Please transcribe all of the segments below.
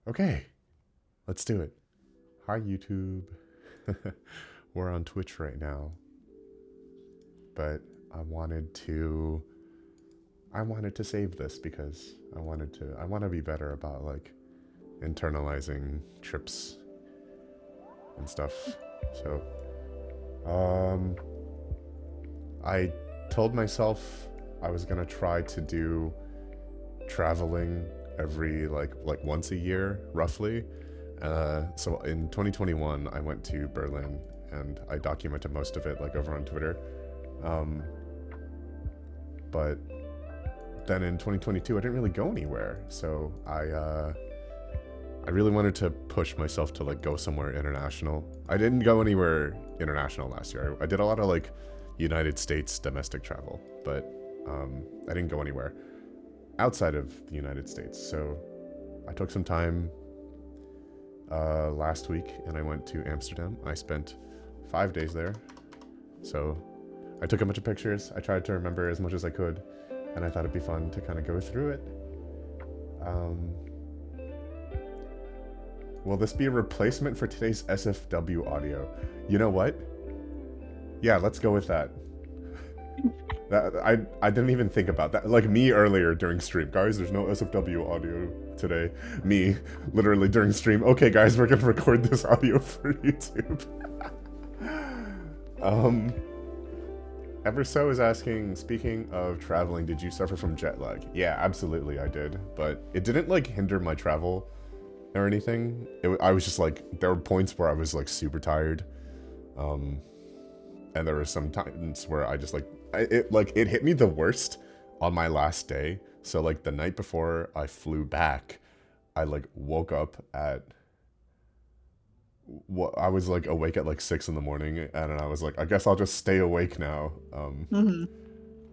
Okay, let's do it. Hi, YouTube. We're on Twitch right now, but I wanted to save this because I want to be better about like internalizing trips and stuff. So, um, I told myself I was gonna try to do traveling every like once a year roughly. So in 2021 I went to Berlin and I documented most of it like over on Twitter. um, but then in 2022 I didn't really go anywhere, so I really wanted to push myself to like go somewhere international. I didn't go anywhere international last year. I did a lot of like United States domestic travel, but I didn't go anywhere outside of the United States. So I took some time last week and I went to Amsterdam. I spent 5 days there. So I took a bunch of pictures. I tried to remember as much as I could, and I thought it'd be fun to kind of go through it. Will this be a replacement for today's SFW audio? You know what? Yeah, let's go with that. I didn't even think about that. Like me earlier during stream. Guys, there's no SFW audio today. Me, literally during stream. Okay, guys, we're gonna record this audio for YouTube. Everso is asking, speaking of traveling, did you suffer from jet lag? Yeah, absolutely I did. But it didn't like hinder my travel or anything. I was just like, there were points where I was like super tired. And there were some times where I just like, it hit me the worst on my last day. So like the night before I flew back, I like woke up at I was like awake at like 6 in the morning, and I was like, I guess I'll just stay awake now.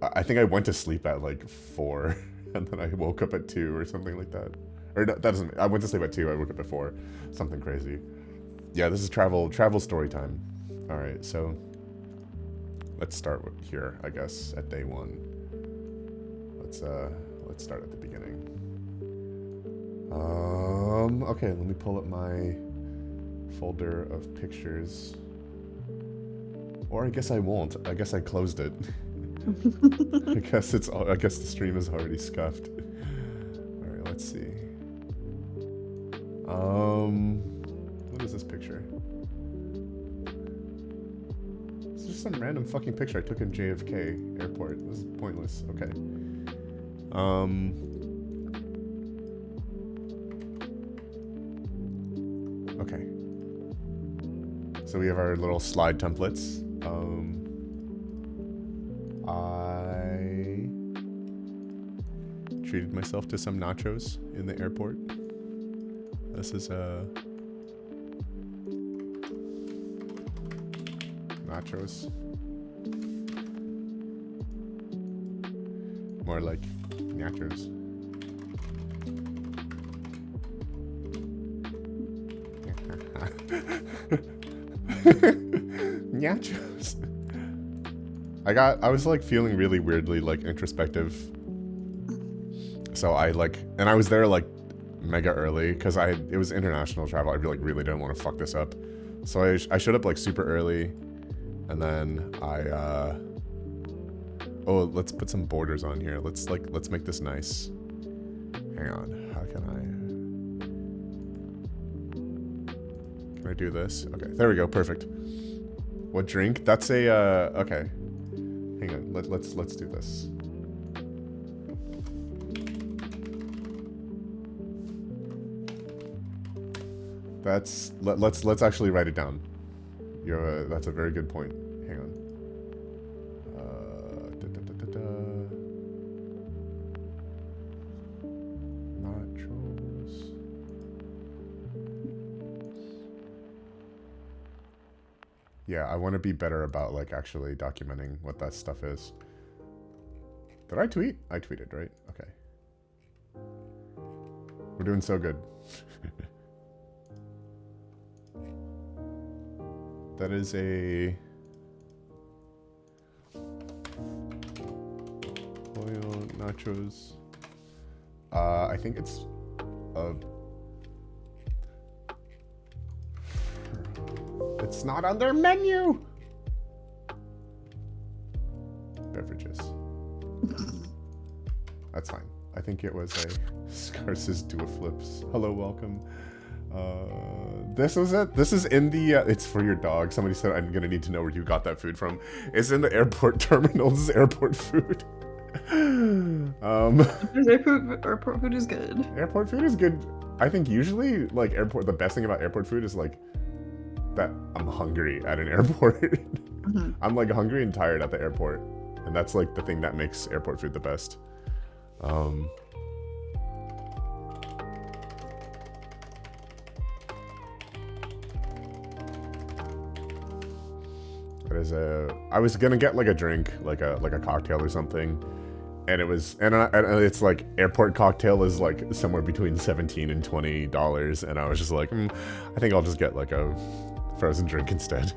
I think I went to sleep at like 4 and then I woke up at 2 or something like that. Or no, that doesn't, I went to sleep at 2, I woke up at 4. Something crazy. Yeah, this is travel story time. All right, so let's start here, I guess, at day 1. Let's start at the beginning. Okay, let me pull up my folder of pictures. Or I guess I won't. I guess I closed it. I guess the stream is already scuffed. All right, let's see. What is this picture? It's just some random fucking picture I took in JFK airport. This is pointless. Okay. Okay. So we have our little slide templates. I treated myself to some nachos in the airport. This is nachos. More like nachos. Nachos. I was like feeling really weirdly like introspective. So I was there like mega early because it was international travel. I really didn't want to fuck this up. So I showed up like super early, and then oh, let's put some borders on here. Let's make this nice. Hang on. How can I do this? Okay, there we go. Perfect. What drink? That's a okay. Hang on. Let's do this. Let's actually write it down. That's a very good point. Hang on. Nachos. Yeah, I want to be better about like actually documenting what that stuff is. Did I tweet? I tweeted, right? Okay. We're doing so good. That is a oil nachos. I think it's a It's not on their menu. Beverages. That's fine. I think it was a Scarce's Duo Flips. Hello, welcome. This is it. This is in the, it's for your dog. Somebody said I'm gonna need to know where you got that food from. It's in the airport terminal. This is airport food. Airport food is good. Airport food is good. I think usually, like, the best thing about airport food is, like, that I'm hungry at an airport. Mm-hmm. I'm, like, hungry and tired at the airport. And that's, like, the thing that makes airport food the best. I was gonna get like a drink, like a cocktail or something, and it was, and it's like airport cocktail is like somewhere between $17 and $20, and I was just like, I think I'll just get like a frozen drink instead.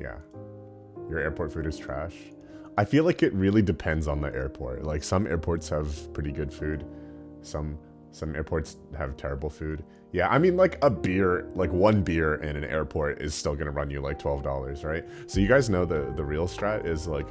Yeah, your airport food is trash. I feel like it really depends on the airport. Like, some airports have pretty good food. Some airports have terrible food. Yeah, I mean, like, a beer, like one beer in an airport is still gonna run you like $12, right? So you guys know the real strat is like,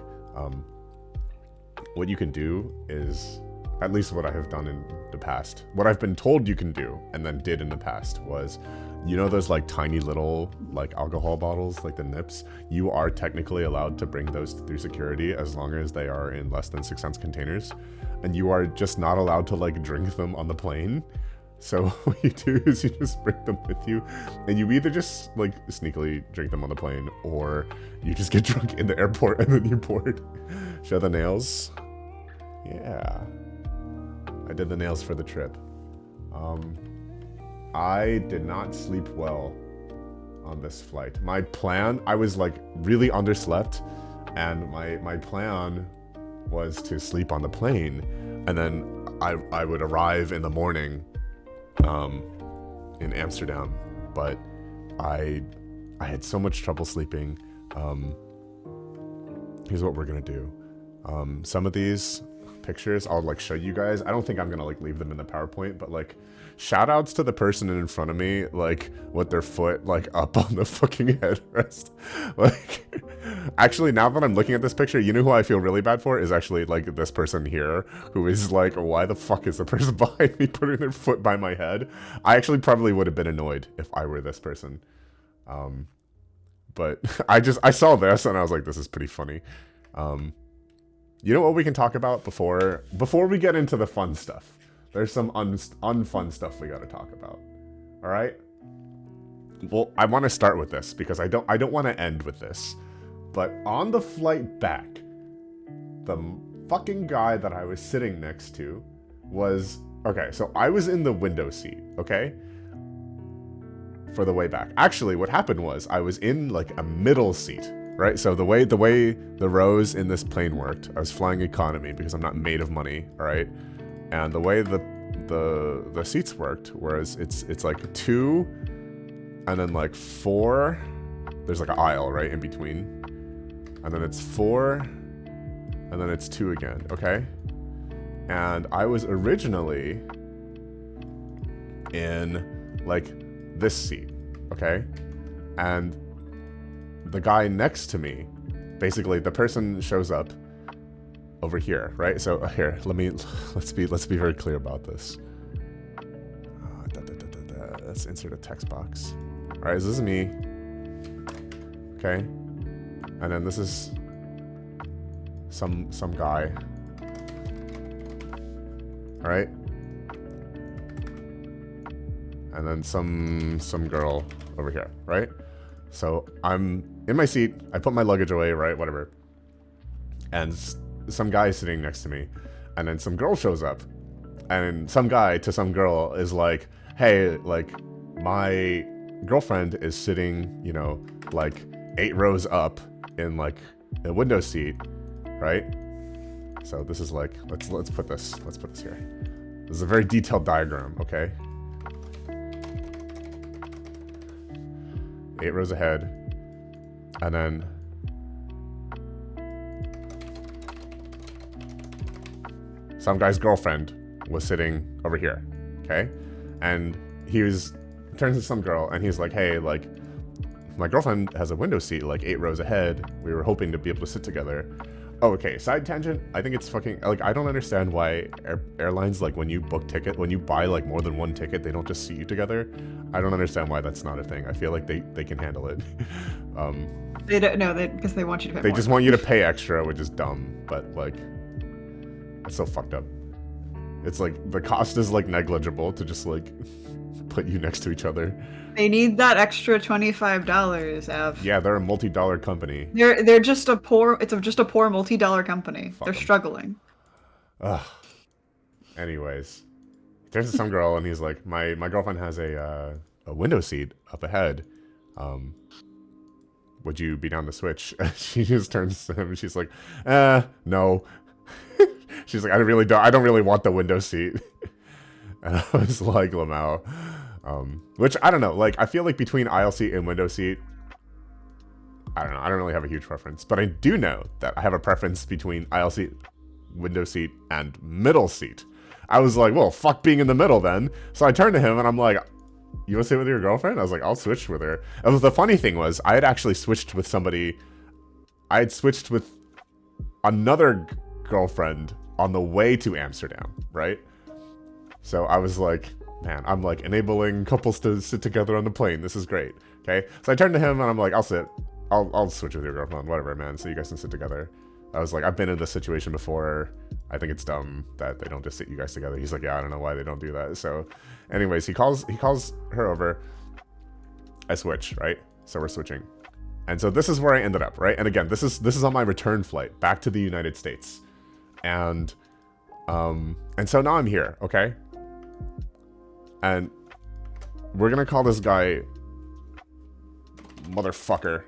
what you can do is, at least what I have done in the past, what I've been told you can do and then did in the past was, you know those like tiny little like alcohol bottles, like the nips? You are technically allowed to bring those through security as long as they are in less than 6-ounce containers. And you are just not allowed to like drink them on the plane. So what you do is you just bring them with you, and you either just like sneakily drink them on the plane, or you just get drunk in the airport and then you board. Show the nails. Yeah. I did the nails for the trip. I did not sleep well on this flight. My plan, I was like really underslept, and my plan was to sleep on the plane, and then I would arrive in the morning in Amsterdam, but I had so much trouble sleeping. Here's what we're gonna do. Some of these pictures I'll like show you guys. I don't think I'm gonna like leave them in the PowerPoint, but like shout outs to the person in front of me, like with their foot like up on the fucking headrest. Like, actually, now that I'm looking at this picture, you know who I feel really bad for is actually like this person here, who is like, why the fuck is the person behind me putting their foot by my head? I actually probably would have been annoyed if I were this person. But I saw this and I was like, this is pretty funny. You know what we can talk about before we get into the fun stuff? There's some unfun stuff we got to talk about. All right. Well, I want to start with this because I don't want to end with this. But on the flight back, the fucking guy that I was sitting next to was, okay, so I was in the window seat, okay? For the way back. Actually, what happened was I was in like a middle seat, right? So the way the rows in this plane worked, I was flying economy because I'm not made of money, all right? And the way the seats worked, whereas it's like 2 and then like 4, there's like an aisle right in between, and then it's 4 and then it's 2 again, okay? And I was originally in like this seat, okay? And the guy next to me, basically the person shows up over here, right? So here, let's be very clear about this. Let's insert a text box. All right, so this is me, okay? And then this is some guy, all right? And then some girl over here, right? So I'm in my seat, I put my luggage away, right? Whatever. And some guy is sitting next to me, and then some girl shows up, and some guy to some girl is like, hey, like, my girlfriend is sitting, you know, like 8 rows up in like a window seat, right? So this is like, let's put this here. This is a very detailed diagram, okay? 8 rows ahead. And then some guy's girlfriend was sitting over here, okay? And he turns to some girl and he's like, hey, like, my girlfriend has a window seat like 8 rows ahead. We were hoping to be able to sit together. Oh, okay, side tangent. I think it's fucking, like, I don't understand why airlines, like, when you buy like more than one ticket, they don't just seat you together. I don't understand why that's not a thing. I feel like they can handle it. They don't know, because they want you to pay They more. just want you to pay extra, which is dumb, but like, it's so fucked up. It's like, the cost is like negligible to just like put you next to each other. They need that extra $25, Av. Yeah, they're a multi-dollar company. They're just a poor, just a poor multi-dollar company. Fuck They're 'em. struggling. Ugh. Anyways, he turns to some girl and he's like, my girlfriend has a window seat up ahead. Would you be down to switch? She just turns to him and she's like, no. She's like, I don't really want the window seat. And I was like, Lamau. Which, I don't know, like, I feel like between aisle seat and window seat, I don't know, I don't really have a huge preference. But I do know that I have a preference between aisle seat, window seat, and middle seat. I was like, well, fuck being in the middle then. So I turned to him and I'm like, you want to sit with your girlfriend? I was like, I'll switch with her. And the funny thing was, I had actually switched with somebody. I had switched with another girlfriend on the way to Amsterdam, right? So I was like, man, I'm like enabling couples to sit together on the plane. This is great. Okay. So I turned to him and I'm like, I'll switch with your girlfriend, whatever, man. So you guys can sit together. I was like, I've been in this situation before. I think it's dumb that they don't just sit you guys together. He's like, yeah, I don't know why they don't do that. So anyways, he calls her over. I switch, right? So we're switching. And so this is where I ended up, right? And again, this is on my return flight back to the United States. And so now I'm here, okay? And we're gonna call this guy motherfucker,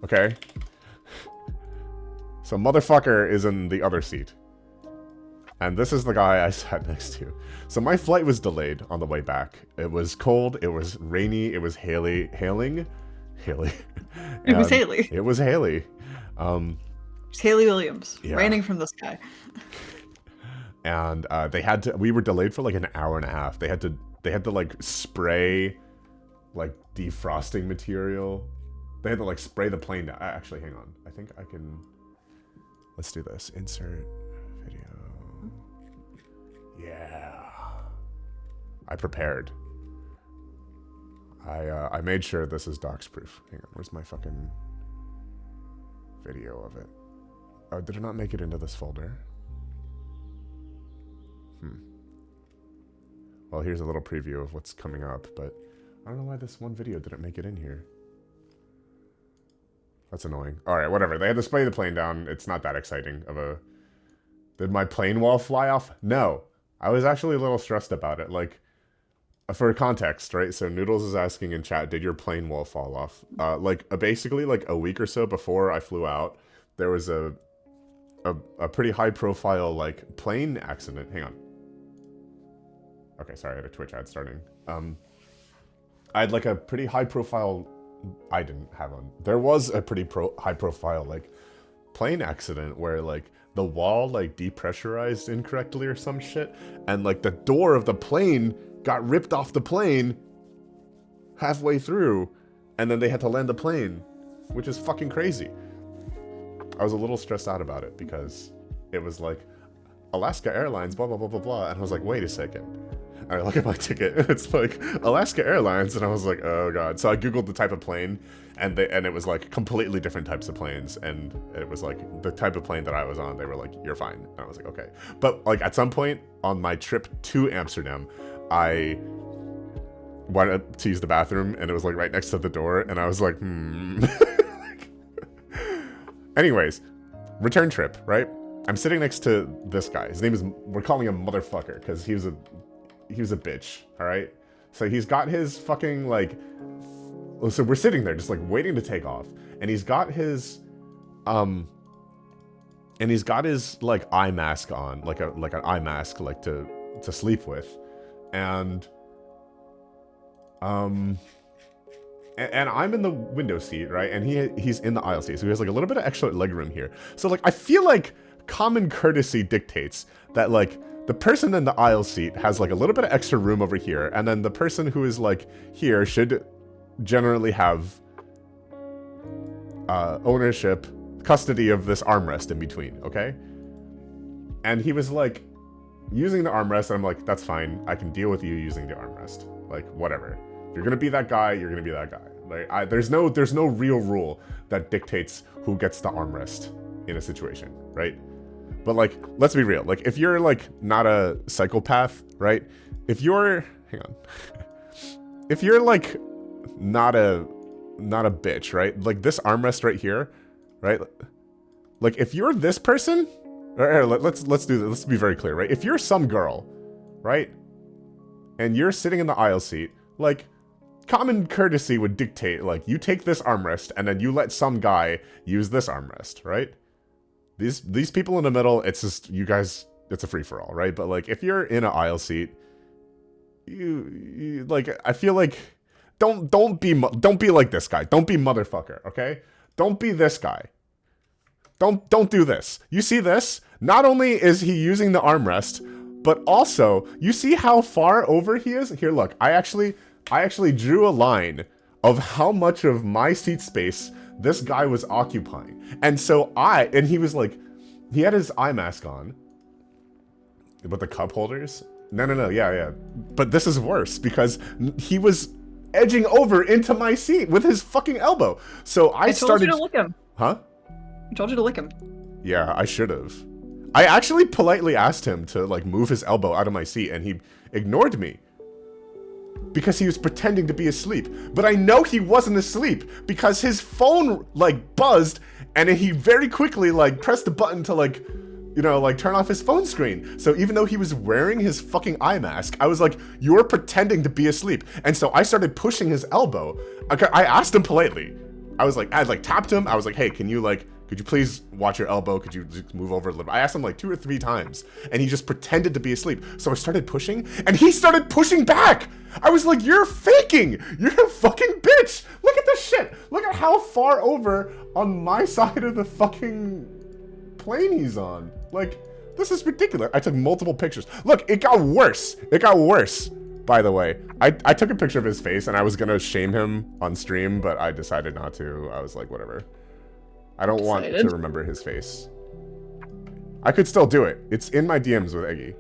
okay? So motherfucker is in the other seat. And this is the guy I sat next to. So my flight was delayed on the way back. It was cold, it was rainy, it was hailing. It was Haley. It was Haley. It's Haley Williams, Yeah. raining from the sky. And we were delayed for like an hour and a half. They had to like spray like defrosting material. They had to like spray the plane down. Actually, hang on. I think I can, let's do this. Insert video. Yeah. I prepared. I made sure this is docs proof. Hang on, where's my fucking video of it? Oh, did it not make it into this folder? Well, here's a little preview of what's coming up, but I don't know why this one video didn't make it in here. That's annoying. Alright, whatever. They had to spray the plane down. It's not that exciting of a... Did my plane wall fly off? No. I was actually a little stressed about it. Like, for context, right? So Noodles is asking in chat, did your plane wall fall off? Basically, like a week or so before I flew out, there was a pretty high-profile, like, plane accident. Hang on. Okay, sorry, I had a Twitch ad starting. I had like a pretty high profile, I didn't have one. There was a pretty high profile like plane accident where like the wall like depressurized incorrectly or some shit. And like the door of the plane got ripped off the plane halfway through. And then they had to land the plane, which is fucking crazy. I was a little stressed out about it because it was like Alaska Airlines, blah, blah, blah, blah, blah. And I was like, wait a second. And I look at my ticket, and it's like, Alaska Airlines, and I was like, oh god. So I googled the type of plane, and it was like completely different types of planes, and it was like the type of plane that I was on, they were like, you're fine. And I was like, okay. But like at some point on my trip to Amsterdam, I wanted to use the bathroom, and it was like right next to the door, and I was like, Anyways, return trip, right? I'm sitting next to this guy. His name is, we're calling him motherfucker, because he was a bitch, alright? So he's got his fucking, like, so we're sitting there just, like, waiting to take off, and he's got his, like, eye mask on, like an eye mask, like, to sleep with, and, and I'm in the window seat, right? And he's in the aisle seat, so he has like a little bit of extra legroom here. So like I feel like common courtesy dictates that like the person in the aisle seat has like a little bit of extra room over here, and then the person who is like here should generally have ownership, custody of this armrest in between, okay? And he was like using the armrest, and I'm like, that's fine, I can deal with you using the armrest. Like, whatever. If you're gonna be that guy, you're gonna be that guy. Like, there's no real rule that dictates who gets the armrest in a situation, right? But like, let's be real. Like, if you're like not a psychopath, right? If you're, hang on, if you're like not a bitch, right? Like this armrest right here, right? Like if you're this person, let's do this. Let's be very clear, right? If you're some girl, right, and you're sitting in the aisle seat, like common courtesy would dictate like you take this armrest and then you let some guy use this armrest, right? These people in the middle, it's just you guys. It's a free for all, right? But like if you're in an aisle seat, you like I feel like don't be like this guy. Don't be motherfucker, okay? Don't be this guy. Don't do this. You see this? Not only is he using the armrest, but also you see how far over he is? Here, look. I actually drew a line of how much of my seat space this guy was occupying. And so he was like, he had his eye mask on with the cup holders. No, yeah. But this is worse because he was edging over into my seat with his fucking elbow. So I told you to lick him. Huh? I told you to lick him. Yeah, I should have. I actually politely asked him to like move his elbow out of my seat, and he ignored me because he was pretending to be asleep. But I know he wasn't asleep because his phone like buzzed, and he very quickly like pressed the button to like, you know, like turn off his phone screen. So even though he was wearing his fucking eye mask, I was like, you're pretending to be asleep. And so I started pushing his elbow. I asked him politely. I like tapped him. I was like, hey, could you please watch your elbow? Could you just move over a little bit? I asked him like 2 or 3 times, and he just pretended to be asleep. So I started pushing, and he started pushing back. I was like, you're faking. You're a fucking bitch. Look at this shit. Look at how far over on my side of the fucking plane he's on. Like, this is ridiculous. I took multiple pictures. Look, it got worse. It got worse, by the way. I took a picture of his face, and I was gonna shame him on stream, but I decided not to. I was like, whatever. I don't want to remember his face. I could still do it. It's in my DMs with Eggy.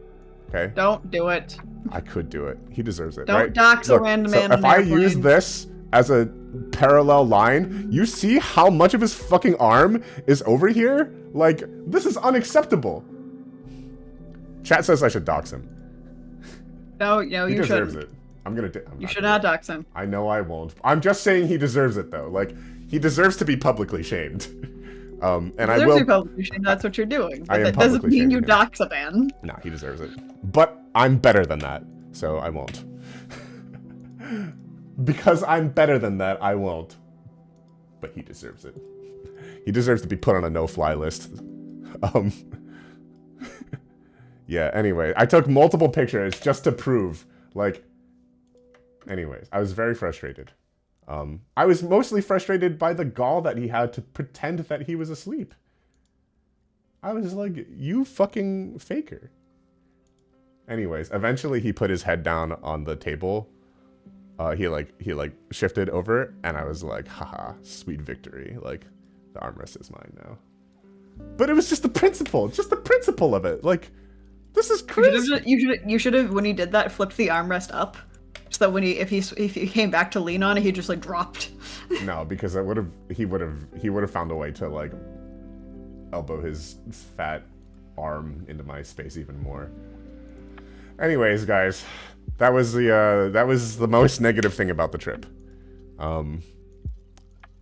Okay? Don't do it. I could do it. He deserves it, Don't right? dox a random man So if I use this as a parallel line, you see how much of his fucking arm is over here? Like, this is unacceptable. Chat says I should dox him. No, He you deserves shouldn't. it. I'm You should not dox him. I know I won't. I'm just saying he deserves it, though. Like, he deserves to be publicly shamed. And I will. Publicly shamed, that's what you're doing. But I am that doesn't publicly mean you shaming him. dox a man. No, he deserves it. But I'm better than that, so I won't. Because I'm better than that, I won't. But he deserves it. He deserves to be put on a no-fly list. Yeah, anyway. I took multiple pictures just to prove, like... Anyways, I was very frustrated. I was mostly frustrated by the gall that he had to pretend that he was asleep. I was like, you fucking faker. Anyways, eventually he put his head down on the table. He shifted over, and I was like, haha, sweet victory. Like, the armrest is mine now. But it was just the principle of it. Like, this is crazy. You should have, when he did that, flipped the armrest up. So that when if he came back to lean on it, he just like dropped. No, because he would have found a way to like elbow his fat arm into my space even more. Anyways, guys, that was the most negative thing about the trip. And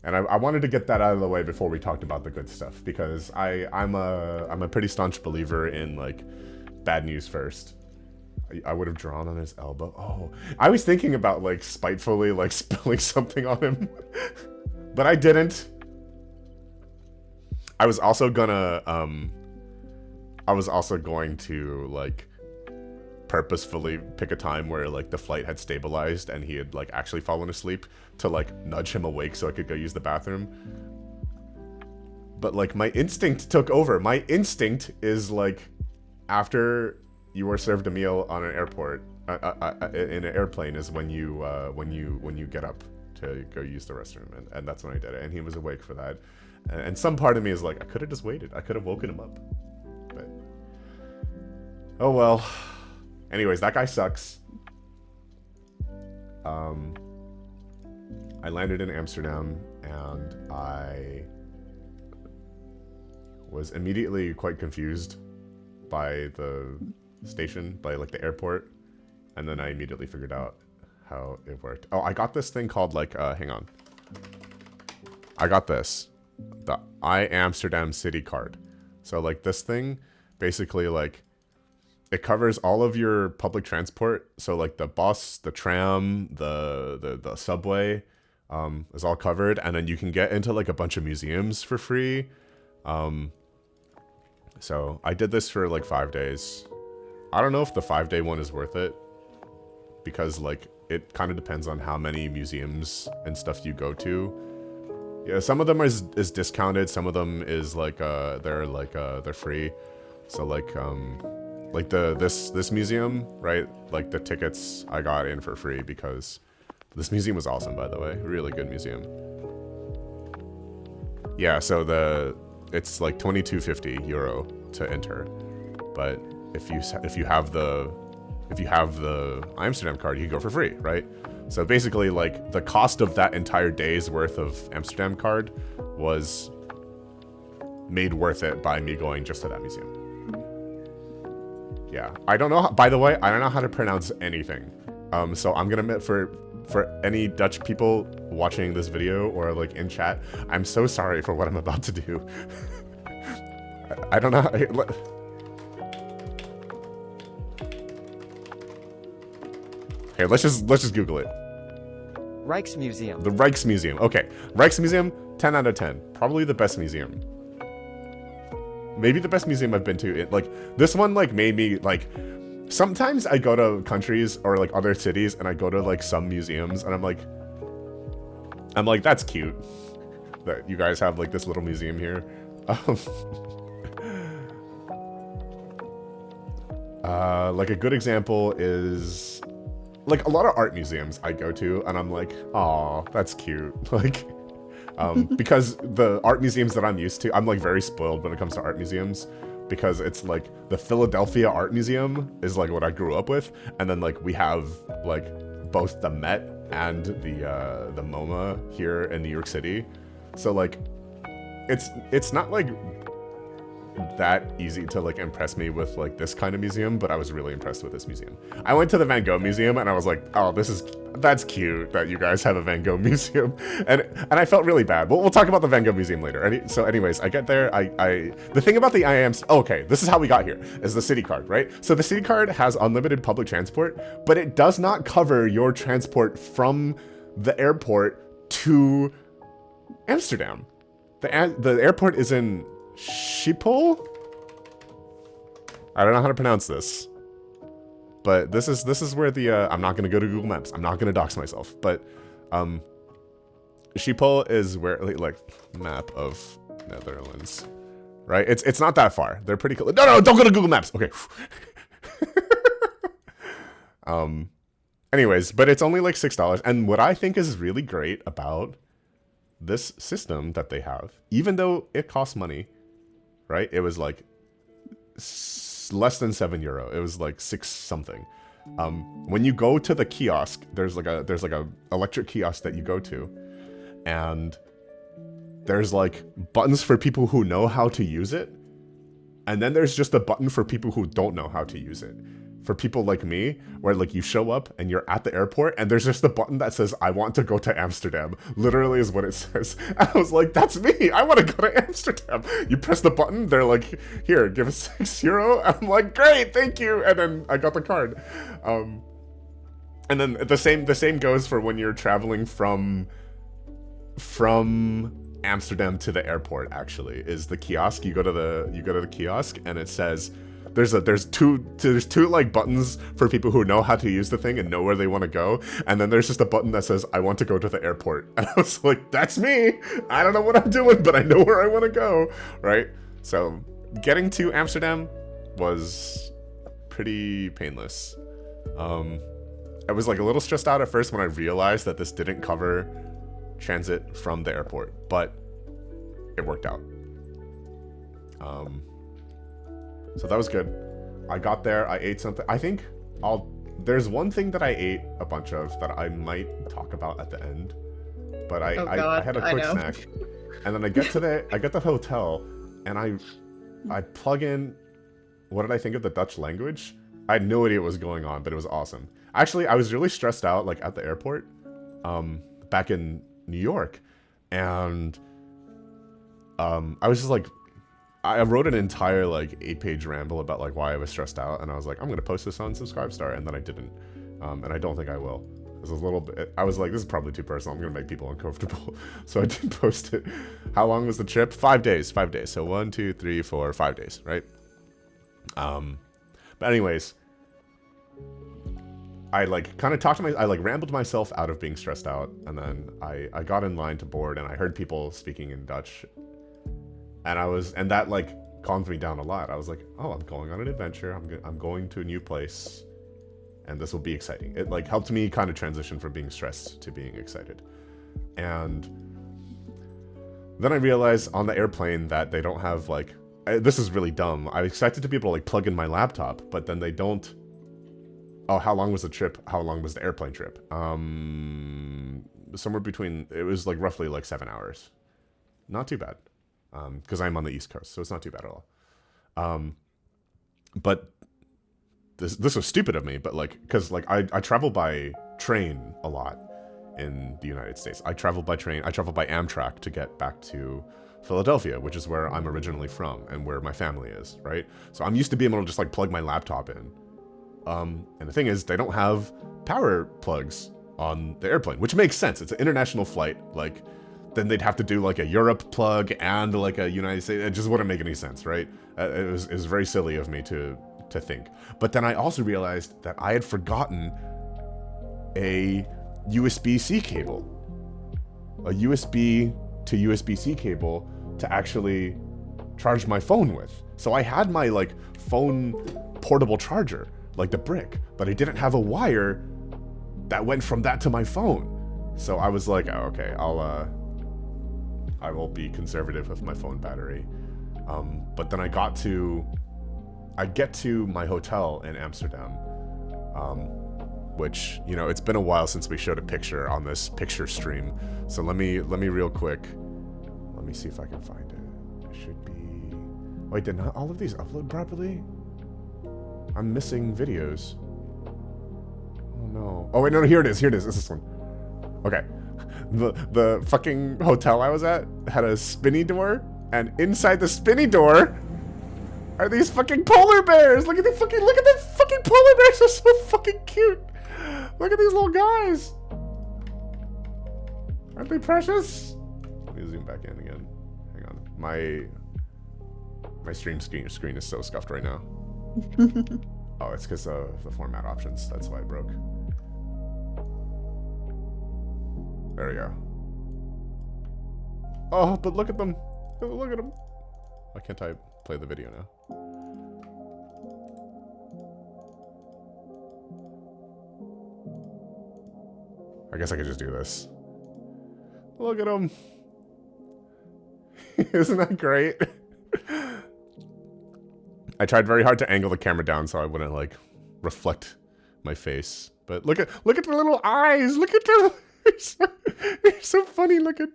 I wanted to get that out of the way before we talked about the good stuff, because I'm a pretty staunch believer in like bad news first. I would have drawn on his elbow. Oh, I was thinking about like spitefully like spilling something on him, but I didn't. I was also going to like purposefully pick a time where like the flight had stabilized and he had like actually fallen asleep to like nudge him awake so I could go use the bathroom. But like my instinct took over. My instinct is like, after you were served a meal on an airport, in an airplane, is when you get up to go use the restroom, and that's when I did it. And he was awake for that, and some part of me is like, I could have just waited. I could have woken him up, but oh well. Anyways, that guy sucks. I landed in Amsterdam, and I was immediately quite confused by the station, by like the airport, and then I immediately figured out how it worked. Oh, I got this thing called like, hang on. I got this, the Amsterdam City card. So like this thing, basically like, it covers all of your public transport. So like the bus, the tram, the subway, is all covered. And then you can get into like a bunch of museums for free. So I did this for like 5 days. I don't know if the 5-day one is worth it, because like it kind of depends on how many museums and stuff you go to. Yeah, some of them is discounted, some of them is like they're free. So like this museum, right? Like the tickets I got in for free because this museum was awesome, by the way. Really good museum. Yeah, so it's like €22.50 to enter, but if you have the Amsterdam card, you can go for free, right? So basically, like the cost of that entire day's worth of Amsterdam card was made worth it by me going just to that museum. Yeah, I don't know. By the way, I don't know how to pronounce anything. So I'm gonna admit, for any Dutch people watching this video or like in chat, I'm so sorry for what I'm about to do. I don't know. Here, let's just Google it. Rijksmuseum. The Rijksmuseum. Okay, Rijksmuseum, 10 out of 10. Probably the best museum. Maybe the best museum I've been to. Like this one, like made me like. Sometimes I go to countries or like other cities and I go to like some museums and I'm like, that's cute that you guys have like this little museum here. Like a good example is like a lot of art museums I go to and I'm like, aw, that's cute. Like, because the art museums that I'm used to, I'm like very spoiled when it comes to art museums. Because it's like the Philadelphia Art Museum is like what I grew up with, and then like we have like both the Met and the MoMA here in New York City, so like it's not like that easy to like impress me with like this kind of museum, but I was really impressed with this museum. I went to the Van Gogh Museum and I was like, oh, that's cute that you guys have a Van Gogh museum, and I felt really bad. We'll talk about the Van Gogh Museum later. So anyways, I get there. The thing about the okay, this is how we got here, is the city card, right? So the city card has unlimited public transport, but it does not cover your transport from the airport to Amsterdam. The airport is in Schiphol? I don't know how to pronounce this, but this is where the I'm not gonna go to Google Maps. I'm not gonna dox myself, but Schiphol is where like map of Netherlands, right? It's not that far. They're pretty cool. No, don't go to Google Maps. Okay. Anyways, but it's only like $6, and what I think is really great about this system that they have, even though it costs money. Right? It was like less than €7. It was like 6 something. When you go to the kiosk, there's like a electric kiosk that you go to, and there's like buttons for people who know how to use it, and then there's just a button for people who don't know how to use it. For people like me, where like you show up and you're at the airport and there's just a button that says, I want to go to Amsterdam. Literally is what it says. And I was like, that's me. I want to go to Amsterdam. You press the button. They're like, here, give us €6. I'm like, great, thank you. And then I got the card. And then the same goes for when you're traveling from Amsterdam to the airport. Actually, is the kiosk. You go to the kiosk and it says, there's two like buttons for people who know how to use the thing and know where they want to go, and then there's just a button that says I want to go to the airport. And I was like, that's me. I don't know what I'm doing, but I know where I want to go, right? So getting to Amsterdam was pretty painless. I was like a little stressed out at first when I realized that this didn't cover transit from the airport, but it worked out. So that was good. I got there, I ate something. I think there's one thing that I ate a bunch of that I might talk about at the end, but I had a quick snack, and then I get the hotel, and I plug in. What did I think of the Dutch language? I had no idea what was going on, but it was awesome. Actually, I was really stressed out, like at the airport, back in New York, and I was just like, I wrote an entire like 8-page ramble about like why I was stressed out, and I was like, I'm gonna post this on Subscribestar, and then I didn't, and I don't think I will. It was a little bit. I was like, this is probably too personal. I'm gonna make people uncomfortable, so I didn't post it. How long was the trip? 5 days. 5 days. So 1, 2, 3, 4, 5 days, right? But anyways, I like kind of I like rambled myself out of being stressed out, and then I got in line to board, and I heard people speaking in Dutch, and that like calmed me down a lot. I was like, oh, I'm going on an adventure. I'm going to a new place, and this will be exciting. It like helped me kind of transition from being stressed to being excited. And then I realized on the airplane that they don't have like, this is really dumb. I expected to be able to like plug in my laptop, but then they don't. Oh, how long was the trip? How long was the airplane trip? Somewhere between, it was like roughly like 7 hours. Not too bad. Because I'm on the East Coast, so it's not too bad at all. But this was stupid of me, but like, because like I travel by train a lot in the United States. I travel by train. I travel by Amtrak to get back to Philadelphia, which is where I'm originally from and where my family is, right? So I'm used to being able to just like plug my laptop in. And the thing is, they don't have power plugs on the airplane, which makes sense. It's an international flight. Like, then they'd have to do like a Europe plug and like a United States. It just wouldn't make any sense, right? It was very silly of me to think. But then I also realized that I had forgotten a USB-C cable, a USB to USB-C cable to actually charge my phone with. So I had my like phone portable charger, like the brick, but I didn't have a wire that went from that to my phone. So I was like, oh, okay, I will be conservative with my phone battery. But then I get to my hotel in Amsterdam, which, you know, it's been a while since we showed a picture on this picture stream. So let me real quick, let me see if I can find it. It should be, wait, did not all of these upload properly? I'm missing videos. Oh no. Oh wait, no, here it is. It's this one. Okay. The fucking hotel I was at had a spinny door, and inside the spinny door are these fucking polar bears. Look at the fucking polar bears. They're so fucking cute. Look at these little guys. Aren't they precious? Let me zoom back in again. Hang on. My stream screen is so scuffed right now. Oh, it's because of the format options. That's why it broke. There we go. Oh, but look at them. Look at them. Why can't I play the video now? I guess I could just do this. Look at them. Isn't that great? I tried very hard to angle the camera down so I wouldn't like reflect my face. But look at the little eyes. Look at them. They're so funny looking.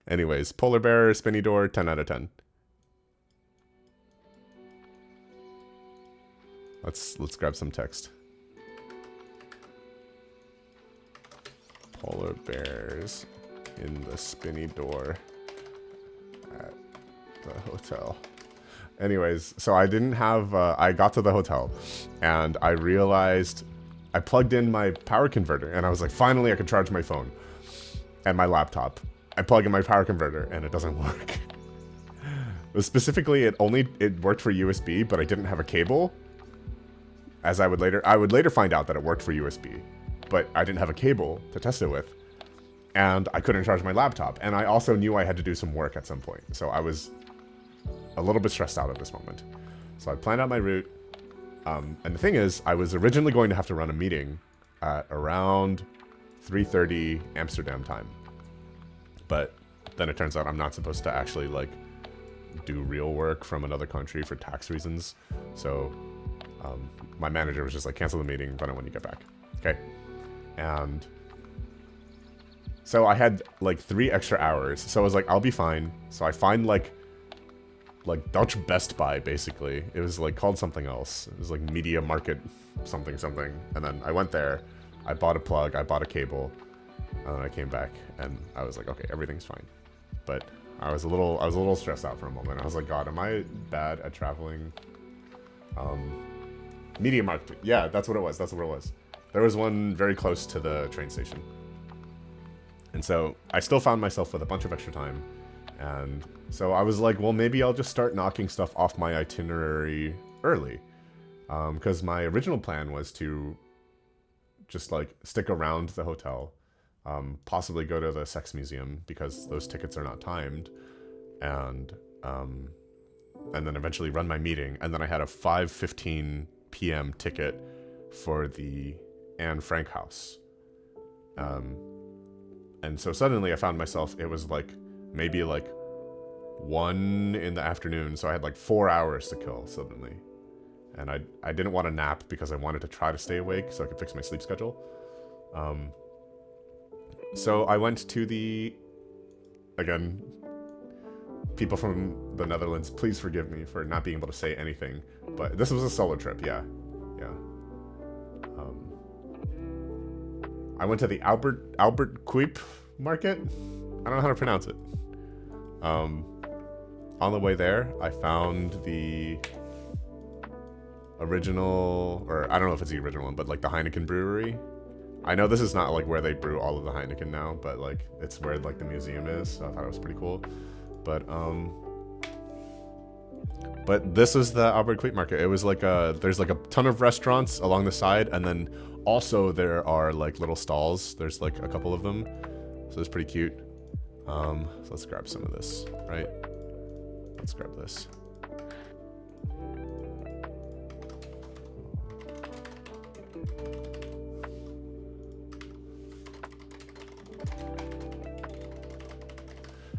Anyways, polar bear, spinny door, 10 out of 10. Let's grab some text. Polar bears in the spinny door at the hotel. Anyways, so I didn't have, I got to the hotel and I realized I plugged in my power converter and I was like, finally I could charge my phone and my laptop. I plug in my power converter and it doesn't work. Specifically, it worked for USB, but I didn't have a cable. As I would later find out that it worked for USB, but I didn't have a cable to test it with, and I couldn't charge my laptop. And I also knew I had to do some work at some point, so I was a little bit stressed out at this moment. So I planned out my route, and the thing is, I was originally going to have to run a meeting at around 3:30 Amsterdam time, but then it turns out I'm not supposed to actually like do real work from another country for tax reasons. So my manager was just like, cancel the meeting, run it when you get back. Okay. And so I had like 3 extra hours. So I was like, I'll be fine. So I find like Dutch Best Buy, basically. It was like called something else. It was like Media Market something. And then I went there, I bought a plug, I bought a cable, and then I came back and I was like, okay, everything's fine. But I was a little stressed out for a moment. I was like, God, am I bad at traveling? Media Market. Yeah, that's what it was. That's what it was. There was one very close to the train station. And so I still found myself with a bunch of extra time. And so I was like, well, maybe I'll just start knocking stuff off my itinerary early. Because my original plan was to just like stick around the hotel, possibly go to the sex museum because those tickets are not timed, and then eventually run my meeting. And then I had a 5:15 p.m. ticket for the Anne Frank house. And so suddenly I found myself, it was like maybe like 1 in the afternoon. So I had like 4 hours to kill suddenly. And I didn't want to nap because I wanted to try to stay awake so I could fix my sleep schedule. So I went to again, people from the Netherlands, please forgive me for not being able to say anything, but this was a solo trip, yeah. I went to the Albert Kuip market. I don't know how to pronounce it. On the way there, I found the original, or I don't know if it's the original one, but like the Heineken brewery. I know this is not like where they brew all of the Heineken now, but like it's where like the museum is, so I thought it was pretty cool. But this is the Albert Kuip market. It was like there's like a ton of restaurants along the side, and then also there are like little stalls. There's like a couple of them, so it's pretty cute. So let's grab some of this, right? Let's grab this.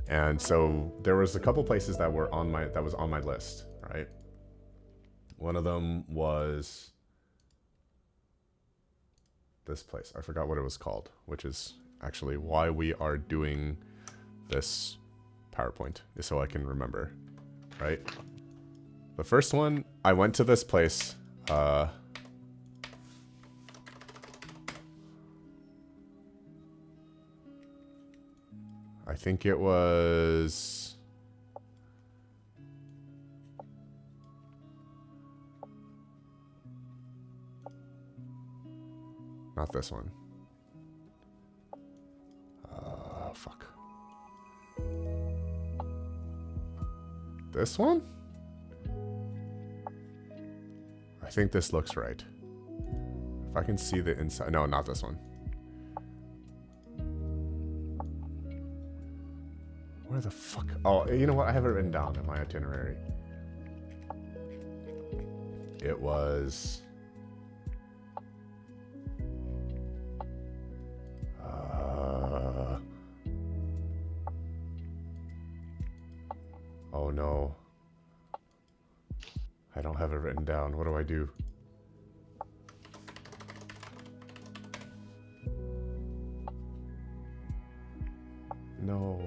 And so there was a couple places that was on my list, right? One of them was this place. I forgot what it was called, which is actually why we are doing this PowerPoint, is so I can remember, right? The first one, I went to this place, I think it was not this one. Fuck. This one? I think this looks right. If I can see the inside. No, not this one. Where the fuck? Oh, you know what? I have it written down in my itinerary. It was... Oh no. I don't have it written down. What do I do? No.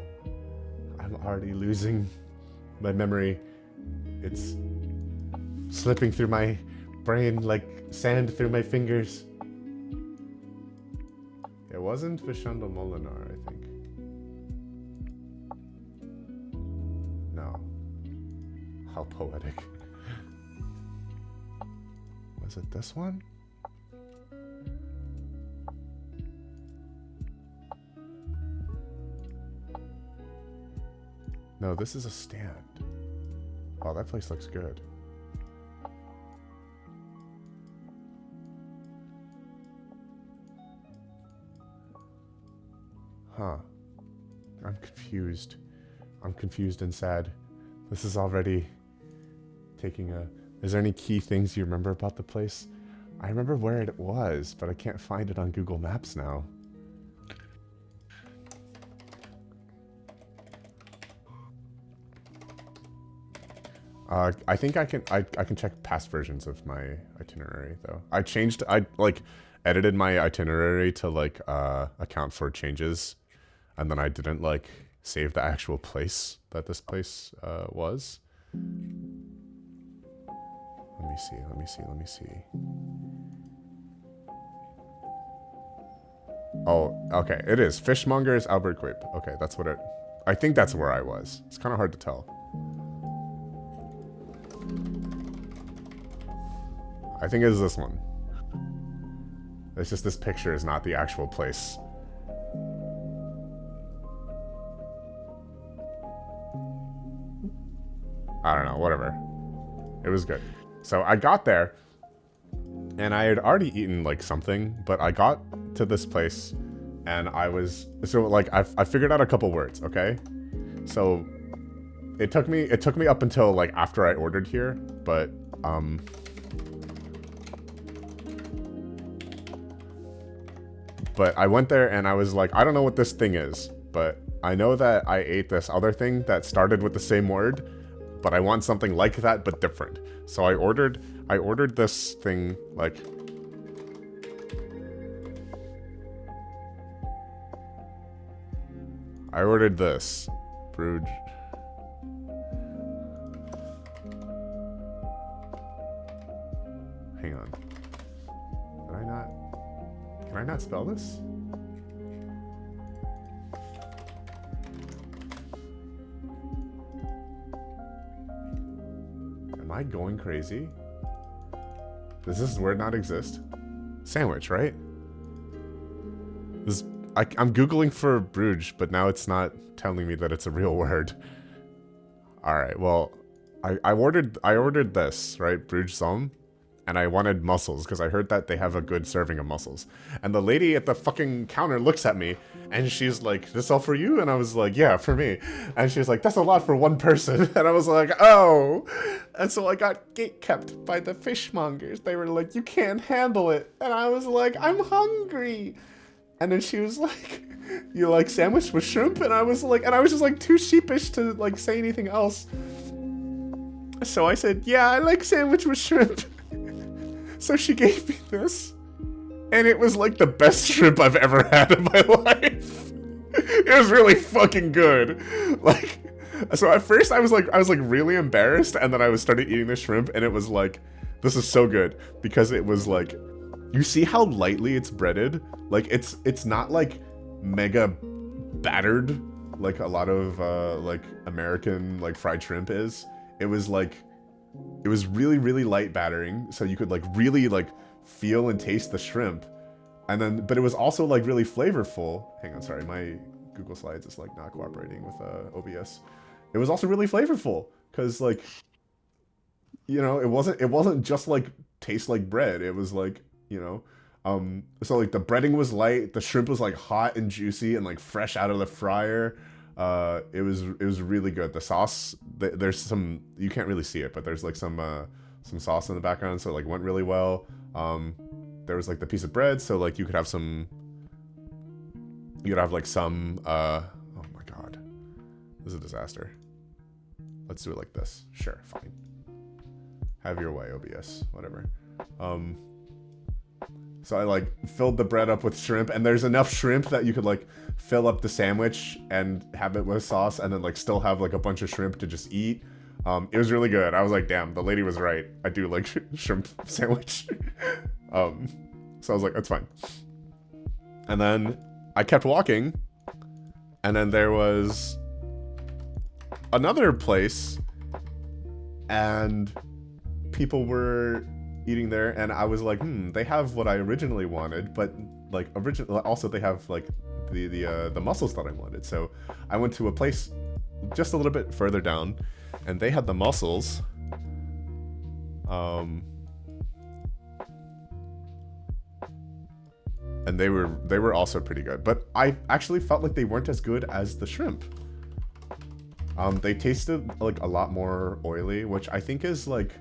I'm already losing my memory. It's slipping through my brain like sand through my fingers. It wasn't Vishanda Molinar, I think. No. How poetic. Was it this one? No, this is a stand. Oh, that place looks good. Huh. I'm confused. I'm confused and sad. This is already taking a... Is there any key things you remember about the place? I remember where it was, but I can't find it on Google Maps now. I think I can check past versions of my itinerary though. I like edited my itinerary to like account for changes, and then I didn't like save the actual place that this place was. Let me see. Oh, okay, it is Fishmonger's Albert Quip. Okay, that's what it... I think that's where I was. It's kind of hard to tell. I think it's this one. It's just this picture is not the actual place. I don't know, whatever. It was good. So I got there, and I had already eaten like something, but I got to this place, and I was... So like, I figured out a couple words, okay? So it took me up until like after I ordered here, but I went there and I was like, I don't know what this thing is, but I know that I ate this other thing that started with the same word, but I want something like that but different. So I ordered this thing like... I ordered this. Brewed... Hang on. Did I not... Can I not spell this? Am I going crazy? Does this word not exist? Sandwich, right? I'm Googling for Bruges, but now it's not telling me that it's a real word. Alright, well, I ordered this, right? Bruges Zom. And I wanted mussels, because I heard that they have a good serving of mussels. And the lady at the fucking counter looks at me, and she's like, this all for you? And I was like, yeah, for me. And she's like, that's a lot for one person. And I was like, oh. And so I got gatekept by the fishmongers. They were like, you can't handle it. And I was like, I'm hungry. And then she was like, you like sandwich with shrimp? And I was like, and I was just like too sheepish to like say anything else. So I said, yeah, I like sandwich with shrimp. So she gave me this, and it was like the best shrimp I've ever had in my life. It was really fucking good. Like, so at first I was like really embarrassed, and then I started eating the shrimp, and it was like, this is so good, because it was like, you see how lightly it's breaded? Like it's not like mega battered like a lot of like American like fried shrimp is. It was like, it was really, really light battering, so you could like really like feel and taste the shrimp. And then, but it was also like really flavorful. Hang on, sorry, my Google Slides is like not cooperating with OBS. It was also really flavorful, because like, you know, it wasn't just like taste like bread. It was like, you know, so like the breading was light, the shrimp was like hot and juicy and like fresh out of the fryer. It was really good. The sauce, there's some, you can't really see it, but there's like some sauce in the background, so it like went really well. There was like the piece of bread, so like you could have like some, oh my god, this is a disaster. Let's do it like this. Sure, fine. Have your way, OBS, whatever. So I like filled the bread up with shrimp, and there's enough shrimp that you could like fill up the sandwich and have it with sauce, and then like still have like a bunch of shrimp to just eat. It was really good. I was like, damn, the lady was right. I do like shrimp sandwich. So I was like, that's fine. And then I kept walking, and then there was another place, and people were eating there, and I was like, they have what I originally wanted, but like also they have like the mussels that I wanted. So I went to a place just a little bit further down, and they had the mussels. And they were also pretty good, but I actually felt like they weren't as good as the shrimp. They tasted like a lot more oily, which I think is like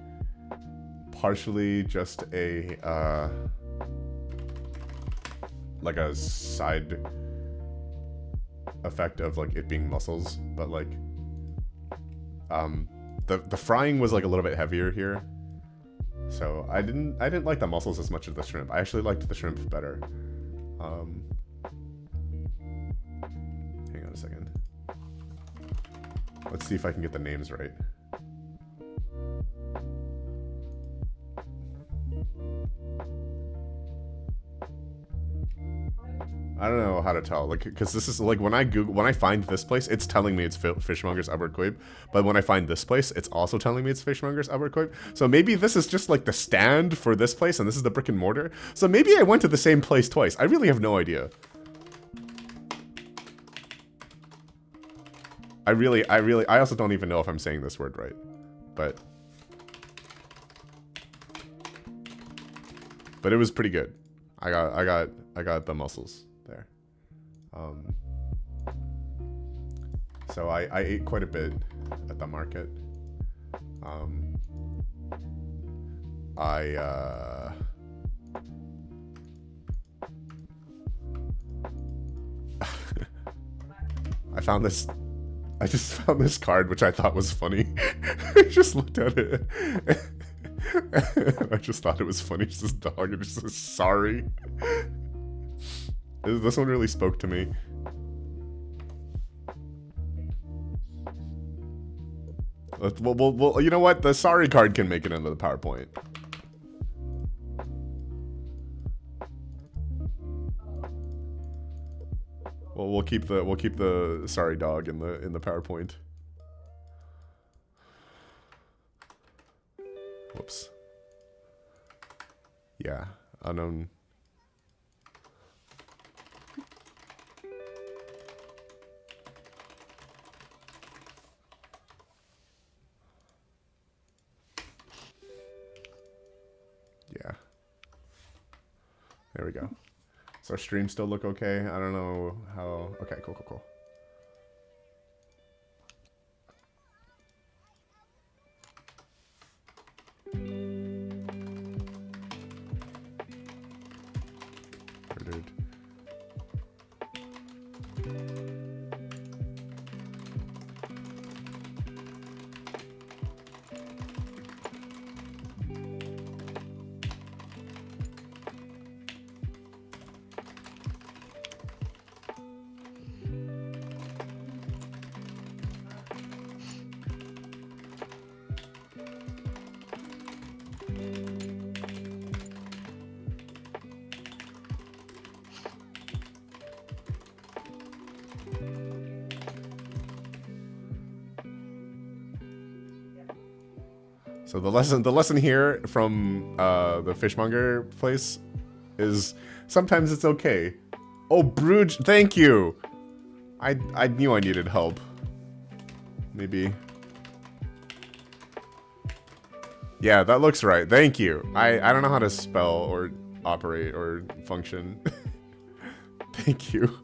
partially just a like a side effect of like it being mussels, but like the frying was like a little bit heavier here, so I didn't like the mussels as much as the shrimp. I actually liked the shrimp better. Hang on a second. Let's see if I can get the names right. I don't know how to tell, like, because this is like when I find this place, it's telling me it's Fishmonger's Aberquabe, but when I find this place, it's also telling me it's Fishmonger's Aberquabe. So maybe this is just like the stand for this place, and this is the brick and mortar. So maybe I went to the same place twice. I really have no idea. I also don't even know if I'm saying this word right, but it was pretty good. I got the mussels there. So I ate quite a bit at the market. I just found this card, which I thought was funny. I just looked at it. I just thought it was funny. It's this dog, and it just says, sorry. This one really spoke to me. Well, you know what? The sorry card can make it into the PowerPoint. Well, we'll keep the sorry dog in the PowerPoint. Whoops. Yeah, unknown. Yeah. There we go. Does our stream still look okay? I don't know how. Okay, cool. Murdered. So the lesson here from the fishmonger place is sometimes it's okay. Oh, Bruge, thank you. I knew I needed help. Maybe. Yeah, that looks right. Thank you. I don't know how to spell or operate or function. Thank you.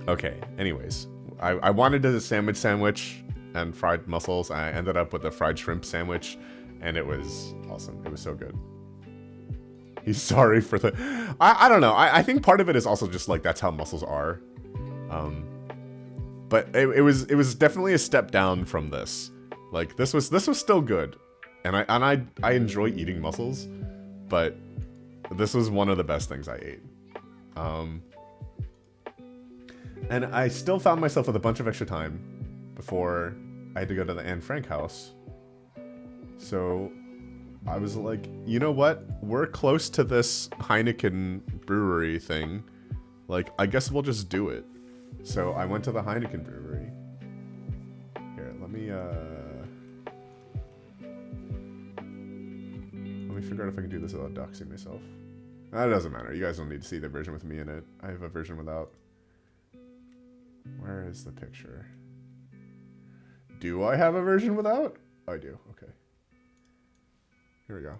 Okay, anyways. I wanted a sandwich and fried mussels. I ended up with a fried shrimp sandwich, and it was awesome. It was so good. He's sorry for the... I don't know. I think part of it is also just like that's how mussels are. But it was definitely a step down from this. Like this was still good, and I enjoy eating mussels, but this was one of the best things I ate. And I still found myself with a bunch of extra time before I had to go to the Anne Frank house. So I was like, you know what? We're close to this Heineken brewery thing. Like, I guess we'll just do it. So I went to the Heineken brewery. Here, let me figure out if I can do this without doxing myself. That doesn't matter. You guys don't need to see the version with me in it. I have a version without. Where is the picture? Do I have a version without? I do. Okay. Here we go.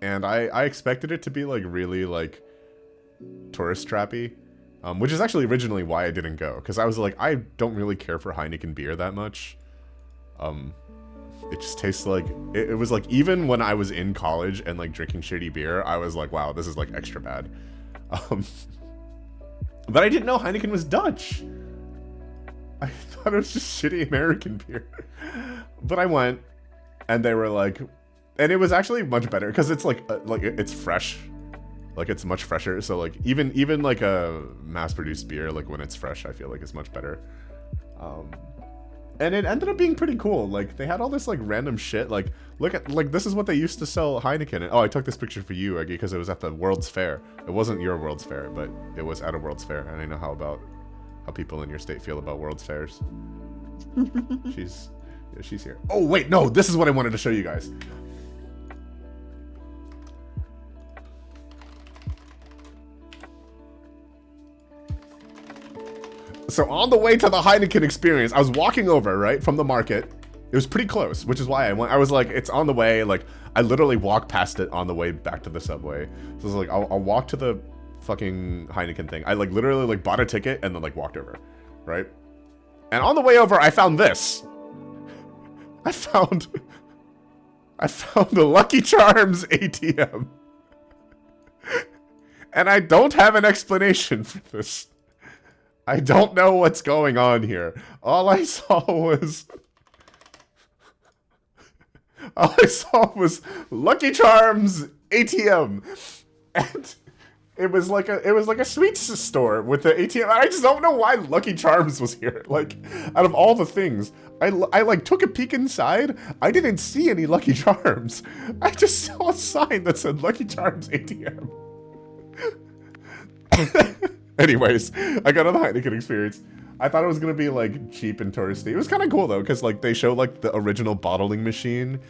And I expected it to be like really like tourist trappy, which is actually originally why I didn't go, because I was like, I don't really care for Heineken beer that much. It just tastes like it was like, even when I was in college and like drinking shitty beer, I was like, wow, this is like extra bad. But I didn't know Heineken was Dutch. I thought it was just shitty American beer. But I went, and they were like, and it was actually much better because it's like it's fresh, like it's much fresher. So like even like a mass-produced beer, like when it's fresh, I feel like it's much better. And it ended up being pretty cool. Like they had all this like random shit. Like look at like this is what they used to sell Heineken. Oh, I took this picture for you, Eggy, because it was at the World's Fair. It wasn't your World's Fair, but it was at a World's Fair, and I know how people in your state feel about World's Fairs. She's here. Oh wait, no, this is what I wanted to show you guys. So on the way to the Heineken experience, I was walking over, right, from the market. It was pretty close, which is why I went. I was like, it's on the way. Like, I literally walked past it on the way back to the subway. So I was like, I'll walk to the fucking Heineken thing. I like literally like bought a ticket and then like walked over, right? And on the way over, I found this. I found the Lucky Charms ATM. And I don't have an explanation for this. I don't know what's going on here. All I saw was Lucky Charms ATM. And it was like a sweets store with the ATM. I just don't know why Lucky Charms was here. Like, out of all the things, I like took a peek inside. I didn't see any Lucky Charms. I just saw a sign that said Lucky Charms ATM. Anyways, I got on the Heineken experience. I thought it was gonna be like cheap and touristy. It was kind of cool though, because like they show like the original bottling machine.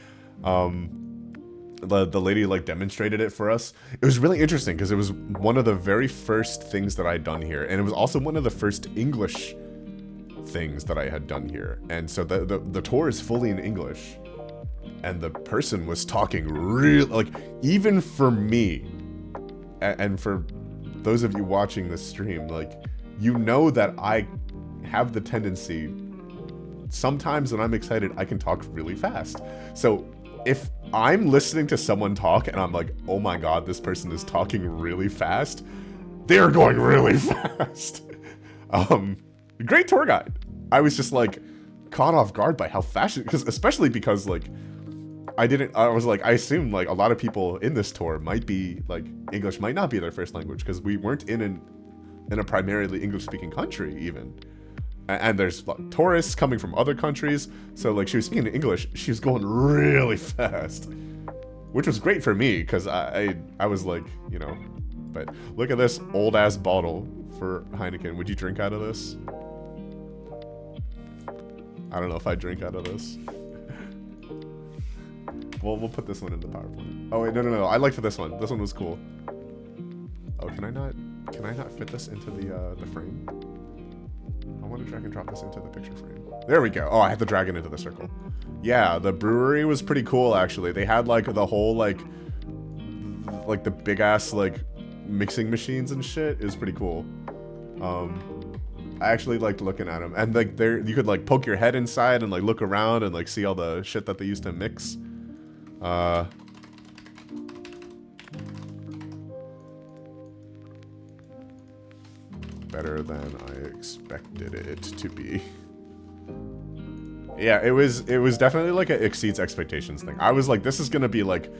The lady like demonstrated it for us. It was really interesting because it was one of the very first things that I'd done here, and it was also one of the first English things that I had done here. And so the tour is fully in English, and the person was talking real, like, even for me, and for those of you watching this stream, like, you know that I have the tendency, sometimes when I'm excited, I can talk really fast. So if I'm listening to someone talk and I'm like, oh my god, this person is talking really fast, they're going really fast. Great tour guide. I was just like caught off guard by how fast, especially because like I assumed like a lot of people in this tour might be like, English might not be their first language, because we weren't in a primarily English speaking country even. And there's like, tourists coming from other countries. So like she was speaking English, she was going really fast, which was great for me because I was like, you know, but look at this old ass bottle for Heineken. Would you drink out of this? I don't know if I drink out of this. Well, we'll put this one in the PowerPoint. Oh wait, no. I liked this one. This one was cool. Oh, can I not fit this into the frame? I want to drag and drop this into the picture frame. There we go. Oh, I had to drag it into the circle. Yeah, the brewery was pretty cool actually. They had like the whole like the big ass like mixing machines and shit. It was pretty cool. I actually liked looking at them, and like you could like poke your head inside and like look around and like see all the shit that they used to mix. Better than I expected it to be. Yeah, it was definitely like a exceeds expectations thing. I was like, this is gonna be like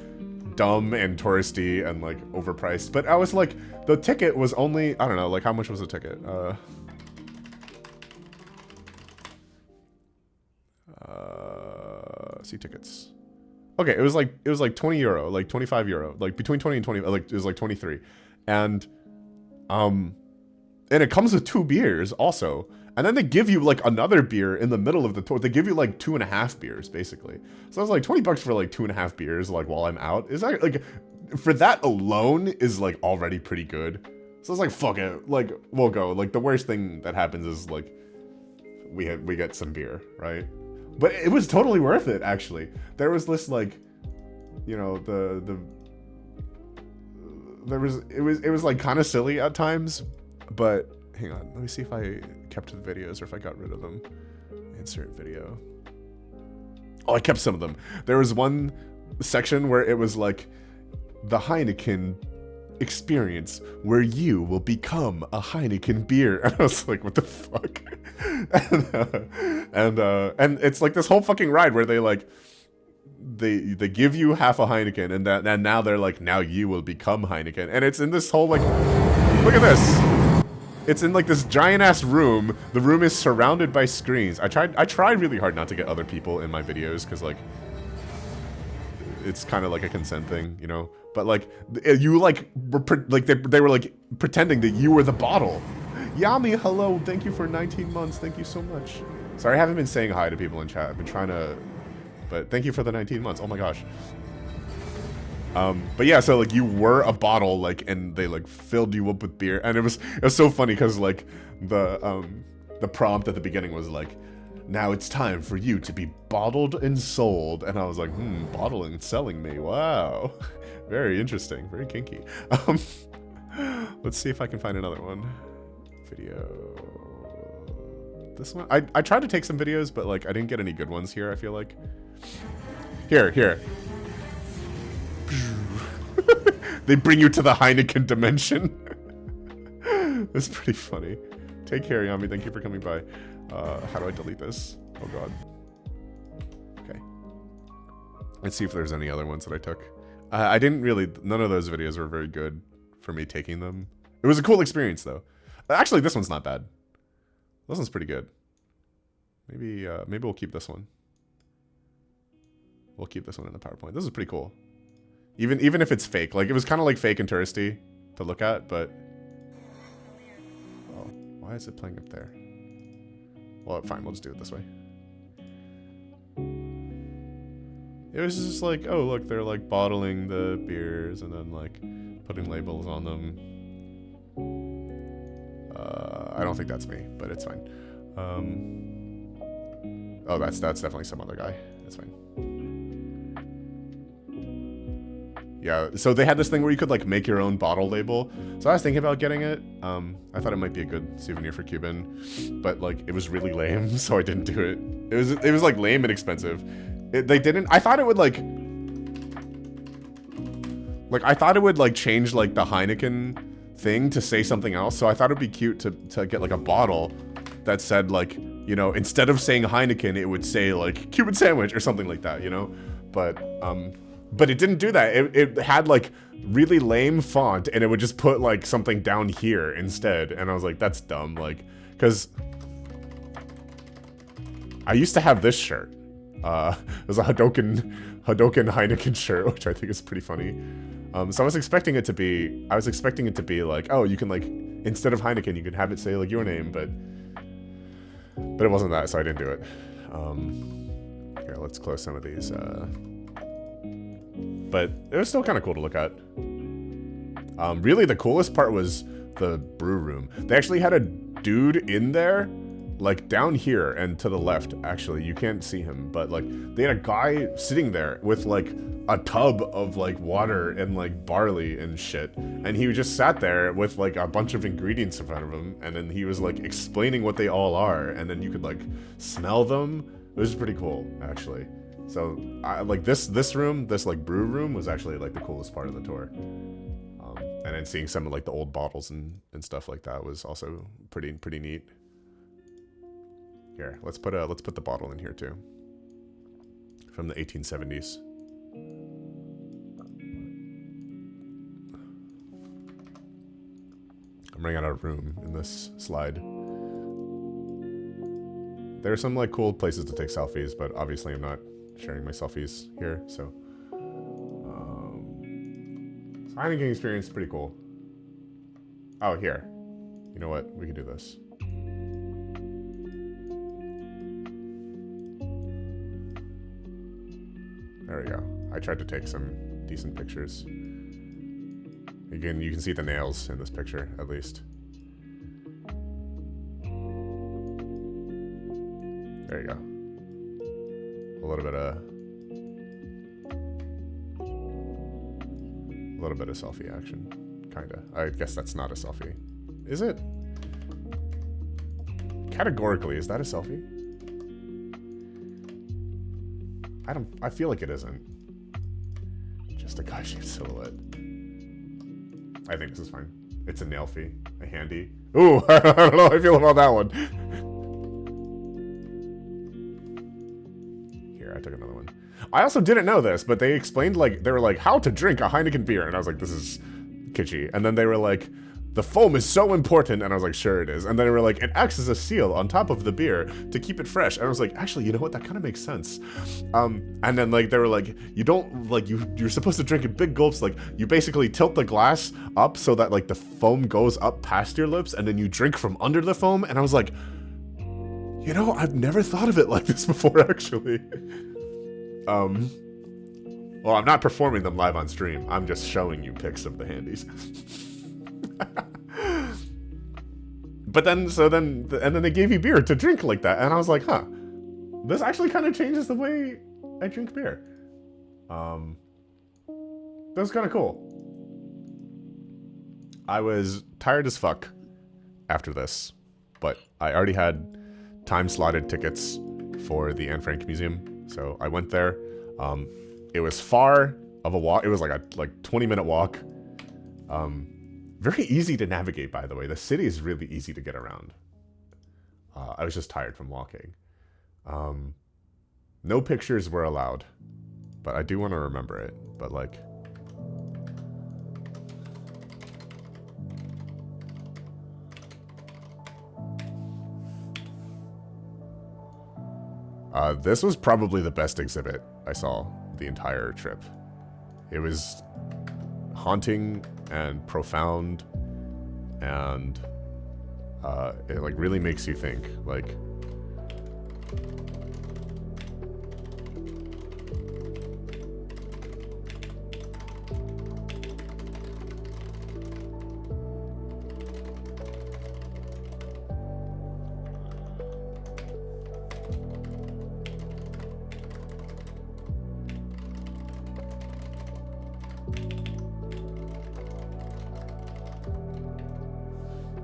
dumb and touristy and like overpriced, but I was like, the ticket was only, I don't know, like how much was the ticket? See tickets. Okay, it was like 20 euro, like 25 euro, like between 20 and 20, like it was like 23. And it comes with 2 beers also. And then they give you like another beer in the middle of the tour. They give you like 2.5 beers basically. So I was like, $20 for like 2.5 beers like while I'm out. Is that like, for that alone is like already pretty good. So it's like, fuck it, like we'll go. Like the worst thing that happens is like we get some beer, right? But it was totally worth it, actually. There was this like, you know, it was like kind of silly at times, but hang on, let me see if I kept the videos or if I got rid of them. Insert video. Oh, I kept some of them. There was one section where it was like the Heineken experience where you will become a Heineken beer, and I was like, what the fuck? and it's like this whole fucking ride where they give you half a Heineken, and now they're like, now you will become Heineken, and it's in this whole like, look at this. It's in like this giant ass room. The room is surrounded by screens. I tried really hard not to get other people in my videos because like it's kind of like a consent thing, you know. But like you like were they were like pretending that you were the bottle. Yami, hello. Thank you for 19 months. Thank you so much. Sorry, I haven't been saying hi to people in chat. I've been trying to, but thank you for the 19 months. Oh my gosh. But yeah, so like you were a bottle, like, and they like filled you up with beer, and it was so funny because like the prompt at the beginning was like, now it's time for you to be bottled and sold, and I was like, bottling and selling me, wow, very interesting, very kinky. Let's see if I can find another one. Video. This one, I tried to take some videos, but like I didn't get any good ones here. I feel like here. They bring you to the Heineken dimension. That's pretty funny. Take care, Yami. Thank you for coming by. How do I delete this? Oh god. Okay. Let's see if there's any other ones that I took. I didn't really. None of those videos were very good for me taking them. It was a cool experience though. Actually, this one's not bad. This one's pretty good. Maybe we'll keep this one. We'll keep this one in the PowerPoint. This is pretty cool. Even if it's fake, like it was kind of like fake and touristy to look at, but oh, why is it playing up there? Well, fine, we'll just do it this way. It was just like, oh look, they're like bottling the beers and then like putting labels on them. I don't think that's me, but it's fine. Oh, that's definitely some other guy. That's fine. Yeah, so they had this thing where you could like make your own bottle label. So I was thinking about getting it. I thought it might be a good souvenir for Cuban, but like it was really lame, so I didn't do it. It was like lame and expensive. I thought it would I thought it would like change like the Heineken thing to say something else. So I thought it'd be cute to get like a bottle that said like, you know, instead of saying Heineken, it would say like Cuban sandwich or something like that, you know? But it didn't do that. It had like really lame font, and it would just put like something down here instead. And I was like, that's dumb. Like, because I used to have this shirt. It was a Hadoken Heineken shirt, which I think is pretty funny. So I was expecting it to be like, oh, you can like, instead of Heineken, you can have it say like your name, but it wasn't that, so I didn't do it. Here, let's close some of these. But it was still kind of cool to look at. Really, the coolest part was the brew room. They actually had a dude in there, like down here and to the left. Actually, you can't see him, but like they had a guy sitting there with like a tub of like water and like barley and shit. And he just sat there with like a bunch of ingredients in front of him. And then he was like explaining what they all are. And then you could like smell them. It was pretty cool, actually. So, like this room, this like brew room was actually like the coolest part of the tour. And then seeing some of like the old bottles and stuff like that was also pretty neat. Here, let's put the bottle in here too. From the 1870s. I'm running out of room in this slide. There are some like cool places to take selfies, but obviously I'm not sharing my selfies here, so Heineken experience is pretty cool. Oh, here. You know what? We can do this. There we go. I tried to take some decent pictures. Again, you can see the nails in this picture, at least. There you go. A little bit of selfie action, kinda. I guess that's not a selfie. Is it? Categorically, is that a selfie? I feel like it isn't. Just a guy-shaped silhouette. I think this is fine. It's a nailfie, a handy. Ooh, I don't know how I feel about that one. Here, I took another one. I also didn't know this, but they explained, like, they were like, how to drink a Heineken beer. And I was like, this is kitschy. And then they were like, the foam is so important. And I was like, sure it is. And then they were like, it acts as a seal on top of the beer to keep it fresh. And I was like, actually, you know what? That kind of makes sense. And then, like, they were like, you don't, like, you're supposed to drink in big gulps. Like, you basically tilt the glass up so that, like, the foam goes up past your lips. And then you drink from under the foam. And I was like, you know, I've never thought of it like this before, actually. Well, I'm not performing them live on stream. I'm just showing you pics of the handies. But then, and then they gave you beer to drink like that. And I was like, huh, this actually kind of changes the way I drink beer. That was kind of cool. I was tired as fuck after this, but I already had time-slotted tickets for the Anne Frank Museum. So I went there. It was far of a walk. It was like a 20-minute walk. Very easy to navigate, by the way. The city is really easy to get around. I was just tired from walking. No pictures were allowed, but I do want to remember it. But like, this was probably the best exhibit I saw the entire trip. It was haunting and profound, and it like really makes you think. Like,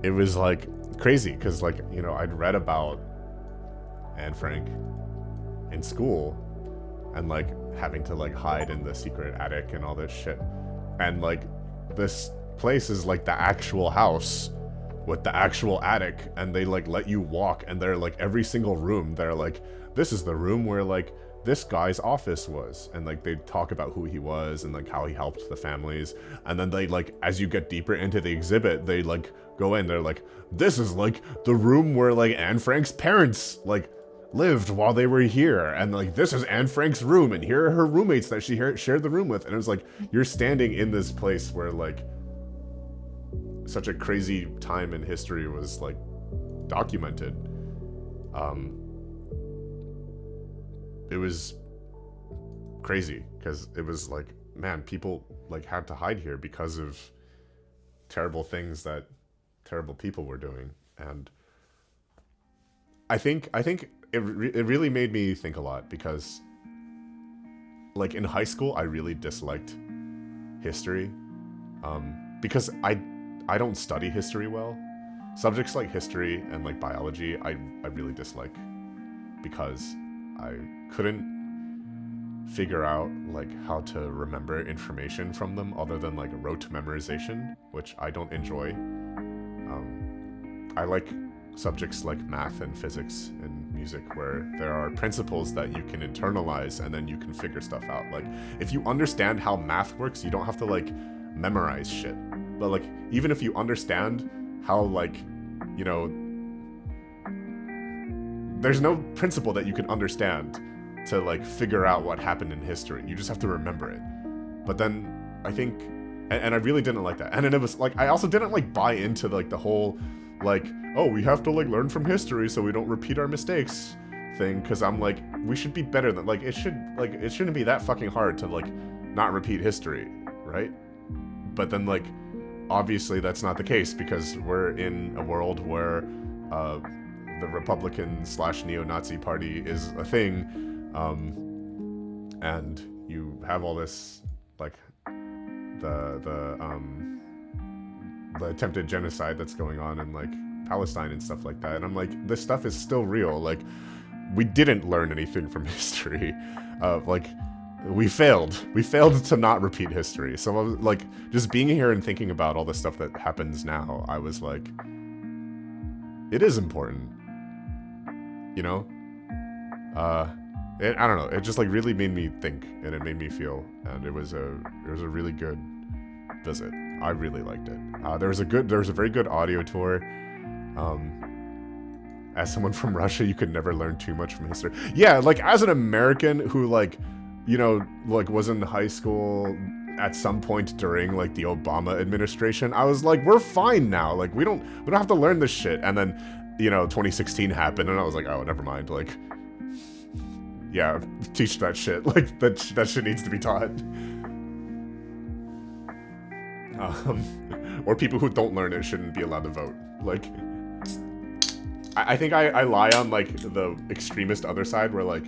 it was like crazy because, like, you know, I'd read about Anne Frank in school and like having to like hide in the secret attic and all this shit, and like this place is like the actual house with the actual attic, and they like let you walk, and they're like every single room they're like, this is the room where like this guy's office was, and like they talk about who he was and like how he helped the families, and then they like, as you get deeper into the exhibit, they like go in, they're like, this is like the room where like Anne Frank's parents like lived while they were here, and like this is Anne Frank's room, and here are her roommates that she shared the room with. And it was like, you're standing in this place where like such a crazy time in history was like documented. It was crazy because it was like, man, people like had to hide here because of terrible things that terrible people were doing. And I think it really made me think a lot, because like in high school I really disliked history, because I don't study history well. Subjects like history and like biology I really dislike, because I couldn't figure out like how to remember information from them other than like rote memorization, which I don't enjoy. I like subjects like math and physics and music, where there are principles that you can internalize and then you can figure stuff out. Like, if you understand how math works, you don't have to like memorize shit. But like, even if you understand how, like, you know, there's no principle that you can understand to like figure out what happened in history. You just have to remember it. But then I think, and I really didn't like that. And then it was like, I also didn't like buy into like the whole like, oh, we have to like learn from history so we don't repeat our mistakes thing. Cause I'm like, we should be better than, like, it shouldn't be that fucking hard to like not repeat history, right? But then like, obviously that's not the case because we're in a world where the Republican / neo-Nazi party is a thing, and you have all this like the attempted genocide that's going on in like Palestine and stuff like that, and I'm like, this stuff is still real. Like, we didn't learn anything from history. Like, we failed to not repeat history. So I was like, just being here and thinking about all the stuff that happens now, I was like, it is important, you know. I don't know, it just like really made me think, and it made me feel, and it was a really good visit. I really liked it. There was a very good audio tour. As someone from Russia, you could never learn too much from history. Yeah, like as an American who like, you know, like was in high school at some point during like the Obama administration, I was like, we're fine now. Like we don't have to learn this shit. And then, you know, 2016 happened, and I was like, oh, never mind. Like, yeah, teach that shit. Like that shit needs to be taught. Or people who don't learn it shouldn't be allowed to vote. Like, I think I lie on like the extremist other side where like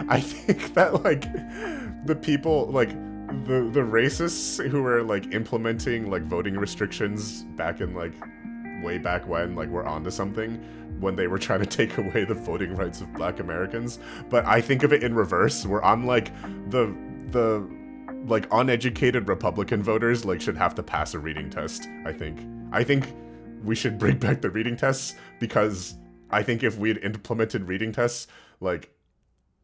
I think that like the people like the racists who were like implementing like voting restrictions back in like way back when, like, were onto something when they were trying to take away the voting rights of Black Americans. But I think of it in reverse, where I'm like the like uneducated Republican voters like should have to pass a reading test. I think we should bring back the reading tests, because I think if we'd implemented reading tests, like,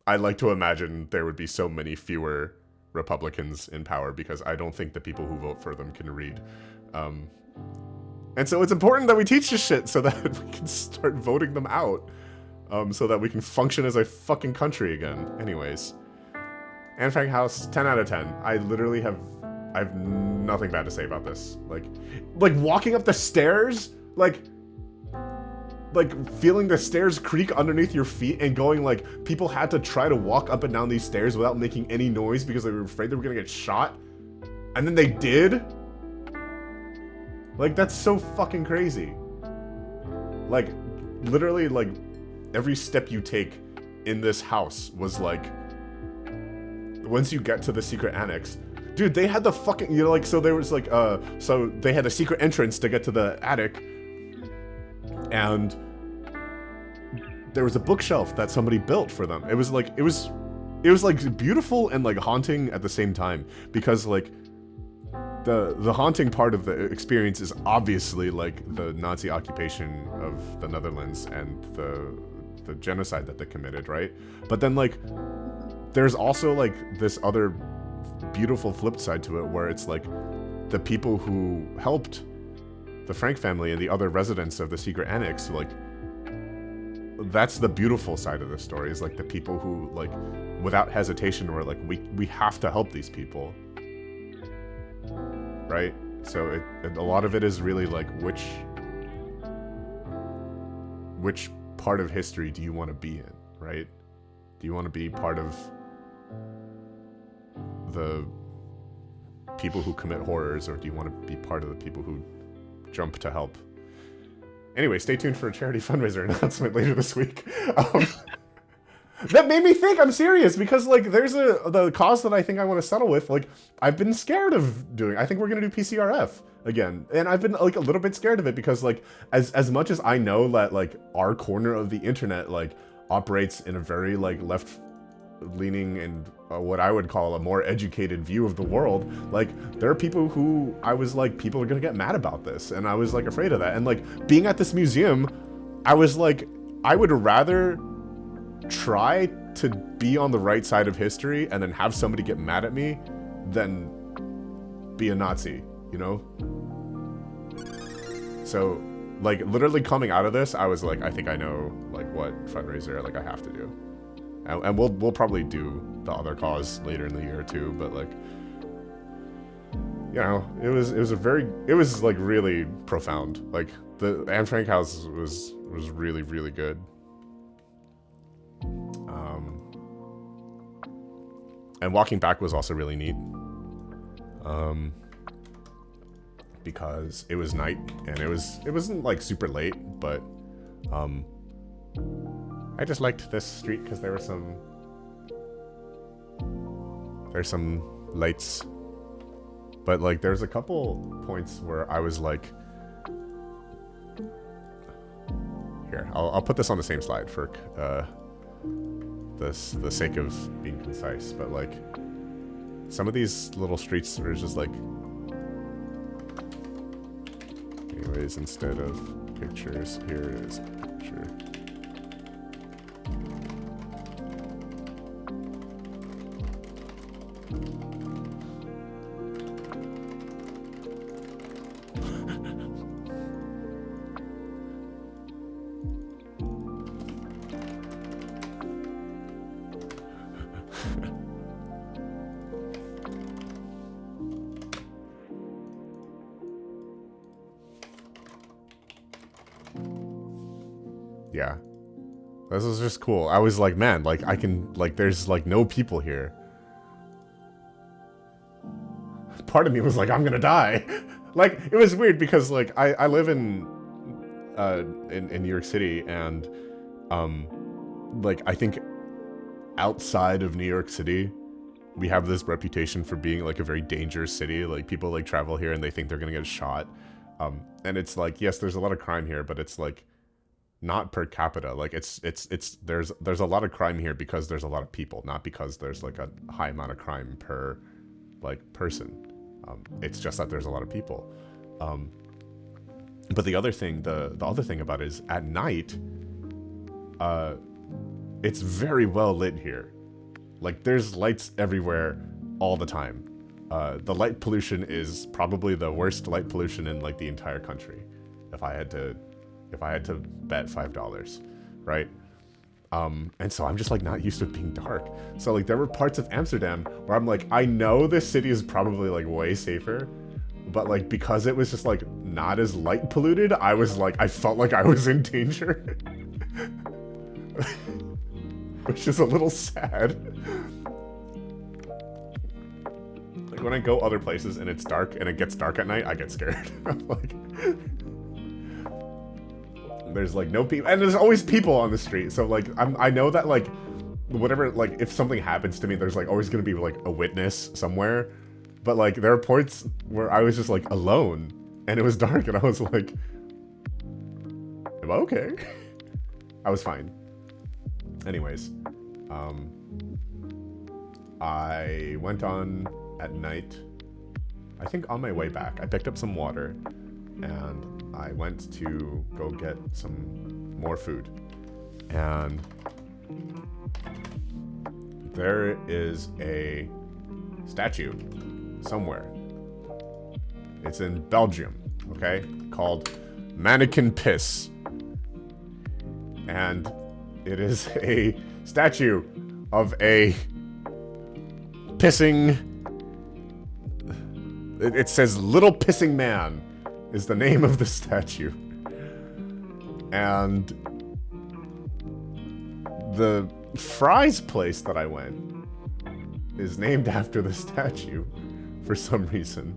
I like to imagine there would be so many fewer Republicans in power, because I don't think the people who vote for them can read. And so it's important that we teach this shit so that we can start voting them out, so that we can function as a fucking country again. Anyways, Anne Frank House, 10 out of 10. I literally I have nothing bad to say about this. Like walking up the stairs, like feeling the stairs creak underneath your feet, and going like, people had to try to walk up and down these stairs without making any noise because they were afraid they were gonna get shot, and then they did. Like, that's so fucking crazy. Like, literally, like, every step you take in this house was like, once you get to the secret annex, dude, they had the fucking, you know, like, so there was like, so they had a secret entrance to get to the attic, and there was a bookshelf that somebody built for them. It was like, it was like beautiful and like haunting at the same time, because like, the haunting part of the experience is obviously like the Nazi occupation of the Netherlands and the genocide that they committed, right? But then like, there's also like this other beautiful flip side to it, where it's like the people who helped the Frank family and the other residents of the secret annex, like, that's the beautiful side of the story, is like the people who like without hesitation were like, we have to help these people. Right? So a lot of it is really like, which part of history do you want to be in, right? Do you want to be part of the people who commit horrors, or do you want to be part of the people who jump to help? Anyway, stay tuned for a charity fundraiser announcement later this week. That made me think, I'm serious, because like, there's the cause that I think I want to settle with. Like, I've been scared of doing, I think we're gonna do PCRF again, and I've been like a little bit scared of it, because like, as much as I know that like our corner of the internet like operates in a very like left leaning and what I would call a more educated view of the world, like, there are people who I was like, people are gonna get mad about this, and I was like afraid of that. And like, being at this museum, I was like, I would rather try to be on the right side of history and then have somebody get mad at me than be a Nazi, you know? So like, literally coming out of this, I was like, I think I know like what fundraiser like I have to do, and we'll probably do the other cause later in the year too. But like, you know, it was like really profound. Like, the Anne Frank house was really, really good. And walking back was also really neat. Because it was night and it wasn't like super late, but I just liked this street because there's some lights. But like there's a couple points where I was like, here, I'll put this on the same slide for the sake of being concise, but like some of these little streets were just like, anyways, instead of pictures, here is a picture. Yeah. This was just cool. I was like, man, like I can, like there's like no people here. Part of me was like, I'm gonna die. Like, it was weird because like I live in New York City, and like I think outside of New York City we have this reputation for being like a very dangerous city. Like people like travel here and they think they're gonna get shot. And it's like, yes, there's a lot of crime here, but it's like not per capita. Like there's a lot of crime here because there's a lot of people, not because there's like a high amount of crime per like person. It's just that there's a lot of people. But the other thing, the other thing about it is at night, it's very well lit here. Like there's lights everywhere all the time. The light pollution is probably the worst light pollution in like the entire country. If I had to bet $5, right? And so I'm just like not used to it being dark. So like there were parts of Amsterdam where I'm like, I know this city is probably like way safer, but like because it was just like not as light polluted, I was like, I felt like I was in danger. Which is a little sad. Like when I go other places and it's dark and it gets dark at night, I get scared. I'm like, there's like no people, and there's always people on the street. So like I know that like whatever, like if something happens to me, there's like always gonna be like a witness somewhere. But like there are points where I was just like alone and it was dark and I was like, am I okay? I was fine. Anyways, I went on at night. I think on my way back, I picked up some water and I went to go get some more food. And there is a statue somewhere. It's in Belgium, okay? Called Mannequin Piss. And it is a statue of a pissing... It says Little Pissing Man is the name of the statue. And the fries place that I went is named after the statue for some reason.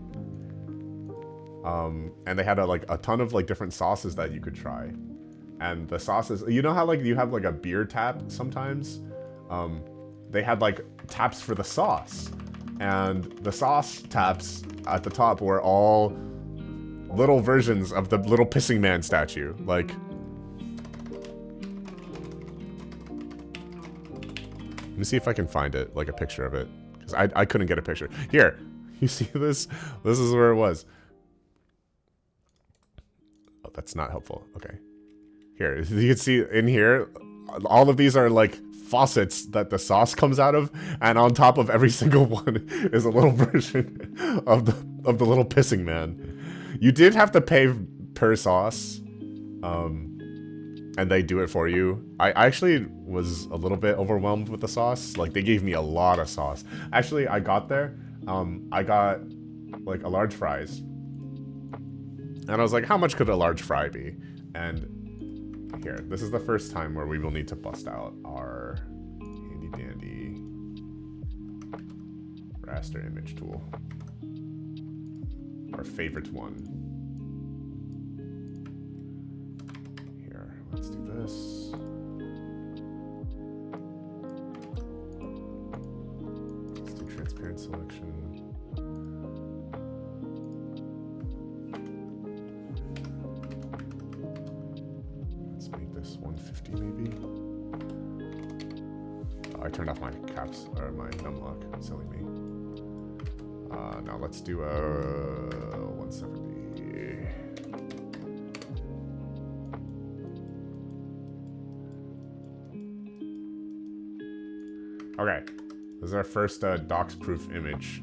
And they had a ton of like different sauces that you could try. And the sauces, you know how like you have like a beer tap sometimes? They had like taps for the sauce. And the sauce taps at the top were all little versions of the Little Pissing Man statue. Like, let me see if I can find it, like a picture of it. Because I couldn't get a picture. Here, you see this? This is where it was. Oh, that's not helpful. Okay. Here, you can see in here, all of these are like faucets that the sauce comes out of, and on top of every single one is a little version of the Little Pissing Man. You did have to pay per sauce, and they do it for you. I actually was a little bit overwhelmed with the sauce. Like, they gave me a lot of sauce. Actually, I got there, I got like a large fries, and I was like, how much could a large fry be? And here, this is the first time where we will need to bust out our handy dandy Raster image tool. Our favorite one. Here, let's do this. Let's do transparent selection. Let's make this 150 maybe. Oh, I turned off my caps, or my num lock. Silly me. Now let's do a 170. Okay, this is our first docs-proof image.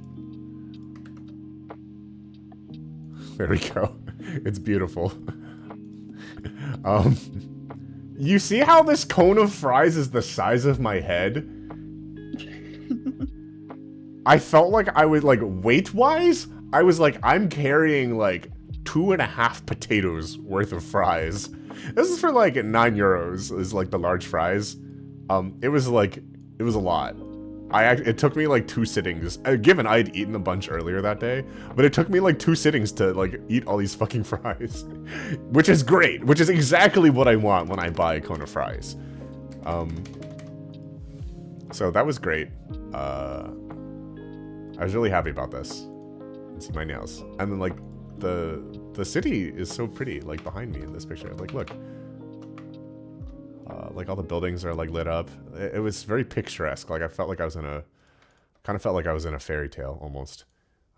There we go. It's beautiful. You see how this cone of fries is the size of my head? I felt like I was, like, weight-wise, I was like, I'm carrying, like, 2.5 potatoes worth of fries. This is for, like, €9, is, like, the large fries. It was, like, it was a lot. It took me, like, 2 sittings, given I had eaten a bunch earlier that day, but it took me, like, 2 sittings to, like, eat all these fucking fries. Which is great, which is exactly what I want when I buy a cone of fries. So that was great. I was really happy about this. Let's see my nails. And then, like, the city is so pretty, like, behind me in this picture. Like, look. Like, all the buildings are, like, lit up. It was very picturesque. Like, I felt like I was in a... Kind of felt like I was in a fairy tale, almost.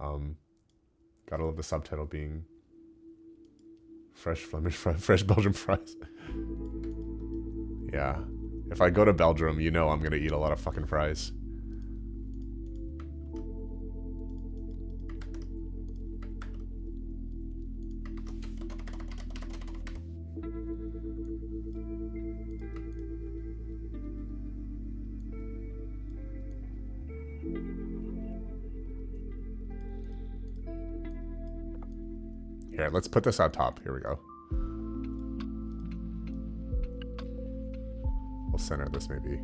Gotta love the subtitle being... Fresh Flemish fries, fresh Belgian fries. Yeah. If I go to Belgium, you know I'm gonna eat a lot of fucking fries. Here, let's put this on top. Here we go. We'll center this maybe.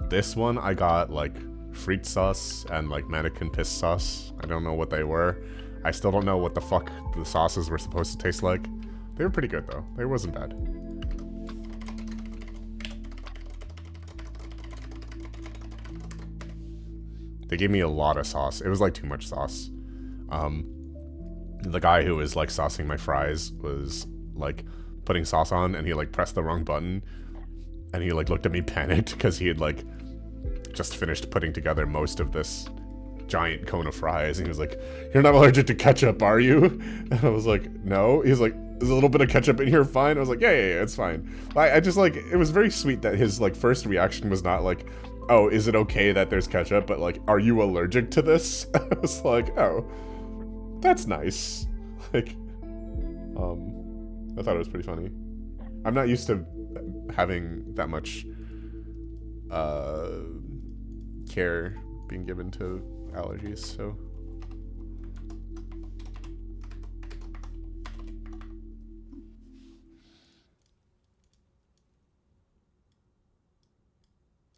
This one I got like frites sauce and like mannequin piss sauce. I don't know what they were. I still don't know what the fuck the sauces were supposed to taste like. They were pretty good though. They wasn't bad. They gave me a lot of sauce. It was like too much sauce. The guy who was like saucing my fries was like putting sauce on and he like pressed the wrong button and he like looked at me panicked because he had like just finished putting together most of this giant cone of fries and he was like, "You're not allergic to ketchup, are you?" And I was like, "No." He's like, "Is a little bit of ketchup in here fine?" I was like, yeah, it's fine. I just like, it was very sweet that his like first reaction was not like, "Oh, is it okay that there's ketchup?" But like, "Are you allergic to this?" I was like, "Oh, that's nice." Like, I thought it was pretty funny. I'm not used to having that much care being given to allergies, so.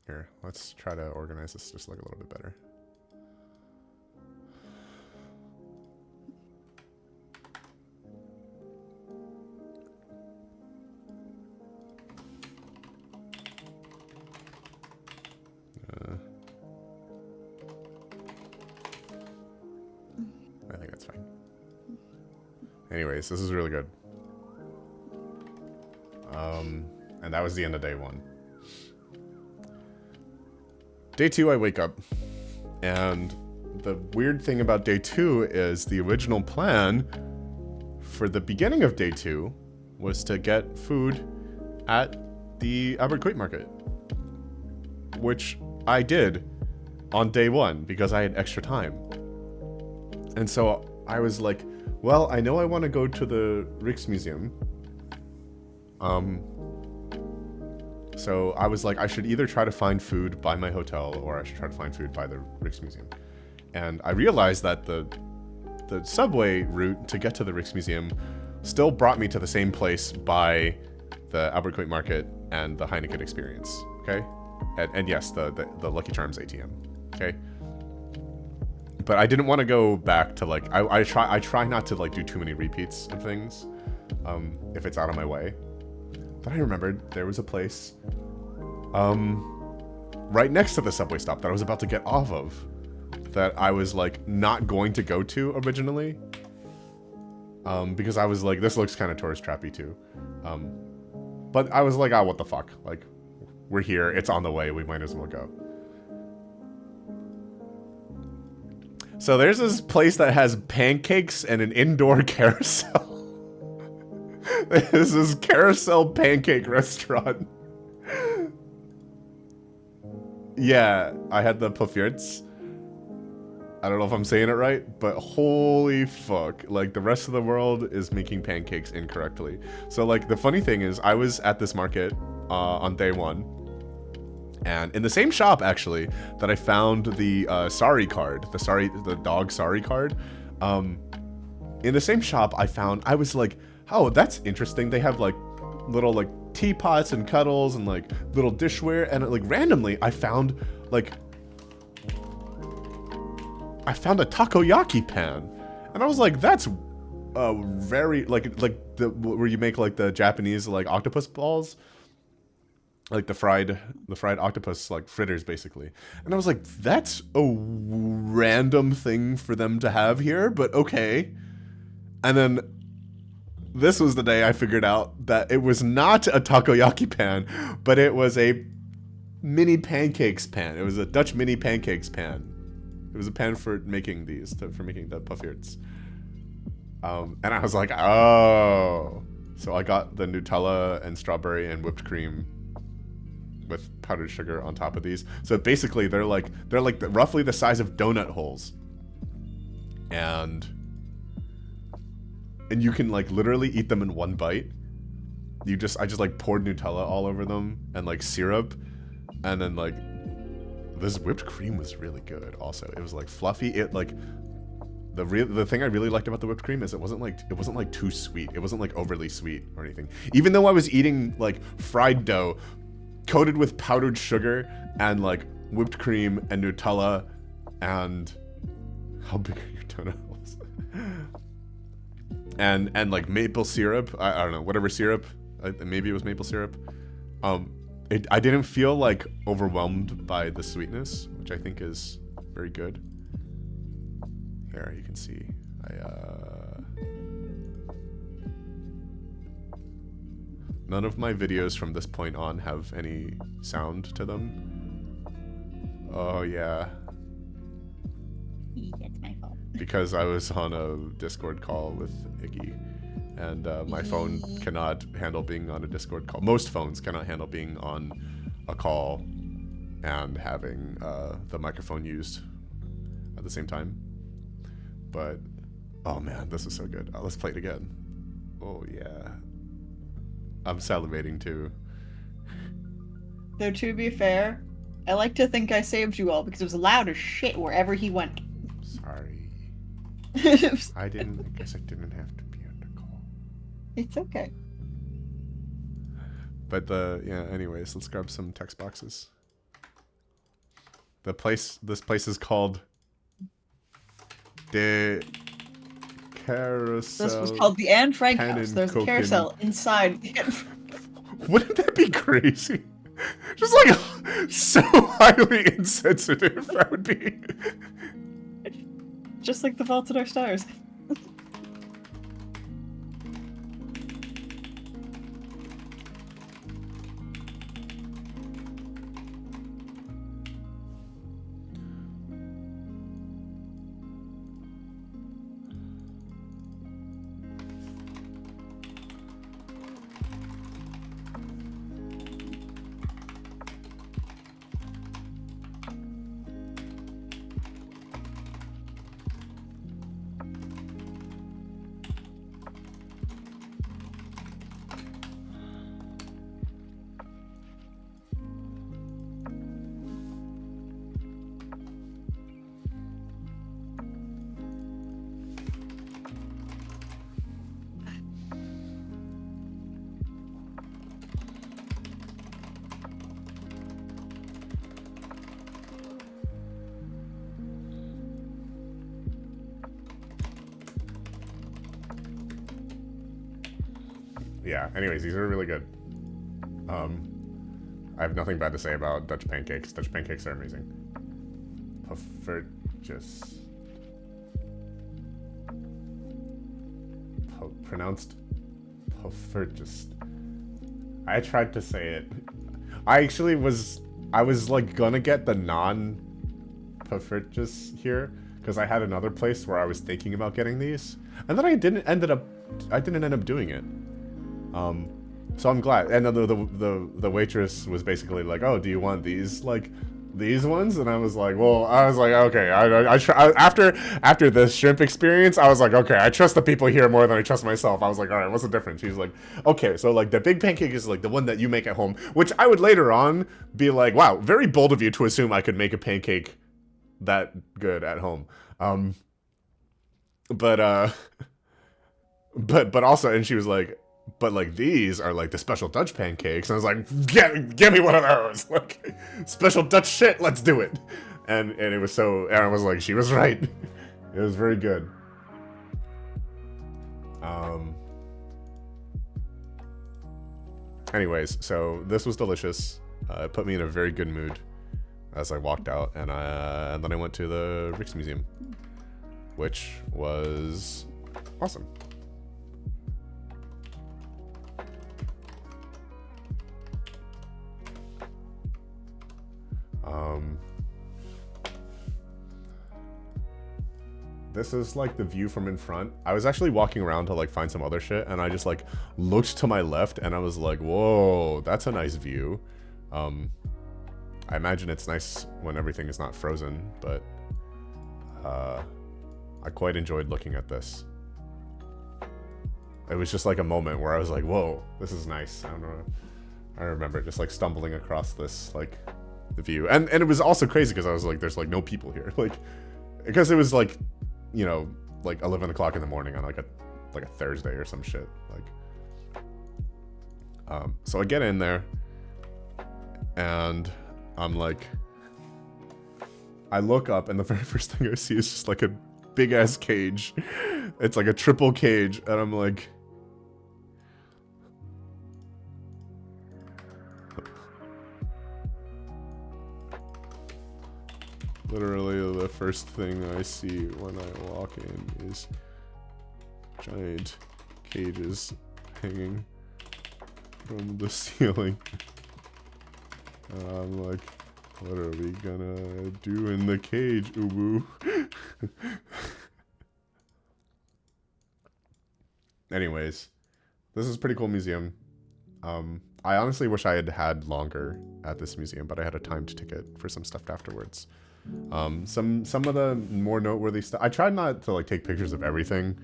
Here, let's try to organize this just like a little bit better. I think that's fine. Anyways, this is really good. And that was the end of day 1. Day 2, I wake up, and the weird thing about day 2 is the original plan for the beginning of day 2 was to get food at the Abercoit market, which I did on day 1 because I had extra time. And so I was like, well, I know I want to go to the Rijksmuseum. So I was like, I should either try to find food by my hotel or I should try to find food by the Rijksmuseum. And I realized that the subway route to get to the Rijksmuseum still brought me to the same place by the Aberystwyth Market and the Heineken Experience. Okay, and yes, the Lucky Charms ATM. Okay. But I didn't want to go back to like I try not to like do too many repeats of things, if it's out of my way. But I remembered there was a place, right next to the subway stop that I was about to get off of, that I was like not going to go to originally, because I was like, this looks kind of tourist trappy too, but I was like, oh, what the fuck, like we're here, it's on the way, we might as well go. So there's this place that has pancakes and an indoor carousel. This is Carousel Pancake Restaurant. Yeah, I had the pofferts. I don't know if I'm saying it right, but holy fuck. Like, the rest of the world is making pancakes incorrectly. So, like, the funny thing is, I was at this market on day one. And in the same shop, actually, that I found the Sari card, the dog Sari card. In the same shop, I was like, oh, that's interesting. They have like little like teapots and kettles and like little dishware. And like randomly, I found a takoyaki pan. And I was like, that's very like where you make like the Japanese like octopus balls. Like the fried octopus, like fritters, basically. And I was like, that's a random thing for them to have here, but okay. And then this was the day I figured out that it was not a takoyaki pan, but it was a mini pancakes pan. It was a Dutch mini pancakes pan. It was a pan for making these, for making the pofferts. And I was like, oh. So I got the Nutella and strawberry and whipped cream with powdered sugar on top of these. So basically they're like roughly the size of donut holes. And you can like literally eat them in one bite. I just like poured Nutella all over them and like syrup, and then like this whipped cream was really good also. It was like fluffy. It like the thing I really liked about the whipped cream is it wasn't like too sweet. It wasn't like overly sweet or anything. Even though I was eating like fried dough coated with powdered sugar and like whipped cream and Nutella and how big are your donut holes? and like maple syrup. I don't know, whatever syrup. Maybe it was maple syrup. I didn't feel like overwhelmed by the sweetness, which I think is very good. There you can see. None of my videos from this point on have any sound to them. Oh yeah. It's my fault. Because I was on a Discord call with Iggy, and my phone cannot handle being on a Discord call. Most phones cannot handle being on a call and having the microphone used at the same time. But, oh man, this is so good. Let's play it again. Oh yeah. I'm salivating too. Though to be fair, I like to think I saved you all because it was loud as shit wherever he went. Sorry. I guess I didn't have to be on the call. It's okay. But anyways, let's grab some text boxes. This place is called the Carousel. This was called the Anne Frank House. There's a carousel inside. Wouldn't that be crazy? Just like so highly insensitive that would be. Just like the Fault in Our Stars. yeah. Anyways, these are really good. I have nothing bad to say about Dutch pancakes. Dutch pancakes are amazing. Pronounced Poffertjes. I tried to say it. I was like gonna get the non-Poffertjes here because I had another place where I was thinking about getting these, and then I didn't end up doing it. So I'm glad. And the waitress was basically like, "Oh, do you want these these ones?" And I was like, okay. After this shrimp experience, I was like, okay, I trust the people here more than I trust myself. I was like, all right, what's the difference? She's like, okay, so like the big pancake is like the one that you make at home, which I would later on be like, wow, very bold of you to assume I could make a pancake that good at home. But also, and she was like, but like these are like the special Dutch pancakes, and I was like, give me one of those, like special Dutch shit, let's do it. And it was so, and I was like, she was right. It was very good. Anyways, so this was delicious. It put me in a very good mood as I walked out, and then I went to the Rijksmuseum, which was awesome. This is like the view from in front. I was actually walking around to like find some other shit, and I just like looked to my left and I was like, whoa, that's a nice view. I imagine it's nice when everything is not frozen, but I quite enjoyed looking at this. It was just like a moment where I was like, whoa, this is nice. I don't know. I remember just like stumbling across this like the view, and it was also crazy because I was like, there's like no people here, like because it was like, you know, like 11 o'clock in the morning on like a Thursday or some shit, like so I get in there and I'm like, I look up and the very first thing I see is just like a big ass cage. It's like a triple cage, and I'm like, literally the first thing I see when I walk in is giant cages hanging from the ceiling. I'm like, what are we gonna do in the cage, Ubu? Anyways, this is a pretty cool museum. I honestly wish I had had longer at this museum, but I had a timed ticket for some stuff afterwards. Some of the more noteworthy stuff, I tried not to like take pictures of everything,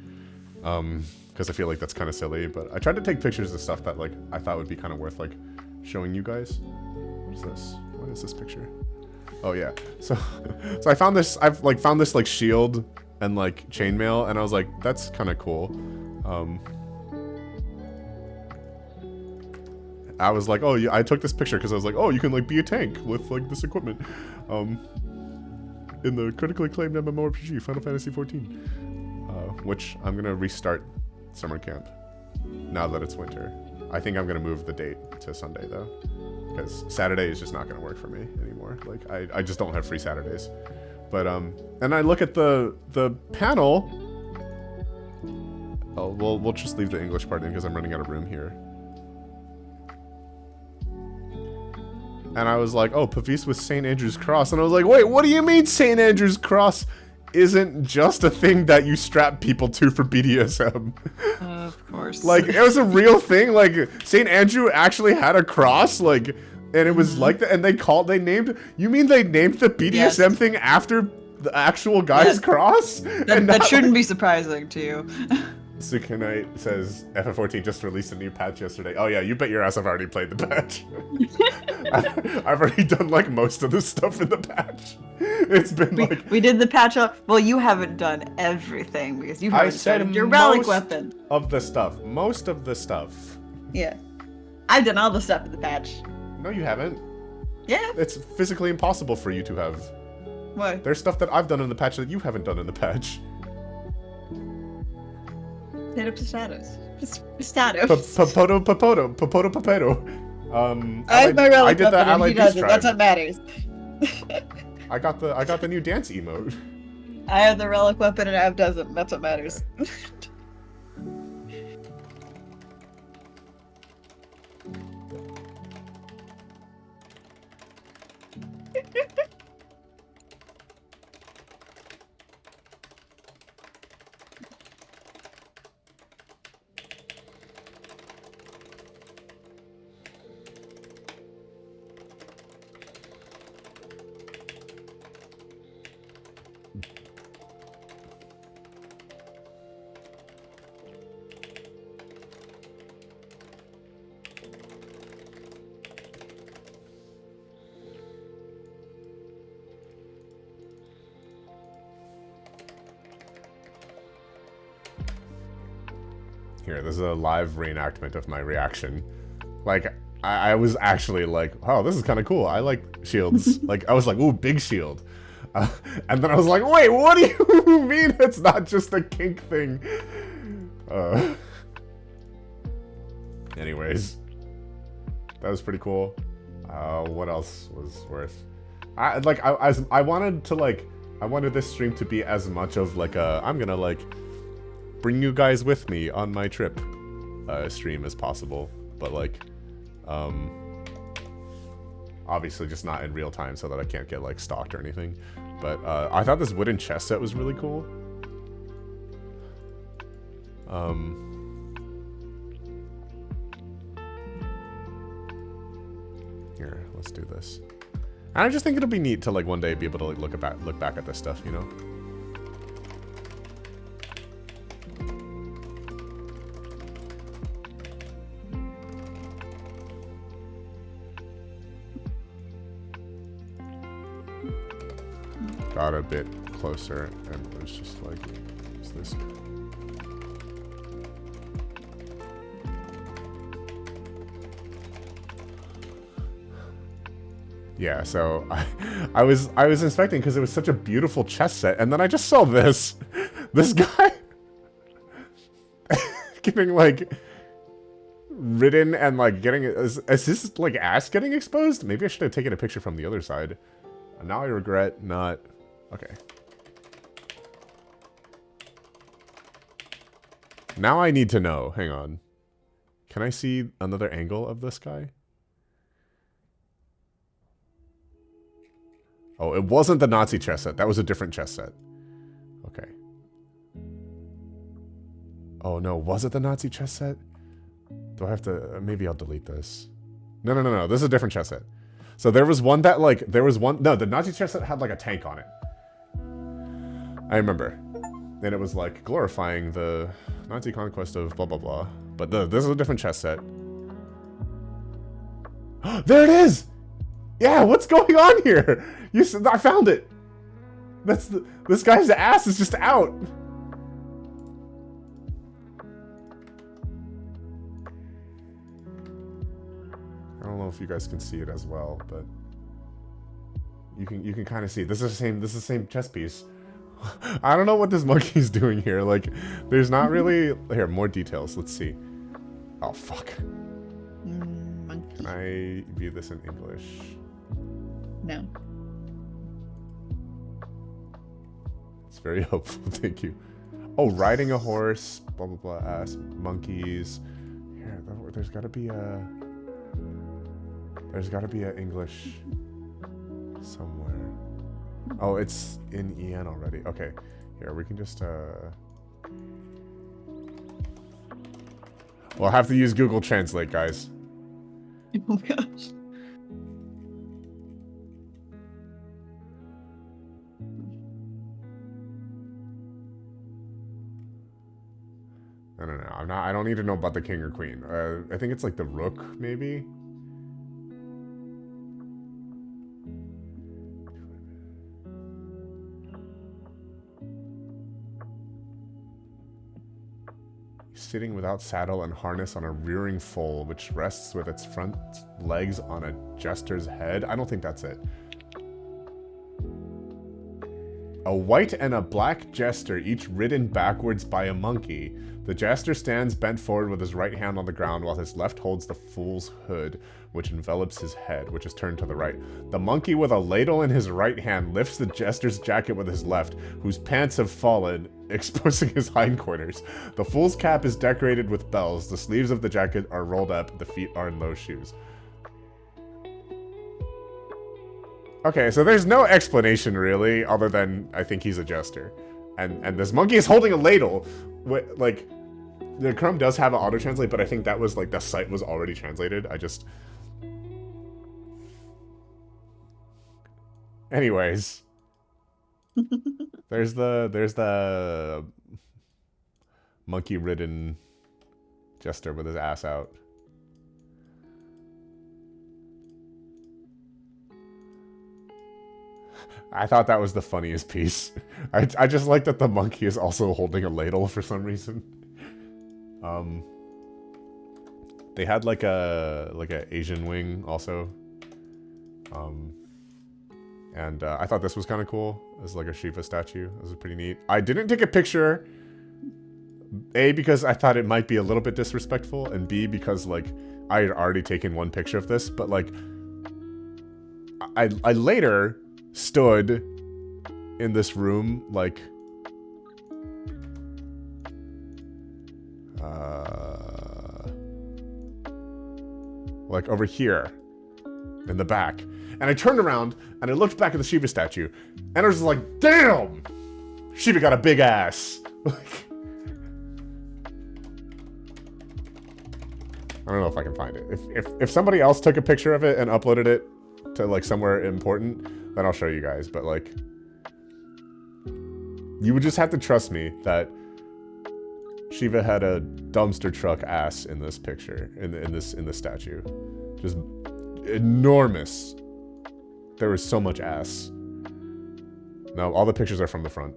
because I feel like that's kind of silly, but I tried to take pictures of stuff that like I thought would be kind of worth like showing you guys. What is this? What is this picture? Oh yeah, so I found this, I've like found this like shield and like chainmail, and I was like, that's kind of cool. I was like, oh yeah, I took this picture because I was like, oh, you can like be a tank with like this equipment, in the critically acclaimed MMORPG Final Fantasy XIV, which I'm gonna restart summer camp now that it's winter. I think I'm gonna move the date to Sunday though, because Saturday is just not gonna work for me anymore. Like I just don't have free Saturdays. But and I look at the panel. Oh, we'll just leave the English part in because I'm running out of room here. And I was like, oh, Pavis with St. Andrew's Cross. And I was like, wait, what do you mean St. Andrew's Cross isn't just a thing that you strap people to for BDSM? Of course. Like, it was a real thing. Like, St. Andrew actually had a cross. Like, and it was like that. And they named, you mean they named the BDSM thing after the actual guy's cross? That shouldn't be surprising to you. Sukanite says FF14 just released a new patch yesterday. Oh yeah, you bet your ass I've already played the patch. I've already done like most of the stuff in the patch. It's been we did the patch up. Well, you haven't done everything because you haven't started your relic weapon. Of the stuff. Most of the stuff. Yeah. I've done all the stuff in the patch. No, you haven't. Yeah. It's physically impossible for you to have. What? There's stuff that I've done in the patch that you haven't done in the patch. Hit up the status. Just status. Papoto. I have my relic I did the weapon and he Allied Peace doesn't. That's Tribe. what matters. I got the new dance emote. I have the relic weapon and Av doesn't. That's what matters. Here, this is a live reenactment of my reaction. Like, I was actually like, oh, this is kind of cool. I like shields. Like, I was like, ooh, big shield. And then I was like, wait, what do you mean it's not just a kink thing? Anyways, that was pretty cool. What else was worth? I wanted this stream to be as much of like a, I'm gonna like bring you guys with me on my trip stream as possible, but like obviously just not in real time so that I can't get like stalked or anything. But I thought this wooden chess set was really cool. Here, let's do this. And I just think it'll be neat to like one day be able to like look back at this stuff, you know? Got a bit closer and was just like, is this? Yeah, so I was inspecting because it was such a beautiful chess set, and then I just saw this guy getting like ridden and like getting is this like ass getting exposed? Maybe I should have taken a picture from the other side. And now I regret not. Okay. Now I need to know. Hang on. Can I see another angle of this guy? Oh, it wasn't the Nazi chess set. That was a different chess set. Okay. Oh no, was it the Nazi chess set? Do I have to... maybe I'll delete this. No. This is a different chess set. So there was one that like... No, the Nazi chess set had like a tank on it. I remember. And it was like glorifying the Nazi conquest of blah blah blah. But this is a different chess set. There it is! Yeah, what's going on here? I found it. This guy's ass is just out. I don't know if you guys can see it as well, but you can kind of see it. This is the same chess piece. I don't know what this monkey's doing here. Like, there's not really... Here, more details. Let's see. Oh, fuck. Monkey. Can I view this in English? No. It's very helpful, thank you. Oh, riding a horse, blah, blah, blah, ass, monkeys. Here, there's gotta be a... There's gotta be an English somewhere. Oh, it's in EN already. Okay, here, we can just, We'll have to use Google Translate, guys. Oh gosh. No. I don't need to know about the king or queen. I think it's like the rook, maybe? Sitting without saddle and harness on a rearing foal, which rests with its front legs on a jester's head. I don't think that's it. A white and a black jester, each ridden backwards by a monkey. The jester stands bent forward with his right hand on the ground while his left holds the fool's hood, which envelops his head, which is turned to the right. The monkey with a ladle in his right hand lifts the jester's jacket with his left, whose pants have fallen, exposing his hindquarters. The fool's cap is decorated with bells. The sleeves of the jacket are rolled up. The feet are in low shoes. Okay, so there's no explanation really, other than I think he's a jester. And this monkey is holding a ladle. Like, the Chrome does have an auto-translate, but I think that was, like, the site was already translated. I just... Anyways. There's the monkey-ridden jester with his ass out. I thought that was the funniest piece. I just like that the monkey is also holding a ladle for some reason. They had like a Asian wing also. And I thought this was kind of cool. It's like a Shiva statue. This is pretty neat. I didn't take a picture. A, because I thought it might be a little bit disrespectful, and B, because like I had already taken one picture of this, but like I later stood in this room like over here in the back, and I turned around and I looked back at the Shiva statue, and I was just like, damn, Shiva got a big ass. Like, I don't know if I can find it. If somebody else took a picture of it and uploaded it to like somewhere important, then I'll show you guys. But like, you would just have to trust me that Shiva had a dumpster truck ass in this picture, in this statue, just enormous. There was so much ass. No, all the pictures are from the front,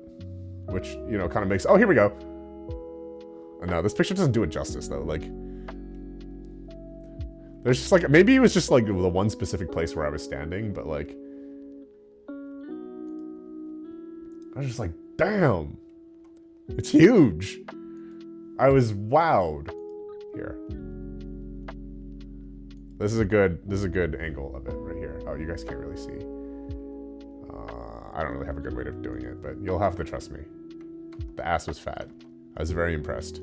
which, you know, kind of makes. Oh, here we go. No, this picture doesn't do it justice though. Like, there's just like, maybe it was just like the one specific place where I was standing, but like, I was just like, damn, it's huge. I was wowed. Here. This is a good angle of it right here. Oh, you guys can't really see. I don't really have a good way of doing it, but you'll have to trust me. The ass was fat. I was very impressed.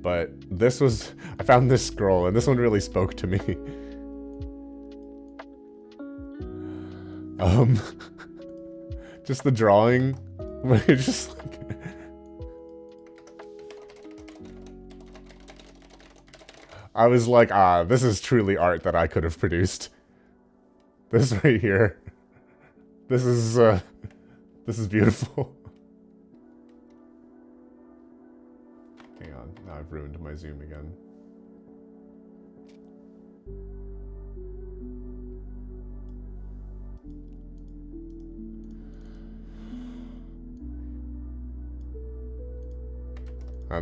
But this was, I found this scroll, and this one really spoke to me. Just the drawing, where it's just like, I was like, this is truly art that I could have produced. This right here. This is beautiful. Hang on, now I've ruined my zoom again.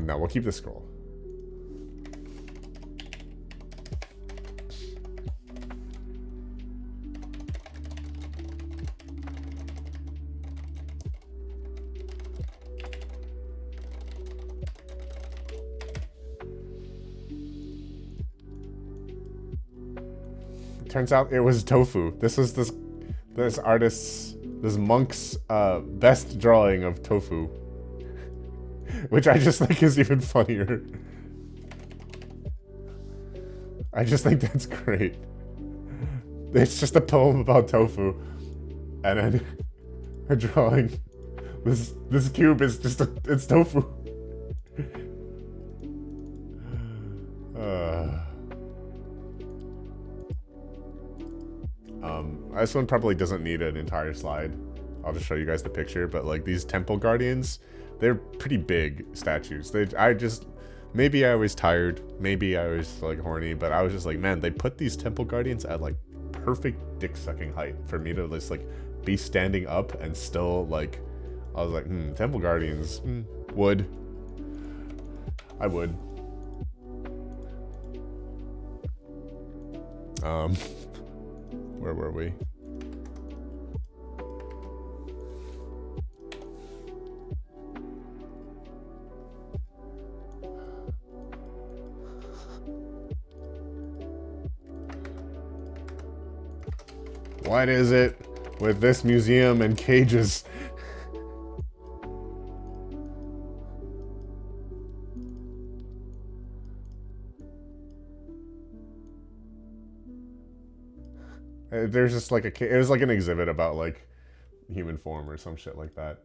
No, we'll keep the scroll. Turns out it was tofu. This was this monk's best drawing of tofu, which I just think is even funnier. I just think that's great. It's just a poem about tofu, and then a drawing. This cube is just it's tofu. This one probably doesn't need an entire slide. I'll just show you guys the picture, but like these temple guardians, they're pretty big statues. Maybe I was tired, maybe I was like horny, but I was just like, man, they put these temple guardians at like perfect dick sucking height for me to just like be standing up and still like, I was like, temple guardians, would. I would. Where were we? What is it with this museum and cages? There's just like it was like an exhibit about like human form or some shit like that.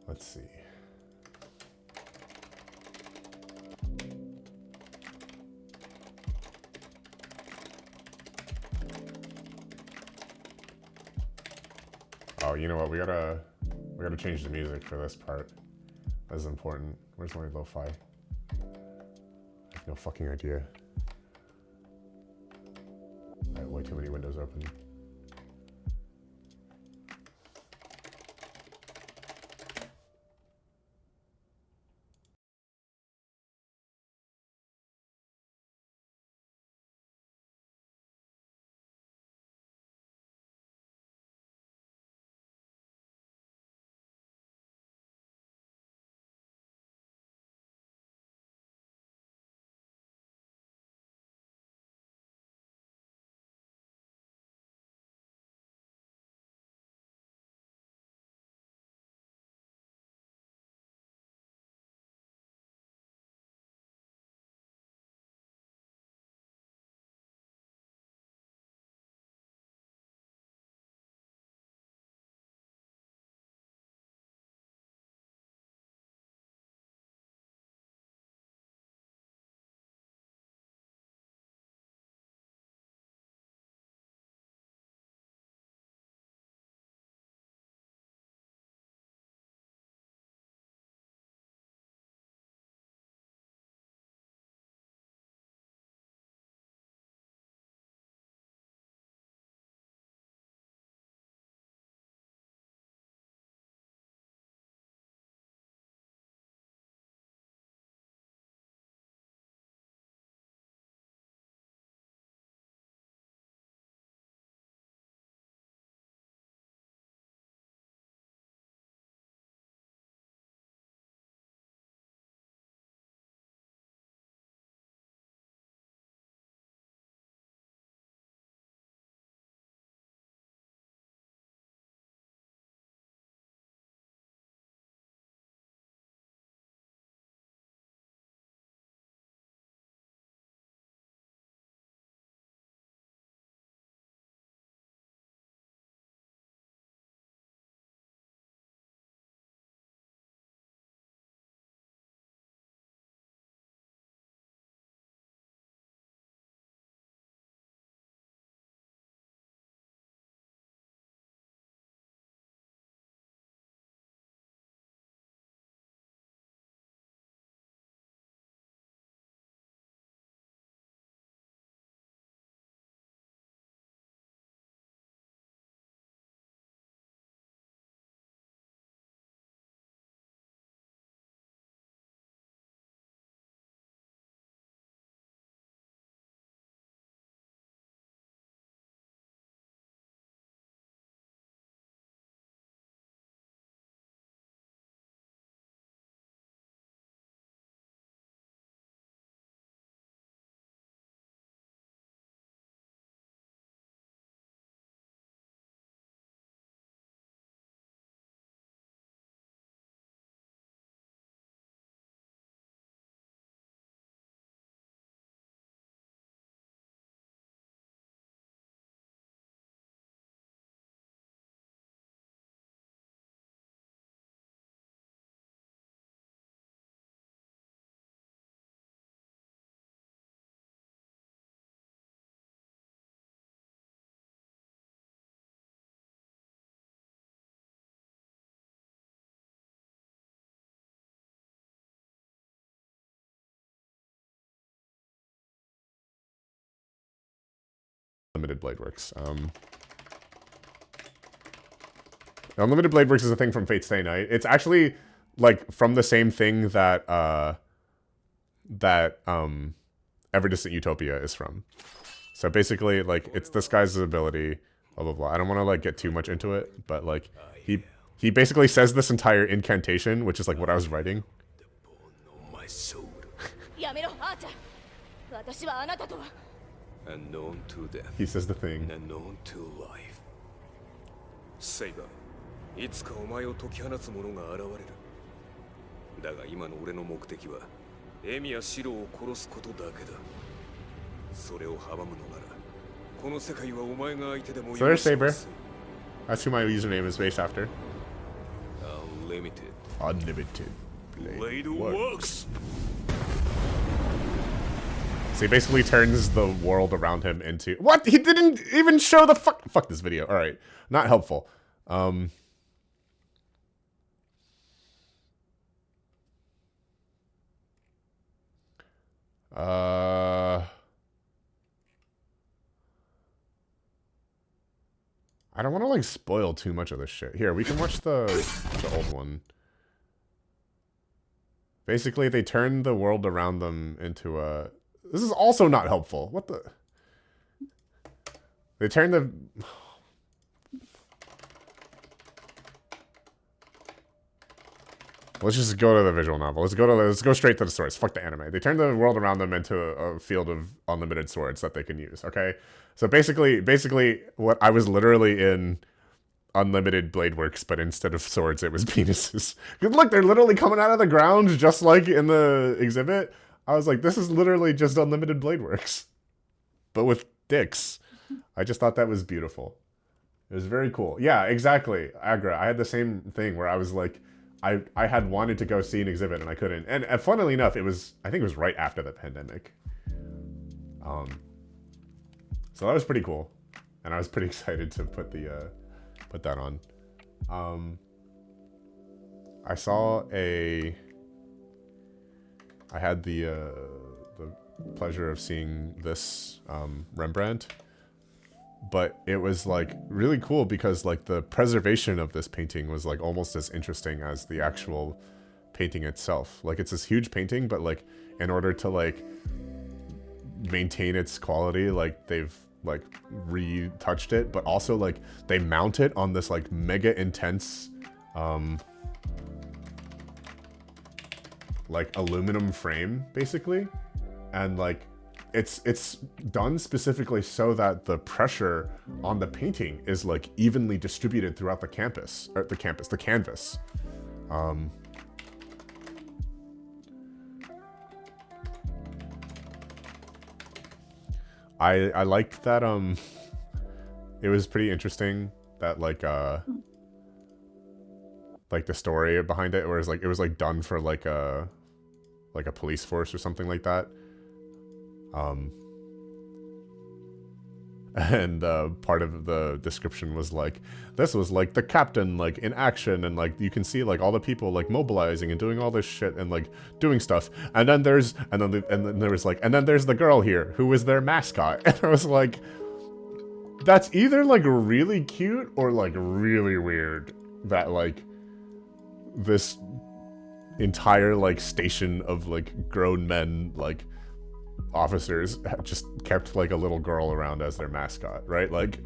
Let's see. Oh, you know what? We gotta change the music for this part. That's important. Where's my lo-fi? I have no fucking idea. I have way too many windows open. Unlimited Blade Works. Unlimited Blade Works is a thing from Fate Stay Night. It's actually like from the same thing that Ever Distant Utopia is from. So basically, like, it's this guy's ability, blah blah blah. I don't want to like get too much into it, but like he basically says this entire incantation, which is like what I was writing. He says the thing. Saber, いつかお前を解き放つ者が現れる。だが今の俺の目的はエミやシロを殺すことだけだ。それを阻むのなら、この世界はお前が相手でも So there's Saber. That's who my username is based after. Unlimited Blade Works. So he basically turns the world around him into... What? He didn't even show the fuck... Fuck this video. Alright. Not helpful. I don't want to, like, spoil too much of this shit. Here, we can watch the old one. Basically, they turn the world around them into a... This is also not helpful. What the... They turn the... Let's just go to the visual novel. Let's go straight to the swords. Fuck the anime. They turn the world around them into a field of unlimited swords that they can use. Okay, so basically, what I was literally in Unlimited Blade Works, but instead of swords, it was penises. Because look, they're literally coming out of the ground just like in the exhibit. I was like, this is literally just Unlimited Blade Works, but with dicks. I just thought that was beautiful. It was very cool. Yeah, exactly. Agra. I had the same thing where I was like. I had wanted to go see an exhibit and I couldn't. And funnily enough, I think it was right after the pandemic. So that was pretty cool. And I was pretty excited to put that on. I had the pleasure of seeing this Rembrandt. But it was like really cool because like the preservation of this painting was like almost as interesting as the actual painting itself. Like it's this huge painting, but like in order to like maintain its quality, like they've like retouched it, but also like they mount it on this like mega intense like aluminum frame basically, and like it's done specifically so that the pressure on the painting is like evenly distributed throughout the canvas. I liked that it was pretty interesting that like the story behind it, whereas like it was like done for like a police force or something like that. And part of the description was like, this was like the captain like in action, and like you can see like all the people like mobilizing and doing all this shit and like doing stuff, and then there's the girl here who is their mascot. And I was like, that's either like really cute or like really weird that like this entire like station of like grown men like officers just kept like a little girl around as their mascot, right? Like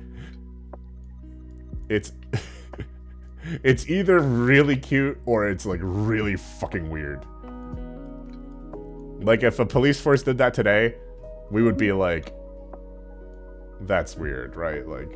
it's it's either really cute or it's like really fucking weird. Like if a police force did that today, we would be like, that's weird, right? Like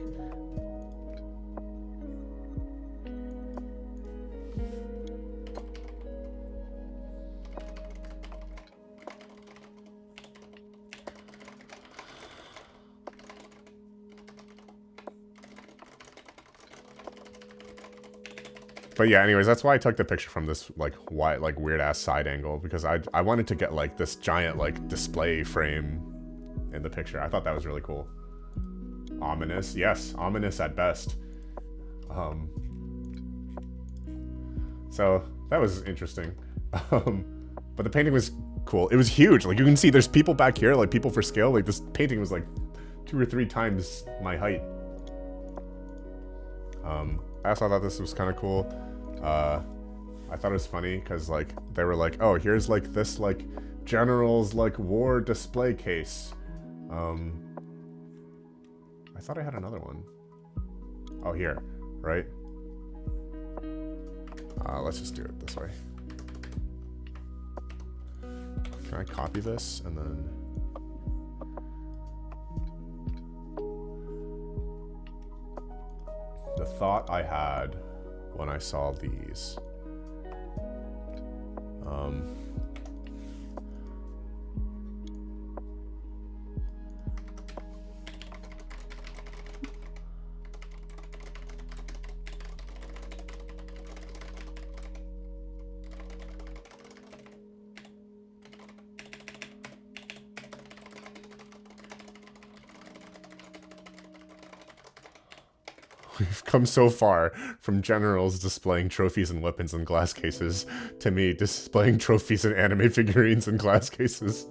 but yeah, anyways, that's why I took the picture from this like wide, like weird ass side angle, because I wanted to get like this giant like display frame in the picture. I thought that was really cool. Ominous, yes, ominous at best. So that was interesting. But the painting was cool. It was huge. Like you can see, there's people back here, like people for scale. Like this painting was like 2 or 3 times my height. I also thought this was kind of cool. I thought it was funny because like they were like, oh, here's like this like general's like war display case. I thought I had another one. Oh, here, right? Let's just do it this way. Can I copy this and then... The thought I had when I saw these. We've come so far from generals displaying trophies and weapons in glass cases to me displaying trophies and anime figurines in glass cases.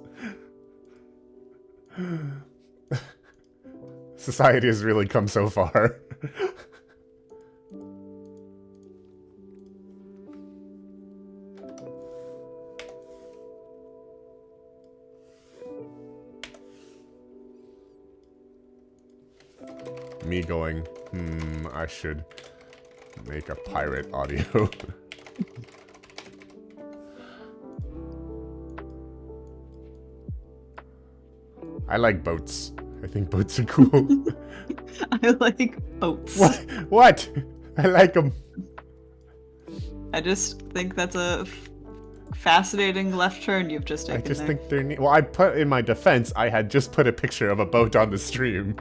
Society has really come so far. Me going, I should make a pirate audio. I like boats. I think boats are cool. I like boats. What? What? I like them. I just think that's a fascinating left turn you've just taken. I just there. think they're neat. Well, I put in my defense, I had just put a picture of a boat on the stream.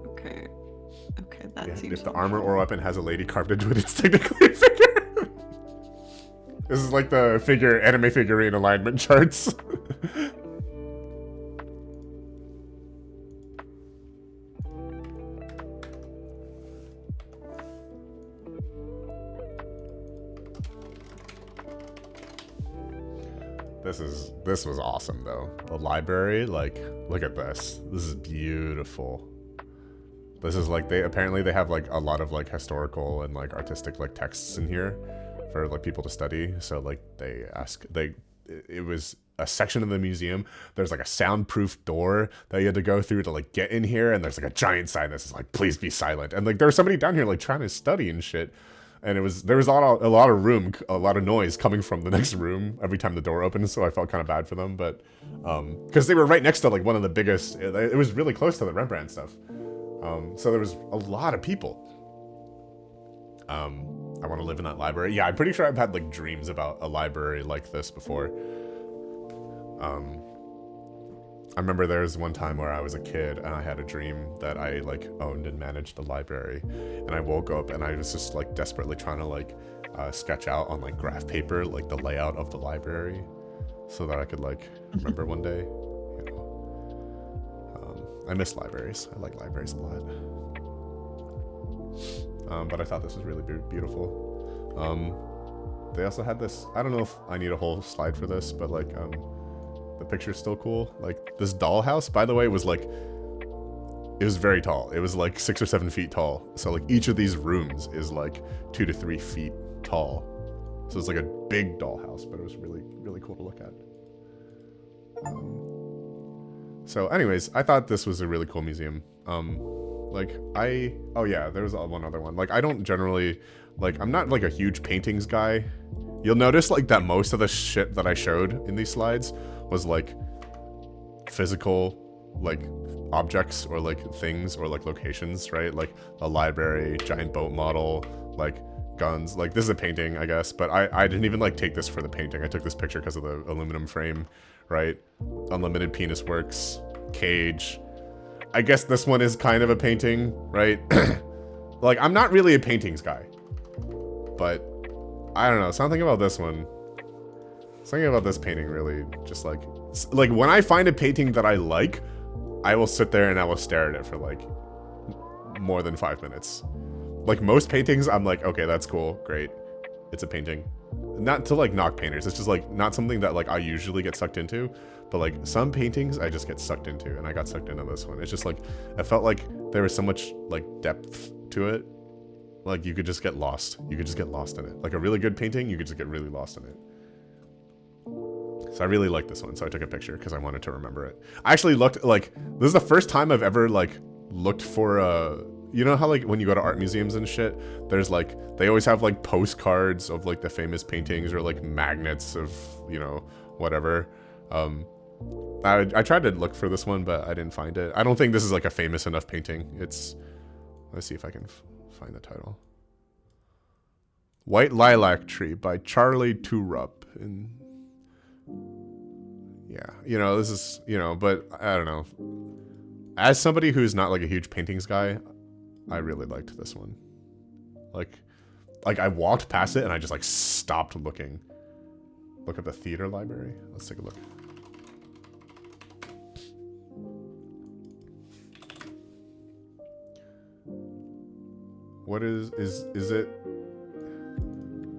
Okay. Okay, that Yeah, seems. if the armor or weapon has a lady carved into it, it's technically a figure. This is like the anime figurine alignment charts. This was awesome though. The library, like, look at this. This is beautiful. This is like apparently they have like a lot of like historical and like artistic like texts in here for like people to study. So like it was a section of the museum. There's like a soundproof door that you had to go through to like get in here, and there's like a giant sign that says like please be silent. And like there was somebody down here like trying to study and shit. And there was a lot of room, a lot of noise coming from the next room every time the door opened, so I felt kind of bad for them. But because they were right next to like one of the biggest, it was really close to the Rembrandt stuff. So there was a lot of people. I want to live in that library. Yeah, I'm pretty sure I've had like dreams about a library like this before. I remember there was one time where I was a kid and I had a dream that I like owned and managed a library, and I woke up and I was just like desperately trying to like sketch out on like graph paper like the layout of the library so that I could like remember one day, you know. I miss libraries. I like libraries a lot. But I thought this was really beautiful. They also had this, I don't know if I need a whole slide for this, but like the picture's still cool. Like this dollhouse, by the way, was like, it was very tall. It was like 6 or 7 feet tall. So like each of these rooms is like 2 to 3 feet tall. So it's like a big dollhouse, but it was really, really cool to look at. So anyways, I thought this was a really cool museum. Oh yeah, there was one other one. Like I don't generally, like I'm not like a huge paintings guy. You'll notice like that most of the shit that I showed in these slides was like physical like objects or like things or like locations, right? Like a library, giant boat model, like guns. Like this is a painting, I guess, but I didn't even like take this for the painting. I took this picture because of the aluminum frame, right? Unlimited Penis Works, cage. I guess this one is kind of a painting, right? Like I'm not really a paintings guy, but I don't know, something about this one, something about this painting really just like when I find a painting that I like, I will sit there and I will stare at it for like more than 5 minutes. Like most paintings, I'm like, okay, that's cool, great, it's a painting. not to like knock painters. It's just like not something that like I usually get sucked into, but like some paintings I just get sucked into, and I got sucked into this one. It's just like I felt like there was so much like depth to it. Like you could just get lost. You could just get lost in it. Like a really good painting, you could just get really lost in it. So I really like this one, so I took a picture because I wanted to remember it. I actually looked, like, this is the first time I've ever, like, looked for you know how, like, when you go to art museums and shit, there's, like, they always have, like, postcards of, like, the famous paintings or, like, magnets of, you know, whatever. I tried to look for this one, but I didn't find it. I don't think this is, like, a famous enough painting. It's, let's see if I can find the title. White Lilac Tree by Charlie Turup. And yeah, you know, this is, you know, but I don't know. As somebody who's not like a huge paintings guy, I really liked this one. Like I walked past it and I just like stopped looking. Look at the theater library. Let's take a look. What is it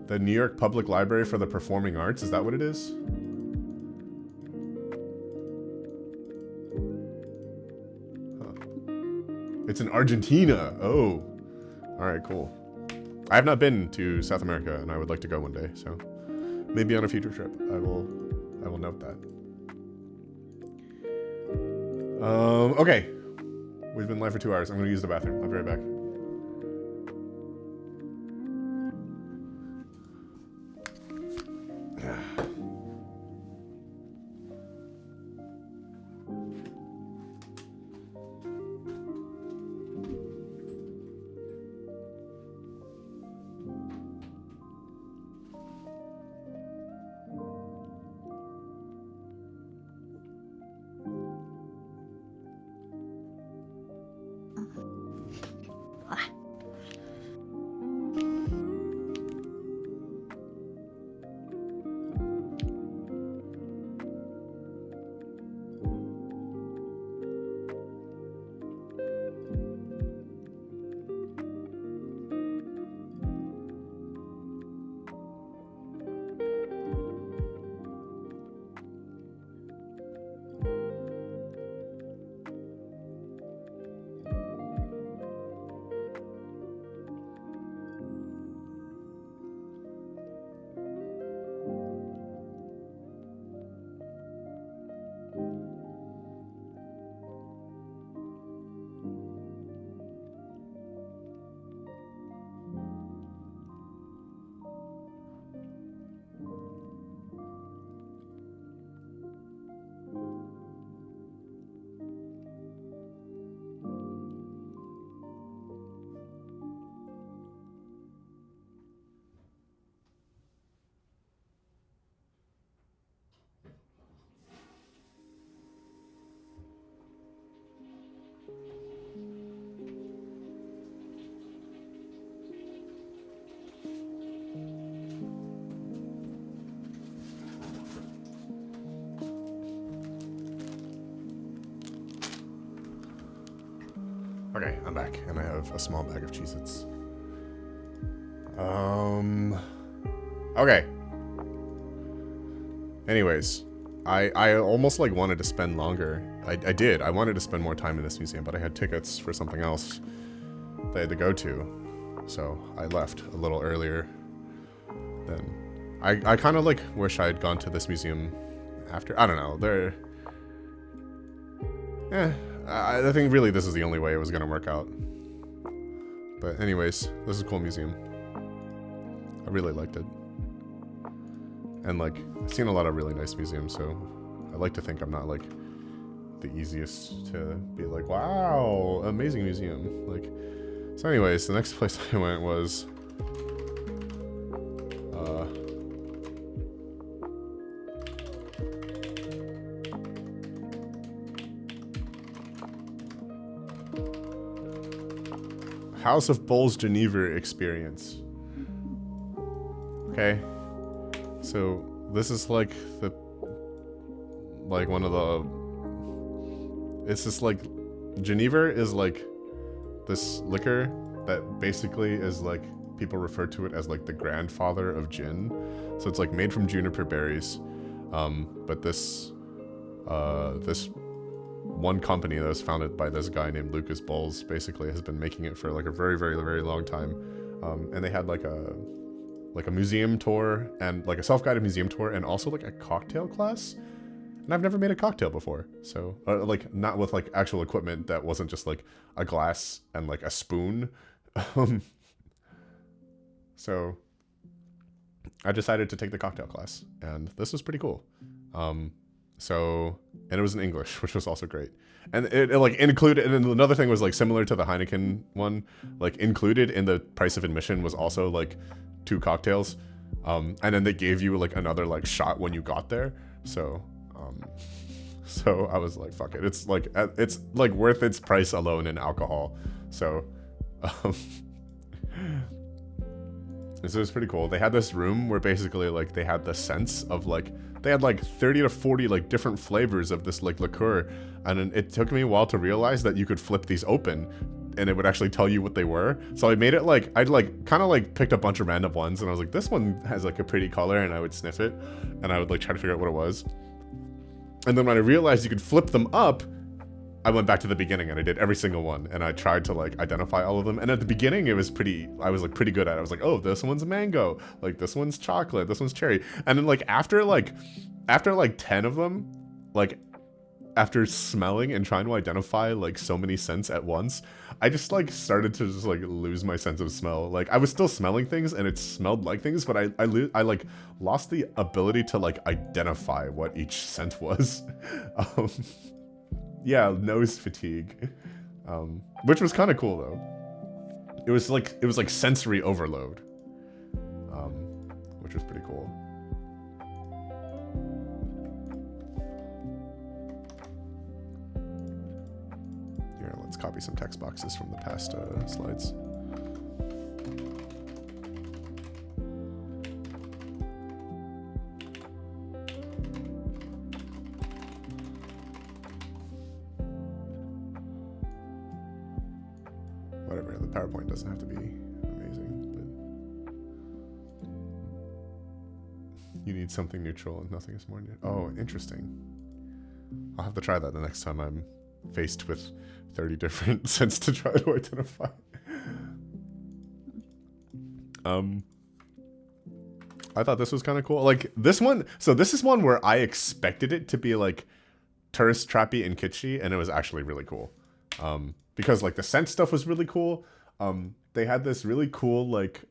the New York Public Library for the Performing Arts? Is that what it is? It's in Argentina. Oh, all right, cool. I have not been to South America, and I would like to go one day. So maybe on a future trip, I will note that. Okay, we've been live for 2 hours. I'm going to use the bathroom. I'll be right back. Okay, I'm back, and I have a small bag of Cheez-Its. Okay. Anyways, I almost like wanted to spend longer. I did. I wanted to spend more time in this museum, but I had tickets for something else that I had to go to. So I left a little earlier than... I kind of like wish I had gone to this museum after. I don't know. I think really this is the only way it was gonna work out. But anyways, this is a cool museum. I really liked it. And like, I've seen a lot of really nice museums, so I like to think I'm not like the easiest to be like, wow, amazing museum. Like, so anyways, the next place I went was House of Bowls Geneva experience. Okay. So this is like one of the, it's just like, Geneva is like this liquor that basically is like people refer to it as like the grandfather of gin. So it's like made from juniper berries. But this one company that was founded by this guy named Lucas Bowles basically has been making it for like a very, very, very long time. And they had like a museum tour and like a self-guided museum tour and also like a cocktail class. And I've never made a cocktail before. So like not with like actual equipment that wasn't just like a glass and like a spoon. So I decided to take the cocktail class and this was pretty cool. And it was in English, which was also great. And it like included, and another thing was like similar to the Heineken one, like included in the price of admission was also like 2 cocktails. And then they gave you like another like shot when you got there. So I was like, fuck it. It's like worth its price alone in alcohol. So, so it was pretty cool. They had this room where basically like they had the sense of like, they had like 30 to 40 like different flavors of this like liqueur. And then it took me a while to realize that you could flip these open and it would actually tell you what they were. So I made it like, I'd like kind of like picked a bunch of random ones and I was like, this one has like a pretty color, and I would sniff it and I would like try to figure out what it was. And then when I realized you could flip them up, I went back to the beginning and I did every single one and I tried to like identify all of them. And at the beginning I was like pretty good at it. I was like, oh, this one's mango, like this one's chocolate, this one's cherry. And then like after 10 of them, like after smelling and trying to identify like so many scents at once, I just like started to just like lose my sense of smell. Like I was still smelling things and it smelled like things, but I like lost the ability to like identify what each scent was. Yeah, nose fatigue, which was kind of cool though. It was like sensory overload, which was pretty cool. Here, let's copy some text boxes from the past slides. Whatever, the PowerPoint doesn't have to be amazing, but you need something neutral and nothing is more neutral. Oh, interesting. I'll have to try that the next time I'm faced with 30 different scents to try to identify. I thought this was kind of cool. Like this one, so this is one where I expected it to be like tourist trappy and kitschy, and it was actually really cool. Because like the scent stuff was really cool. They had this really cool like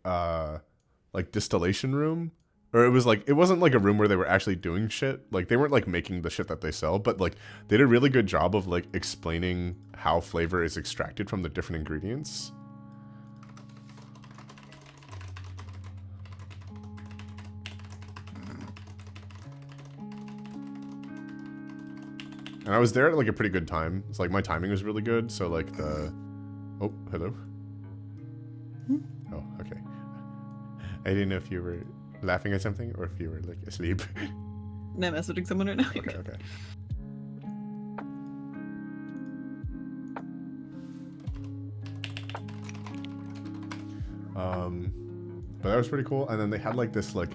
distillation room, or it wasn't like a room where they were actually doing shit. Like they weren't like making the shit that they sell, but like they did a really good job of like explaining how flavor is extracted from the different ingredients. And I was there at like a pretty good time. It's like my timing was really good. So like oh, hello. Oh, okay. I didn't know if you were laughing at something or if you were like asleep. No, I'm messaging someone right now. Okay, okay. But that was pretty cool. And then they had like this like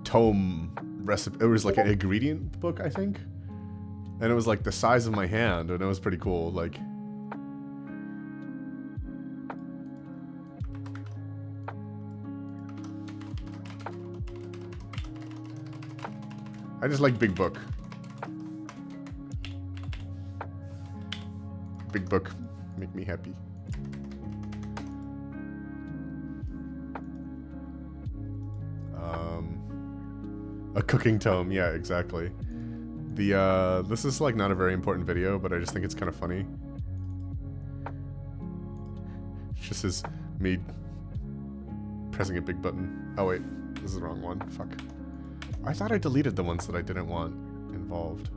tome recipe. It was like an ingredient book, I think. And it was like the size of my hand, and it was pretty cool. Like, I just like big book. Big book, make me happy. A cooking tome, yeah, exactly. This is like not a very important video, but I just think it's kind of funny. It's just as me pressing a big button. Oh wait, this is the wrong one. Fuck. I thought I deleted the ones that I didn't want involved.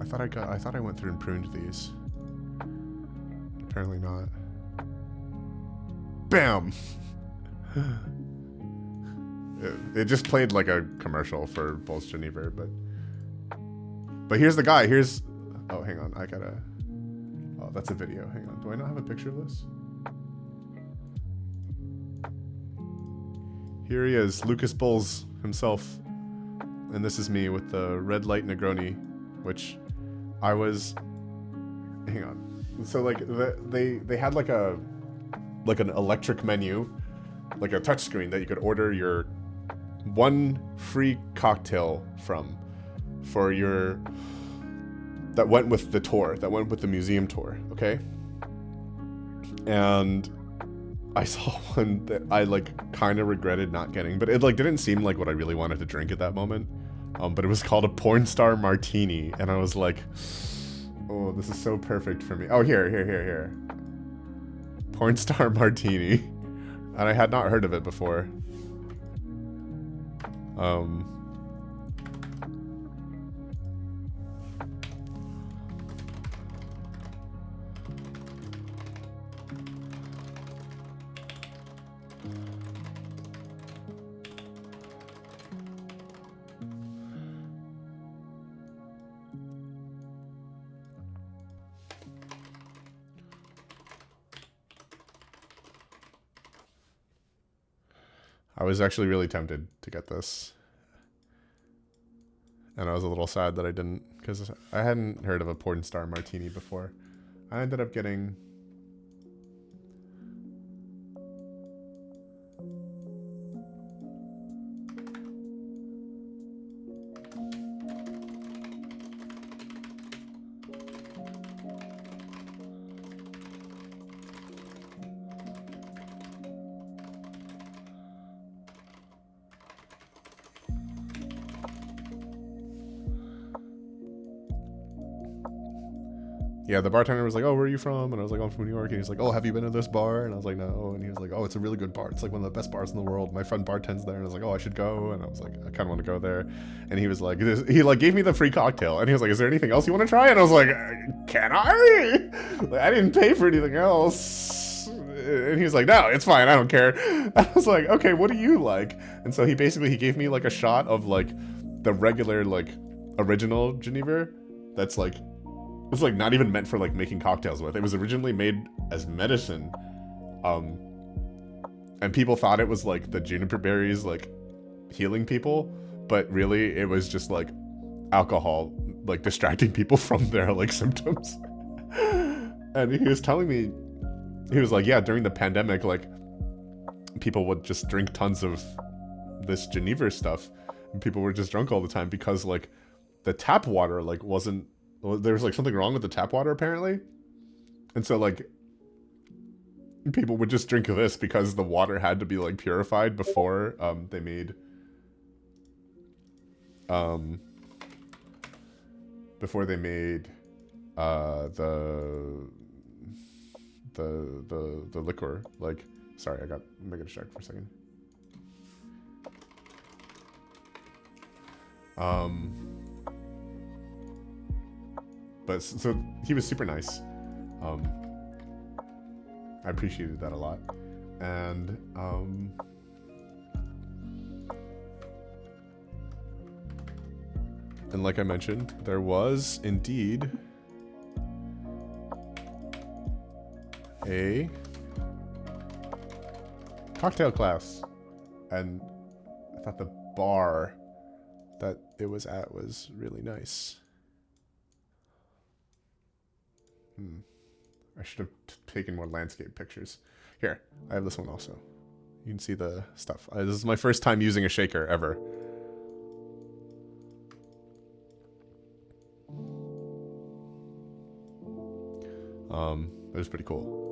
I thought I went through and pruned these. Apparently not. Bam! It just played like a commercial for Bolz Geneva, but here's the guy. Here's, oh, hang on, oh, that's a video. Hang on, do I not have a picture of this? Here he is, Lucas Bulls himself. And this is me with the red light Negroni, which I was... Hang on. So like they had like an electric menu, like a touchscreen that you could order your one free cocktail from for your... That went with the tour, that went with the museum tour, okay? And I saw one that I like kind of regretted not getting, but it like didn't seem like what I really wanted to drink at that moment. But it was called a porn star martini, and I was like, oh, this is so perfect for me. Oh, here. Porn star martini. And I had not heard of it before. I was actually really tempted to get this. And I was a little sad that I didn't, because I hadn't heard of a porn star martini before. I ended up getting... Yeah, the bartender was like, oh, where are you from? And I was like, oh, I'm from New York. And he's like, oh, have you been to this bar? And I was like, no. And he was like, oh, it's a really good bar. It's like one of the best bars in the world. My friend bartends there. And I was like, oh, I should go. And I was like, I kind of want to go there. And he was like, he like gave me the free cocktail. And he was like, is there anything else you want to try? And I was like, can I? Like, I didn't pay for anything else. And he was like, no, it's fine. I don't care. I was like, okay, what do you like? And so he gave me like a shot of like the regular, like original Genever. That's like, it's like not even meant for like making cocktails with. It was originally made as medicine. And people thought it was like the juniper berries like healing people, but really it was just like alcohol like distracting people from their like symptoms. And he was telling me, he was like, yeah, during the pandemic, like people would just drink tons of this Genever stuff and people were just drunk all the time because like the tap water like wasn't, there was like something wrong with the tap water apparently. And so like people would just drink this because the water had to be like purified before they made the liquor. Like, sorry, I got mega distracted for a second. But so he was super nice. I appreciated that a lot. And like I mentioned, there was indeed a cocktail class. And I thought the bar that it was at was really nice. I should have taken more landscape pictures. Here, I have this one also. You can see the stuff. This is my first time using a shaker ever. It was pretty cool.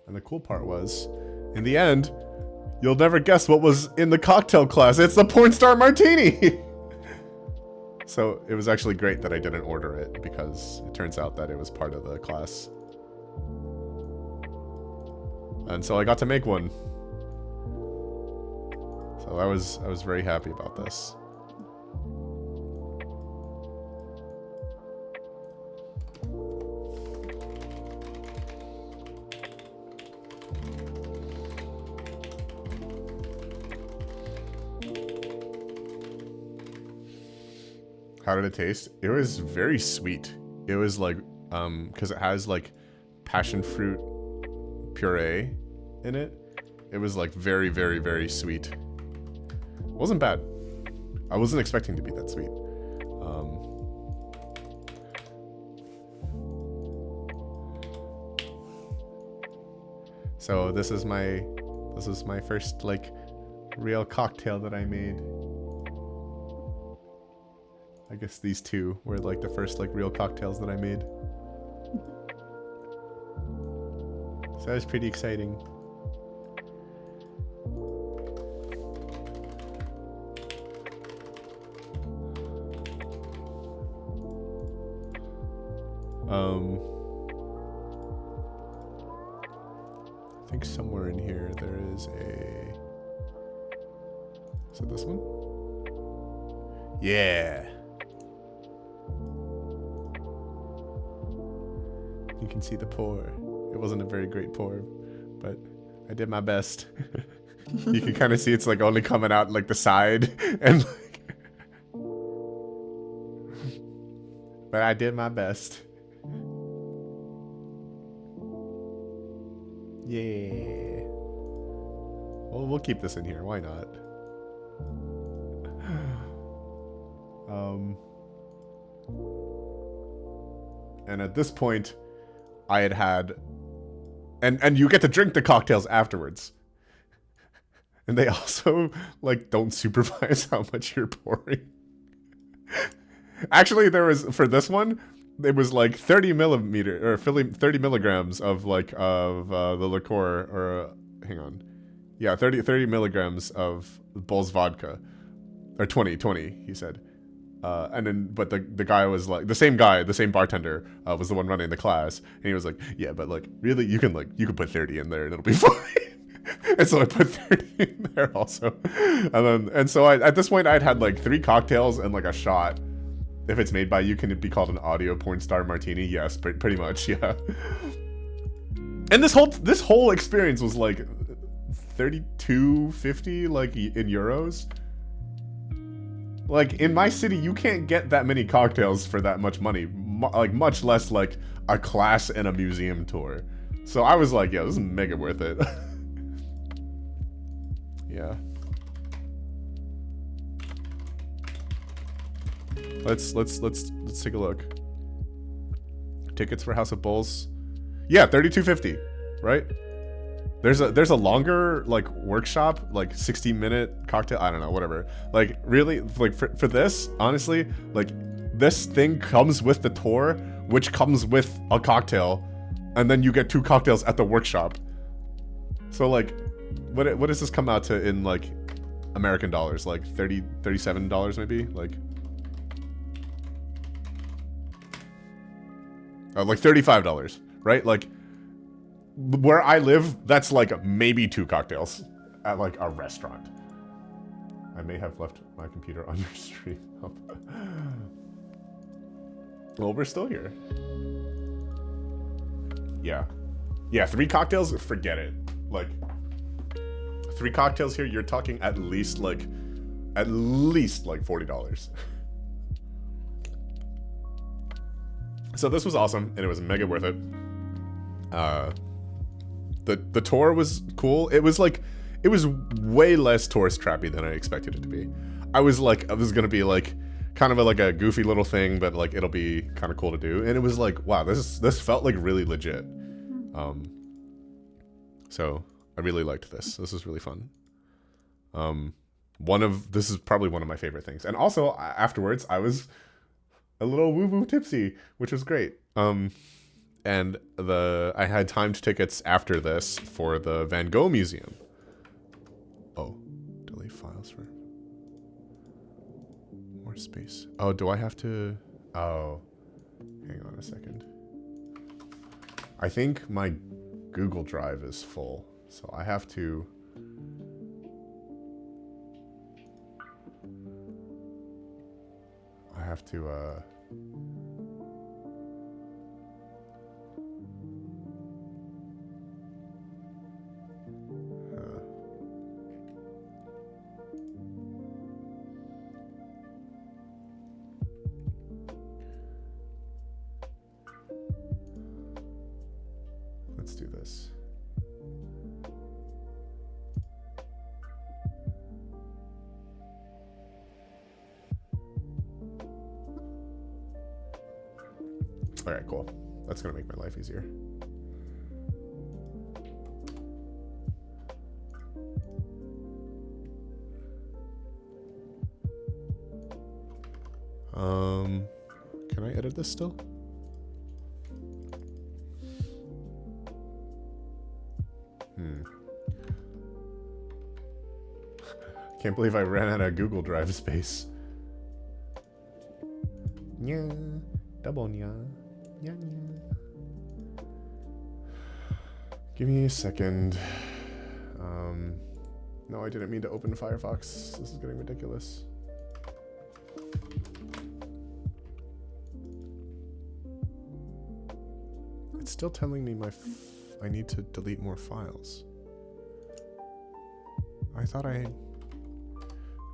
And the cool part was, in the end, you'll never guess what was in the cocktail class. It's the porn star martini! So it was actually great that I didn't order it because it turns out that it was part of the class. And so I got to make one. So I was very happy about this. How did it taste? It was very sweet. It was like, because it has like passion fruit puree in it. It was like very, very, very sweet. Wasn't bad. I wasn't expecting to be that sweet. So this is my first like real cocktail that I made. I guess these two were like the first like real cocktails that I made. So that was pretty exciting. I think somewhere in here there is a... Is it this one? Yeah! You can see the pour. It wasn't a very great pour, but I did my best. You can kind of see it's like only coming out like the side and like... But I did my best. Yeah. Well, we'll keep this in here. Why not? And at this point, I had and you get to drink the cocktails afterwards. And they also like don't supervise how much you're pouring. Actually, there was for this one, it was like 30 milligrams of like the liqueur, or hang on, yeah, 30 milligrams of Bull's vodka, or 20 he said, and then but the guy was like the same bartender was the one running the class, and he was like, yeah, but like really you can put 30 in there and it'll be fine. And so I put 30 in there also, and so at this point I'd had like 3 cocktails and like a shot. If it's made by you, can it be called an audio porn star martini? Yes, pretty much, yeah. And this whole experience was like $32.50, like in euros. Like in my city, you can't get that many cocktails for that much money, like much less like a class and a museum tour. So I was like, yeah, this is mega worth it. Yeah. Let's take a look. Tickets for House of Bulls. Yeah, $32.50, right? There's a longer like workshop, like 60-minute cocktail, I don't know, whatever. Like really, like for this, honestly, like this thing comes with the tour, which comes with a cocktail, and then you get 2 cocktails at the workshop. So like what does this come out to in like American dollars? Like $37 maybe? Like like $35, right? Like where I live, that's like maybe 2 cocktails at like a restaurant. I may have left my computer on your stream. Well, we're still here. Yeah, 3 cocktails, forget it. Like 3 cocktails here, you're talking at least like $40. So this was awesome, and it was mega worth it. The tour was cool. It was way less tourist trappy than I expected it to be. I was gonna be like kind of like a goofy little thing, but like it'll be kind of cool to do. And it was like, wow, this felt like really legit. So I really liked this. This was really fun. This is probably one of my favorite things. And also afterwards, I was a little woo-woo tipsy, which was great. And I had timed tickets after this for the Van Gogh Museum. Oh, delete files for more space. Oh, do I have to? Oh, hang on a second. I think my Google Drive is full, so I have to. Alright, cool. That's gonna make my life easier. Can I edit this still? Can't believe I ran out of Google Drive space. Nya, double nya, nya nya. Give me a second. No, I didn't mean to open Firefox. This is getting ridiculous. It's still telling me I need to delete more files. I thought I...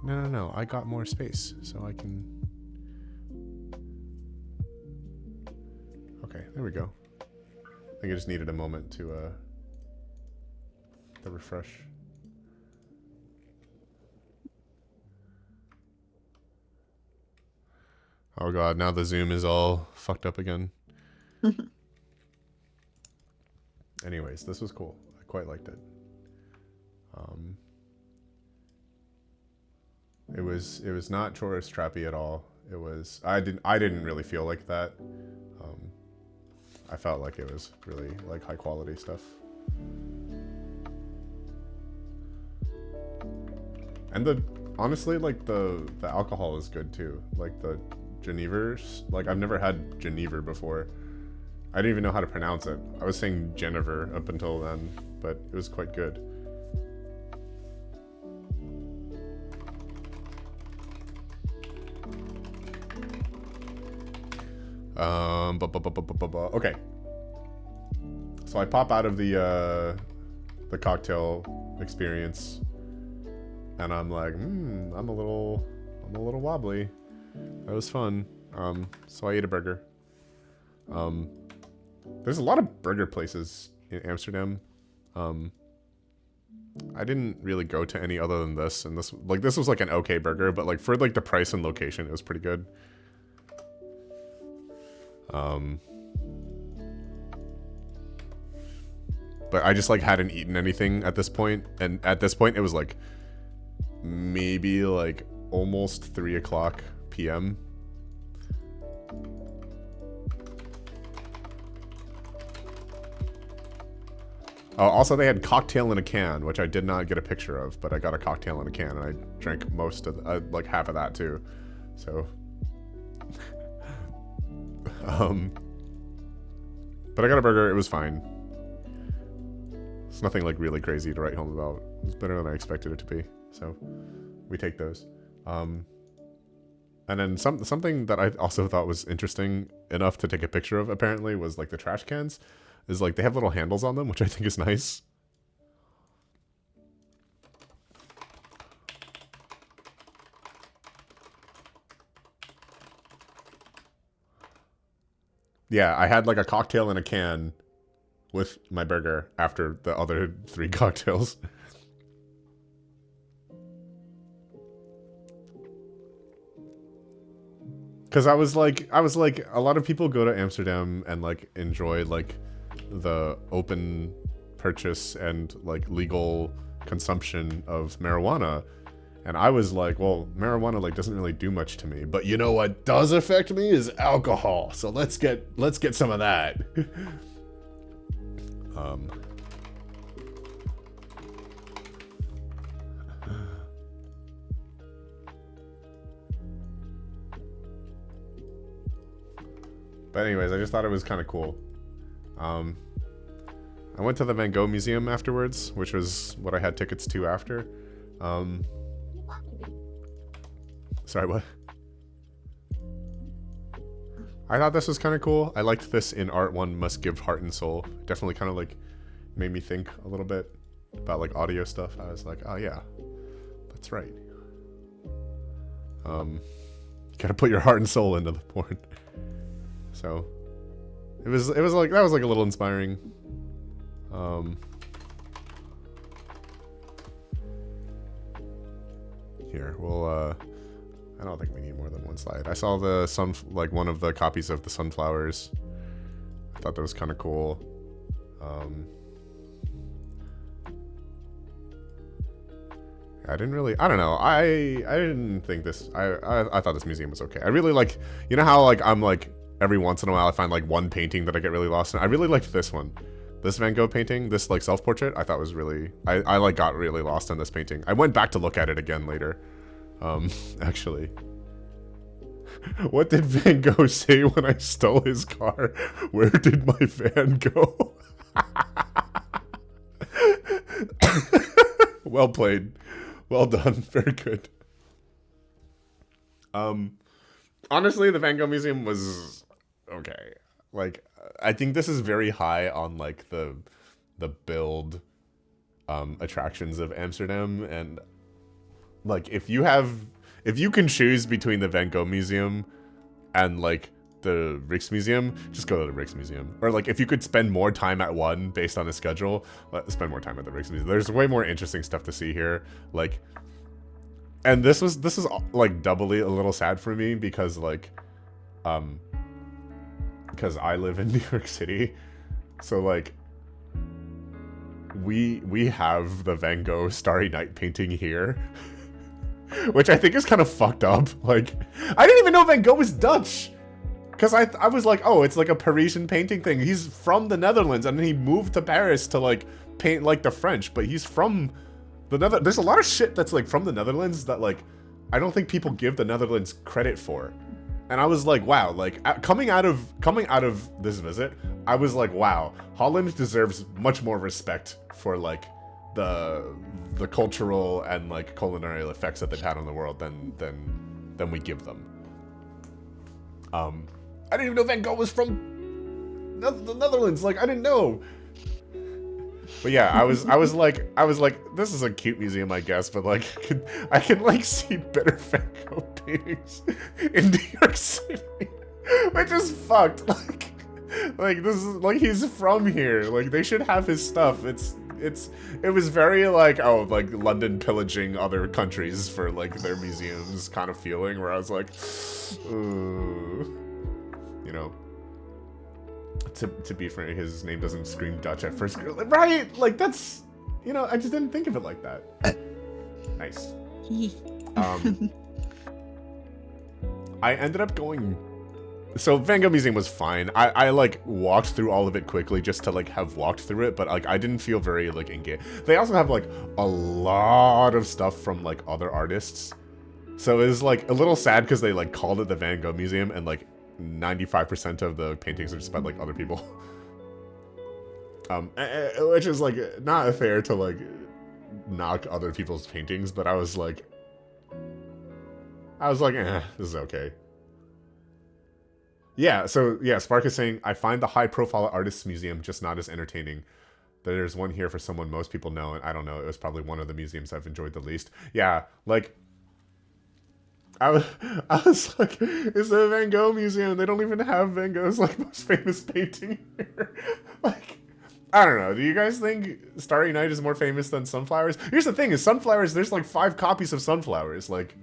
No. I got more space, so I can... Okay, there we go. I think I just needed a moment to refresh. Oh god, now the zoom is all fucked up again. Anyways, this was cool. I quite liked it. It was not tourist trappy at all. It was I didn't really feel like that. I felt like it was really like high quality stuff. And honestly, like the alcohol is good too. Like the Genever, like I've never had Genever before. I didn't even know how to pronounce it. I was saying Genever up until then, but it was quite good. Okay. So I pop out of the cocktail experience, and I'm like, I'm a little wobbly. That was fun. So I ate a burger. There's a lot of burger places in Amsterdam. I didn't really go to any other than this, and this was like an okay burger, but like for like the price and location, it was pretty good. But I just like hadn't eaten anything at this point, and at this point it was like maybe like almost 3 o'clock p.m. Also, they had cocktail in a can, which I did not get a picture of, but I got a cocktail in a can, and I drank most of like half of that too. So, but I got a burger. It was fine. It's nothing like really crazy to write home about. It was better than I expected it to be. So, we take those. And then something that I also thought was interesting enough to take a picture of, apparently, was like the trash cans. Is like they have little handles on them, which I think is nice. Yeah, I had like a cocktail in a can with my burger after the other 3 cocktails. Because I was like, a lot of people go to Amsterdam and like enjoy like the open purchase and like legal consumption of marijuana, and I was like, well, marijuana like doesn't really do much to me, but you know what does affect me is alcohol, so let's get some of that. But anyways, I just thought it was kind of cool. I went to the Van Gogh Museum afterwards, which was what I had tickets to after. Sorry, what? I thought this was kind of cool. I liked this in Art One Must Give Heart and Soul. Definitely kind of like made me think a little bit about like audio stuff. I was like, oh yeah, that's right. Gotta put your heart and soul into the porn. So it was like that was like a little inspiring. Here, we'll I don't think we need more than one slide. I saw the one of the copies of the Sunflowers thought that was kind of cool. I didn't really, I don't know. I didn't think this, I thought this museum was okay. I really like, you know how like I'm like, every once in a while I find like one painting that I get really lost in. I really liked this one. This Van Gogh painting, this like self-portrait, I thought was really, I like got really lost in this painting. I went back to look at it again later. Actually. What did Van Gogh say when I stole his car? Where did my van go? Well played. Well done. Very good. Honestly, the Van Gogh Museum was okay. Like, I think this is very high on like the build attractions of Amsterdam, and like if you can choose between the Van Gogh Museum and like the Rijksmuseum, just go to the Rijksmuseum. Or like if you could spend more time at one based on the schedule, spend more time at the Rijksmuseum. There's way more interesting stuff to see here. Like, and this is like doubly a little sad for me because like because I live in New York City, so like we have the Van Gogh Starry Night painting here. Which I think is kind of fucked up. Like, I didn't even know Van Gogh was Dutch. Because I was like, oh, it's like a Parisian painting thing. He's from the Netherlands, and then he moved to Paris to, like, paint like the French. But he's from the Netherlands. There's a lot of shit that's, like, from the Netherlands that, like, I don't think people give the Netherlands credit for. And I was like, wow, like, coming out of this visit, I was like, wow, Holland deserves much more respect for, like, the cultural and like culinary effects that they've had on the world than we give them. I didn't even know Van Gogh was from the Netherlands. Like, I didn't know. But yeah, I was like, this is a cute museum, I guess, but like, I can like see better Van Gogh paintings in New York City, which is fucked. Like this is like, he's from here. Like, they should have his stuff. It was very like, oh, like London pillaging other countries for like their museums kind of feeling, where I was like, ooh. You know, to be frank, his name doesn't scream Dutch at first, right? Like, that's, you know, I just didn't think of it like that. Nice. I ended up going. So Van Gogh Museum was fine. I like walked through all of it quickly just to like have walked through it, but like I didn't feel very like engaged. They also have like a lot of stuff from like other artists. So it was like a little sad because they like called it the Van Gogh Museum and like 95% of the paintings are just by like other people. Which is like not fair to like knock other people's paintings, but I was like, this is okay. Yeah, so yeah, Spark is saying, I find the high-profile artists museum just not as entertaining. There's one here for someone most people know, and I don't know, it was probably one of the museums I've enjoyed the least. Yeah, like, I was like, it's a Van Gogh museum. They don't even have Van Gogh's like most famous painting here. Like, I don't know. Do you guys think Starry Night is more famous than Sunflowers? Here's the thing: is Sunflowers? There's like 5 copies of Sunflowers. Like.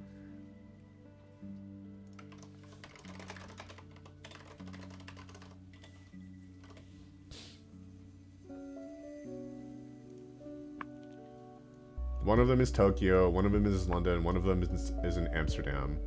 One of them is Tokyo, one of them is London, one of them is in Amsterdam.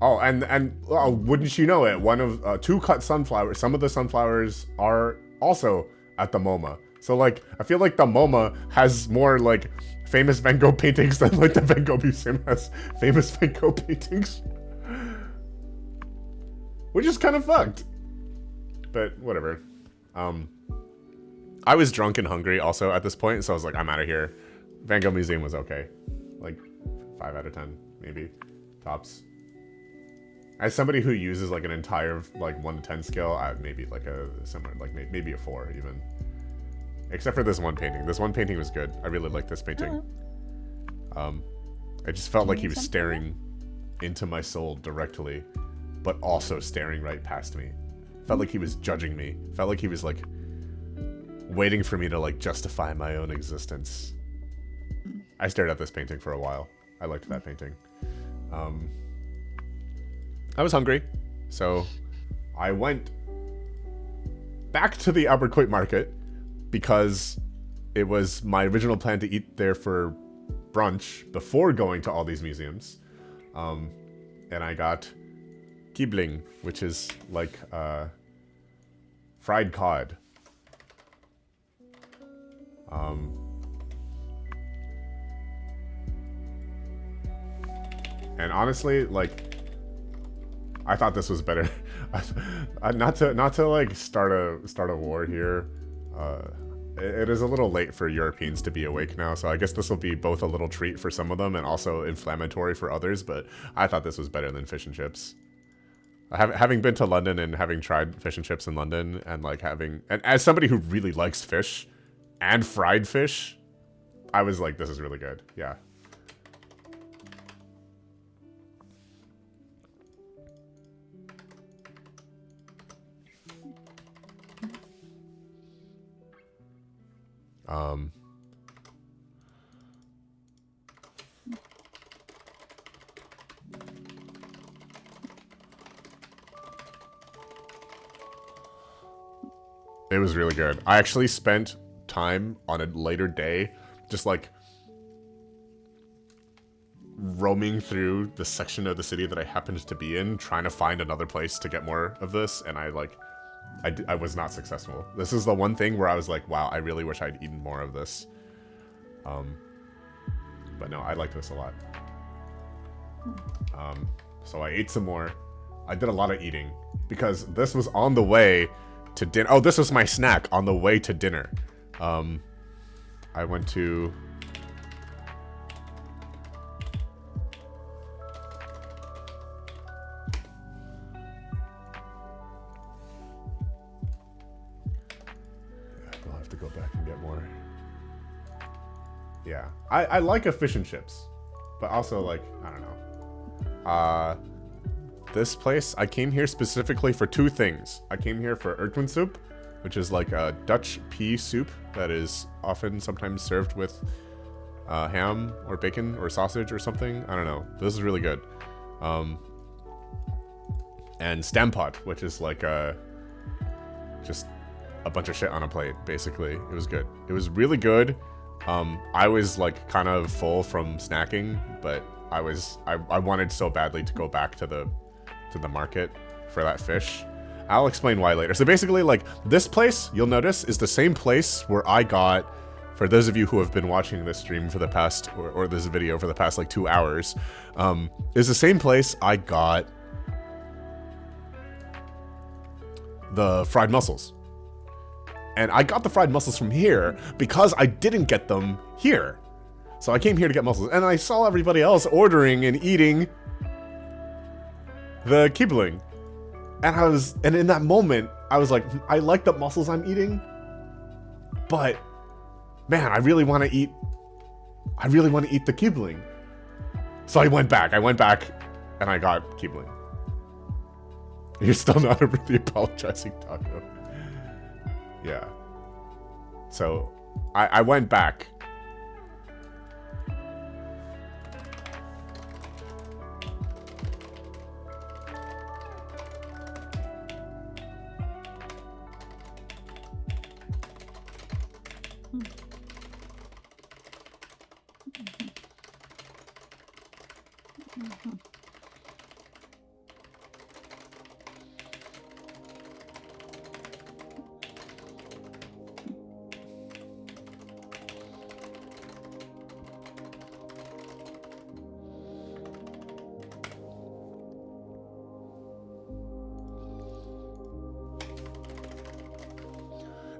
Oh, and oh, wouldn't you know it? One of 2 cut sunflowers. Some of the sunflowers are also at the MoMA. So like, I feel like the MoMA has more like famous Van Gogh paintings than like the Van Gogh Museum has famous Van Gogh paintings. Which is kind of fucked. But whatever. I was drunk and hungry also at this point, so I was like, I'm out of here. Van Gogh Museum was okay. Like 5 out of 10, maybe. Tops. As somebody who uses like an entire like 1 to 10 scale, maybe like a somewhere like maybe a 4 even. Except for this one painting. This one painting was good. I really liked this painting. I just felt like he was staring into my soul directly, but also staring right past me. Felt like he was judging me. Felt like he was like waiting for me to like justify my own existence. I stared at this painting for a while. I liked that painting. I was hungry, so I went back to the Abercoit Market because it was my original plan to eat there for brunch before going to all these museums. And I got kibling, which is like fried cod. And honestly, like, I thought this was better. not to like start a war here. It is a little late for Europeans to be awake now, so I guess this will be both a little treat for some of them and also inflammatory for others. But I thought this was better than fish and chips. Having been to London and having tried fish and chips in London, and like and as somebody who really likes fish and fried fish, I was like, this is really good. Yeah. It was really good. I actually spent time on a later day just like roaming through the section of the city that I happened to be in, trying to find another place to get more of this, and I was not successful. This is the one thing where I was like, wow, I really wish I'd eaten more of this. But no, I like this a lot. So I ate some more. I did a lot of eating because this was on the way to dinner. Oh, this was my snack on the way to dinner. I went to... We'll have to go back and get more. Yeah, I like a fish and chips, but also like, I don't know. This place, I came here specifically for two things. I came here for Ertwin soup, which is like a Dutch pea soup that is often sometimes served with ham or bacon or sausage or something. I don't know. This is really good. And Stampot, which is like just a bunch of shit on a plate, basically. It was good. It was really good. I was like kind of full from snacking, but I wanted so badly to go back to the market for that fish. I'll explain why later. So basically, like, this place, you'll notice, is the same place where I got, for those of you who have been watching this stream for the past, or this video for the past, like, 2 hours, is the same place I got the fried mussels. And I got the fried mussels from here because I didn't get them here. So I came here to get mussels, and I saw everybody else ordering and eating the kibling. And in that moment, I was like, I like the mussels I'm eating, but man, I really want to eat the kibling. So I went back and I got kibling. You're still not over the apologizing, Taco. Yeah. So I went back.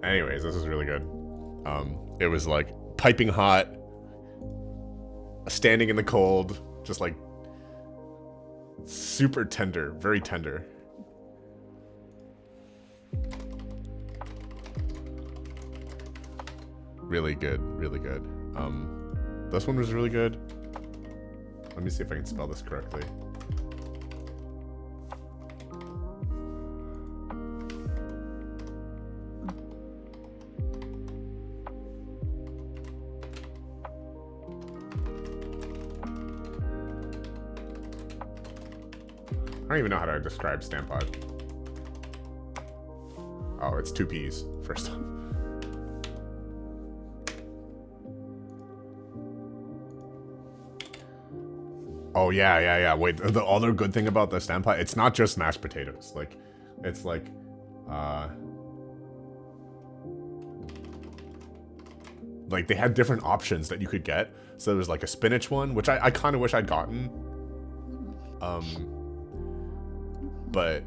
Anyways, this is really good. It was like piping hot, standing in the cold, just like super tender, very tender. Really good, really good. This one was really good. Let me see if I can spell this correctly. don't even know how to describe Stampot. Oh, it's 2 P's, first off. Oh, yeah. Wait, the other good thing about the Stampot, it's not just mashed potatoes. Like, it's like, like, they had different options that you could get. So there was, like, a spinach one, which I kind of wish I'd gotten. But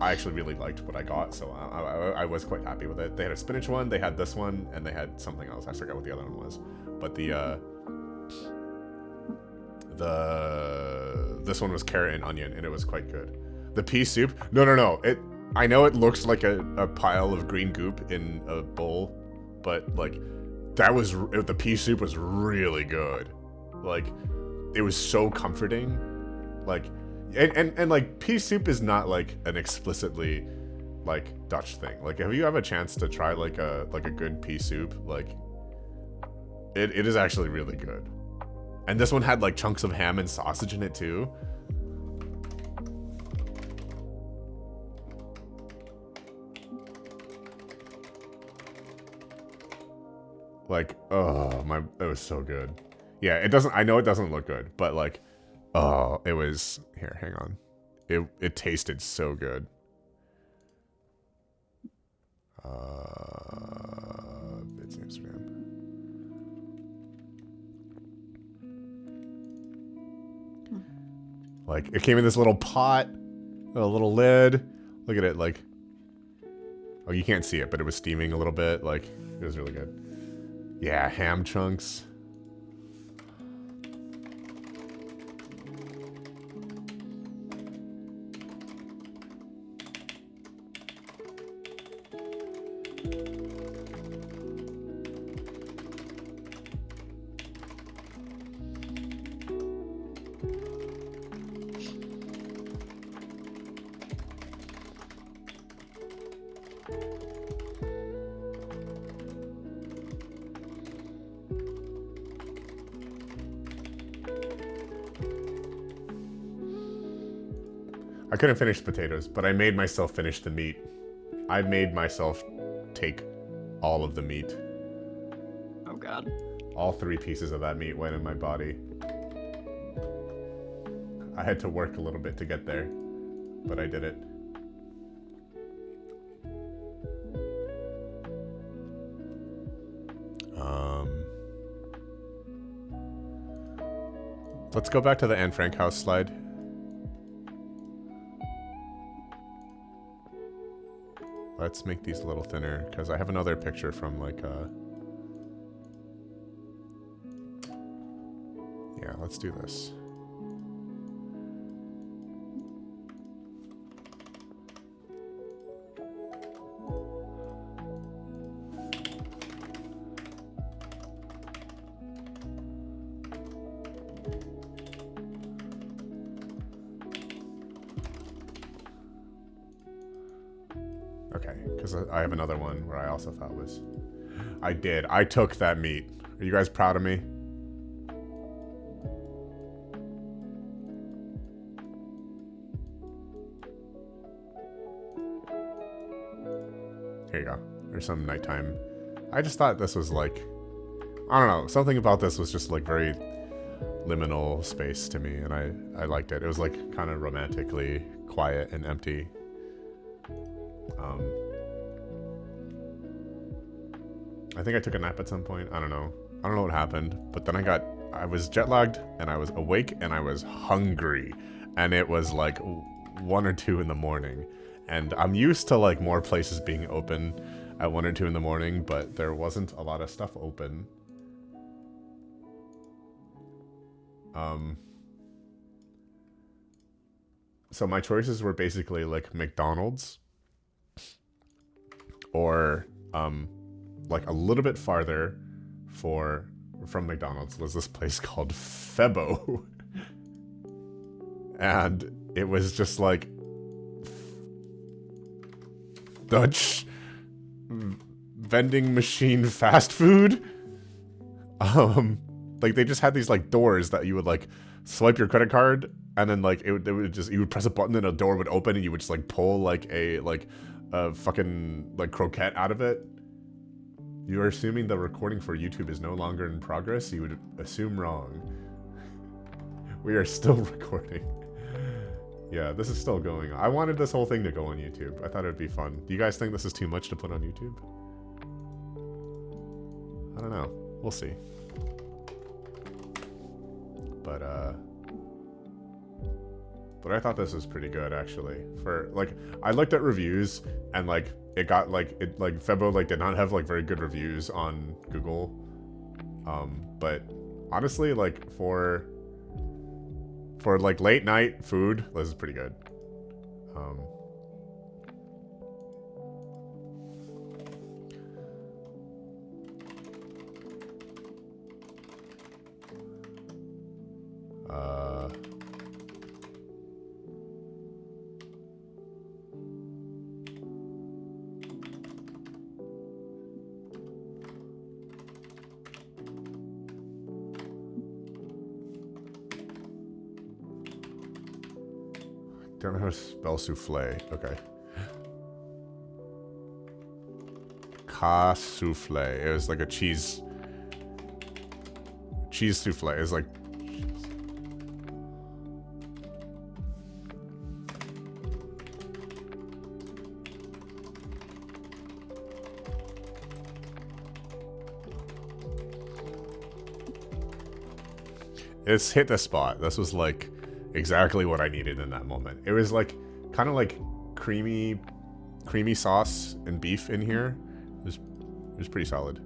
I actually really liked what I got, so I was quite happy with it. They had a spinach one, they had this one, and they had something else. I forgot what the other one was. But this one was carrot and onion, and it was quite good. The pea soup, no. I know it looks like a pile of green goop in a bowl, but like the pea soup was really good. Like, it was so comforting. Like, and like, pea soup is not like an explicitly like Dutch thing. Like, if you have a chance to try like a good pea soup, like it is actually really good. And this one had like chunks of ham and sausage in it too. Like, it was so good. Yeah, I know it doesn't look good, but like, oh, it was, here, hang on. It tasted so good. It's Amsterdam. Like, it came in this little pot, a little lid. Look at it, like, oh, you can't see it, but it was steaming a little bit. Like, it was really good. Yeah, ham chunks. I couldn't finish the potatoes, but I made myself finish the meat. I made myself take all of the meat. Oh god. All 3 pieces of that meat went in my body. I had to work a little bit to get there, but I did it. Let's go back to the Anne Frank house slide. Let's make these a little thinner, because I have another picture from like yeah, let's do this. Okay, because I have another one where I also thought was... I did. I took that meat. Are you guys proud of me? Here you go. There's some nighttime. I just thought this was like... I don't know. Something about this was just like very liminal space to me, and I liked it. It was like kind of romantically quiet and empty. I think I took a nap at some point. I don't know what happened, but then I was jet lagged and I was awake and I was hungry, and it was like 1 or 2 in the morning, and I'm used to like more places being open at 1 or 2 in the morning, but there wasn't a lot of stuff open. So my choices were basically like McDonald's, or like a little bit farther from McDonald's was this place called Febo. And it was just like Dutch vending machine fast food. Like they just had these like doors that you would like swipe your credit card and then like it would just, you would press a button and a door would open and you would just like pull like a fucking like croquette out of it. You are assuming the recording for YouTube is no longer in progress. You would assume wrong. We are still recording. Yeah, this is still going on. I wanted this whole thing to go on YouTube. I thought it would be fun. Do you guys think this is too much to put on YouTube? I don't know. We'll see. But I thought this was pretty good actually. For like, I looked at reviews and like it got like Febo like did not have like very good reviews on Google. But honestly, like for like late night food, this is pretty good. Don't know how to spell souffle. Okay. Souffle. It was like a cheese souffle. It was like it's hit the spot. This was like exactly what I needed in that moment. It was like kind of like creamy sauce and beef in here. It was pretty solid.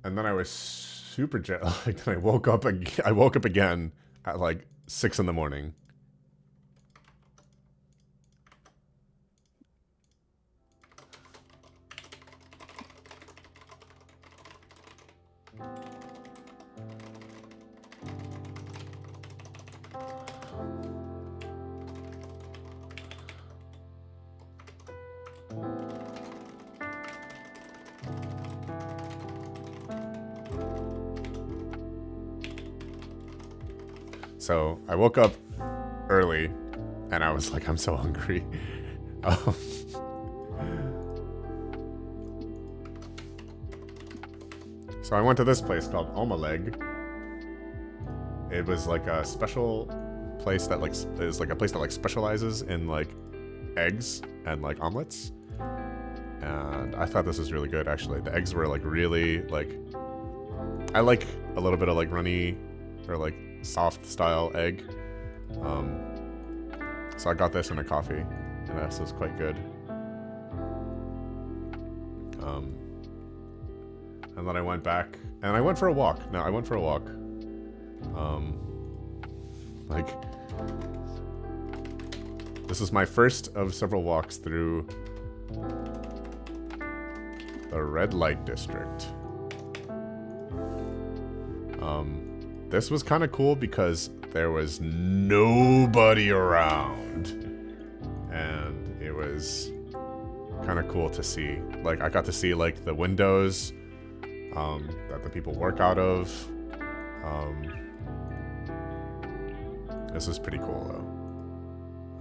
And then I was super jet lagged and I woke up again at like 6 in the morning. So I woke up early and I was like, I'm so hungry. So I went to this place called Omeleg. It was like a special place that like is like a place that like specializes in like eggs and like omelets. And I thought this was really good actually. The eggs were like really like, I like a little bit of like runny or like soft style egg. So I got this in a coffee and this was quite good. And then I went back and I went for a walk. No, I went for a walk. Like, this is my first of several walks through the red light district. This was kind of cool because there was nobody around. And it was kind of cool to see. Like, I got to see, like, the windows that the people work out of. This is pretty cool,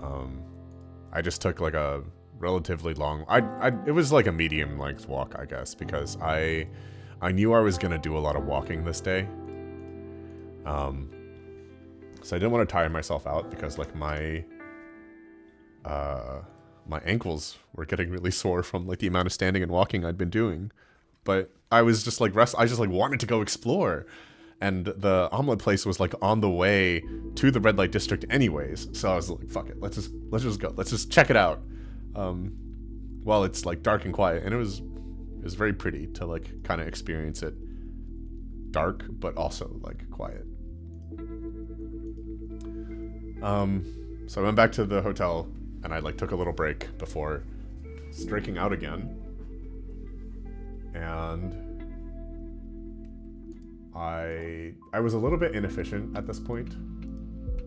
though. I just took, like, a relatively long... it was, like, a medium-length walk, I guess, because I knew I was going to do a lot of walking this day. So I didn't want to tire myself out because like my ankles were getting really sore from like the amount of standing and walking I'd been doing. But I was just like I just like wanted to go explore. And the omelet place was like on the way to the red light district anyways. So I was like, fuck it, let's just go. Let's just check it out. While it's like dark and quiet. And it was very pretty to like kind of experience it dark, but also like quiet. So I went back to the hotel and I like took a little break before striking out again. And I was a little bit inefficient at this point,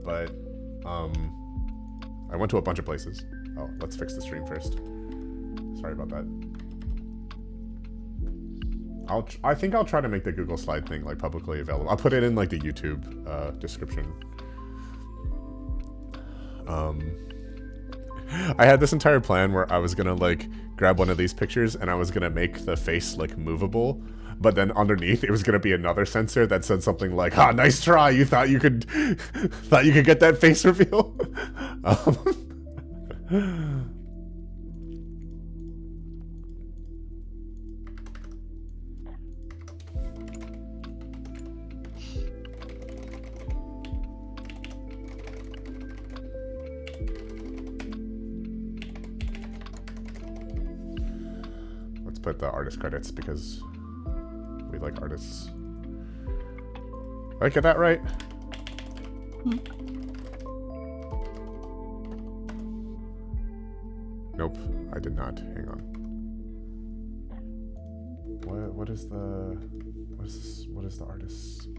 but I went to a bunch of places. Oh, let's fix the stream first. Sorry about that. I think I'll try to make the Google Slide thing like publicly available. I'll put it in like the YouTube description. I had this entire plan where I was gonna like grab one of these pictures and I was gonna make the face like movable, but then underneath it was gonna be another sensor that said something like, "Ah, nice try. You thought you could get that face reveal." Let's put the artist credits because we like artists. Did I get that right? Nope, I did not. Hang on. What is the artist?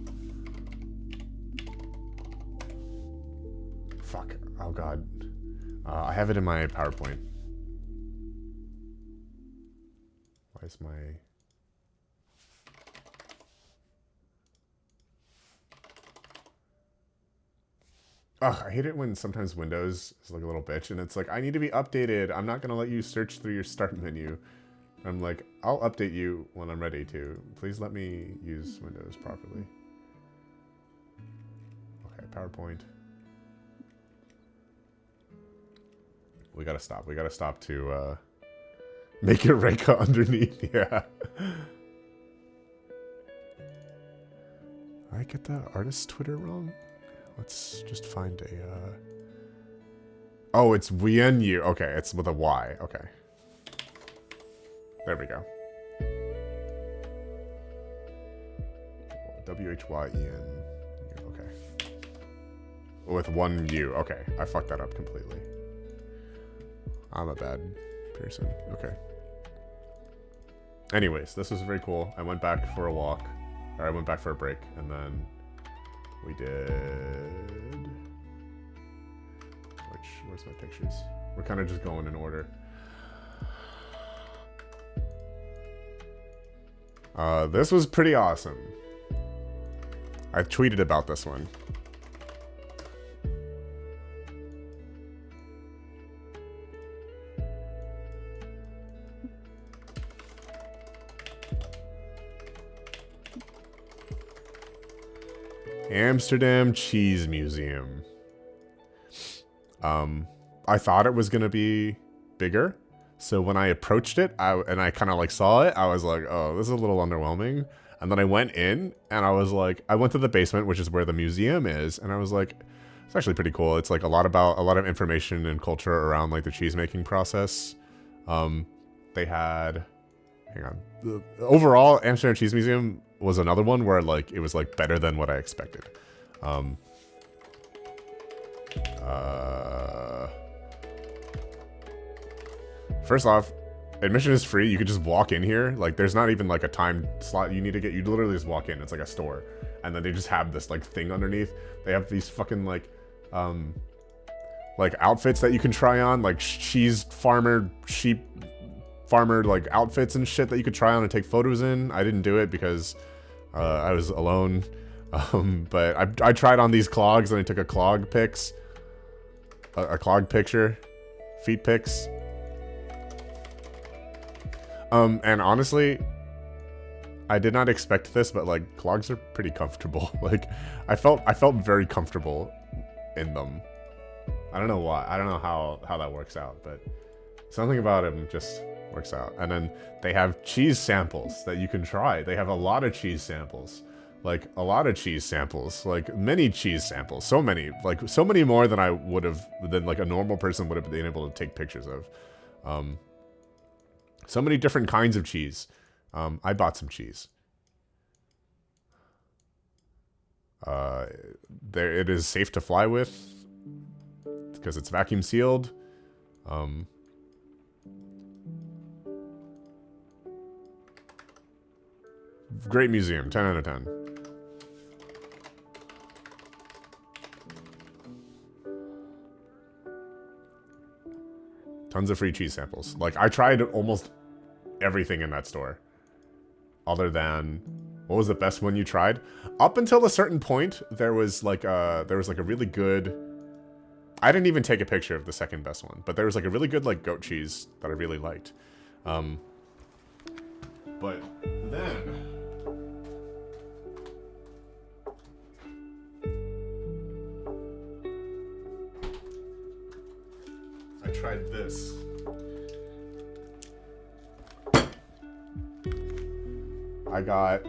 Fuck. Oh god. I have it in my PowerPoint. Why is my... Ugh, I hate it when sometimes Windows is like a little bitch and it's like, I need to be updated. I'm not gonna let you search through your start menu. I'm like, I'll update you when I'm ready to. Please let me use Windows properly. Okay, PowerPoint. We gotta stop. We gotta stop to make it Reka underneath. Yeah. I get the artist's Twitter wrong? Let's just find a... Oh, it's Wyenyu. Okay, it's with a Y. Okay. There we go. W-H-Y-E-N. Okay. With one U. Okay, I fucked that up completely. I'm a bad person. Okay. Anyways, this was very cool. I went back for a walk. Or I went back for a break, and then we did... Where's my pictures? We're kind of just going in order. This was pretty awesome. I tweeted about this one. Amsterdam Cheese Museum. I thought it was gonna be bigger, so when I approached it, I kind of like saw it, I was like, oh, this is a little underwhelming. And then I went in, and I was like, I went to the basement, which is where the museum is, and I was like, it's actually pretty cool. It's like a lot of information and culture around like the cheese making process. They had, hang on, the overall Amsterdam Cheese Museum was another one where like it was like better than what I expected. First off, admission is free. You could just walk in here. Like, there's not even like a time slot you need to get. You literally just walk in. It's like a store, and then they just have this like thing underneath. They have these fucking like outfits that you can try on, like cheese farmer, sheep farmer like outfits and shit that you could try on and take photos in. I didn't do it because I was alone. But I tried on these clogs and I took a clog pics, a clog picture, feet pics. And honestly, I did not expect this, but like clogs are pretty comfortable. Like I felt very comfortable in them. I don't know why. I don't know how that works out, but something about them just works out. And then they have cheese samples that you can try. They have a lot of cheese samples. Like a lot of cheese samples, like many cheese samples, so many more than than like a normal person would have been able to take pictures of. So many different kinds of cheese. I bought some cheese. It is safe to fly with. because it's vacuum sealed. Great museum, 10 out of 10. Tons of free cheese samples. Like, I tried almost everything in that store. Other than, what was the best one you tried? Up until a certain point, there was like a really good... I didn't even take a picture of the second best one, but there was like a really good like goat cheese that I really liked. But then... I tried this. I got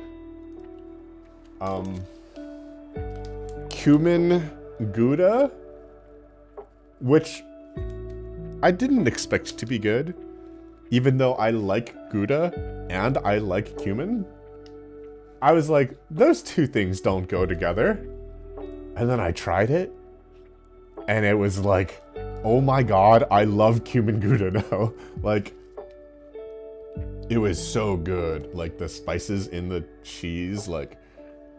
cumin Gouda, which I didn't expect to be good, even though I like Gouda and I like cumin. I was like, those two things don't go together. And then I tried it, and it was like, oh my god, I love cumin Gouda now. Like, it was so good. Like, the spices in the cheese, like,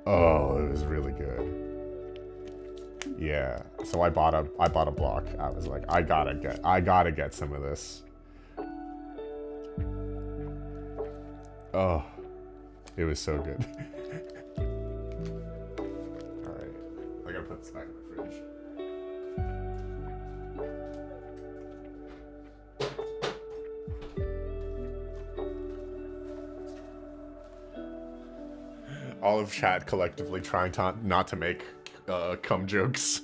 oh, it was really good. Yeah, so I bought a block. I was like, I gotta get some of this. Oh, it was so good. All right, I gotta put this back in the fridge. All of chat collectively trying not to make cum jokes.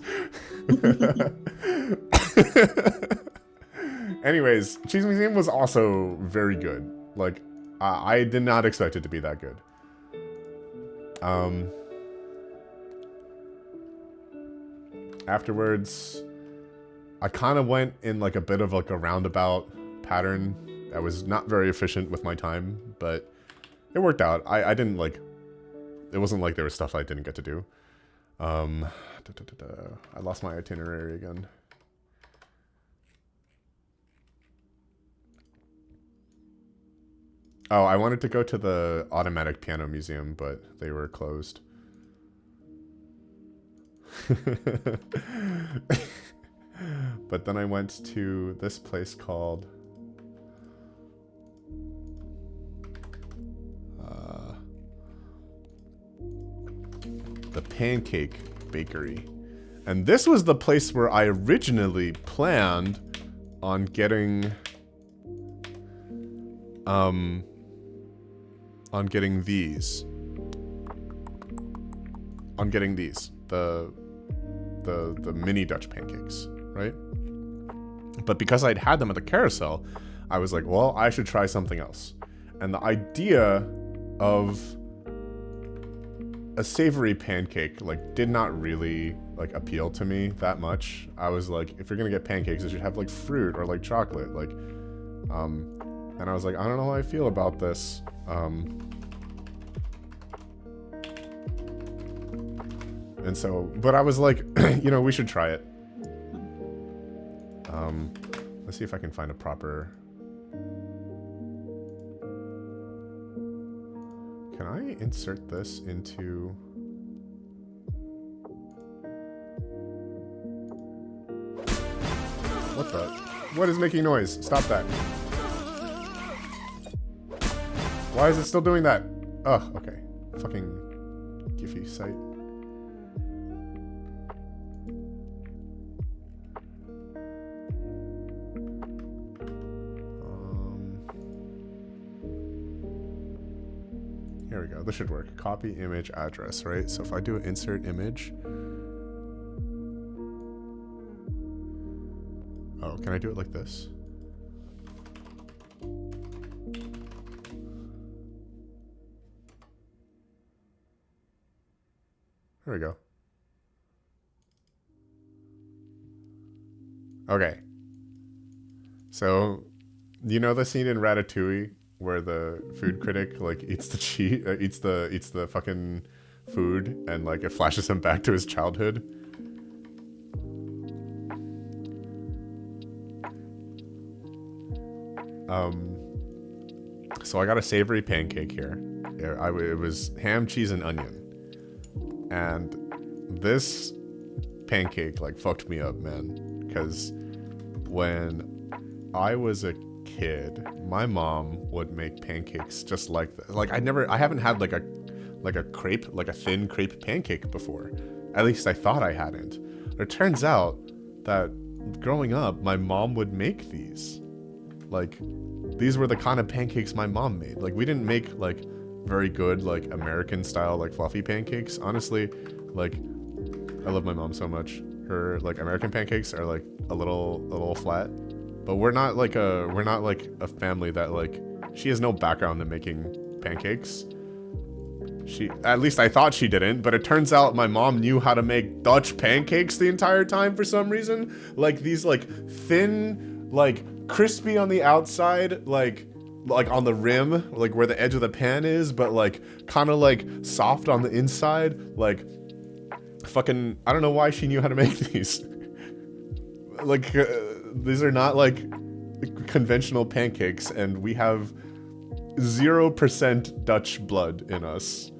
Anyways, Cheese Museum was also very good. Like, I did not expect it to be that good. Afterwards, I kind of went in like a bit of like a roundabout pattern that was not very efficient with my time, but it worked out. I didn't like... It wasn't like there was stuff I didn't get to do. I lost my itinerary again. Oh, I wanted to go to the automatic piano museum, but they were closed. But then I went to this place called... the Pancake Bakery. And this was the place where I originally planned on getting these. The mini Dutch pancakes, right? But because I'd had them at the carousel, I was like, well, I should try something else. And the idea of a savory pancake like did not really like appeal to me that much. I was like, if you're gonna get pancakes, it should have like fruit or like chocolate, like and I was like, I don't know how I feel about this. And so, but I was like, you know, we should try it. Let's see if I can find a proper... Can I insert this into... What the? What is making noise? Stop that. Why is it still doing that? Oh, okay. Fucking Giphy site. Here we go. This should work. Copy image address, right? So if I do an insert image. Oh, can I do it like this? There we go. Okay. So, you know the scene in Ratatouille where the food critic like eats the fucking food and like it flashes him back to his childhood? So I got a savory pancake here. It was ham, cheese, and onion. And this pancake like fucked me up, man. Because when I was a kid, my mom would make pancakes just like this. Like I haven't had like a crepe, like a thin crepe pancake before. At least I thought I hadn't. It turns out that growing up, my mom would make these. Like, these were the kind of pancakes my mom made. Like, we didn't make like very good like American style like fluffy pancakes. Honestly, like I love my mom so much. Her like American pancakes are like a little flat. But we're not like a family that like, she has no background in making pancakes. At least I thought she didn't, but it turns out my mom knew how to make Dutch pancakes the entire time for some reason. Like these like thin, like crispy on the outside, like on the rim, like where the edge of the pan is, but like kind of like soft on the inside. Like fucking, I don't know why she knew how to make these. Like these are not like conventional pancakes, and we have 0% Dutch blood in us.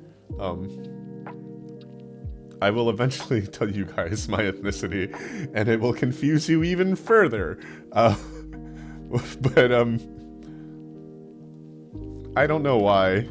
I will eventually tell you guys my ethnicity, and it will confuse you even further. But I don't know why.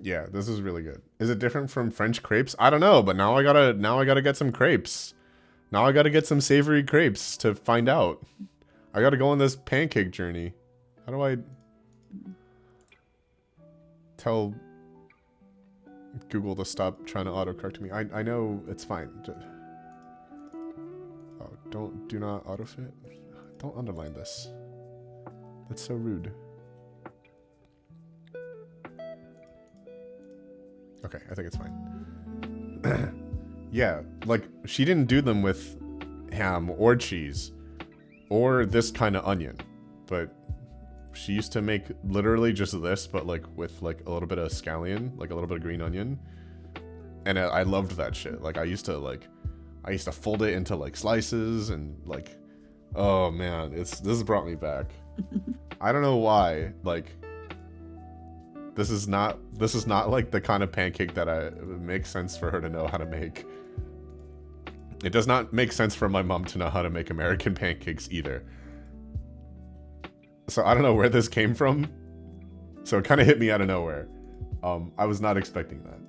Yeah, this is really good. Is it different from French crepes? I don't know, but now I gotta get some crepes. Now I gotta get some savory crepes to find out. I gotta go on this pancake journey. How do I tell Google to stop trying to autocorrect me? I know it's fine. Oh, do not autofit. Don't underline this. That's so rude. Okay, I think it's fine. Yeah, like, she didn't do them with ham or cheese or this kind of onion, but she used to make literally just this, but like with like a little bit of scallion, like a little bit of green onion. And I loved that shit. Like I used to fold it into like slices and like, oh man, this brought me back. I don't know why, like, this is not like the kind of pancake that it makes sense for her to know how to make. It does not make sense for my mom to know how to make American pancakes either. So I don't know where this came from. So it kind of hit me out of nowhere. I was not expecting that.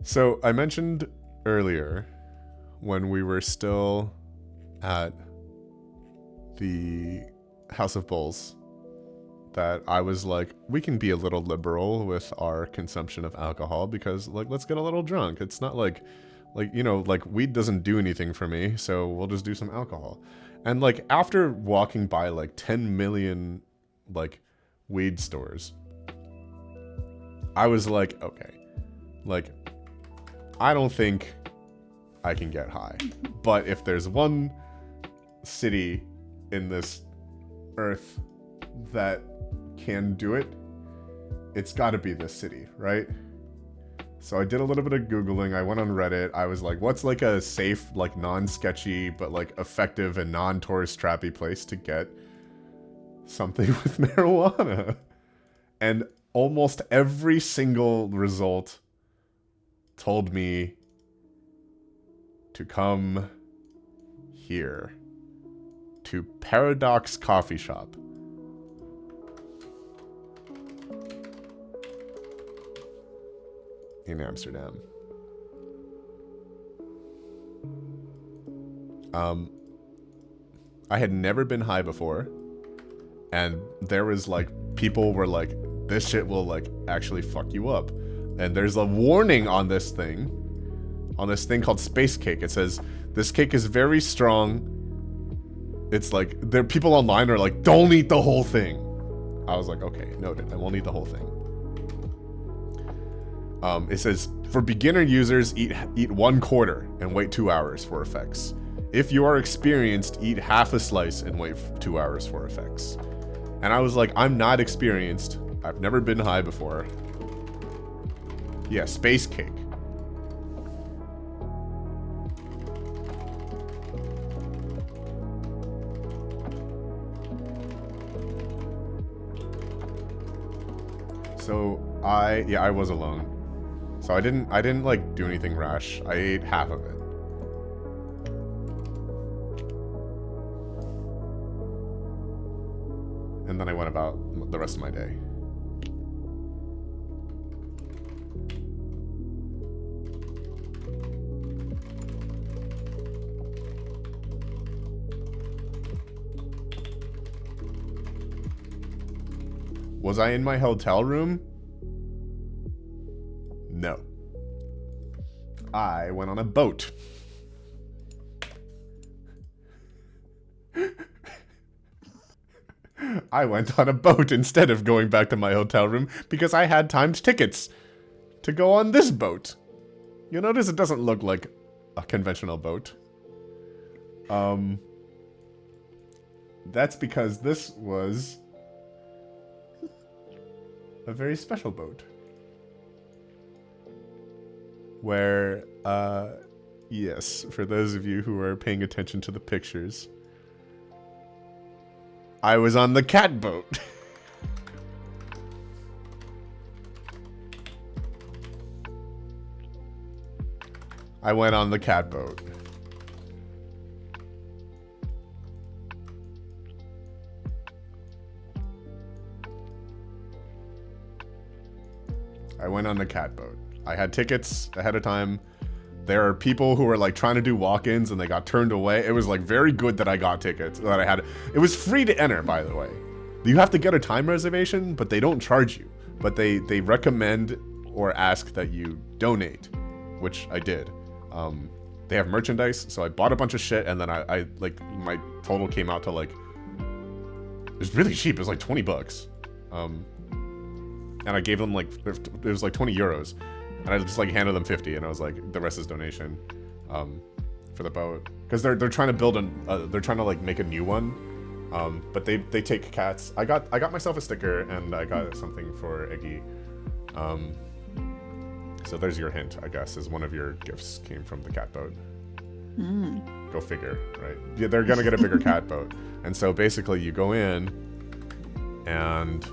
So I mentioned earlier when we were still at the House of Bulls that I was like, we can be a little liberal with our consumption of alcohol because like, let's get a little drunk. It's not like, you know, like weed doesn't do anything for me, so we'll just do some alcohol. And like after walking by like 10 million like weed stores, I was like, okay, like I don't think I can get high. But if there's one city in this earth that can do it, it's got to be this city, right? So I did a little bit of Googling. I went on Reddit. I was like, what's like a safe, like non-sketchy, but like effective and non-tourist trappy place to get something with marijuana? And almost every single result told me to come here to Paradox Coffee Shop. in Amsterdam. I had never been high before, and there was like, people were like, this shit will like actually fuck you up. And there's a warning on this thing called space cake. It says, this cake is very strong. It's like, there people online are like, don't eat the whole thing. I was like, okay, noted, I won't eat the whole thing. It says, for beginner users, eat 1/4 and wait 2 hours for effects. If you are experienced, eat half a slice and wait 2 hours for effects. And I was like, I'm not experienced. I've never been high before. Yeah, space cake. So I was alone. So I didn't like do anything rash. I ate half of it. And then I went about the rest of my day. Was I in my hotel room? No. I went on a boat. I went on a boat instead of going back to my hotel room because I had timed tickets to go on this boat. You'll notice it doesn't look like a conventional boat. That's because this was a very special boat. Where, yes, for those of you who are paying attention to the pictures, I was on the cat boat. I went on the cat boat. I went on the cat boat. I had tickets ahead of time. There are people who are like trying to do walk-ins and they got turned away. It was like very good that I got tickets, that I had. It was free to enter, by the way. You have to get a time reservation, but they don't charge you. But they recommend or ask that you donate, which I did. They have merchandise, so I bought a bunch of shit, and then I like, my total came out to like, it was really cheap. It was like 20 bucks. And I gave them like, it was like 20 euros. And I just like handed them 50, and I was like, the rest is donation, for the boat, because they're trying to build they're trying to like make a new one, but they take cats. I got myself a sticker, and I got something for Iggy. So there's your hint, I guess, is one of your gifts came from the cat boat. Go figure, right? Yeah, they're gonna get a bigger cat boat, and so basically you go in, and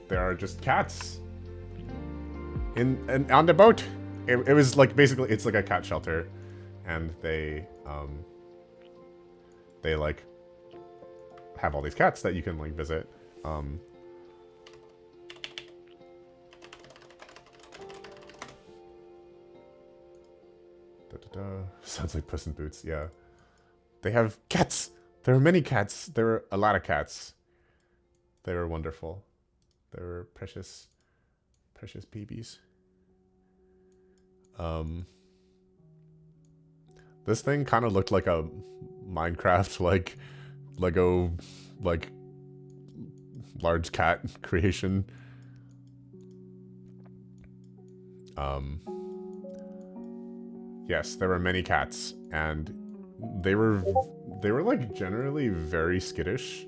there are just cats on the boat. It was like, basically it's like a cat shelter, and they like have all these cats that you can like visit. Sounds like Puss in Boots. Yeah, they have cats. There are many cats. There are a lot of cats. They were wonderful. They were precious, precious babies. This thing kind of looked like a Minecraft, like, Lego, like, large cat creation. Yes, there were many cats, and they were like generally very skittish.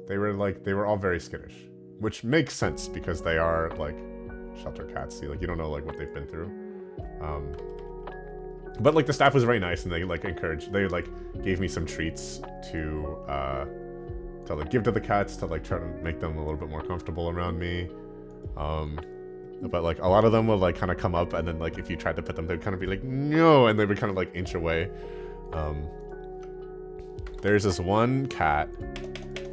They were all very skittish, which makes sense because they are like shelter cats. So, like, you don't know like what they've been through. But like the staff was very nice, and they like gave me some treats to like give to the cats to like try to make them a little bit more comfortable around me. But like a lot of them will like kind of come up, and then like if you tried to pet them, they'd kind of be like no, and they would kind of like inch away. There's this one cat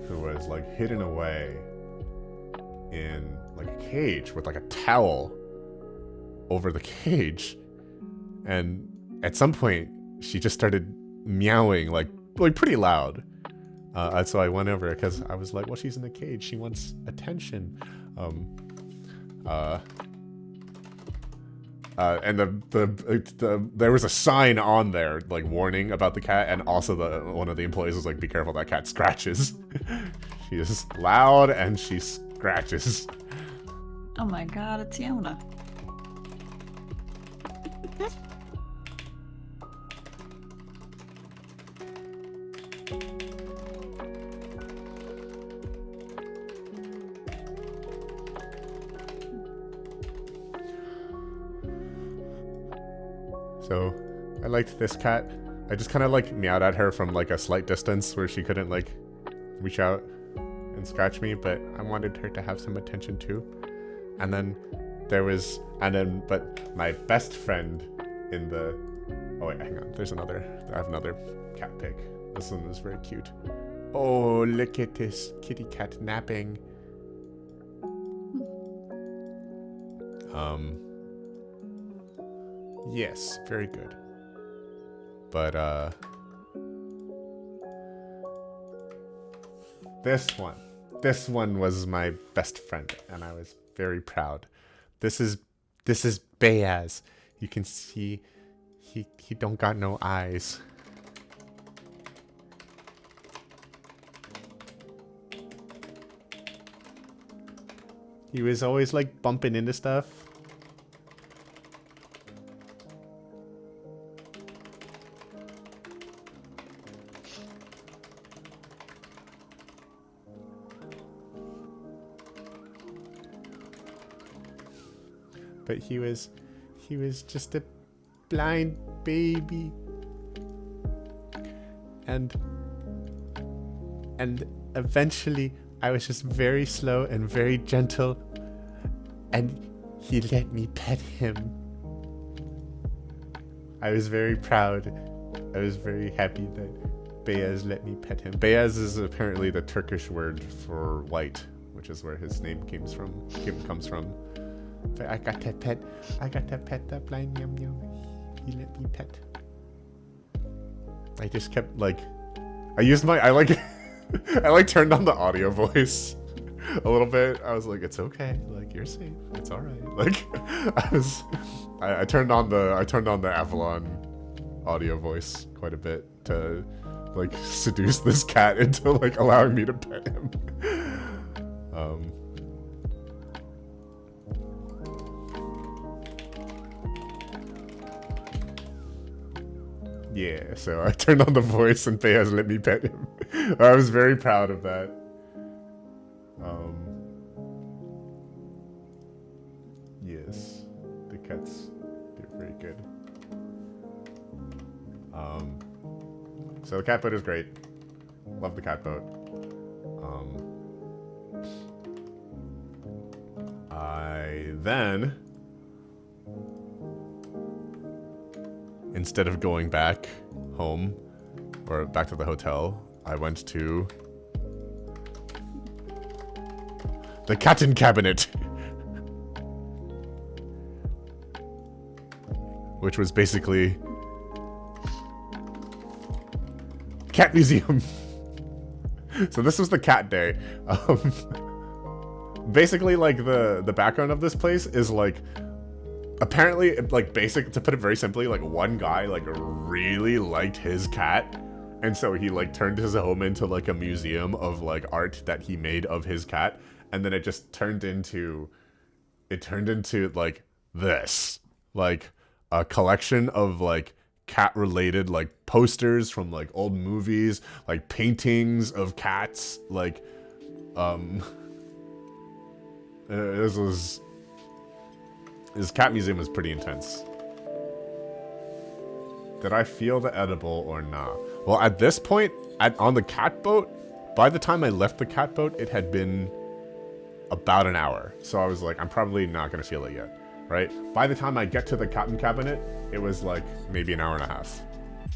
who was like hidden away in like a cage with like a towel over the cage, and at some point she just started meowing like pretty loud. So I went over because I was like, well, she's in the cage, she wants attention. And there was a sign on there like warning about the cat, and also one of the employees was like, be careful, that cat scratches. She is loud and she scratches. Oh my god, it's Yona. So I liked this cat. I just kind of like meowed at her from like a slight distance where she couldn't like reach out and scratch me, but I wanted her to have some attention too. And then but my best friend in the, oh wait, hang on, I have another cat pic. This one is very cute. Oh, look at this kitty cat napping. Yes, very good. But this one was my best friend, and I was very proud. This is Beaz. You can see he don't got no eyes. He was always like bumping into stuff. But he was just a blind baby. And eventually I was just very slow and very gentle, and he let me pet him. I was very proud. I was very happy that Beaz let me pet him. Beaz is apparently the Turkish word for white, which is where his name comes from. But I got to pet the blind meow meow. He let me pet. I just kept like, I turned on the audio voice a little bit. I was like, it's okay, like you're safe, it's all right. Like I turned on the Avalon audio voice quite a bit to like seduce this cat into like allowing me to pet him. Yeah, so I turned on the voice and Beaz let me pet him. I was very proud of that. Yes, the cats, they're very good. So the cat boat is great. Love the cat boat. I then, instead of going back home or back to the hotel, I went to the Katten Cabinet, which was basically cat museum. So this was the cat day. Basically, like the background of this place is like, apparently, like to put it very simply, like one guy like really liked his cat, and so he like turned his home into like a museum of like art that he made of his cat, and then it just turned into like this, like a collection of like cat related like posters from like old movies, like paintings of cats, like this cat museum was pretty intense. Did I feel the edible or not? Well, at this point, on the cat boat, by the time I left the cat boat, it had been about an hour. So I was like, I'm probably not gonna feel it yet, right? By the time I get to the cotton cabinet, it was like maybe an hour and a half.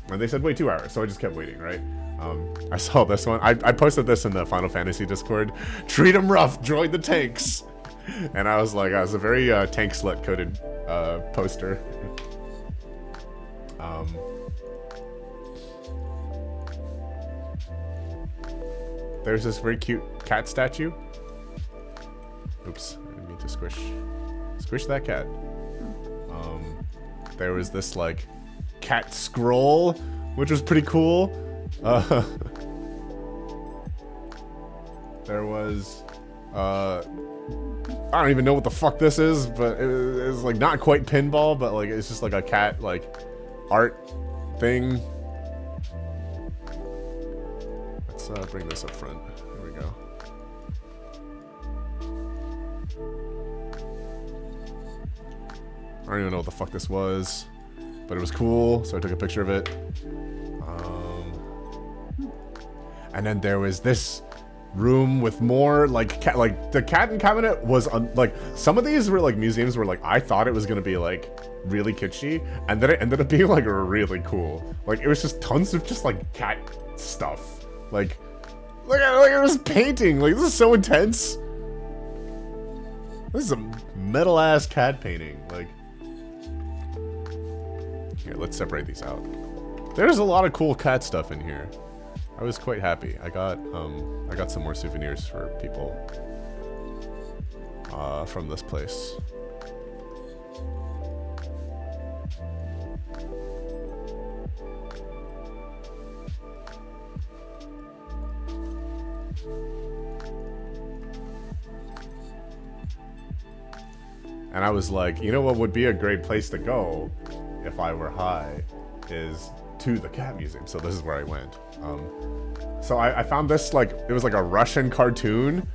And they said, wait, 2 hours. So I just kept waiting, right? I saw this one. I posted this in the Final Fantasy Discord. Treat them rough, droid the tanks. And I was like, I was a very tank slut coded poster. There's this very cute cat statue. Oops, I didn't mean to squish that cat. There was this like cat scroll, which was pretty cool. There was I don't even know what the fuck this is, but it was like not quite pinball, but like it's just like a cat like art thing. Let's bring this up front. Here we go. I don't even know what the fuck this was, but it was cool, so I took a picture of it. And then there was this room with more like the cat cabinet was like some of these were like museums where like I thought it was gonna be like really kitschy, and then it ended up being like really cool. Like it was just tons of just like cat stuff. Like look at this painting. Like this is so intense. This is a metal ass cat painting. Like here, let's separate these out. There's a lot of cool cat stuff in here. I was quite happy. I got some more souvenirs for people from this place. And I was like, you know what would be a great place to go if I were high is to the cat museum. So this is where I went. So I found this, like, it was like a Russian cartoon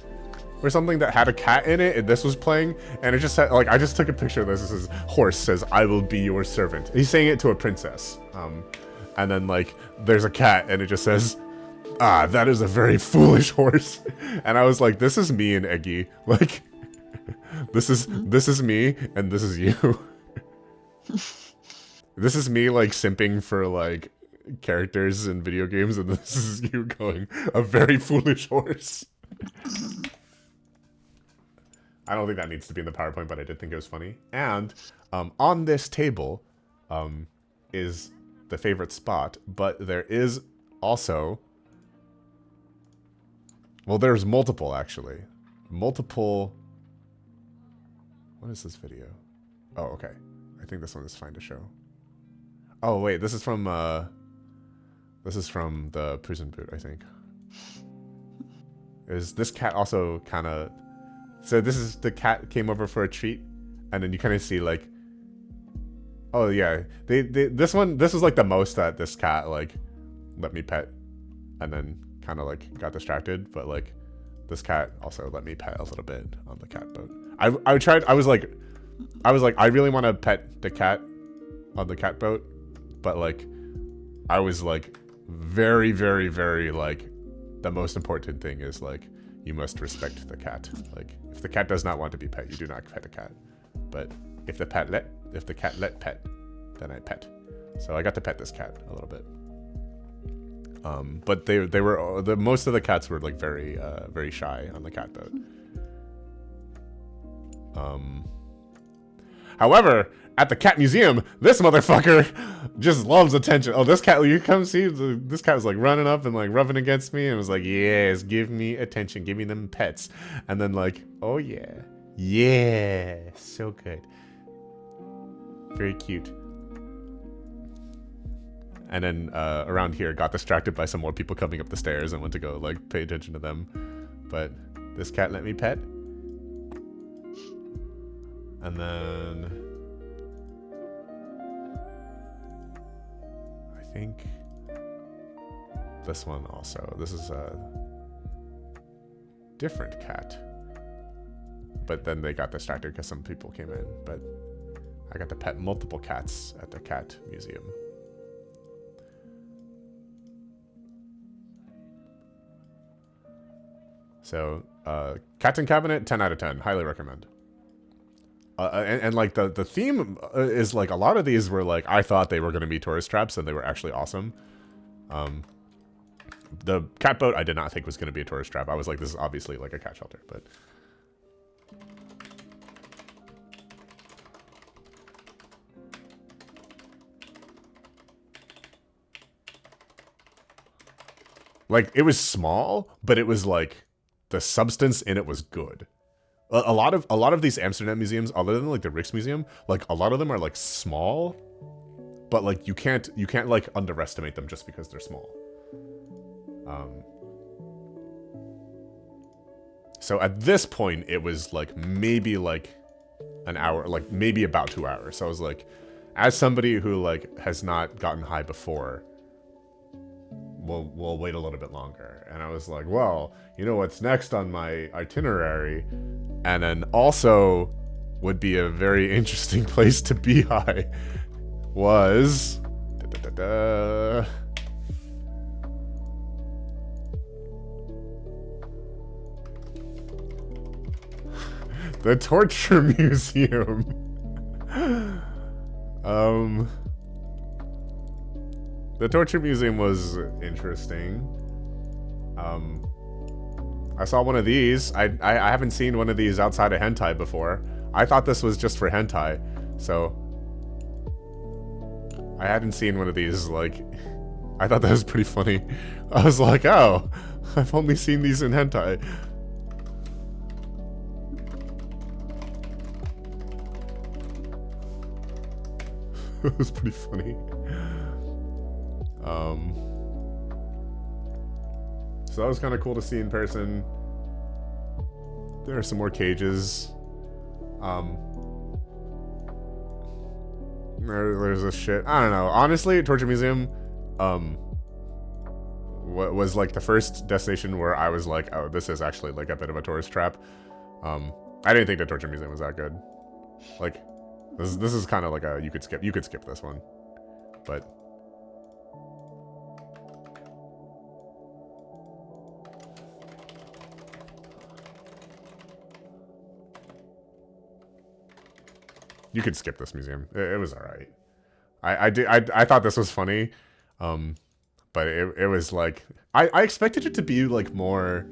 or something that had a cat in it, and this was playing, and it just said, like, I just took a picture of this. This is horse says, "I will be your servant." He's saying it to a princess. And then like there's a cat and it just says, "Ah, that is a very foolish horse." And I was like, this is me and Eggy. Like this is me and this is you. This is me like simping for like characters in video games, and this is you going, "A very foolish horse." I don't think that needs to be in the PowerPoint, but I did think it was funny. And on this table is the favorite spot, but there is also, well, there's multiple actually. Multiple. What is this video? Oh, okay. I think this one is fine to show. Oh wait, this is from the prison boot, I think. Is this cat also kind of? So this is the cat came over for a treat, and then you kind of see like, oh yeah, this was like the most that this cat like let me pet, and then kind of like got distracted, but like this cat also let me pet a little bit on the cat boat. I was like I really want to pet the cat on the cat boat, but like I was like very very very like the most important thing is like you must respect the cat. Like if the cat does not want to be pet, you do not pet the cat. But if the cat let pet, then I pet. So I got to pet this cat a little bit. But they were most of the cats were like very very shy on the cat boat. However, at the cat museum, this motherfucker just loves attention. Oh, this cat, you come see, this cat was like running up and like rubbing against me and was like, yes, give me attention, give me them pets. And then like, oh yeah, yeah, so good. Very cute. And then around here, got distracted by some more people coming up the stairs and went to go like pay attention to them. But this cat let me pet. And then I think this one also. This is a different cat. But then they got distracted because some people came in. But I got to pet multiple cats at the cat museum. So, Captain Cabinet, 10 out of 10. Highly recommend. And like the theme is like a lot of these were like I thought they were going to be tourist traps and they were actually awesome. The cat boat I did not think was going to be a tourist trap. I was like, this is obviously like a cat shelter, but like it was small, but it was like the substance in it was good. A lot of these Amsterdam museums, other than like the Rijksmuseum, like a lot of them are like small, but like you can't like underestimate them just because they're small. So at this point, it was like maybe like an hour, like maybe about 2 hours. So I was like, as somebody who like has not gotten high before, we'll wait a little bit longer. And I was like, well, you know what's next on my itinerary, and then also would be a very interesting place to be high, was the Torture Museum. The Torture Museum was interesting. I saw one of these. I haven't seen one of these outside of hentai before. I thought this was just for hentai, so I hadn't seen one of these. Like, I thought that was pretty funny. I was like, oh, I've only seen these in hentai. It was pretty funny. So that was kind of cool to see in person. There are some more cages. There's a shit. I don't know. Honestly, Torture Museum, was like the first destination where I was like, oh, this is actually like a bit of a tourist trap. I didn't think the Torture Museum was that good. Like, this is kind of like a you could skip this one, but. You could skip this museum. It was all right. I thought this was funny, but it was like I expected it to be like more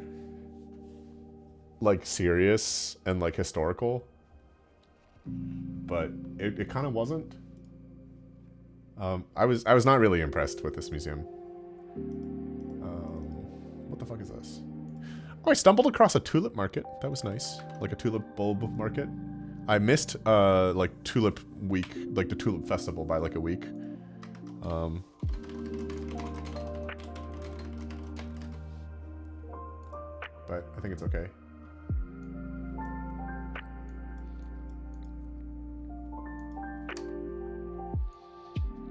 like serious and like historical, but it kind of wasn't. I was not really impressed with this museum. What the fuck is this? Oh, I stumbled across a tulip market. That was nice, like a tulip bulb market. I missed, like, Tulip Week, like the Tulip Festival by, like, a week. But I think it's okay.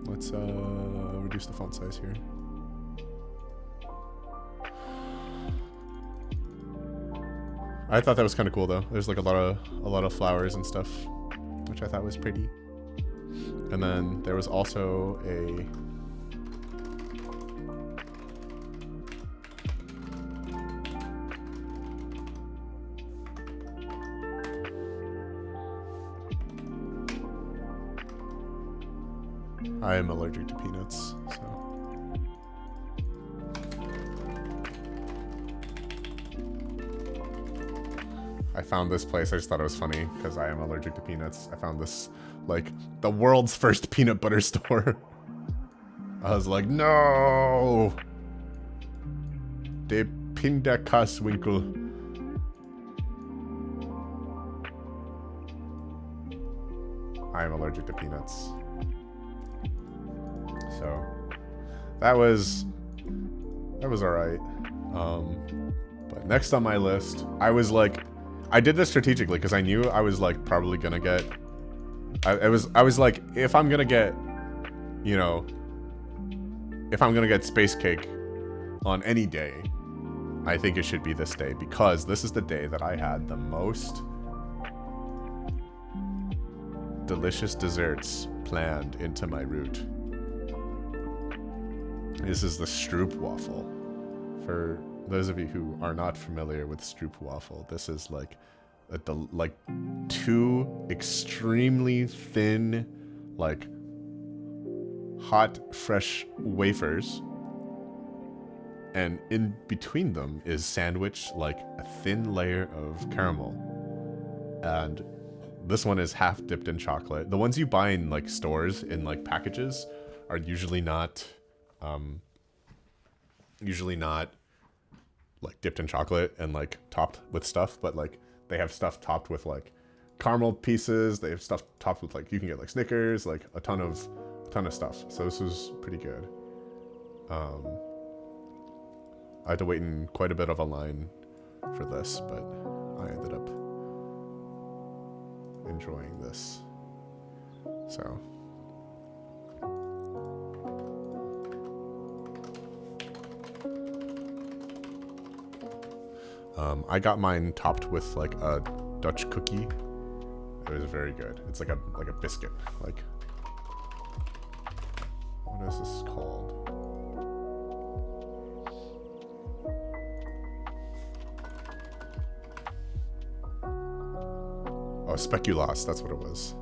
Let's, reduce the font size here. I thought that was kind of cool though. There's like a lot of flowers and stuff, which I thought was pretty. And then there was also a I am allergic to peanuts, so I found this place. I just thought it was funny because I am allergic to peanuts. I found this, like, the world's first peanut butter store. I was like, no! De Pindakaaswinkel. I am allergic to peanuts. So, that was alright. But next on my list, I was like, I did this strategically because I knew I was like probably gonna get. I was like, if I'm gonna get, you know, if I'm gonna get space cake on any day, I think it should be this day because this is the day that I had the most delicious desserts planned into my route. This is the Stroop waffle. For those of you who are not familiar with stroopwafel, this is like like two extremely thin, like hot, fresh wafers, and in between them is sandwiched like a thin layer of caramel. And this one is half dipped in chocolate. The ones you buy in like stores in like packages are usually not like dipped in chocolate and like topped with stuff, but like they have stuff topped with like caramel pieces. They have stuff topped with like, you can get like Snickers, like a ton of stuff. So this was pretty good. I had to wait in quite a bit of a line for this, but I ended up enjoying this. So I got mine topped with like a Dutch cookie. It was very good. It's like a biscuit. Like, what is this called? Oh, speculoos, that's what it was.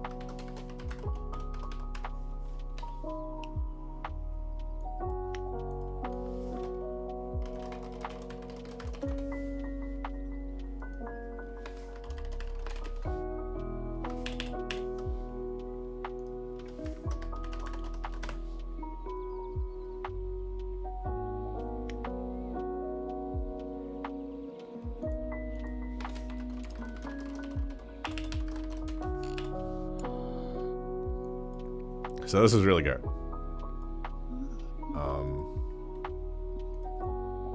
So this is really good.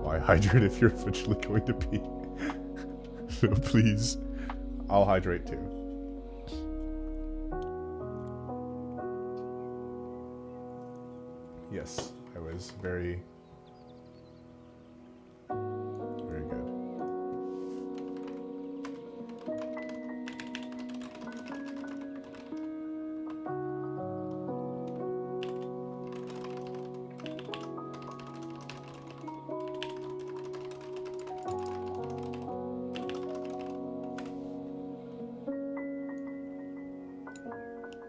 Why hydrate if you're eventually going to pee? So please, I'll hydrate too. Yes, I was very good.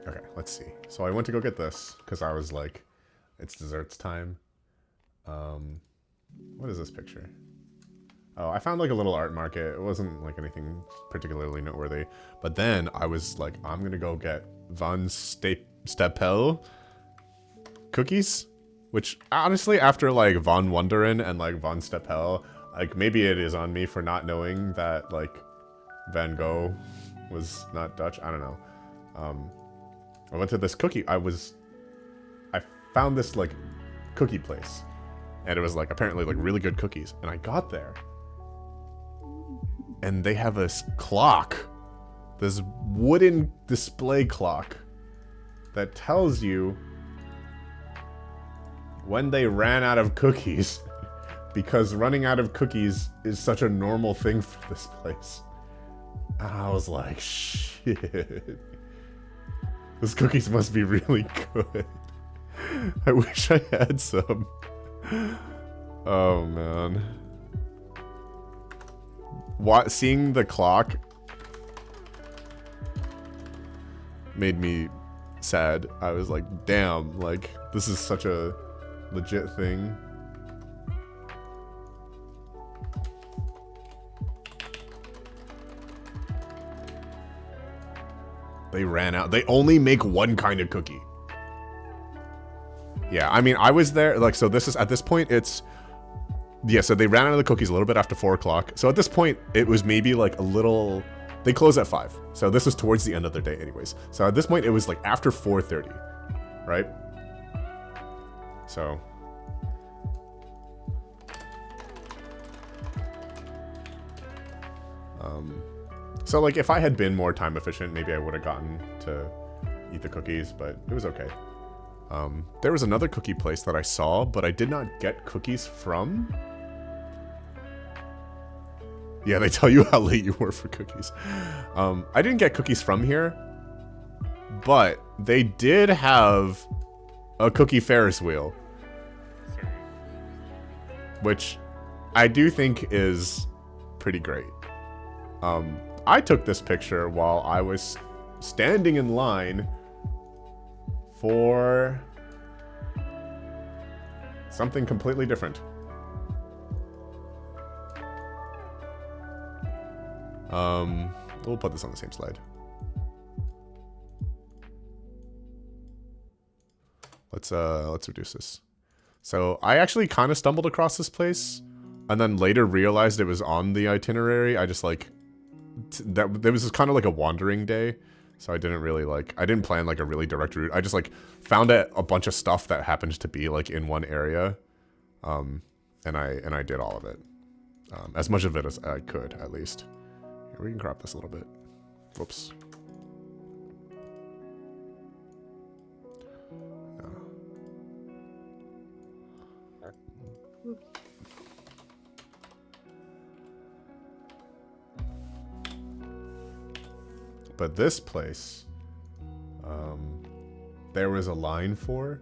Okay, let's see. So I went to go get this because I was like, it's desserts time. What is this picture? Oh, I found like a little art market. It wasn't like anything particularly noteworthy. But then I was like, I'm gonna go get Van Stapel cookies. Which honestly, after like Van Wonderen and like Van Stapel, like maybe it is on me for not knowing that like Van Gogh was not Dutch. I don't know. I went to this cookie. I found this like cookie place, and it was like apparently like really good cookies. And I got there, and they have this clock, this wooden display clock that tells you when they ran out of cookies, because running out of cookies is such a normal thing for this place. And I was like, shit. Those cookies must be really good. I wish I had some. Oh, man. Seeing the clock made me sad. I was like, damn, like, this is such a legit thing. They ran out. They only make one kind of cookie. Yeah, I mean, I was there, like, so this is, at this point, it's, yeah, so they ran out of the cookies a little bit after 4 o'clock. So at this point, it was maybe, like, a little, they close at 5. So this was towards the end of their day anyways. So at this point, it was, like, after 4:30, right? So. So, like, if I had been more time efficient, maybe I would have gotten to eat the cookies, but it was okay. There was another cookie place that I saw, but I did not get cookies from. Yeah, they tell you how late you were for cookies. I didn't get cookies from here, but they did have a cookie Ferris wheel. Which I do think is pretty great. I took this picture while I was standing in line for something completely different. We'll put this on the same slide. Let's reduce this. So I actually kind of stumbled across this place, and then later realized it was on the itinerary. I just like there was kind of like a wandering day, so I didn't really I didn't plan like a really direct route. I just like found a bunch of stuff that happened to be like in one area, and I did all of it, as much of it as I could at least. Here, we can crop this a little bit. Whoops. But this place, there was a line for,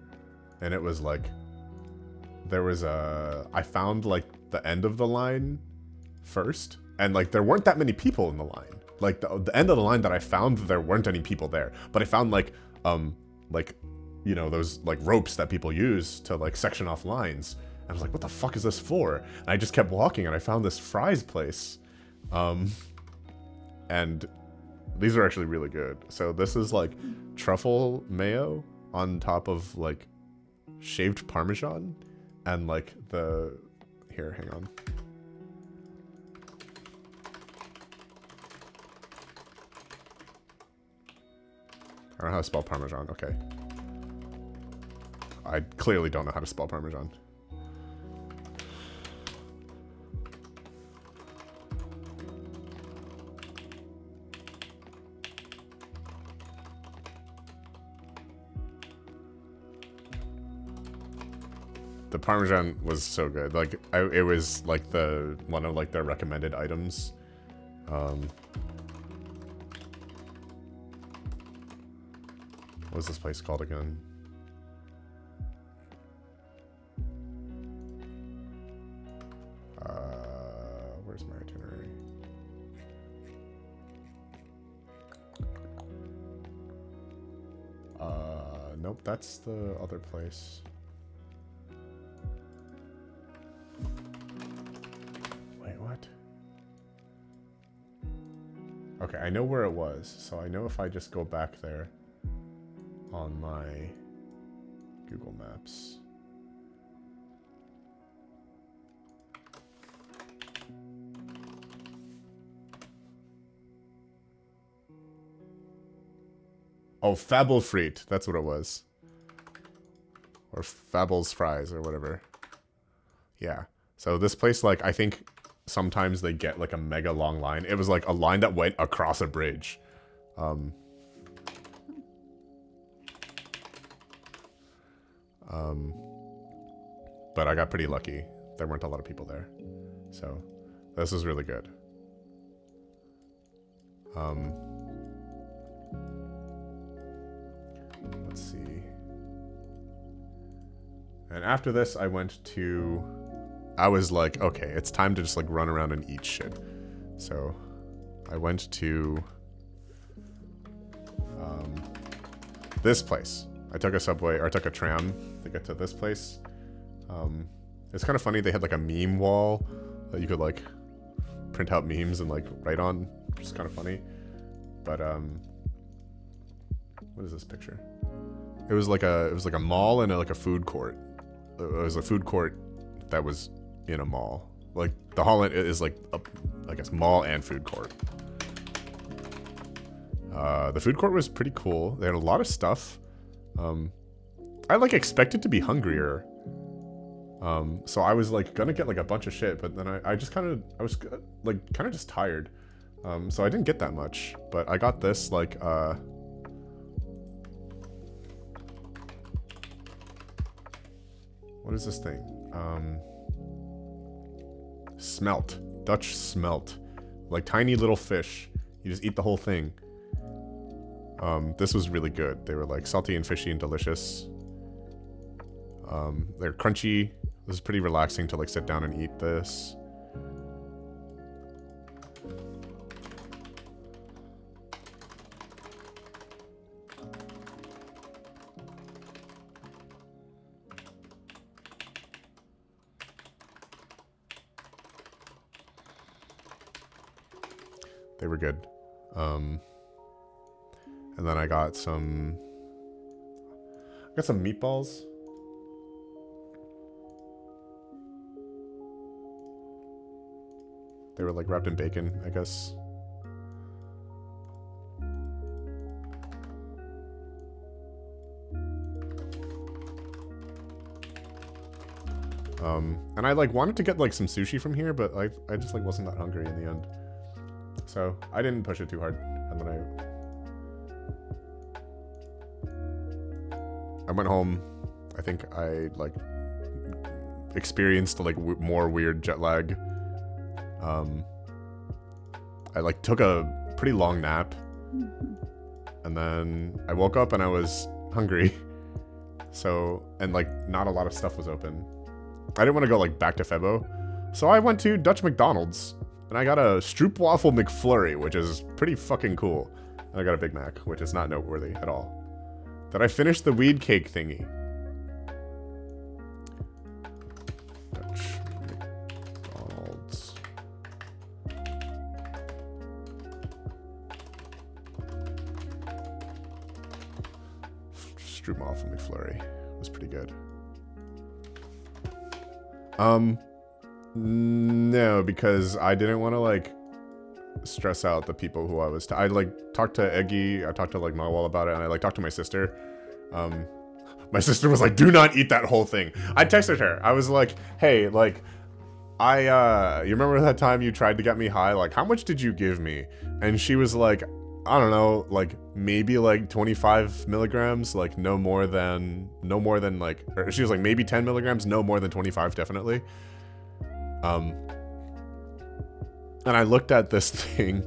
and it was like, I found like the end of the line first, and like there weren't that many people in the line. Like the end of the line that I found, there weren't any people there. But I found like you know, those like ropes that people use to like section off lines. And I was like, what the fuck is this for? And I just kept walking, and I found this fries place, and these are actually really good. So this is like truffle mayo on top of like shaved Parmesan, and like here, hang on. I don't know how to spell Parmesan, okay. I clearly don't know how to spell Parmesan. The Parmesan was so good. Like, it was like one of like their recommended items. What was this place called again? Where's my itinerary? Nope, that's the other place. Wait, what? Okay, I know where it was, so I know if I just go back there on my Google Maps. Oh, Fabelfried, that's what it was. Or Fabel's Fries, or whatever. Yeah. So this place, like, I think sometimes they get, like, a mega long line. It was, like, a line that went across a bridge. But I got pretty lucky. There weren't a lot of people there. So, this is really good. Let's see. And after this, I was like, okay, it's time to just like run around and eat shit. So I went to this place. I took a subway, or I took a tram to get to this place. It's kind of funny, they had like a meme wall that you could like print out memes and like write on, which is kind of funny. But what is this picture? It was like a mall and like a food court. It was a food court that was in a mall. Like the Holland is like a, I guess, mall and food court. The food court was pretty cool. They had a lot of stuff. I like expected to be hungrier. So I was like gonna get like a bunch of shit, but then I was kind of just tired. So I didn't get that much, but I got this like what is this thing? Smelt. Dutch smelt. Like tiny little fish. You just eat the whole thing. This was really good. They were like salty and fishy and delicious. They're crunchy. This is pretty relaxing to like sit down and eat this. They were good. And then I got some meatballs. They were like wrapped in bacon, I guess. And I like wanted to get like some sushi from here, but I just like wasn't that hungry in the end. So I didn't push it too hard. And then I went home. I think I like experienced like more weird jet lag. I like took a pretty long nap, and then I woke up and I was hungry. So, and like not a lot of stuff was open. I didn't want to go like back to Febo, so I went to Dutch McDonald's and I got a Stroopwafel McFlurry, which is pretty fucking cool. And I got a Big Mac, which is not noteworthy at all. Then I finished the weed cake thingy. Dutch McDonald's. Stroopwafel McFlurry was pretty good. No, because I didn't want to like stress out the people who I was. I like talked to Eggy. I talked to like Mawal about it, and I like talked to my sister. My sister was like, "Do not eat that whole thing." I texted her. I was like, "Hey, like, you remember that time you tried to get me high? Like, how much did you give me?" And she was like, "I don't know, like maybe like 25 milligrams, like no more than like," or she was like, maybe 10 milligrams, no more than 25, definitely. And I looked at this thing,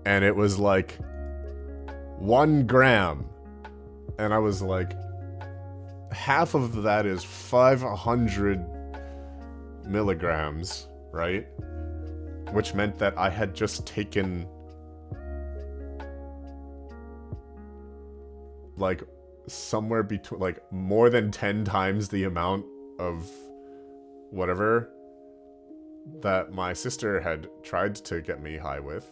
and it was like 1 gram, and I was like, half of that is 500 milligrams, right? Which meant that I had just taken like somewhere between like more than 10 times the amount of whatever that my sister had tried to get me high with.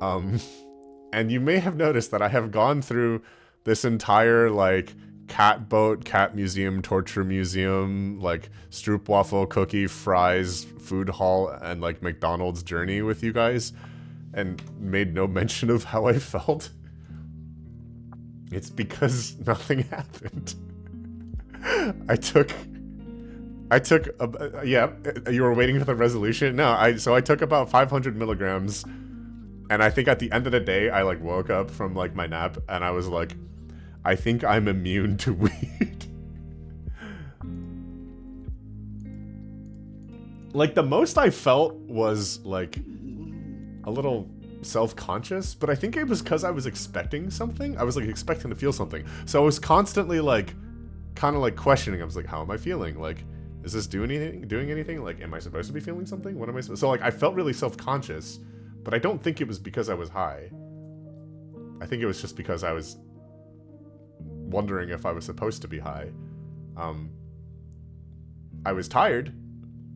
And you may have noticed that I have gone through this entire like cat boat, cat museum, torture museum, like stroopwafel, cookie, fries, food hall, and like McDonald's journey with you guys, and made no mention of how I felt. It's because nothing happened. I took yeah, you were waiting for the resolution? No, so I took about 500 milligrams, and I think at the end of the day, I like woke up from like my nap, and I was like, I think I'm immune to weed. Like the most I felt was like a little self-conscious, but I think it was because I was expecting something. I was like expecting to feel something, so I was constantly like kind of like questioning. I was like, how am I feeling? Like, is this doing anything? Like, am I supposed to be feeling something? What am I so like I felt really self-conscious, but I don't think it was because I was high. I think it was just because I was wondering if I was supposed to be high. I was tired,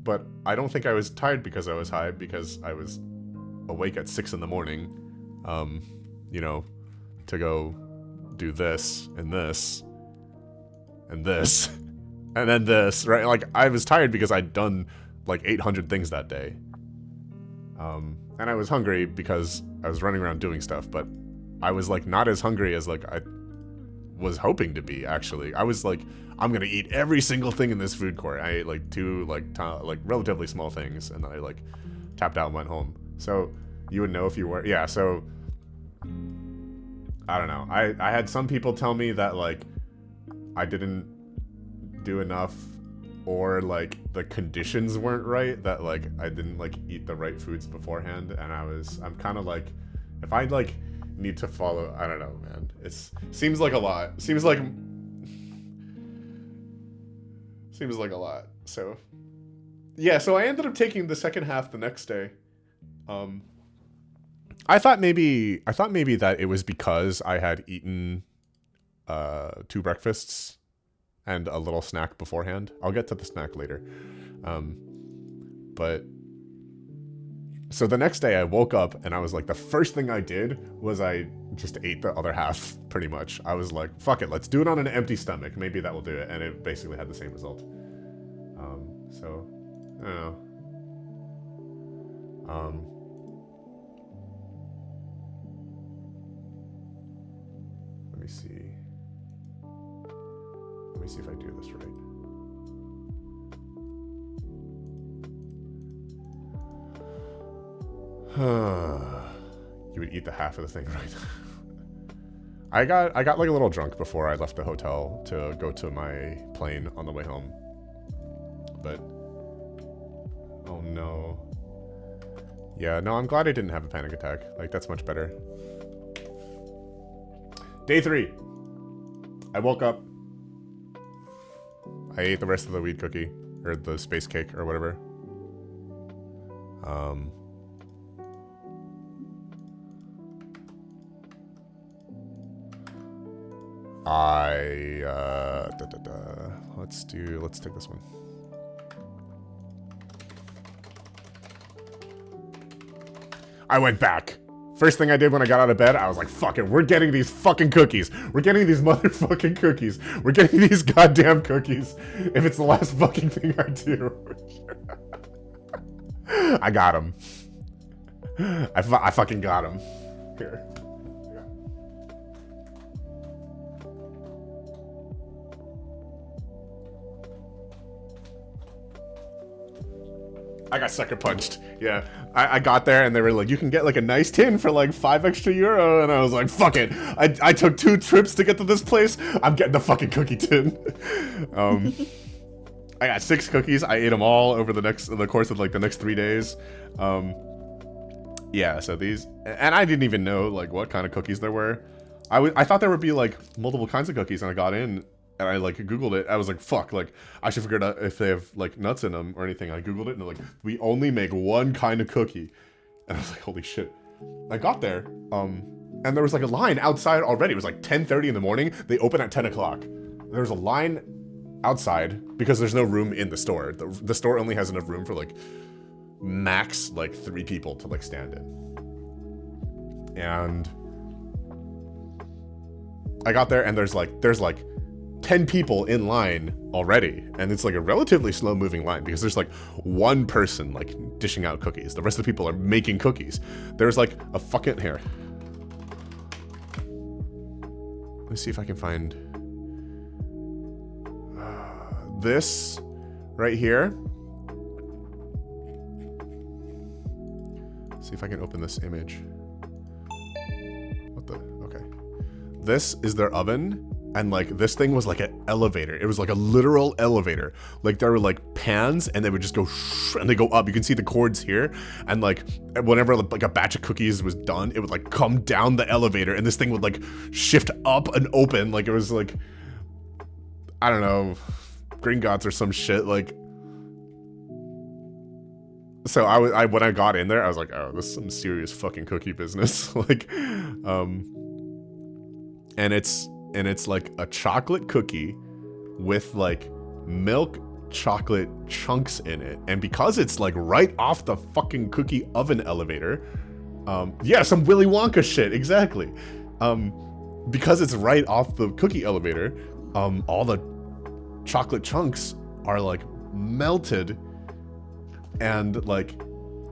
but I don't think I was tired because I was high, because I was awake at 6 in the morning, you know, to go do this and this and this and then this, right? Like, I was tired because I'd done like 800 things that day. And I was hungry because I was running around doing stuff, but I was like not as hungry as like I was hoping to be, actually. I was like, I'm gonna eat every single thing in this food court. I ate like 2 like relatively small things, and then I like tapped out and went home. So you would know if you were, yeah, so I don't know. I had some people tell me that like I didn't do enough, or like the conditions weren't right, that like I didn't like eat the right foods beforehand, and I'm kind of like, if I like need to follow, I don't know, man. Seems like a lot. Seems like a lot. So yeah, so I ended up taking the second half the next day. I thought maybe that it was because I had eaten 2 breakfasts and a little snack beforehand. I'll get to the snack later. But So the next day I woke up and I was like, the first thing I did was I just ate the other half, pretty much. I was like, fuck it, let's do it on an empty stomach. Maybe that will do it. And it basically had the same result. So, I don't know. Let me see. Let me see if I do this right. You would eat the half of the thing, right? I got like a little drunk before I left the hotel to go to my plane on the way home. But oh no. Yeah, no, I'm glad I didn't have a panic attack. Like, that's much better. Day 3. I woke up. I ate the rest of the weed cookie or the space cake or whatever. Let's take this one. I went back. First thing I did when I got out of bed, I was like, fuck it, we're getting these fucking cookies. We're getting these motherfucking cookies. We're getting these goddamn cookies. If it's the last fucking thing I do. I got them. I fucking got them. Here. I got sucker punched. Yeah, I got there and they were like, you can get like a nice tin for like €5 extra, and I was like, fuck it. I took 2 trips to get to this place. I'm getting the fucking cookie tin. I got 6 cookies. I ate them all over the course of like the next 3 days. Yeah, so these, and I didn't even know like what kind of cookies there were. I thought there would be like multiple kinds of cookies, and I got in. And I like Googled it. I was like, fuck, like I should figure out if they have like nuts in them or anything. I Googled it and they're like, we only make one kind of cookie. And I was like, holy shit. I got there, and there was like a line outside already. It was like 10:30 in the morning. They open at 10 o'clock. There was a line outside because there's no room in the store. The store only has enough room for like max like 3 people to like stand in. And I got there and there's like 10 people in line already, and it's like a relatively slow moving line because there's like one person like dishing out cookies. The rest of the people are making cookies. There's like a fucking here. Let me see if I can find this right here. See if I can open this image. What the? Okay. This is their oven. And like this thing was like an elevator. It was like a literal elevator. Like there were like pans and they would just go and they go up. You can see the cords here. And like whenever like a batch of cookies was done, it would like come down the elevator and this thing would like shift up and open. Like it was like, I don't know, Gringotts or some shit. Like, so I when I got in there, I was like, oh, this is some serious fucking cookie business. Like, and it's like a chocolate cookie with like milk chocolate chunks in it. And because it's like right off the fucking cookie oven elevator, yeah, some Willy Wonka shit, exactly. Because it's right off the cookie elevator, all the chocolate chunks are like melted, and like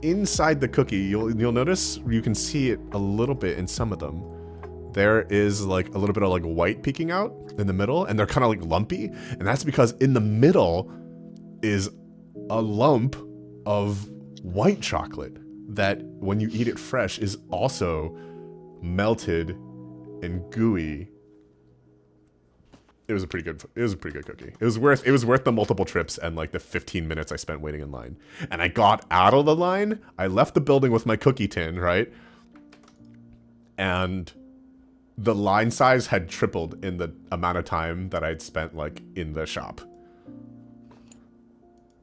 inside the cookie, you'll notice, you can see it a little bit in some of them. There is like a little bit of like white peeking out in the middle, and they're kind of like lumpy, and that's because in the middle is a lump of white chocolate that when you eat it fresh is also melted and gooey. It was a pretty good cookie. It was worth the multiple trips and like the 15 minutes I spent waiting in line. And I got out of the line, I left the building with my cookie tin, right? And the line size had tripled in the amount of time that I'd spent like in the shop.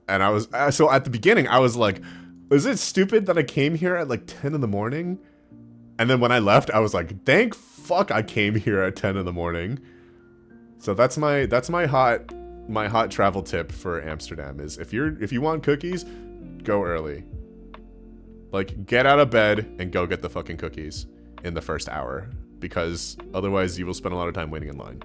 And I was, so at the beginning I was like, is it stupid that I came here at like 10 in the morning? And then when I left, I was like, thank fuck I came here at 10 in the morning. So that's my hot travel tip for Amsterdam is if you want cookies, go early. Like, get out of bed and go get the fucking cookies in the first hour, because otherwise you will spend a lot of time waiting in line.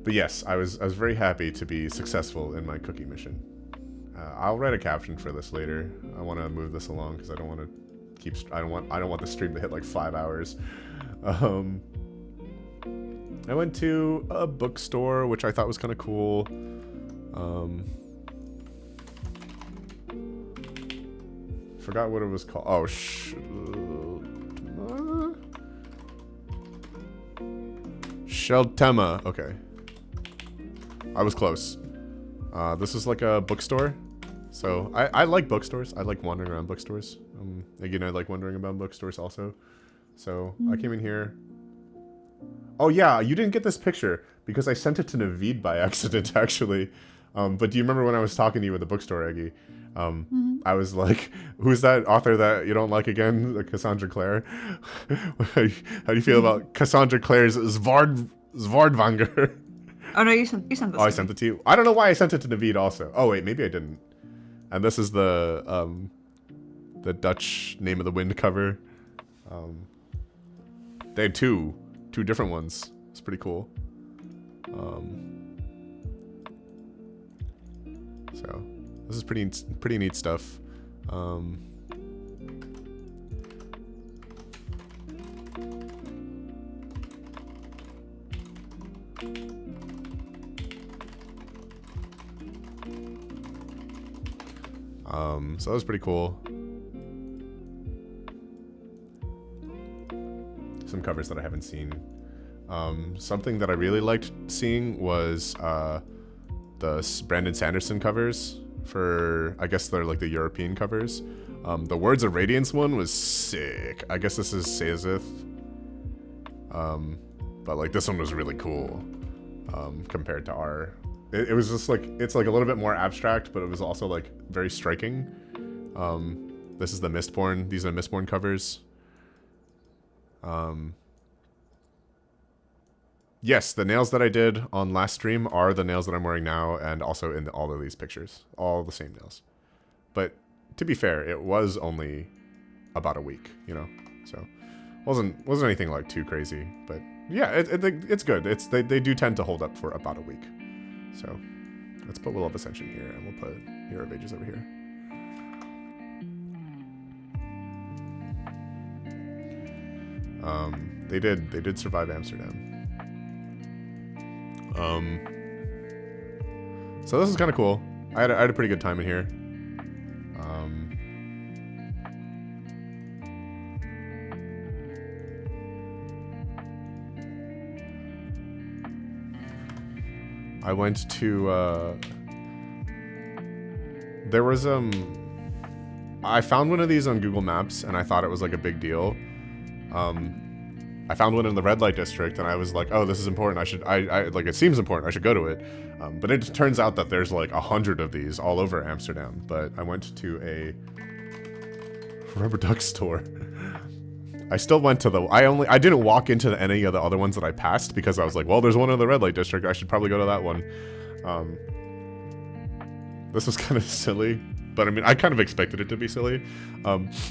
But yes, I was very happy to be successful in my cookie mission. I'll write a caption for this later. I want to move this along because I don't want to keep. I don't want the stream to hit like 5 hours. I went to a bookstore, which I thought was kind of cool. Forgot what it was called. Oh, Sheltema. Okay. I was close. This is like a bookstore. So, I like bookstores. I like wandering around bookstores. Again, I like wandering around bookstores also. So, I came in here. Oh yeah, you didn't get this picture because I sent it to Naveed by accident, actually. But do you remember when I was talking to you at the bookstore, Eggy? I was like, who's that author that you don't like again? Cassandra Clare? How do you feel about Cassandra Clare's Zvardvanger? Oh no, you sent this. Oh, I sent it to you? I don't know why I sent it to Naveed also. Oh wait, maybe I didn't. And this is the Dutch Name of the Wind cover. They had two different ones. It's pretty cool. So this is pretty neat stuff. So that was pretty cool. Some covers that I haven't seen. Something that I really liked seeing was the Brandon Sanderson covers for, I guess they're like the European covers. The Words of Radiance one was sick. I guess this is Sazeth. But like this one was really cool compared to our. It was just like, it's like a little bit more abstract, but it was also like very striking. This is the Mistborn. These are Mistborn covers. Yes, the nails that I did on last stream are the nails that I'm wearing now, and also in all of these pictures. All the same nails. But to be fair, it was only about a week, you know? So wasn't anything like too crazy, but yeah, it's good. They do tend to hold up for about a week. So let's put Will of Ascension here, and we'll put Hero of Ages over here. They did survive Amsterdam. So this is kind of cool. I had a pretty good time in here. I went to, there was, I found one of these on Google Maps, and I thought it was like a big deal. I found one in the red light district, and I was like, oh, this is important. I like, it seems important. I should go to it. But it turns out that there's like 100 of these all over Amsterdam. But I went to a rubber duck store. I still went to the, I didn't walk into any of the other ones that I passed because I was like, well, there's one in the red light district. I should probably go to that one. This was kind of silly, but I mean, I kind of expected it to be silly.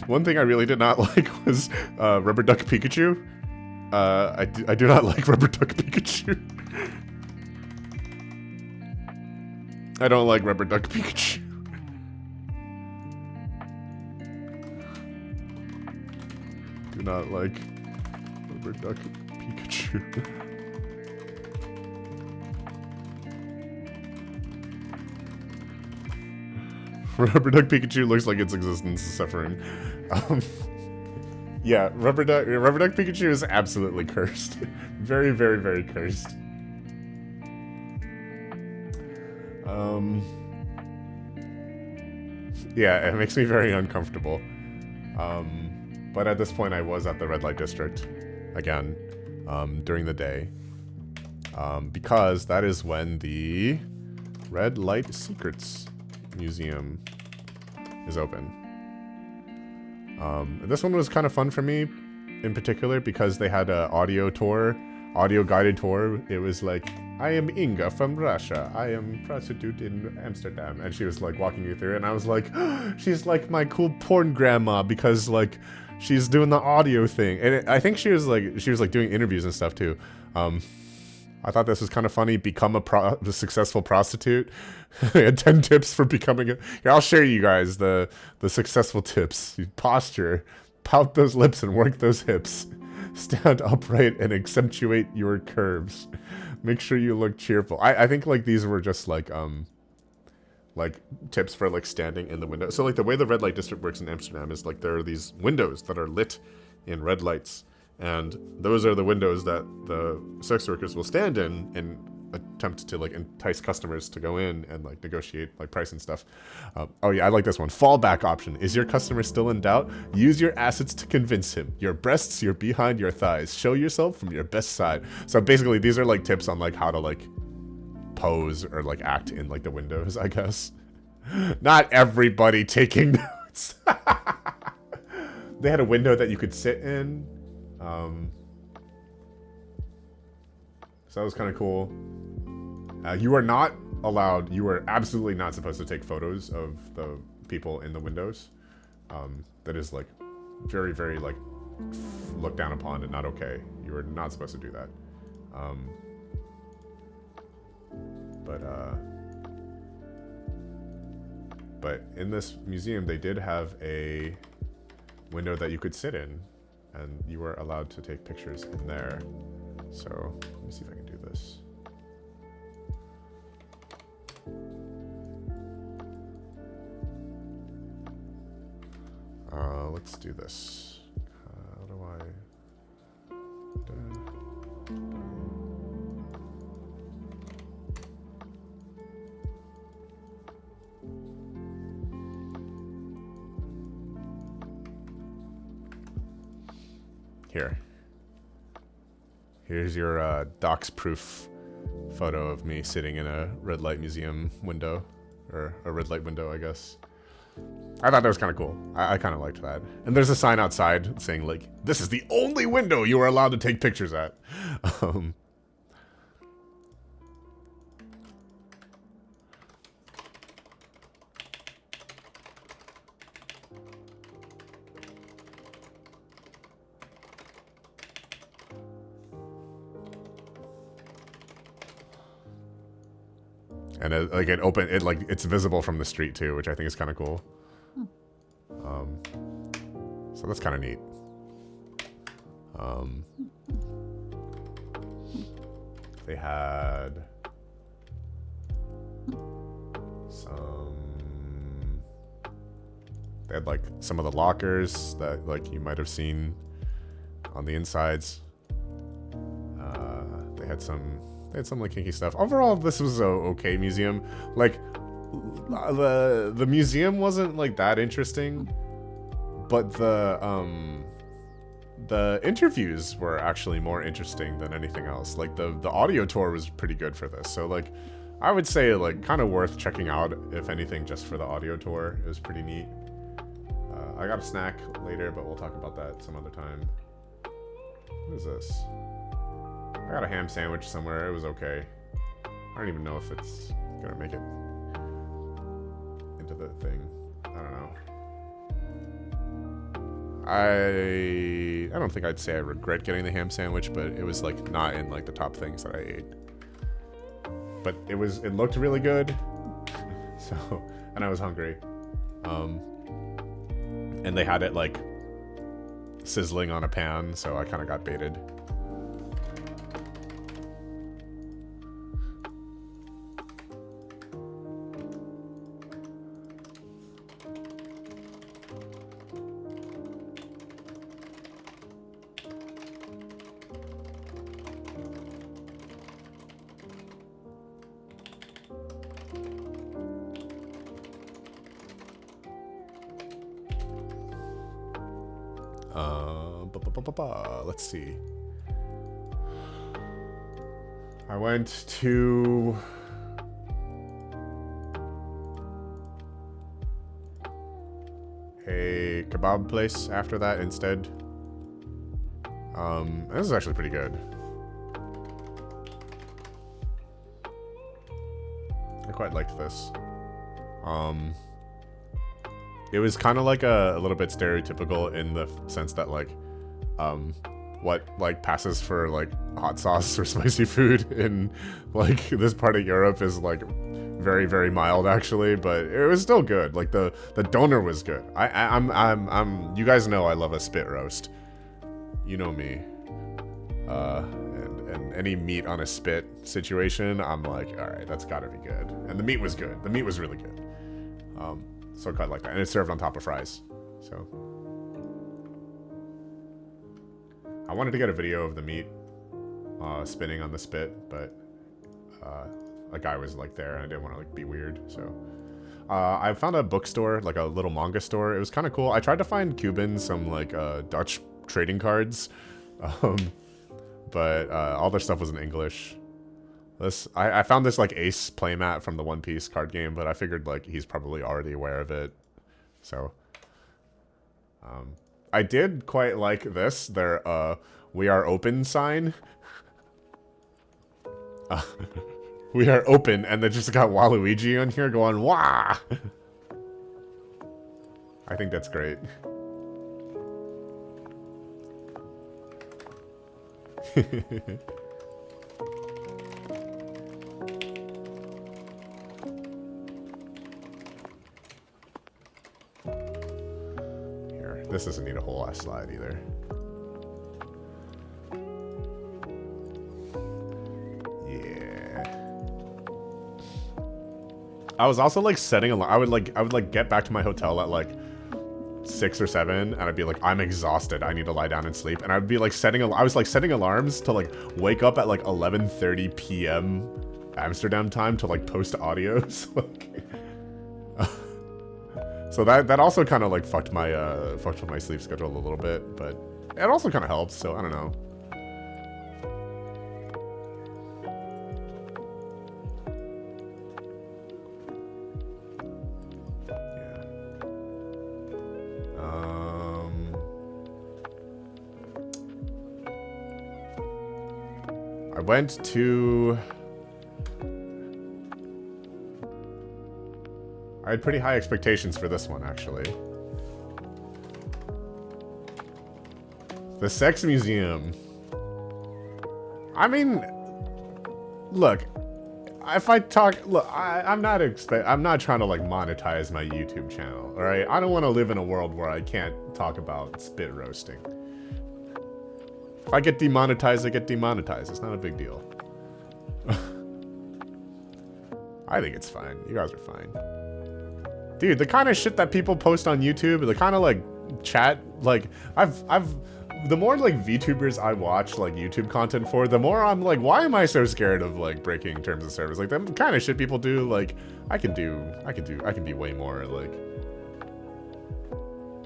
One thing I really did not like was Rubber Duck Pikachu. I do not like Rubber Duck Pikachu. I don't like Rubber Duck Pikachu. Do not like Rubber Duck Pikachu. Rubber Duck Pikachu looks like its existence is suffering. Yeah, Rubber Duck Pikachu is absolutely cursed. Very, very, very cursed. Yeah, it makes me very uncomfortable. But at this point I was at the red light district again, during the day. Because that is when the Red Light Secrets Museum is open. This one was kind of fun for me in particular because they had an audio tour audio guided tour. It was like, I am Inga from Russia. I am prostitute in Amsterdam. And she was like walking you through it. And I was like, she's like my cool porn grandma because like she's doing the audio thing. And I think she was like doing interviews and stuff too. I thought this was kind of funny. Become a successful prostitute. I had 10 tips for becoming a... Here, I'll share you guys the successful tips. You posture, pout those lips and work those hips. Stand upright and accentuate your curves. Make sure you look cheerful. I think like these were just like tips for like standing in the window. So like the way the red light district works in Amsterdam is like there are these windows that are lit in red lights. And those are the windows that the sex workers will stand in and attempt to like entice customers to go in and like negotiate like price and stuff. Oh yeah, I like this one. Fallback option. Is your customer still in doubt? Use your assets to convince him. Your breasts, your behind, your thighs. Show yourself from your best side. So basically these are like tips on like how to like pose or like act in like the windows, I guess. Not everybody taking notes. They had a window that you could sit in. So that was kind of cool. You are not allowed, you are absolutely not supposed to take photos of the people in the windows. That is like very, very like looked down upon and not okay. You are not supposed to do that. But in this museum, they did have a window that you could sit in, and you were allowed to take pictures in there. So let me see if I can do this. Let's do this. How do I... Here. Here's your docs-proof photo of me sitting in a red light museum window. Or a red light window, I guess. I thought that was kind of cool. I kind of liked that. And there's a sign outside saying, like, this is the only window you are allowed to take pictures at. And it's visible from the street too, which I think is kind of cool. So that's kind of neat. They had like some of the lockers that like you might have seen on the insides. They had some like kinky stuff. Overall, this was a okay museum. Like the museum wasn't like that interesting, but the interviews were actually more interesting than anything else. Like the audio tour was pretty good for this. So like I would say like kind of worth checking out if anything just for the audio tour. It was pretty neat. I got a snack later, but we'll talk about that some other time. What is this? I got a ham sandwich somewhere. It was okay. I don't even know if it's gonna make it into the thing. I don't know. I don't think I'd say I regret getting the ham sandwich, but it was like not in like the top things that I ate. But it looked really good. So, and I was hungry. And they had it like sizzling on a pan, so I kind of got baited. Let's see. I went to a kebab place after that instead. This is actually pretty good. quite liked this. It was kind of like a little bit stereotypical in the sense that like, what like passes for like hot sauce or spicy food in like this part of Europe is like very, very mild actually, but it was still good. Like the doner was good. I'm you guys know I love a spit roast. You know me. And any meat on a spit situation, I'm like, all right, that's gotta be good. And the meat was good. The meat was really good. So I quite like that. And it's served on top of fries. So I wanted to get a video of the meat spinning on the spit, but a guy was like there and I didn't want to like be weird. So I found a bookstore, like a little manga store. It was kind of cool. I tried to find Cuban some like Dutch trading cards, but all their stuff was in English. I found this like Ace playmat from the One Piece card game, but I figured like he's probably already aware of it. So I did quite like this, their "We are open" sign. We are open, and they just got Waluigi on here going wah. I think that's great. Here, this doesn't need a whole ass slide either. I was also like setting I would like get back to my hotel at like 6 or 7 and I'd be like, I'm exhausted, I need to lie down and sleep, and I'd be like setting alarms to like wake up at like 11:30 p.m. Amsterdam time to like post audios. Like, so that also kind of like fucked with my sleep schedule a little bit, but it also kind of helped, so I don't know. I went to... I had pretty high expectations for this one, actually. The Sex Museum. I mean, look, if I talk, look, I'm not trying to like monetize my YouTube channel, all right? I don't want to live in a world where I can't talk about spit roasting. If I get demonetized, I get demonetized. It's not a big deal. I think it's fine. You guys are fine. Dude, the kind of shit that people post on YouTube, the kind of like chat, like the more like VTubers I watch like YouTube content for, the more I'm like, why am I so scared of like breaking terms of service? Like the kind of shit people do, like I can be way more like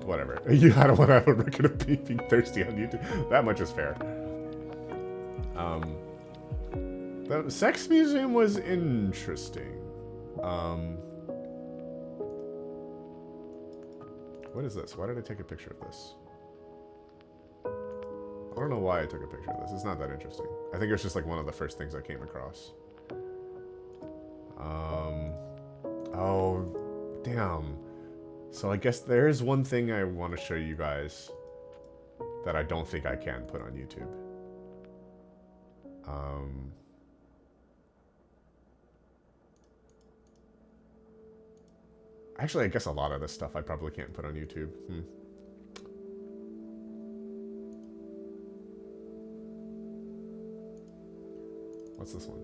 whatever. I don't want to have a record of being thirsty on YouTube. That much is fair. The Sex Museum was interesting. What is this? Why did I take a picture of this? I don't know why I took a picture of this. It's not that interesting. I think it was just like one of the first things I came across. Oh, damn. So I guess there's one thing I want to show you guys that I don't think I can put on YouTube. Actually, I guess a lot of this stuff I probably can't put on YouTube. What's this one?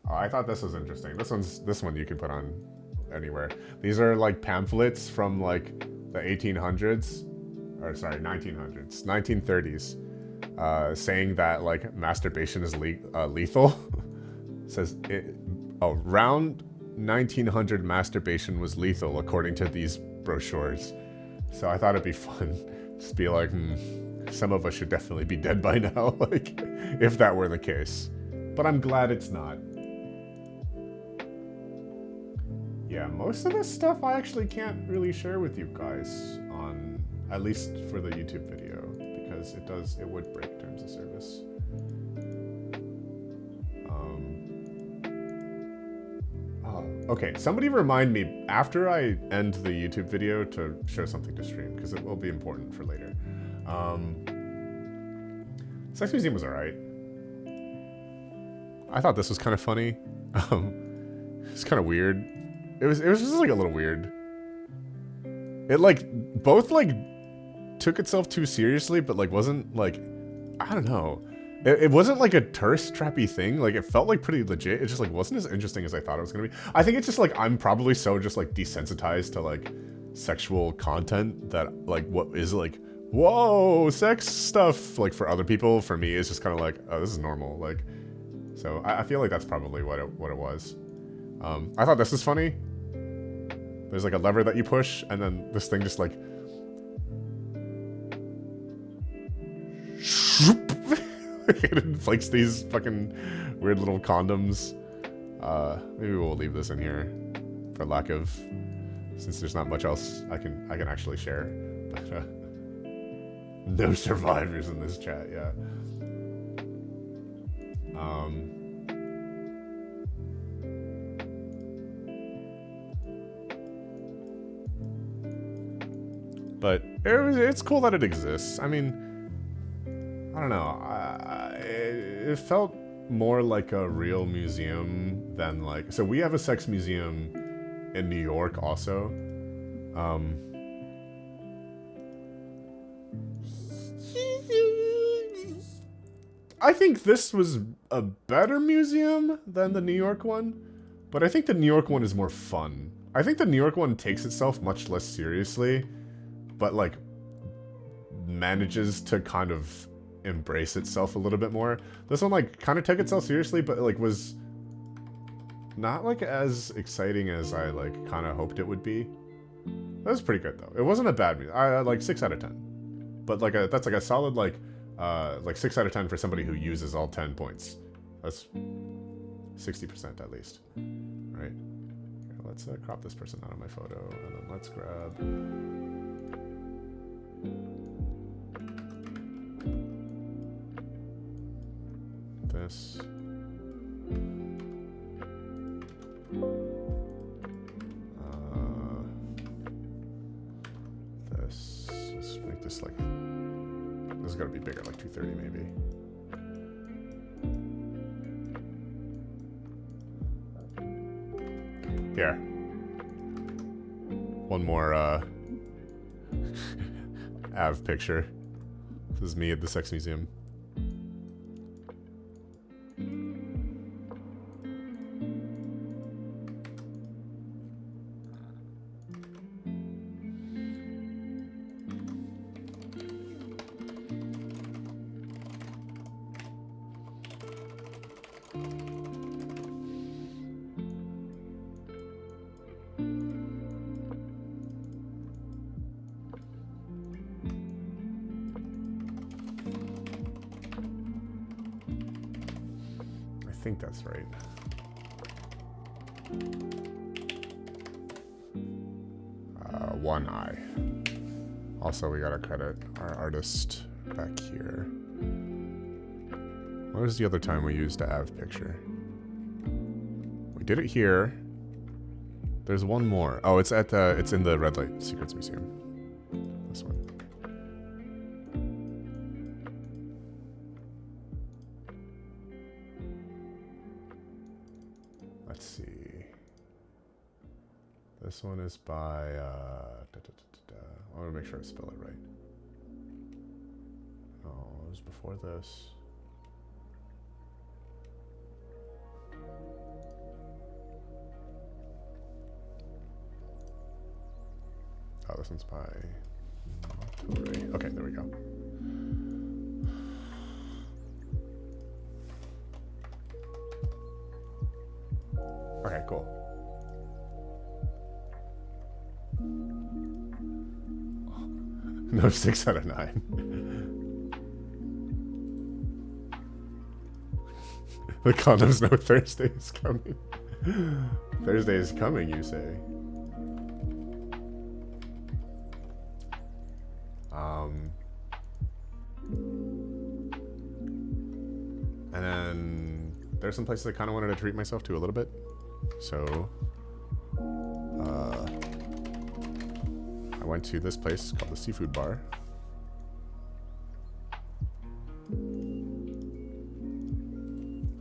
Oh, I thought this was interesting. This one you can put on anywhere. These are like pamphlets from like the 1800s, or sorry, 1900s, 1930s, saying that like masturbation is lethal. Says around 1900 masturbation was lethal according to these brochures. So I thought it'd be fun, just be like, some of us should definitely be dead by now, like if that were the case. But I'm glad it's not. Yeah, most of this stuff I actually can't really share with you guys on, at least for the YouTube video, because it would break terms of service. Okay, somebody remind me after I end the YouTube video to show something to stream, because it will be important for later. Sex Museum was alright. I thought this was kind of funny. It's kind of weird. It was just like a little weird. It like both like took itself too seriously, but like wasn't like, I don't know. It wasn't like a tourist trappy thing. Like it felt like pretty legit. It just like wasn't as interesting as I thought it was gonna be. I think it's just like I'm probably so just like desensitized to like sexual content that like what is like, whoa, sex stuff, like for other people, for me it's just kind of like, oh, this is normal. Like, so I feel like that's probably what it was. I thought this was funny. There's like a lever that you push, and then this thing just like it inflates these fucking weird little condoms. Maybe we'll leave this in here for lack of, since there's not much else I can actually share. But no survivors in this chat, yeah. But it's cool that it exists. I mean, I don't know. It felt more like a real museum than like... So we have a sex museum in New York also. I think this was a better museum than the New York one, but I think the New York one is more fun. I think the New York one takes itself much less seriously, but like manages to kind of embrace itself a little bit more. This one like kind of took itself seriously, but like was not like as exciting as I like kind of hoped it would be. That was pretty good though. It wasn't a bad museum. I like 6 out of 10. But like that's like a solid like 6 out of 10 for somebody who uses all 10 points. That's 60% at least. All right. Here, let's crop this person out of my photo, and then let's grab this. This. Let's make this like... This is gotta be bigger, like 230 maybe. Here. One more Av picture. This is me at the sex museum. I think that's right. One eye. Also, we gotta credit our artist back here. What was the other time we used a Av picture? We did it here. There's one more. Oh, it's at it's in the Red Light Secrets Museum. This one. Let's see. This one is by, I want to make sure I spell it right. Oh, it was before this. Oh, this one's by... Okay, there we go. Okay, cool. No 6 out of 9. The condoms know Thursday is coming. Thursday is coming, you say. And then there's some places I kind of wanted to treat myself to a little bit. So went to this place called the Seafood Bar.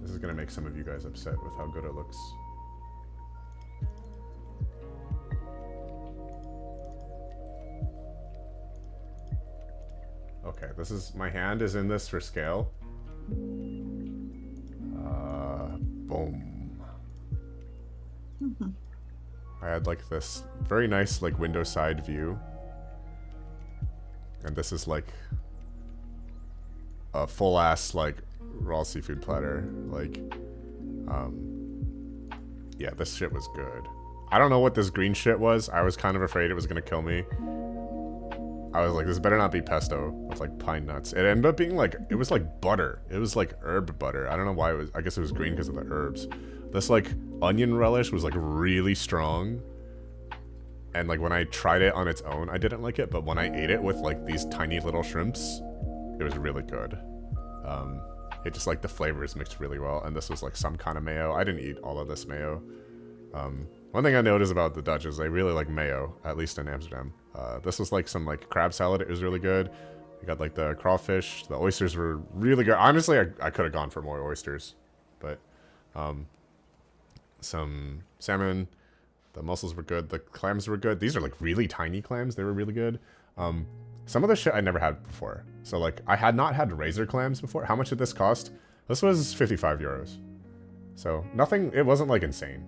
This is gonna make some of you guys upset with how good it looks. Okay, this is, my hand is in this for scale. Boom. I had like this very nice like window side view. And this is like a full ass like raw seafood platter. Like, yeah, this shit was good. I don't know what this green shit was. I was kind of afraid it was gonna kill me. I was like, this better not be pesto with like pine nuts. It ended up being like, it was like butter. It was like herb butter. I don't know why it was, I guess it was green because of the herbs. This like onion relish was like really strong. And like when I tried it on its own, I didn't like it. But when I ate it with like these tiny little shrimps, it was really good. It just like the flavors mixed really well. And this was like some kind of mayo. I didn't eat all of this mayo. One thing I noticed about the Dutch is they really like mayo, at least in Amsterdam. This was like some like crab salad. It was really good. We got like the crawfish. The oysters were really good. Honestly, I could have gone for more oysters, but some salmon. The mussels were good. The clams were good. These are like really tiny clams. They were really good. Some of the shit I never had before. So like I had not had razor clams before. How much did this cost? This was 55 euros. So nothing, it wasn't like insane.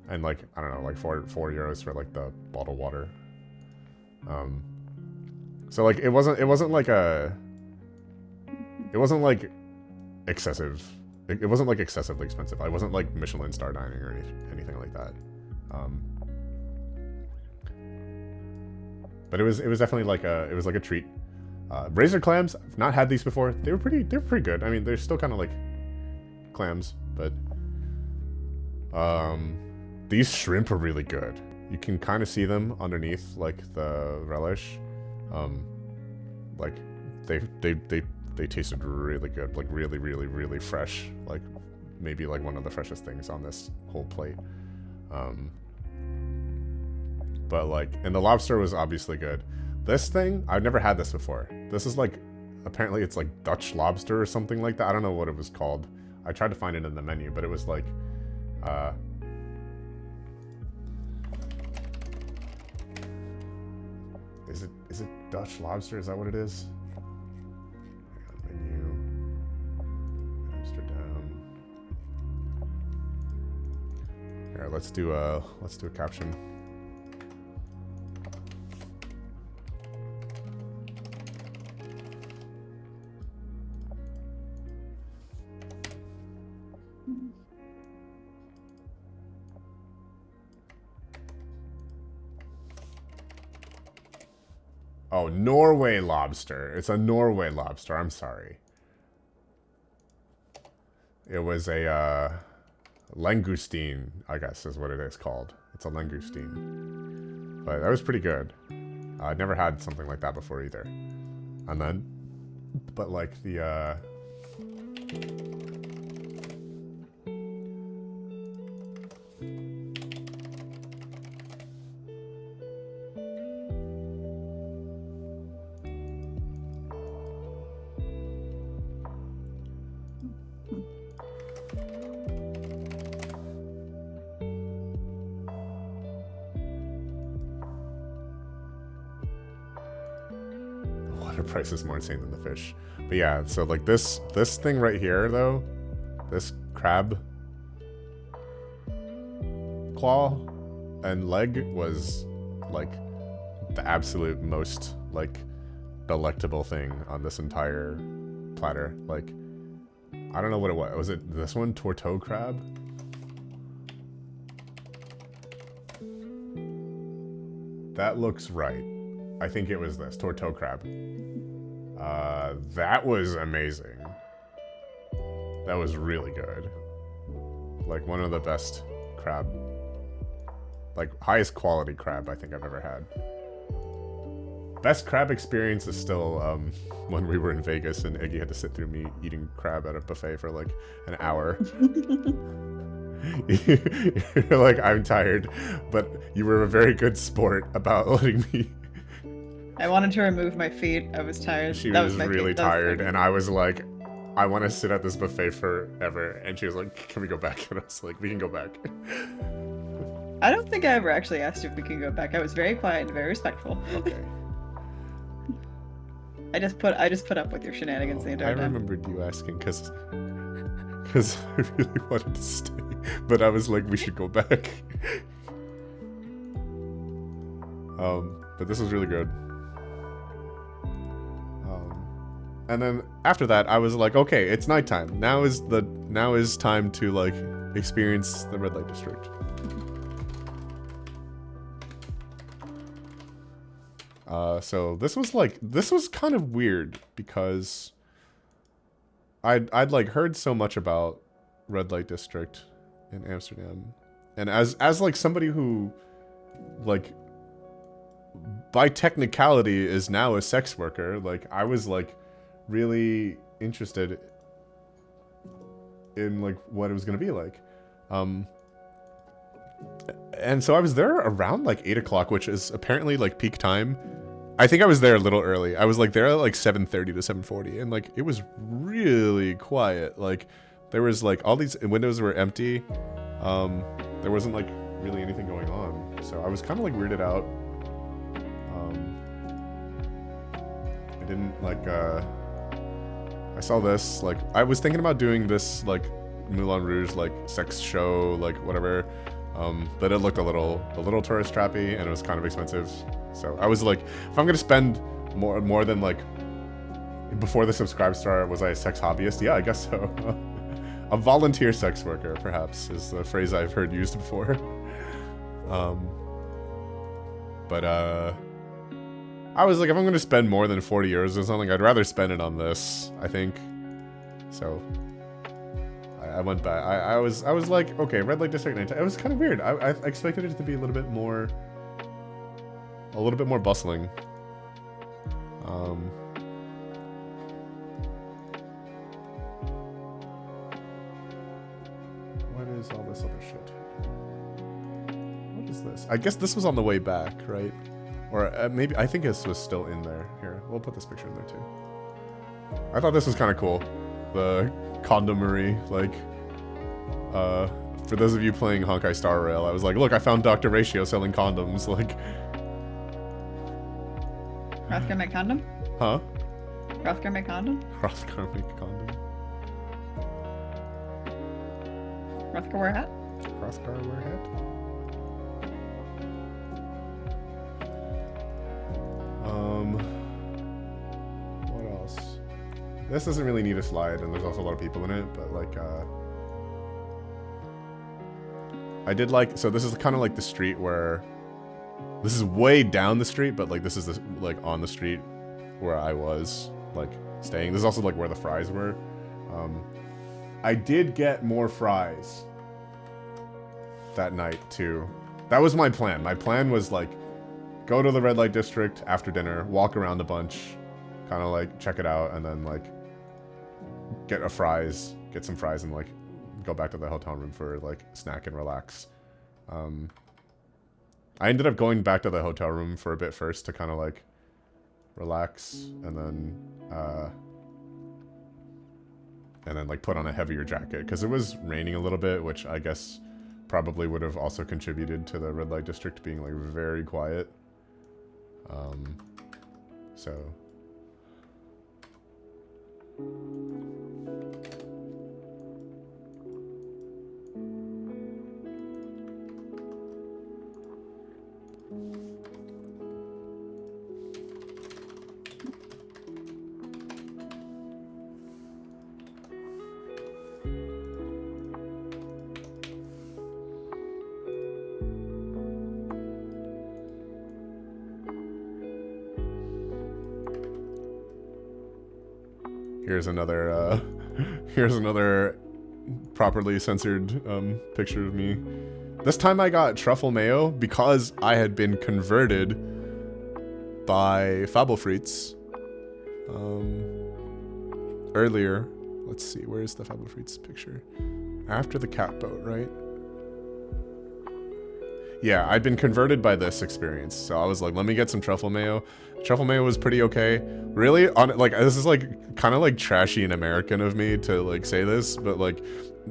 And like, I don't know, like 4 euros for like the bottled water. So like it wasn't like excessive. It wasn't like excessively expensive. I wasn't like Michelin star dining or anything like that. But it was definitely like a treat. Razor clams, I've not had these before. They're pretty good. I mean, they're still kind of like clams, but these shrimp are really good. You can kind of see them underneath like the relish. Like they tasted really good, like really fresh, like maybe like one of the freshest things on this whole plate. But like, and the lobster was obviously good. This thing, I've never had this before. This is like, apparently it's like Dutch lobster or something like that. I don't know what it was called. I tried to find it in the menu, but it was like, is it Dutch lobster? Is that what it is? Menu, Amsterdam. Here, let's do a caption. Oh, Norway lobster. It's a Norway lobster. I'm sorry. It was a langoustine, I guess is what it is called. It's a langoustine. But that was pretty good. I'd never had something like that before either. And then, but like the price is more insane than the fish. But yeah, so like this thing right here though, this crab claw and leg was like the absolute most like delectable thing on this entire platter. Like, I don't know what it was. Was it this one? Tortoise crab? That looks right. I think it was this, Tortoise crab. That was amazing. That was really good. Like one of the best crab, like highest quality crab I think I've ever had. Best crab experience is still when we were in Vegas and Iggy had to sit through me eating crab at a buffet for like an hour. You're like, I'm tired, but you were a very good sport about letting me. I wanted to remove my feet. I was tired. She that was my really feet. That was tired, and I was like, I want to sit at this buffet forever. And she was like, can we go back? And I was like, we can go back. I don't think I ever actually asked if we can go back. I was very quiet and very respectful. Okay. I just put up with your shenanigans the I entire time. remembered you asking because I really wanted to stay, but I was like, we should go back. But this was really good. And then after that, I was like, okay, it's nighttime. Now is time to like experience the red light district. So this was kind of weird because I'd like heard so much about red light district in Amsterdam, and as like somebody who like by technicality is now a sex worker, like I was like really interested in like what it was gonna be like. And so I was there around like 8 o'clock, which is apparently like peak time. I think I was there a little early. I was like there at like 7:30 to 7:40, and like it was really quiet. Like there was like all these windows were empty. There wasn't like really anything going on, so I was kind of like weirded out. I didn't like. I saw this like I was thinking about doing this like Moulin Rouge like sex show like whatever. But it looked a little tourist trappy, and it was kind of expensive. So I was like, if I'm gonna spend more than like before the subscribe star, was I a sex hobbyist? Yeah, I guess so. A volunteer sex worker, perhaps, is the phrase I've heard used before. But I was like, if I'm gonna spend more than 40 euros or something, I'd rather spend it on this, I think. So I went back. I was like, okay, red light district night. It was kind of weird. I expected it to be a little bit more bustling. What is all this other shit? What is this? I guess this was on the way back, right? Or maybe, I think this was still in there. Here, we'll put this picture in there too. I thought this was kind of cool. The condomery, like, for those of you playing Honkai Star Rail, I was like, look, I found Dr. Ratio selling condoms, like. Rothgar make condom? Huh? Rothgar make condom? Rothgar make a condom. Rothgar wear a hat? Rothgar wear a hat? What else? This doesn't really need a slide, and there's also a lot of people in it, but like, I did like, so this is kind of like the street where, this is way down the street, but like this is like on the street where I was like staying. This is also like where the fries were. I did get more fries that night too. That was my plan. My plan was like, go to the red light district after dinner, walk around a bunch, kind of like check it out, and then like get some fries, and like go back to the hotel room for like snack and relax. I ended up going back to the hotel room for a bit first to kind of like relax, and then like put on a heavier jacket because it was raining a little bit, which I guess probably would have also contributed to the red light district being like very quiet. So here's another properly censored picture of me. This time I got truffle mayo because I had been converted by Fabelfrieds earlier. Let's see, where's the Fabelfrieds picture? After the cat boat, right? Yeah, I'd been converted by this experience, so I was like, let me get some truffle mayo. Truffle mayo was pretty okay. Really, like this is like kind of like trashy and American of me to like say this, but like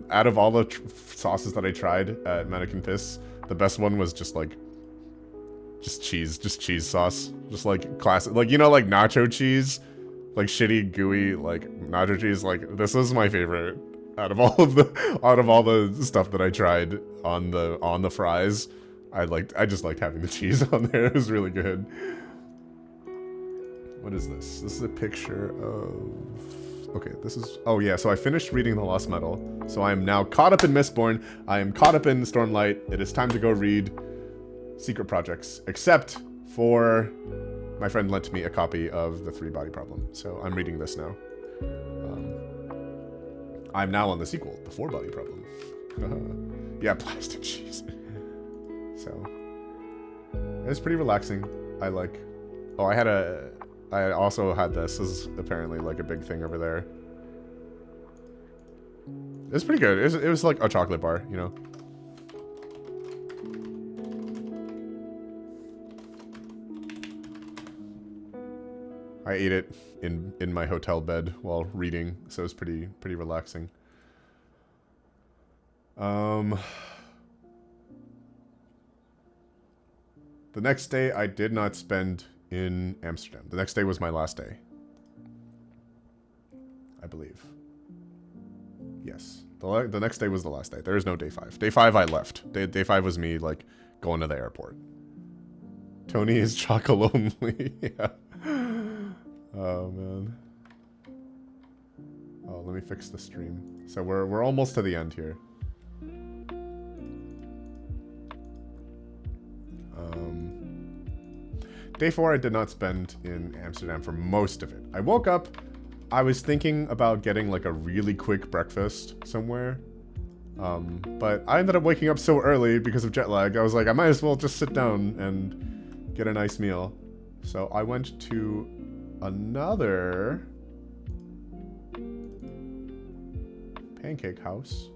out of all the sauces that I tried at Mannequin Piss, the best one was just cheese sauce, just like classic, like, you know, like nacho cheese, like shitty gooey like nacho cheese. Like this is my favorite out of all the stuff that I tried on the fries. I just liked having the cheese on there. It was really good. What is this? This is a picture of... Okay, this is... Oh yeah, so I finished reading The Lost Metal. So I am now caught up in Mistborn. I am caught up in Stormlight. It is time to go read Secret Projects. Except for... My friend lent me a copy of The Three Body Problem. So I'm reading this now. I'm now on the sequel, The Four Body Problem. Yeah, plastic cheese. So... It was pretty relaxing. I like... Oh, I also had this. This is apparently like a big thing over there. It was pretty good. It was like a chocolate bar, you know. I ate it in my hotel bed while reading, so it was pretty relaxing. The next day I did not spend in Amsterdam. The next day was my last day, I believe. Yes, the next day was the last day. There is no day 5. Day 5 I left. Day 5 was me like going to the airport. Tony is chocolate only. Yeah. Oh man. Oh, let me fix the stream. So we're almost to the end here. Day 4 I did not spend in Amsterdam for most of it. I woke up, I was thinking about getting like a really quick breakfast somewhere. But I ended up waking up so early because of jet lag. I was like, I might as well just sit down and get a nice meal. So I went to another pancake house.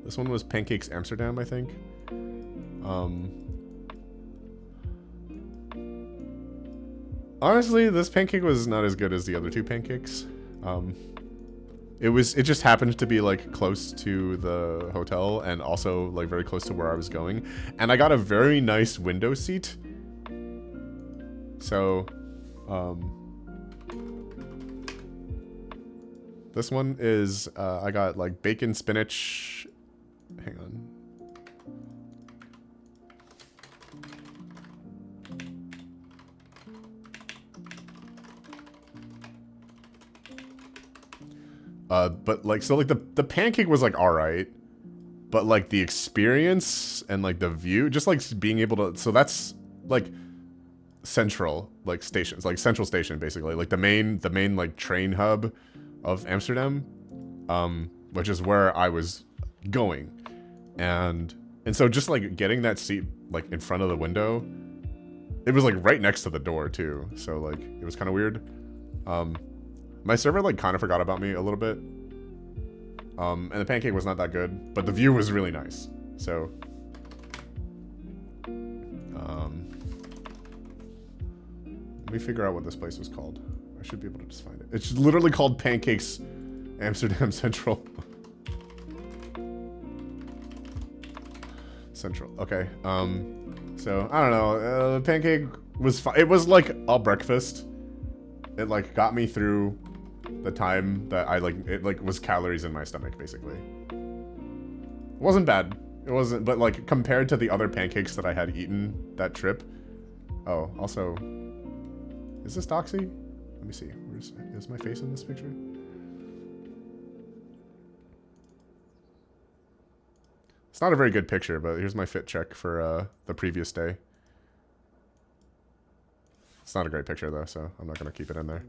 This one was Pancakes Amsterdam, I think. Honestly, this pancake was not as good as the other two pancakes. It just happened to be like close to the hotel and also like very close to where I was going. And I got a very nice window seat. So, this one is, I got like bacon, spinach, hang on. But like, so like the pancake was like alright, but like the experience and like the view, just like being able to, so that's like central, like stations, like central station basically, like the main like train hub of Amsterdam, which is where I was going. And so just like getting that seat like in front of the window, it was like right next to the door too. So like it was kind of weird. My server like kind of forgot about me a little bit. And the pancake was not that good, but the view was really nice. So let me figure out what this place was called. I should be able to just find it. It's literally called Pancakes Amsterdam Central. Central. Okay. So I don't know. The pancake was fine. It was like a breakfast. It like got me through the time that I like. It like was calories in my stomach basically. It wasn't bad. It wasn't, but like compared to the other pancakes that I had eaten that trip. Oh, also, is this Doxy? Let me see. Is my face in this picture? It's not a very good picture, but here's my fit check for the previous day. It's not a great picture though, so I'm not gonna keep it in there.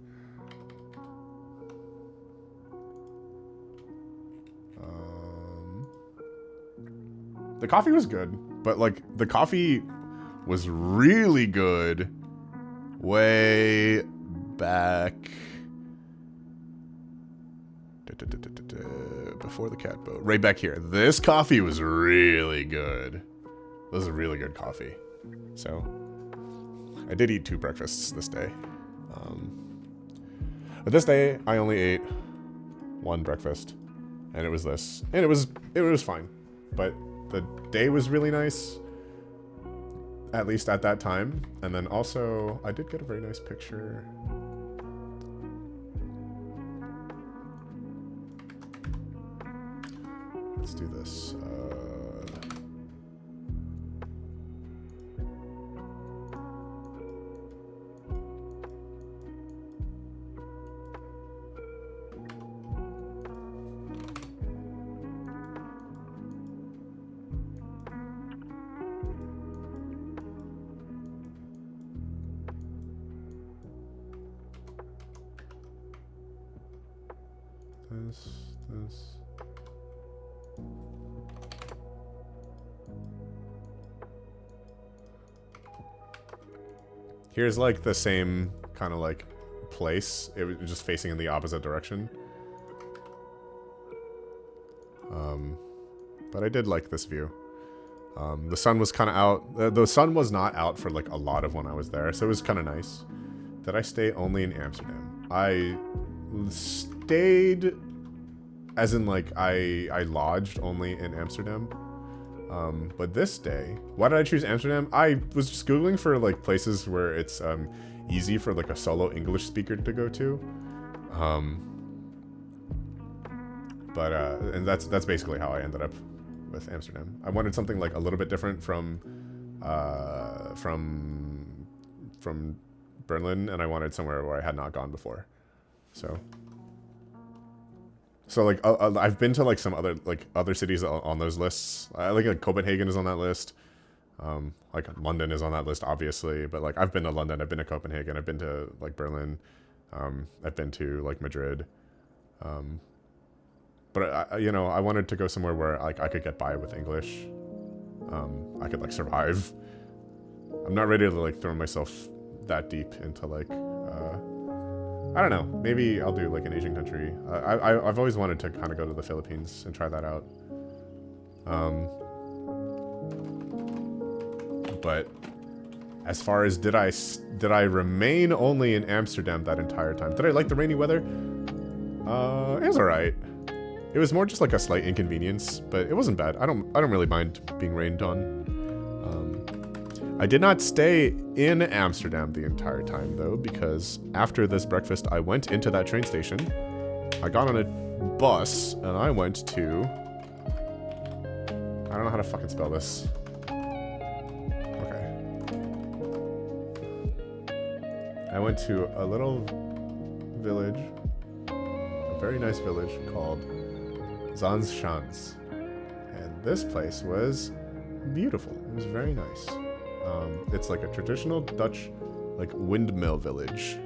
The coffee was good, but like the coffee was really good way back Before the cat boat. Right back here. This coffee was really good. This is a really good coffee. So, I did eat 2 breakfasts this day. But this day, I only ate 1 breakfast. And it was this. And it was fine. But the day was really nice. At least at that time. And then also, I did get a very nice picture. Let's do this. This. Here's like the same kind of like place. It was just facing in the opposite direction. But I did like this view. The sun was kind of out. The sun was not out for like a lot of when I was there, so it was kind of nice. Did I stay only in Amsterdam? I stayed, as in like I lodged only in Amsterdam. But this day, why did I choose Amsterdam? I was just Googling for like places where it's easy for like a solo English speaker to go to. And that's basically how I ended up with Amsterdam. I wanted something like a little bit different from Berlin, and I wanted somewhere where I had not gone before. So like I've been to like some other cities on those lists. Like Copenhagen is on that list. Like London is on that list, obviously. But like I've been to London, I've been to Copenhagen, I've been to like Berlin, I've been to like Madrid. But I wanted to go somewhere where like I could get by with English. I could like survive. I'm not ready to like throw myself that deep into like. I don't know. Maybe I'll do like an Asian country. I've always wanted to kind of go to the Philippines and try that out. But as far as did I remain only in Amsterdam that entire time? Did I like the rainy weather? It was alright. It was more just like a slight inconvenience, but it wasn't bad. I don't really mind being rained on. I did not stay in Amsterdam the entire time, though, because after this breakfast, I went into that train station. I got on a bus, and I went to... I don't know how to fucking spell this. Okay. I went to a little village, a very nice village called Zaanstad. And this place was beautiful. It was very nice. It's like a traditional Dutch, like, windmill village.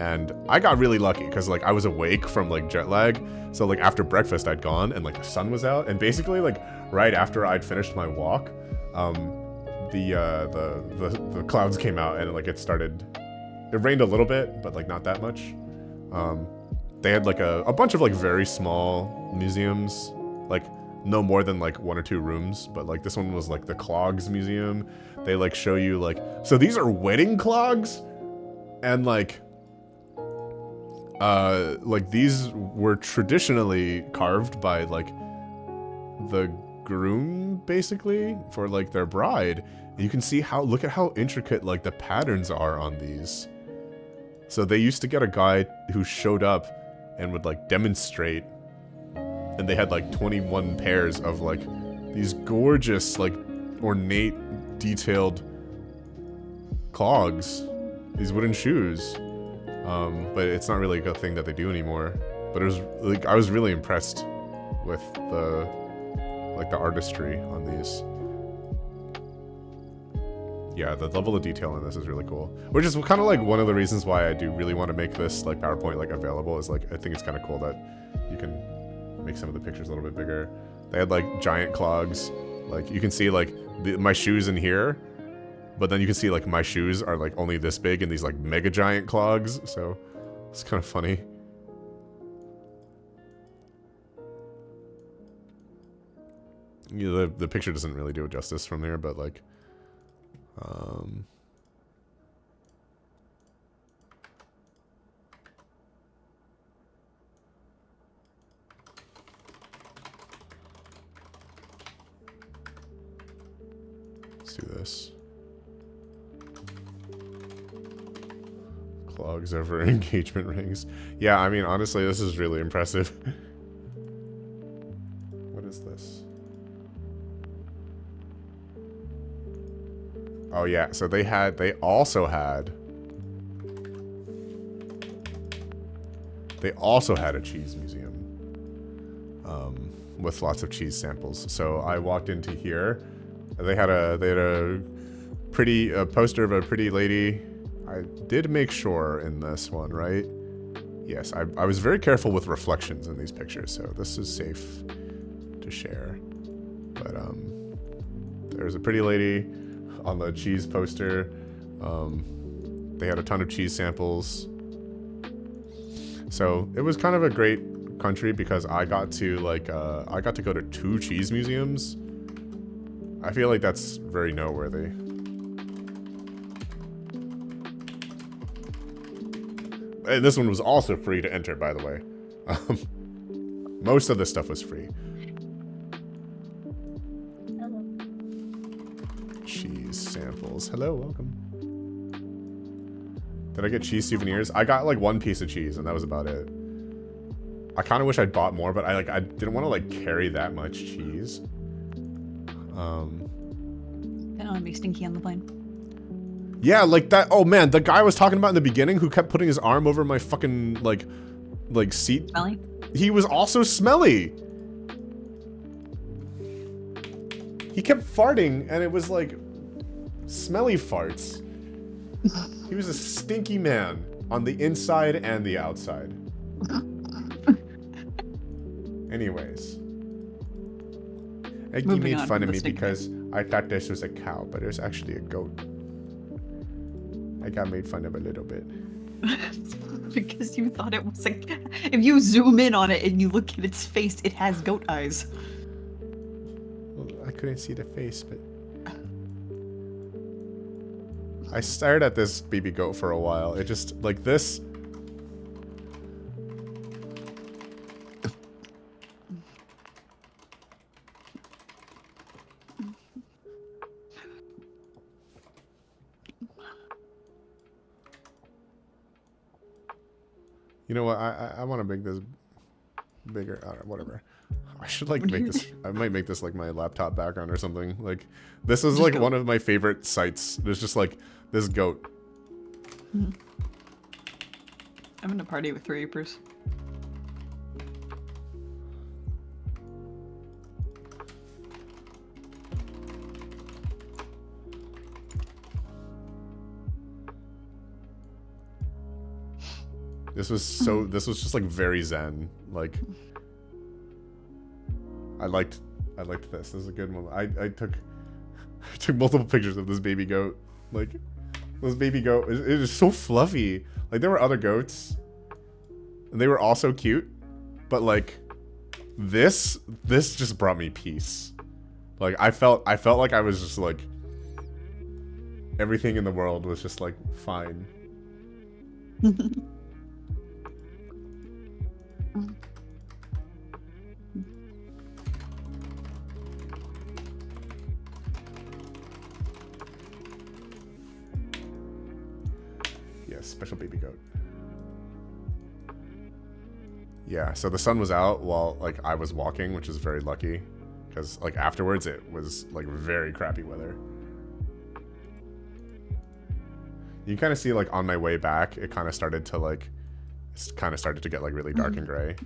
And I got really lucky because, like, I was awake from, like, jet lag. So, like, after breakfast, I'd gone and, like, the sun was out. And basically, like, right after I'd finished my walk, the clouds came out and, like, it rained a little bit, but, like, not that much. They had, like, a bunch of, like, very small museums, like, no more than like 1 or 2 rooms, but like this one was like the clogs museum. They like show you like, so these are wedding clogs, and like these were traditionally carved by like the groom basically for like their bride. And you can see look at how intricate like the patterns are on these. So they used to get a guy who showed up and would like demonstrate. And they had like 21 pairs of like these gorgeous, like ornate, detailed clogs, these wooden shoes. But it's not really a thing that they do anymore. But it was like I was really impressed with the artistry on these. Yeah, the level of detail in this is really cool. Which is kind of like one of the reasons why I do really want to make this like PowerPoint like available. Is like I think it's kind of cool that you can make some of the pictures a little bit bigger. They had like giant clogs. Like you can see like my shoes in here, but then you can see like my shoes are like only this big in these like mega giant clogs. So it's kind of funny. You know, the picture doesn't really do it justice from there, but like, let's do this. Clogs over engagement rings. Yeah, I mean, honestly, this is really impressive. What is this? Oh yeah, so they also had a cheese museum with lots of cheese samples. So I walked into here. They had a pretty poster of a pretty lady. I did make sure in this one, right? Yes, I was very careful with reflections in these pictures, so this is safe to share. But there's a pretty lady on the cheese poster. They had a ton of cheese samples. So it was kind of a great country because I got to go to 2 cheese museums. I feel like that's very noteworthy. And this one was also free to enter, by the way. Most of this stuff was free. Hello. Cheese samples. Hello, welcome. Did I get cheese souvenirs? I got like 1 piece of cheese and that was about it. I kind of wish I'd bought more, but I didn't want to like carry that much cheese. Didn't want to be stinky on the plane. Yeah, like that. Oh man, the guy I was talking about in the beginning who kept putting his arm over my fucking like seat. Smelly? He was also smelly. He kept farting and it was like smelly farts. He was a stinky man on the inside and the outside. Anyways. Eggy made fun of me because I thought this was a cow, but it was actually a goat. I got made fun of a little bit. Because you thought it was like, if you zoom in on it and you look at its face, it has goat eyes. Well, I couldn't see the face, but I stared at this baby goat for a while. It just like this. You know what? I want to make this bigger. Whatever. I should like make this. I might make this like my laptop background or something. Like this is like one of my favorite sites. There's just like this goat. I'm in a party with 3 Reapers. This was so. This was just like very zen. Like I liked this. This is a good one. I took multiple pictures of this baby goat. Like this baby goat. It is so fluffy. Like there were other goats, and they were also cute. But like this just brought me peace. Like I felt like I was just like everything in the world was just like fine. Yes, special baby goat. Yeah, so the sun was out while like I was walking, which is very lucky because like afterwards it was like very crappy weather. You kind of see like on my way back, it kind of started to like get like really dark and gray.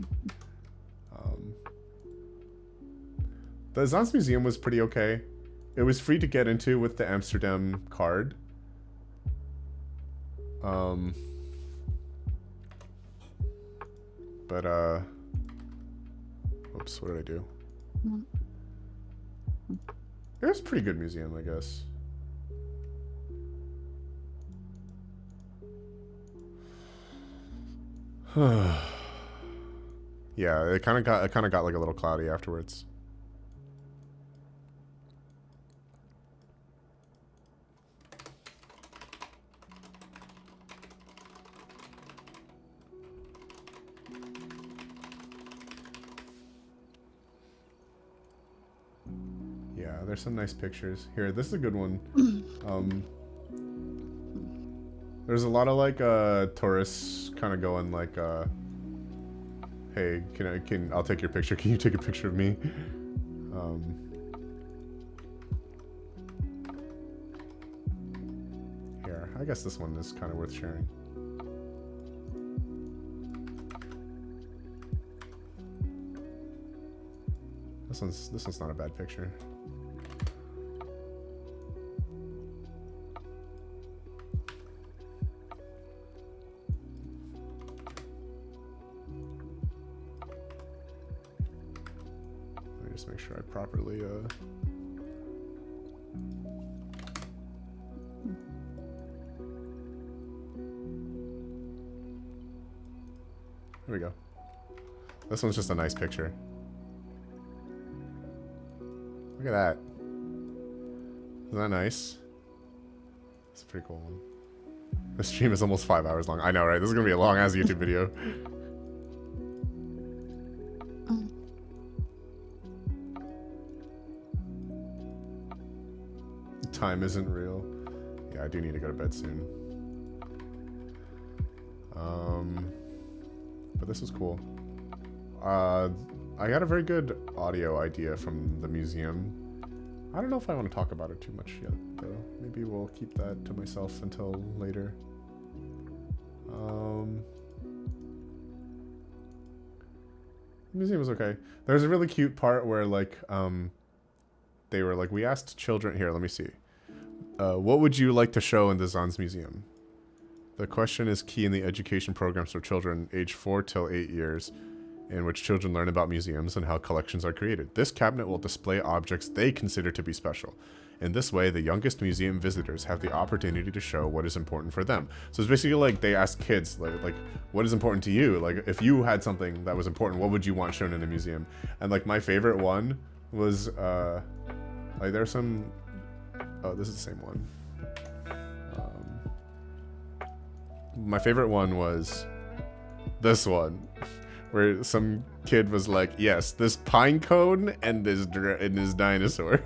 The Zans Museum was pretty okay. It was free to get into with the Amsterdam card. But oops, what did I do? It was a pretty good museum, I guess. Yeah, it kind of got like a little cloudy afterwards. there's some nice pictures. Here, this is a good one. There's a lot of like tourists kind of going like hey, I'll take your picture. Can you take a picture of me? Here, I guess this one is kind of worth sharing. This one's not a bad picture. Let me just make sure I properly Here we go. This one's just a nice picture. Look at that. Isn't that nice? It's a pretty cool one. The stream is almost 5 hours long. I know, right? This is gonna be a long ass YouTube video. Time isn't real. Yeah, I do need to go to bed soon. But this is cool. I got a very good audio idea from the museum. I don't know if I want to talk about it too much yet, though. Maybe we'll keep that to myself until later. The museum was okay. There's a really cute part where, like, they were like, we asked children... Here, let me see. What would you like to show in the Zanz Museum? The question is key in the education programs for children aged 4 till 8 years, in which children learn about museums and how collections are created. This cabinet will display objects they consider to be special. In this way, the youngest museum visitors have the opportunity to show what is important for them. So it's basically like they ask kids, like what is important to you? Like, if you had something that was important, what would you want shown in a museum? And like my favorite one was, like there's some, oh, this is the same one. My favorite one was this one, where some kid was like, yes, this pine cone and this dinosaur.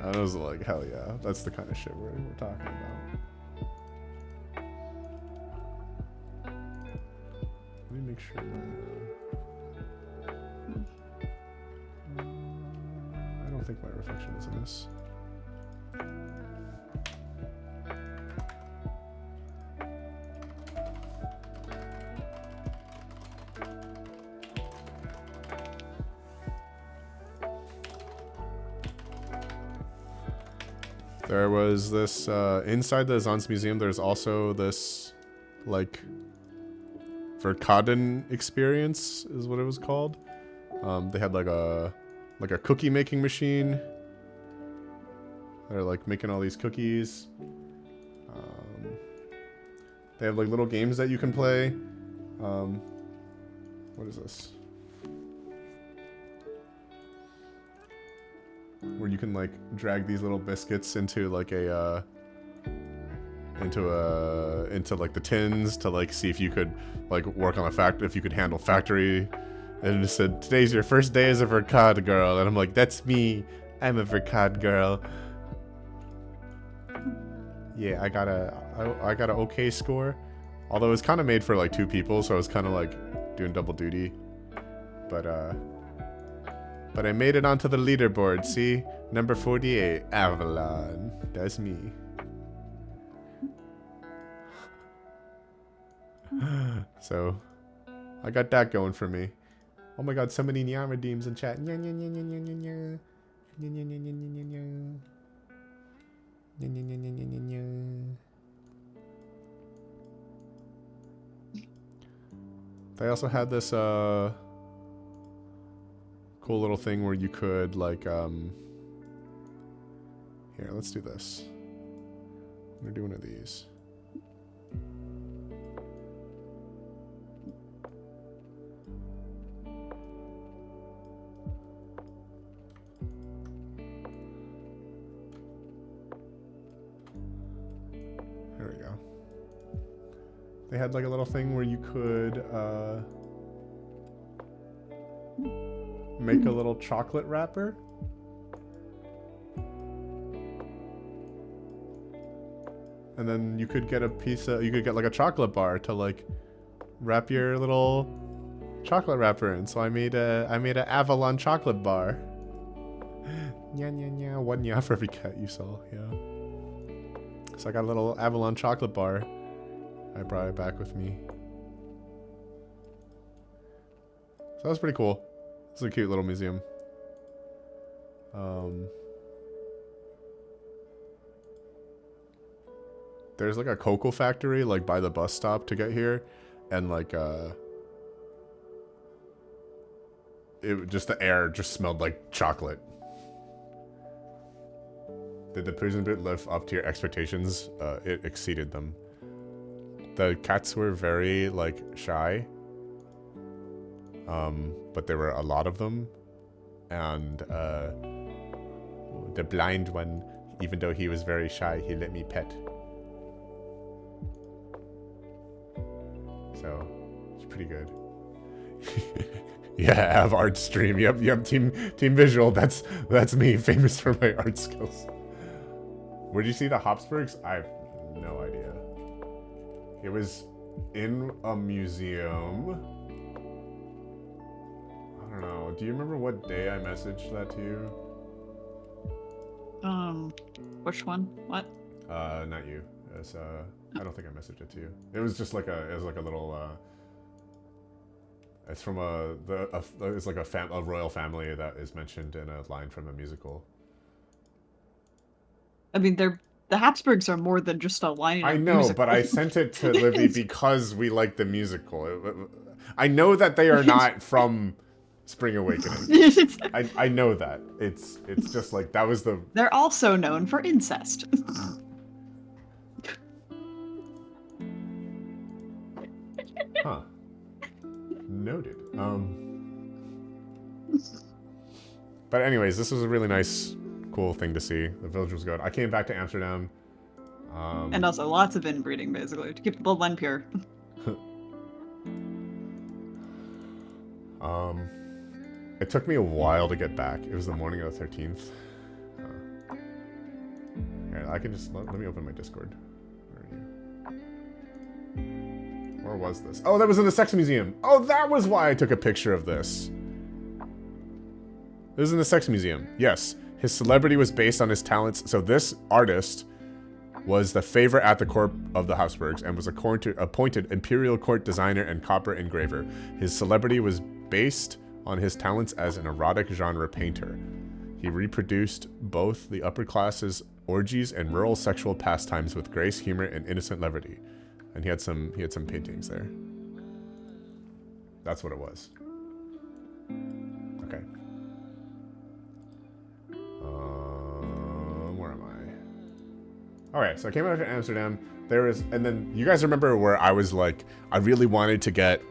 I was like, hell yeah, that's the kind of shit we're talking about. Let me make sure I don't think my reflection is in this. There was this, inside the Zanz Museum, there's also this, like, Verkaden experience, is what it was called. They had, like a cookie making machine. They're, like, making all these cookies. They have, like, little games that you can play. What is this? Where you can like drag these little biscuits into like a into like the tins to like see if you could like work on a factory, if you could handle factory. And it said, today's your first day as a Verkad girl, and I'm like, that's me, I'm a Verkad girl. Yeah, I got an okay score, although it's kind of made for like 2 people, so I was kind of like doing double duty. But I made it onto the leaderboard, see? Number 48, Avalon. That's me. So, I got that going for me. Oh my god, so many Nya redeems in chat. Nya nya nya nya nya nya nya. Nya nya nya nya nya nya nya. Nya nya nya nya nya nya nya. They also had this, cool little thing where you could like here, let's do this. I'm gonna do one of these. There we go. They had like a little thing where you could make a little chocolate wrapper. and then you could get you could get like a chocolate bar to like wrap your little chocolate wrapper in. So I made a Avalon chocolate bar. Nya nya nya, 1 nya for every cat you saw. Yeah. So I got a little Avalon chocolate bar. I brought it back with me. So that was pretty cool. It's a cute little museum. There's like a cocoa factory like by the bus stop to get here, and like just the air just smelled like chocolate. Did the prison bit live up to your expectations? It exceeded them. The cats were very like shy, but there were a lot of them, and the blind one, even though he was very shy, he let me pet. So it's pretty good. Yeah, Av art stream. Yep. Team visual. That's me, famous for my art skills. Where'd you see the Habsburgs? I have no idea. It was in a museum. I don't know. Do you remember what day I messaged that to you? Which one? What? Not you. It's I don't think I messaged it to you. It was just like a little it's from it's like a royal family that is mentioned in a line from a musical. I mean, the Habsburgs are more than just a line in a I know, musical. but I sent it to Livy because we like the musical. I know that they are not from Spring Awakening. I know that. It's just like that was the... They're also known for incest. Huh. Noted. But anyways, this was a really nice, cool thing to see. The village was good. I came back to Amsterdam. And also lots of inbreeding, basically, to keep the bloodline pure. It took me a while to get back. It was the morning of the 13th. Here, I can just... Let me open my Discord. Where are you? Where was this? Oh, that was in the Sex Museum. Oh, that was why I took a picture of this. It was in the Sex Museum. Yes. His celebrity was based on his talents. So this artist was the favorite at the court of the Habsburgs and was appointed imperial court designer and copper engraver. His celebrity was based on his talents as an erotic genre painter. He reproduced both the upper classes' orgies and rural sexual pastimes with grace, humor, and innocent levity. And he had some paintings there. That's what it was. Okay. Where am I? Alright, so I came out to Amsterdam. And then you guys remember where I was like, I really wanted to get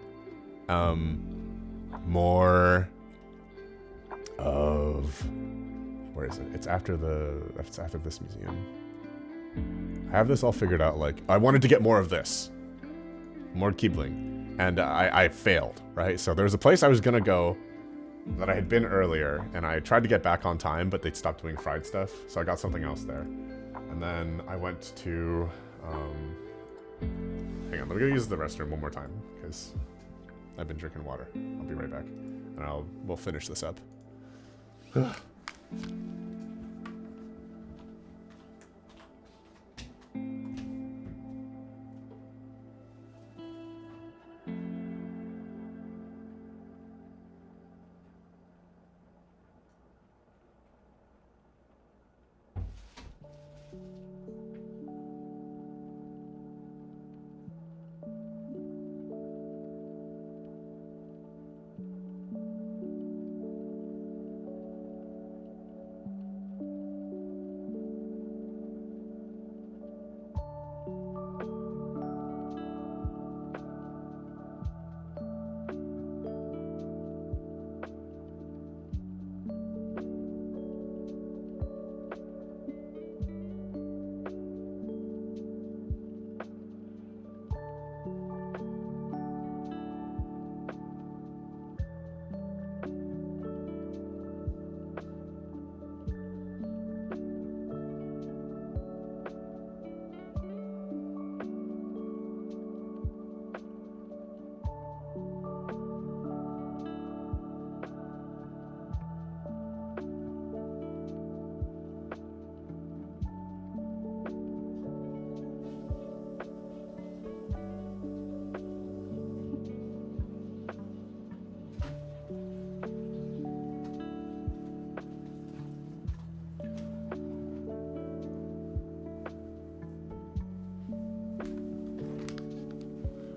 more of... Where is it? It's after this museum. I have this all figured out. Like, I wanted to get more of this. More Keebling. And I failed, right? So there was a place I was going to go that I had been earlier, and I tried to get back on time, but they'd stopped doing fried stuff, so I got something else there. And then I went to... hang on, let me go use the restroom one more time, because I've been drinking water. I'll be right back. And we'll finish this up.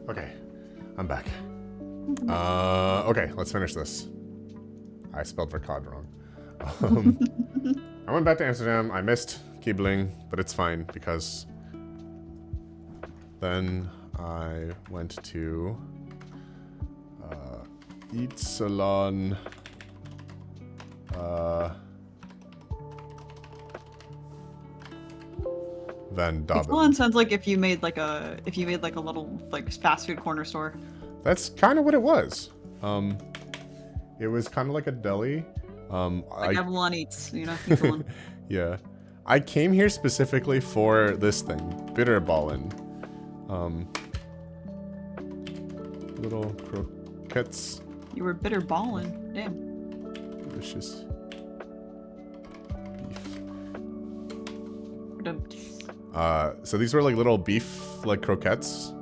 Okay, I'm back. Okay, let's finish this. I spelled Verkad wrong. I went back to Amsterdam. I missed Kibling, but it's fine because then I went to Eat Salon. Van Dabben. Avalon sounds like if you made like a little like fast food corner store. That's kind of what it was. It was kind of like a deli. Like Avalon eats, you know, Avalon. Yeah. I came here specifically for this thing, Bitterballen. Little croquettes. You were bitter ballin'. Damn. Delicious. Beef. So these were like little beef like croquettes.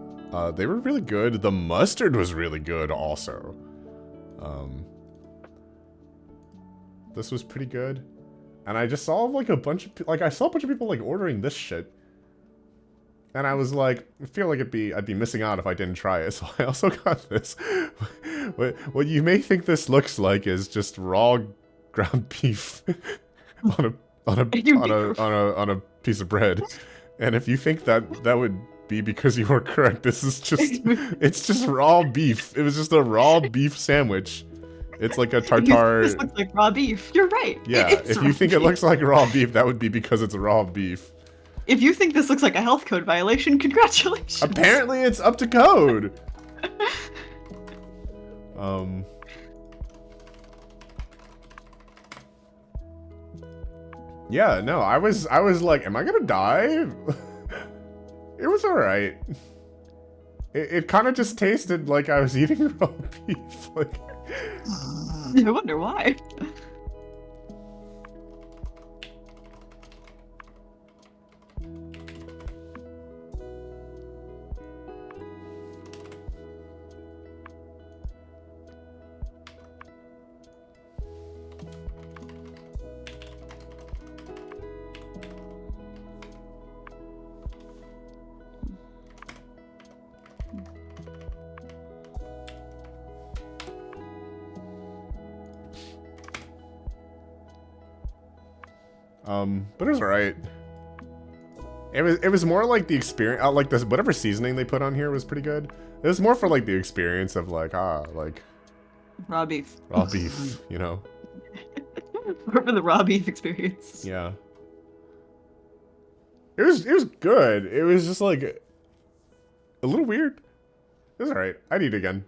They were really good. The mustard was really good also. This was pretty good. And I just saw like a bunch of I saw a bunch of people like ordering this shit. And I was like, I feel like I'd be missing out if I didn't try it. So I also got this. What you may think this looks like is just raw ground beef on a piece of bread. And if you think that would be because you were correct, this is just it's just raw beef. It was just a raw beef sandwich. It's like a tartare. This looks like raw beef. You're right. Yeah, if you think it looks like raw beef, that would be because it's raw beef. If you think this looks like a health code violation, congratulations. Apparently it's up to code. Yeah, no, I was like, am I gonna die? It was alright. It kind of just tasted like I was eating raw beef. Like, I wonder why. But it was alright. It was more like the experience, like this, whatever seasoning they put on here was pretty good. It was more for like the experience of like, like Raw beef. raw beef, you know? More for the raw beef experience. Yeah. It was good. It was just like a little weird. It was alright. I'd eat again.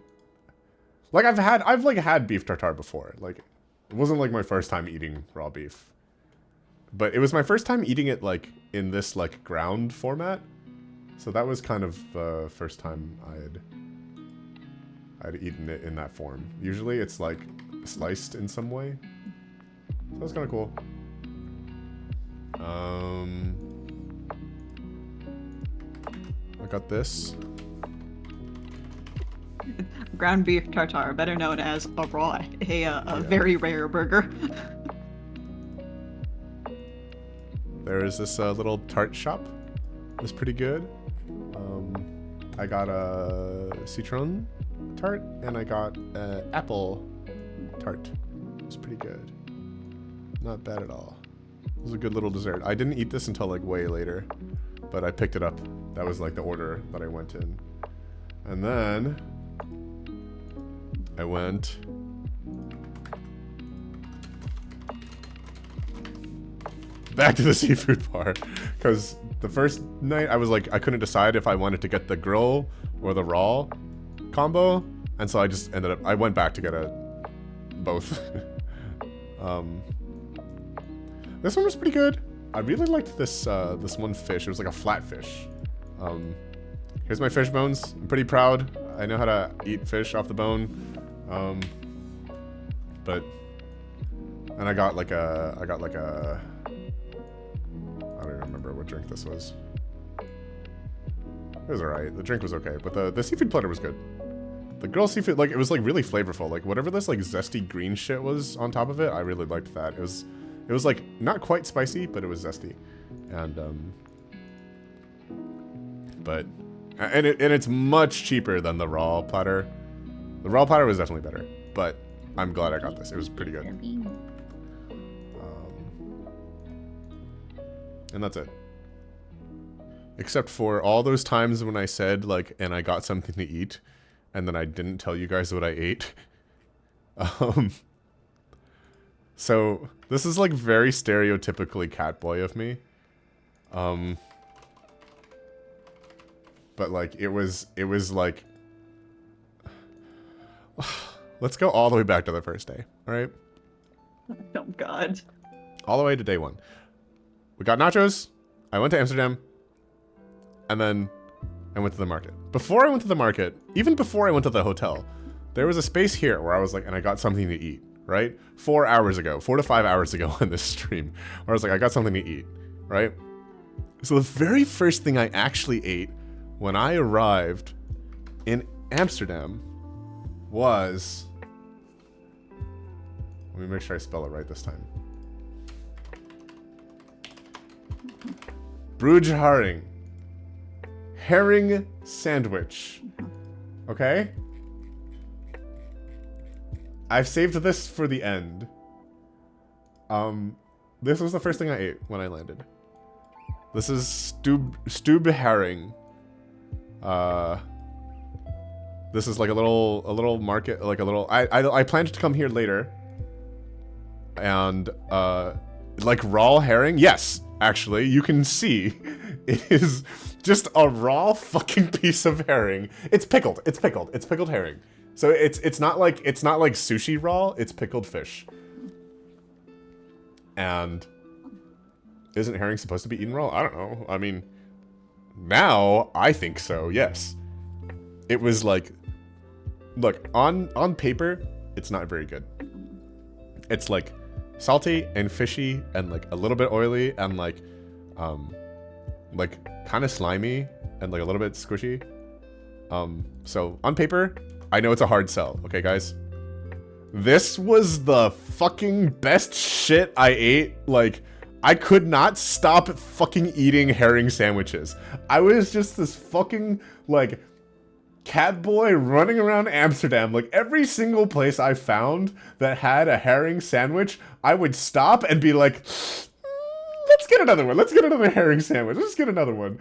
Like I've had beef tartare before. Like it wasn't like my first time eating raw beef. But it was my first time eating it like in this like ground format. So that was kind of the first time I'd eaten it in that form. Usually it's like sliced in some way. So that was kind of cool. I got this. Ground beef tartare, better known as a raw, a very rare burger. There is this little tart shop. It was pretty good. I got a citron tart and I got an apple tart. It was pretty good. Not bad at all. It was a good little dessert. I didn't eat this until like way later, but I picked it up. That was like the order that I went in. And then I went back to the seafood bar because the first night I was like, I couldn't decide if I wanted to get the grill or the raw combo, and so I just I went back to get both. This one was pretty good. I really liked this this one fish. It was like a flatfish. Here's my fish bones. I'm pretty proud. I know how to eat fish off the bone. And I got like a I don't even remember what drink this was. It was alright. The drink was okay, but the seafood platter was good. The grilled seafood, like, it was like really flavorful. Like whatever this like zesty green shit was on top of it, I really liked that. It was like not quite spicy, but it was zesty. And but And it's much cheaper than the raw platter. The raw platter was definitely better, but I'm glad I got this. It was pretty good. And that's it. Except for all those times when I said, like, and I got something to eat, and then I didn't tell you guys what I ate. So, this is, like, very stereotypically catboy of me. But, like, it was, like... Let's go all the way back to the first day, alright? Oh, God. All the way to day 1. We got nachos, I went to Amsterdam, and then I went to the market. Before I went to the market, even before I went to the hotel, there was a space here where I was like, and I got something to eat, right? 4 hours ago, 4 to 5 hours ago on this stream, where I was like, I got something to eat, right? So the very first thing I actually ate when I arrived in Amsterdam was... Let me make sure I spell it right this time. Bruges Haring. Herring sandwich. Okay? I've saved this for the end. This was the first thing I ate when I landed. This is Stube Herring. This is like a little market, like a little... I planned to come here later. And, like raw herring? Yes, actually, you can see. It is just a raw fucking piece of herring. It's pickled. It's pickled. It's pickled herring. So it's not like sushi raw. It's pickled fish. And isn't herring supposed to be eaten raw? I don't know. I mean, now I think so. Yes. It was like, look, on paper, it's not very good. It's like salty and fishy and like a little bit oily and like kind of slimy and like a little bit squishy. So on paper, I know it's a hard sell. Okay, guys. This was the fucking best shit I ate. Like, I could not stop fucking eating herring sandwiches. I was just this fucking, like, cat boy running around Amsterdam. Like, every single place I found that had a herring sandwich, I would stop and be like, let's get another one. Let's get another herring sandwich. Let's get another one.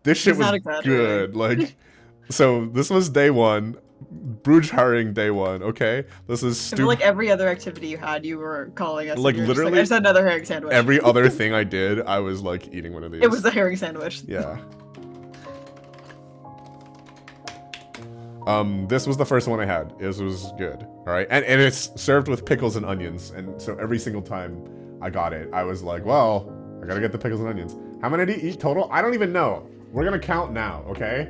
This shit was good. Like, so this was day 1. Bruges Haring day 1, okay? This is I feel like every other activity you had, you were calling us. Like, literally, like, I said another herring sandwich. Every other thing I did, I was like eating one of these. It was the herring sandwich. Yeah. This was the first one I had. It was good. Alright? And it's served with pickles and onions. And so every single time I got it, I was like, well, I gotta get the pickles and onions. How many did you eat total? I don't even know. We're gonna count now, okay?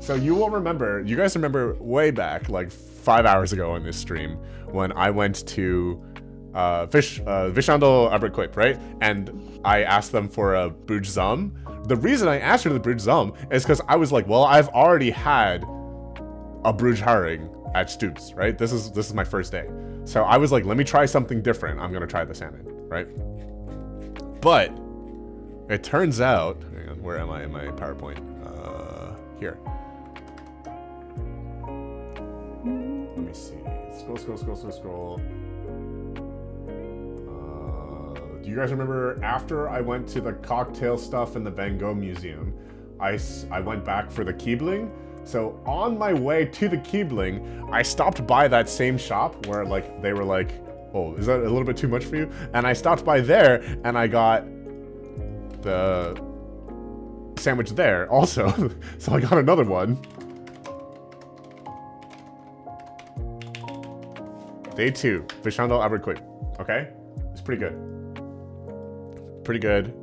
So you will remember, you guys remember way back, like 5 hours ago on this stream, when I went to Vishandel Aberquip, right? And I asked them for a Bruges Zam. The reason I asked for the Bruges Zam is because I was like, well, I've already had a Bruges Haring at Stoops, right? This is my first day. So I was like, let me try something different. I'm gonna try the salmon, right? But it turns out, hang on, where am I in my PowerPoint? Here. Let me see. Scroll. Do you guys remember after I went to the cocktail stuff in the Van Gogh Museum, I went back for the Keebling? So on my way to the Keebling, I stopped by that same shop where like they were like, oh, is that a little bit too much for you? And I stopped by there and I got the sandwich there also. So I got another one. Day 2, Vishandel Aberquip. Okay? It's pretty good. Pretty good.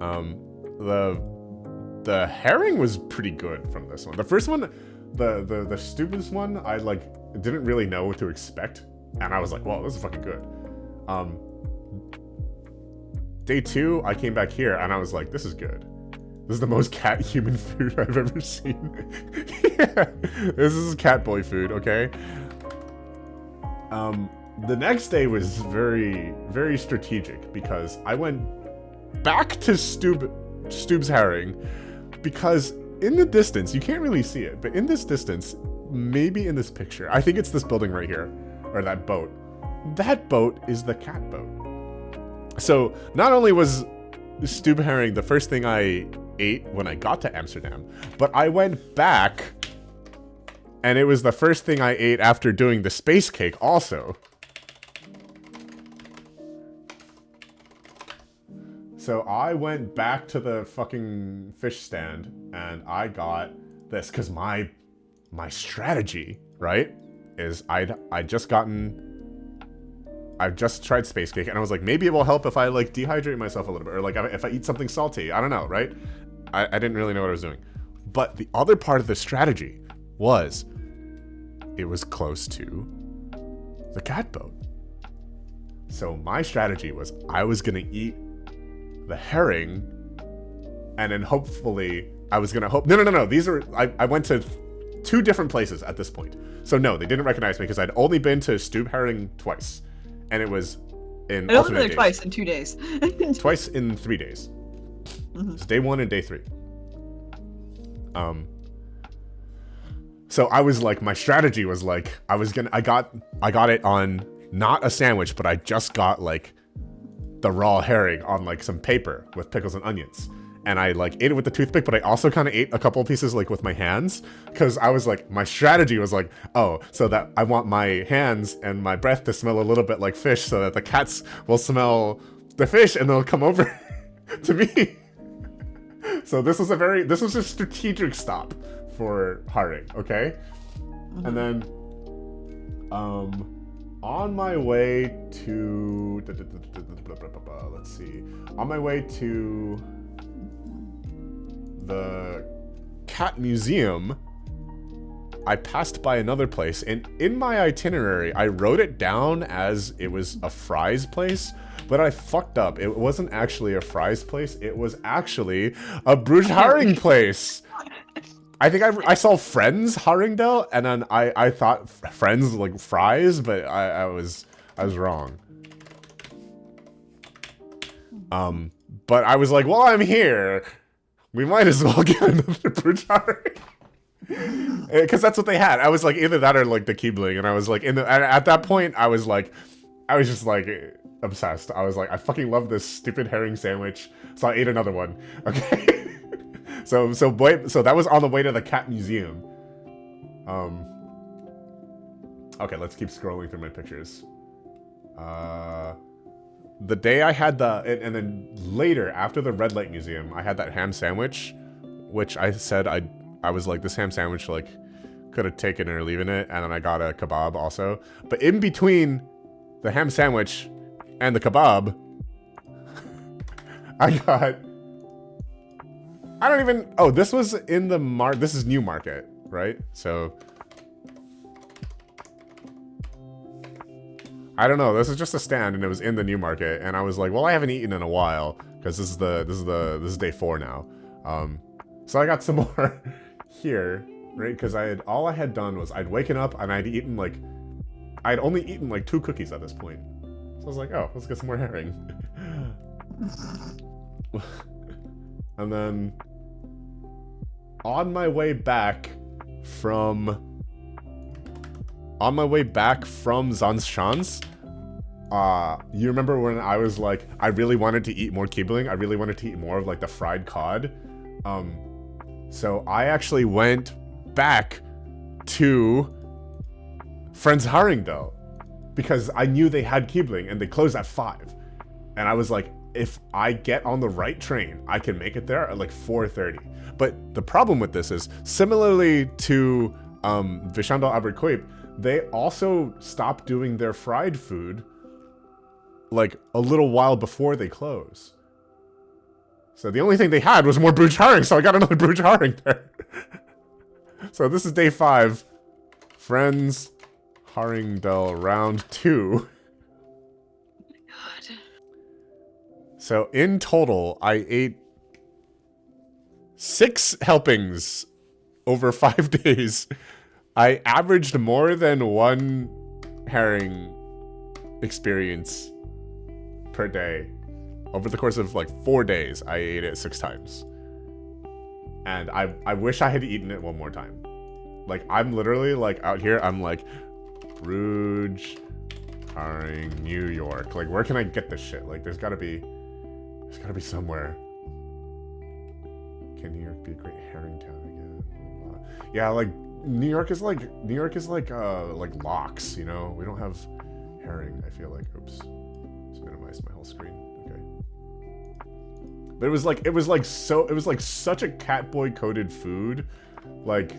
The herring was pretty good from this one. The first one, the stupidest one, I like didn't really know what to expect. And I was like, whoa, this is fucking good. Day 2, I came back here and I was like, this is good. This is the most cat human food I've ever seen. Yeah, this is cat boy food, okay? The next day was very, very strategic because I went back to Stube Stubbs herring, because in the distance, you can't really see it, but in this distance, maybe in this picture, I think it's this building right here, or that boat. That boat is the cat boat. So not only was Stubb herring the first thing I ate when I got to Amsterdam, but I went back and it was the first thing I ate after doing the space cake also. So I went back to the fucking fish stand and I got this, because my strategy, right, is I've just tried space cake and I was like, maybe it will help if I like dehydrate myself a little bit, or like if I eat something salty. I don't know, right? I didn't really know what I was doing. But the other part of the strategy was it was close to the cat boat. So my strategy was I was gonna eat the herring and then hopefully I was gonna hope. No. These are I went to 2 different places at this point. So no, they didn't recognize me because I'd only been to Stubb herring twice. And it was in I alternate only days. twice in 2 days. Twice in 3 days. It's day 1 and day 3. So I was like, my strategy was like, I got it on not a sandwich, but I just got like the raw herring on like some paper with pickles and onions. And I like ate it with the toothpick, but I also kind of ate a couple pieces like with my hands, because I was like, my strategy was like, oh, so that I want my hands and my breath to smell a little bit like fish, so that the cats will smell the fish and they'll come over to me. So this was a strategic stop for herring, okay? And then on my way to let's see, on my way to the cat museum, I passed by another place, and in my itinerary I wrote it down as it was a fries place, but I fucked up. It wasn't actually a fries place, it was actually a Bruges herring place. I think I saw Friends Haringdale, and then I thought Friends like fries, but I was wrong. But I was like, well, I'm here, we might as well get another Bruges herring. Because that's what they had. I was like, either that or like the Keebling, and I was like, at that point, I was just like obsessed. I was like, I fucking love this stupid herring sandwich, so I ate another one. Okay. So that was on the way to the cat museum. Okay, let's keep scrolling through my pictures. The day I had and then later, after the red light museum, I had that ham sandwich, which I said I was like, this ham sandwich like could have taken it or leaving it, and then I got a kebab also. But in between the ham sandwich and the kebab, this was in the this is Newmarket, right? So I don't know, this is just a stand and it was in the Newmarket, and I was like, well, I haven't eaten in a while because this is day 4 now. So I got some more here, right? Because all I had done was I'd waken up and I'd only eaten like 2 cookies at this point. So I was like, oh, let's get some more herring. And then on my way back from Zanschans, you remember when I was like, I really wanted to eat more Keebling, I really wanted to eat more of like the fried cod. So I actually went back to Friends Haringdale because I knew they had Keebling and they closed at 5. And I was like, if I get on the right train, I can make it there at like 4:30. But the problem with this is, similarly to Vishandal Aberquip, they also stopped doing their fried food like a little while before they close. So the only thing they had was more Bruges herring, so I got another Bruges herring there. So this is day 5. Friends Haringdale round 2. God. So in total, I ate 6 helpings over 5 days. I averaged more than 1 herring experience per day. Over the course of like 4 days, I ate it 6 times. And I wish I had eaten it one more time. Like, I'm literally like out here, I'm like, Bruges, Haring, New York. Like, where can I get this shit? Like, there's gotta be somewhere. Can New York be a great herring town again? Yeah, like New York is like locks, you know? We don't have herring, I feel like. Oops. Just minimize my whole screen. Okay. But it was like such a catboy coded food. Like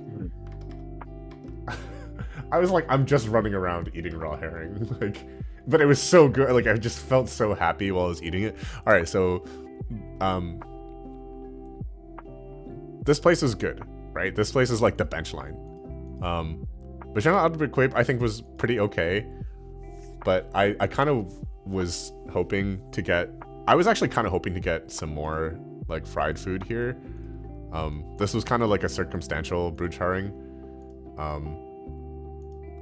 I was like, I'm just running around eating raw herring. Like, but it was so good. Like, I just felt so happy while I was eating it. All right, so this place is good, right? This place is like the bench line. Vagina Adbequape I think was pretty okay, but I kind of was hoping to get, I was actually kind of hoping to get some more like fried food here. This was kind of like a circumstantial Bruges Haring.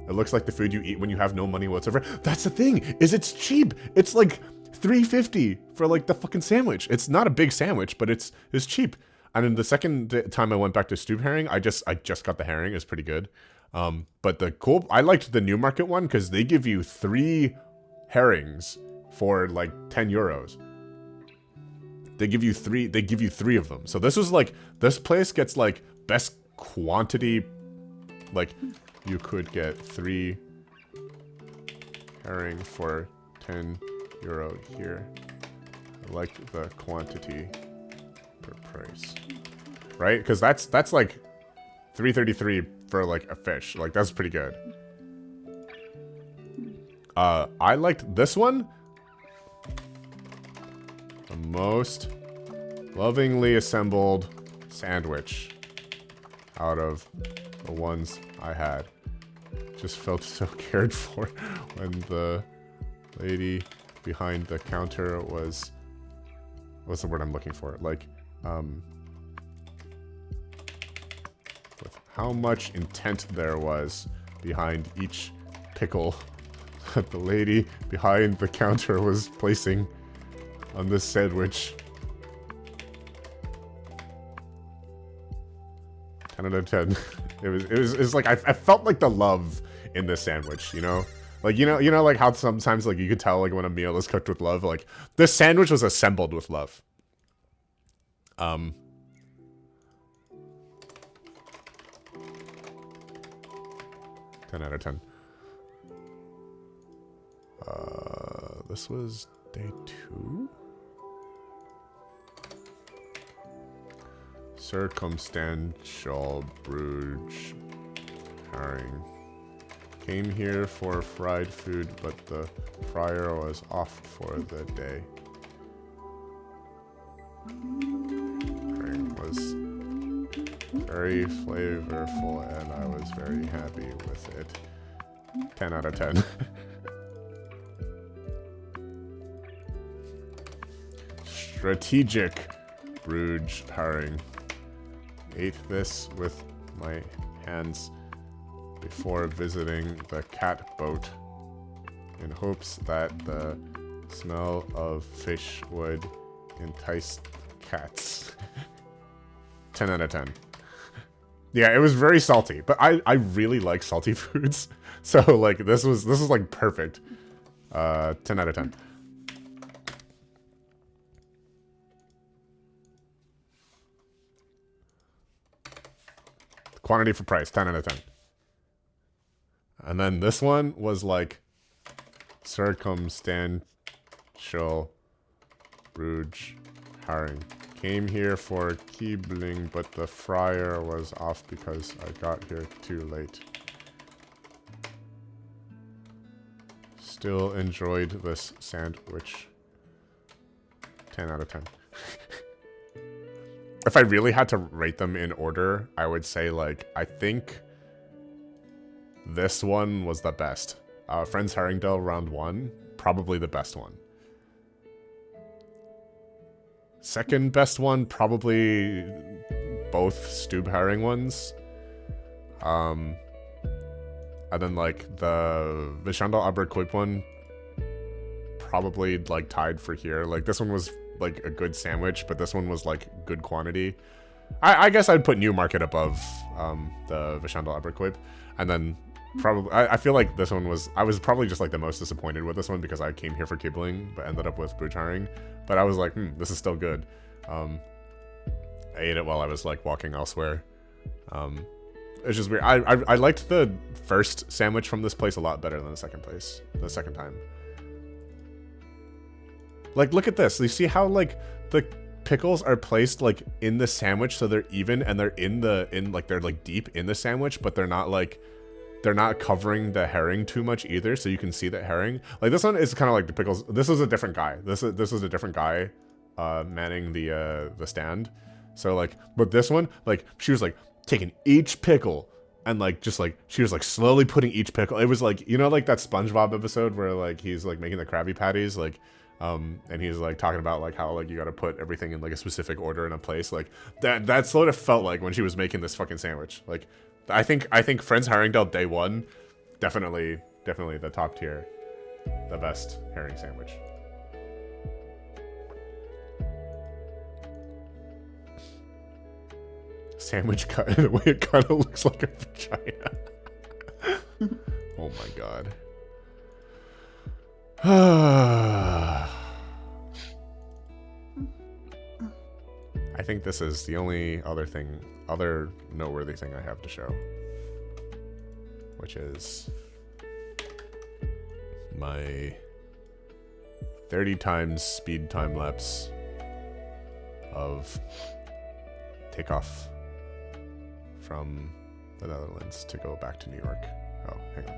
It looks like the food you eat when you have no money whatsoever. That's the thing, is it's cheap. It's like $3.50 for like the fucking sandwich. It's not a big sandwich, but it's cheap. And then the second time I went back to Stube Herring, I just got the herring. It's pretty good. But I liked the Newmarket one because they give you 3 herrings for like 10 euros. They give you 3 of them. So this was like, this place gets like best quantity. Like, you could get 3 herring for 10 euro here. I like the quantity per price, right? Because that's like 3.33 for like a fish. Like, that's pretty good. I liked this one the most. Lovingly assembled sandwich out of the ones I had. Just felt so cared for when the lady behind the counter was, what's the word I'm looking for? Like, with how much intent there was behind each pickle that the lady behind the counter was placing on this sandwich. 10 out of 10. It was like I felt like the love in this sandwich, you know? Like, you know like how sometimes like you could tell like when a meal is cooked with love. Like, this sandwich was assembled with love. 10 out of 10. This was day 2? Circumstantial Bruges Haring. Came here for fried food, but the fryer was off for the day. Haring was very flavorful and I was very happy with it. 10 out of 10. Strategic Bruges Haring. Ate this with my hands before visiting the cat boat in hopes that the smell of fish would entice cats. 10 out of 10. Yeah, it was very salty, but I really like salty foods. So like this was like perfect. 10 out of 10. Quantity for price, 10 out of 10. And then this one was like circumstantial Bruges Haring. Came here for Keebling, but the fryer was off because I got here too late. Still enjoyed this sandwich. 10 out of 10. If I really had to rate them in order, I would say, like, I think this one was the best. Friends Haringdale round 1, probably the best one. Second best one, probably both Stube Haring ones. And then, like, the Vishandal Aberquip one, probably like tied for here. Like this one was like a good sandwich, but this one was like good quantity. I guess I'd put Newmarket above the Vishandal Aberquip, and then probably I feel like this one was, I was probably just like the most disappointed with this one because I came here for Kibling but ended up with Brucharing. But I was like, this is still good. I ate it while I was like walking elsewhere. It's just weird. I liked the first sandwich from this place a lot better than the second time. Like, look at this. You see how like the pickles are placed like in the sandwich so they're even, and they're they're like deep in the sandwich, but they're not covering the herring too much either, so you can see the herring. Like this one is kind of like the pickles. This is a different guy. This is a different guy manning the stand. So like, but this one, like she was like taking each pickle and like just like she was like slowly putting each pickle. It was like, you know, like that SpongeBob episode where like he's like making the Krabby Patties, like and he's like talking about like how like you got to put everything in like a specific order in a place. Like that's what it felt like when she was making this fucking sandwich. Like I think Friends Herringdale day one, definitely the top tier, the best herring sandwich. Sandwich cut the way it kind of looks like a vagina. Oh my god. I think this is the only other noteworthy thing I have to show, which is my 30 times speed time lapse of takeoff from the Netherlands to go back to New York. Oh, hang on.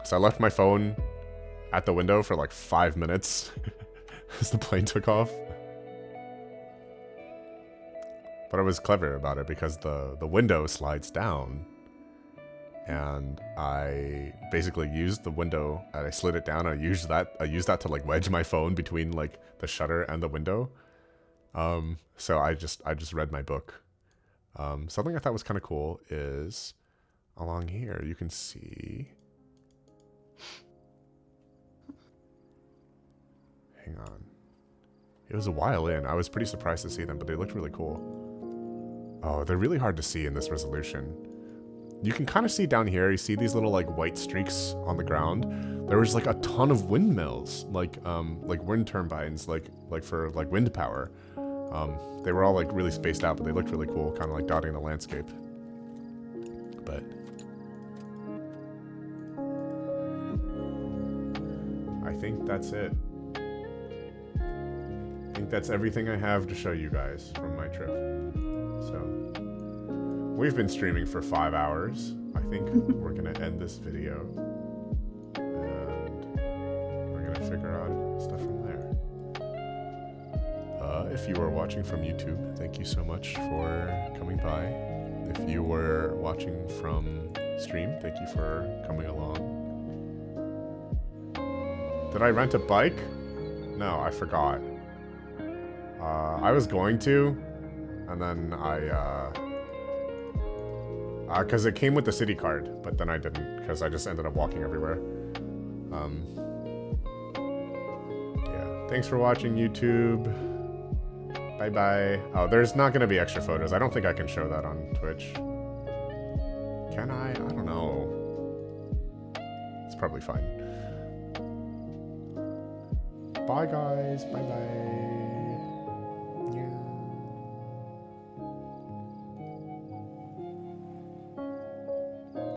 So I left my phone at the window for like 5 minutes as the plane took off. But I was clever about it because the window slides down, and I basically used the window and I slid it down. I used that to like wedge my phone between like the shutter and the window. So I just read my book. Something I thought was kind of cool is along here you can see. Hang on. It was a while in. I was pretty surprised to see them, but they looked really cool. Oh, they're really hard to see in this resolution. You can kind of see down here, you see these little like white streaks on the ground. There was like a ton of windmills, like wind turbines, like for like wind power. They were all like really spaced out, but they looked really cool, kind of like dotting the landscape. But I think that's it. I think that's everything I have to show you guys from my trip. So we've been streaming for 5 hours. I think we're gonna end this video and we're gonna figure out stuff from there. If you are watching from YouTube, thank you so much for coming by. If you were watching from stream, thank you for coming along. Did I rent a bike? No, I forgot. I was going to, and then because it came with the city card, but then I didn't, because I just ended up walking everywhere. Yeah, thanks for watching, YouTube. Bye-bye. Oh, there's not going to be extra photos. I don't think I can show that on Twitch. Can I? I don't know. It's probably fine. Bye, guys. Bye-bye.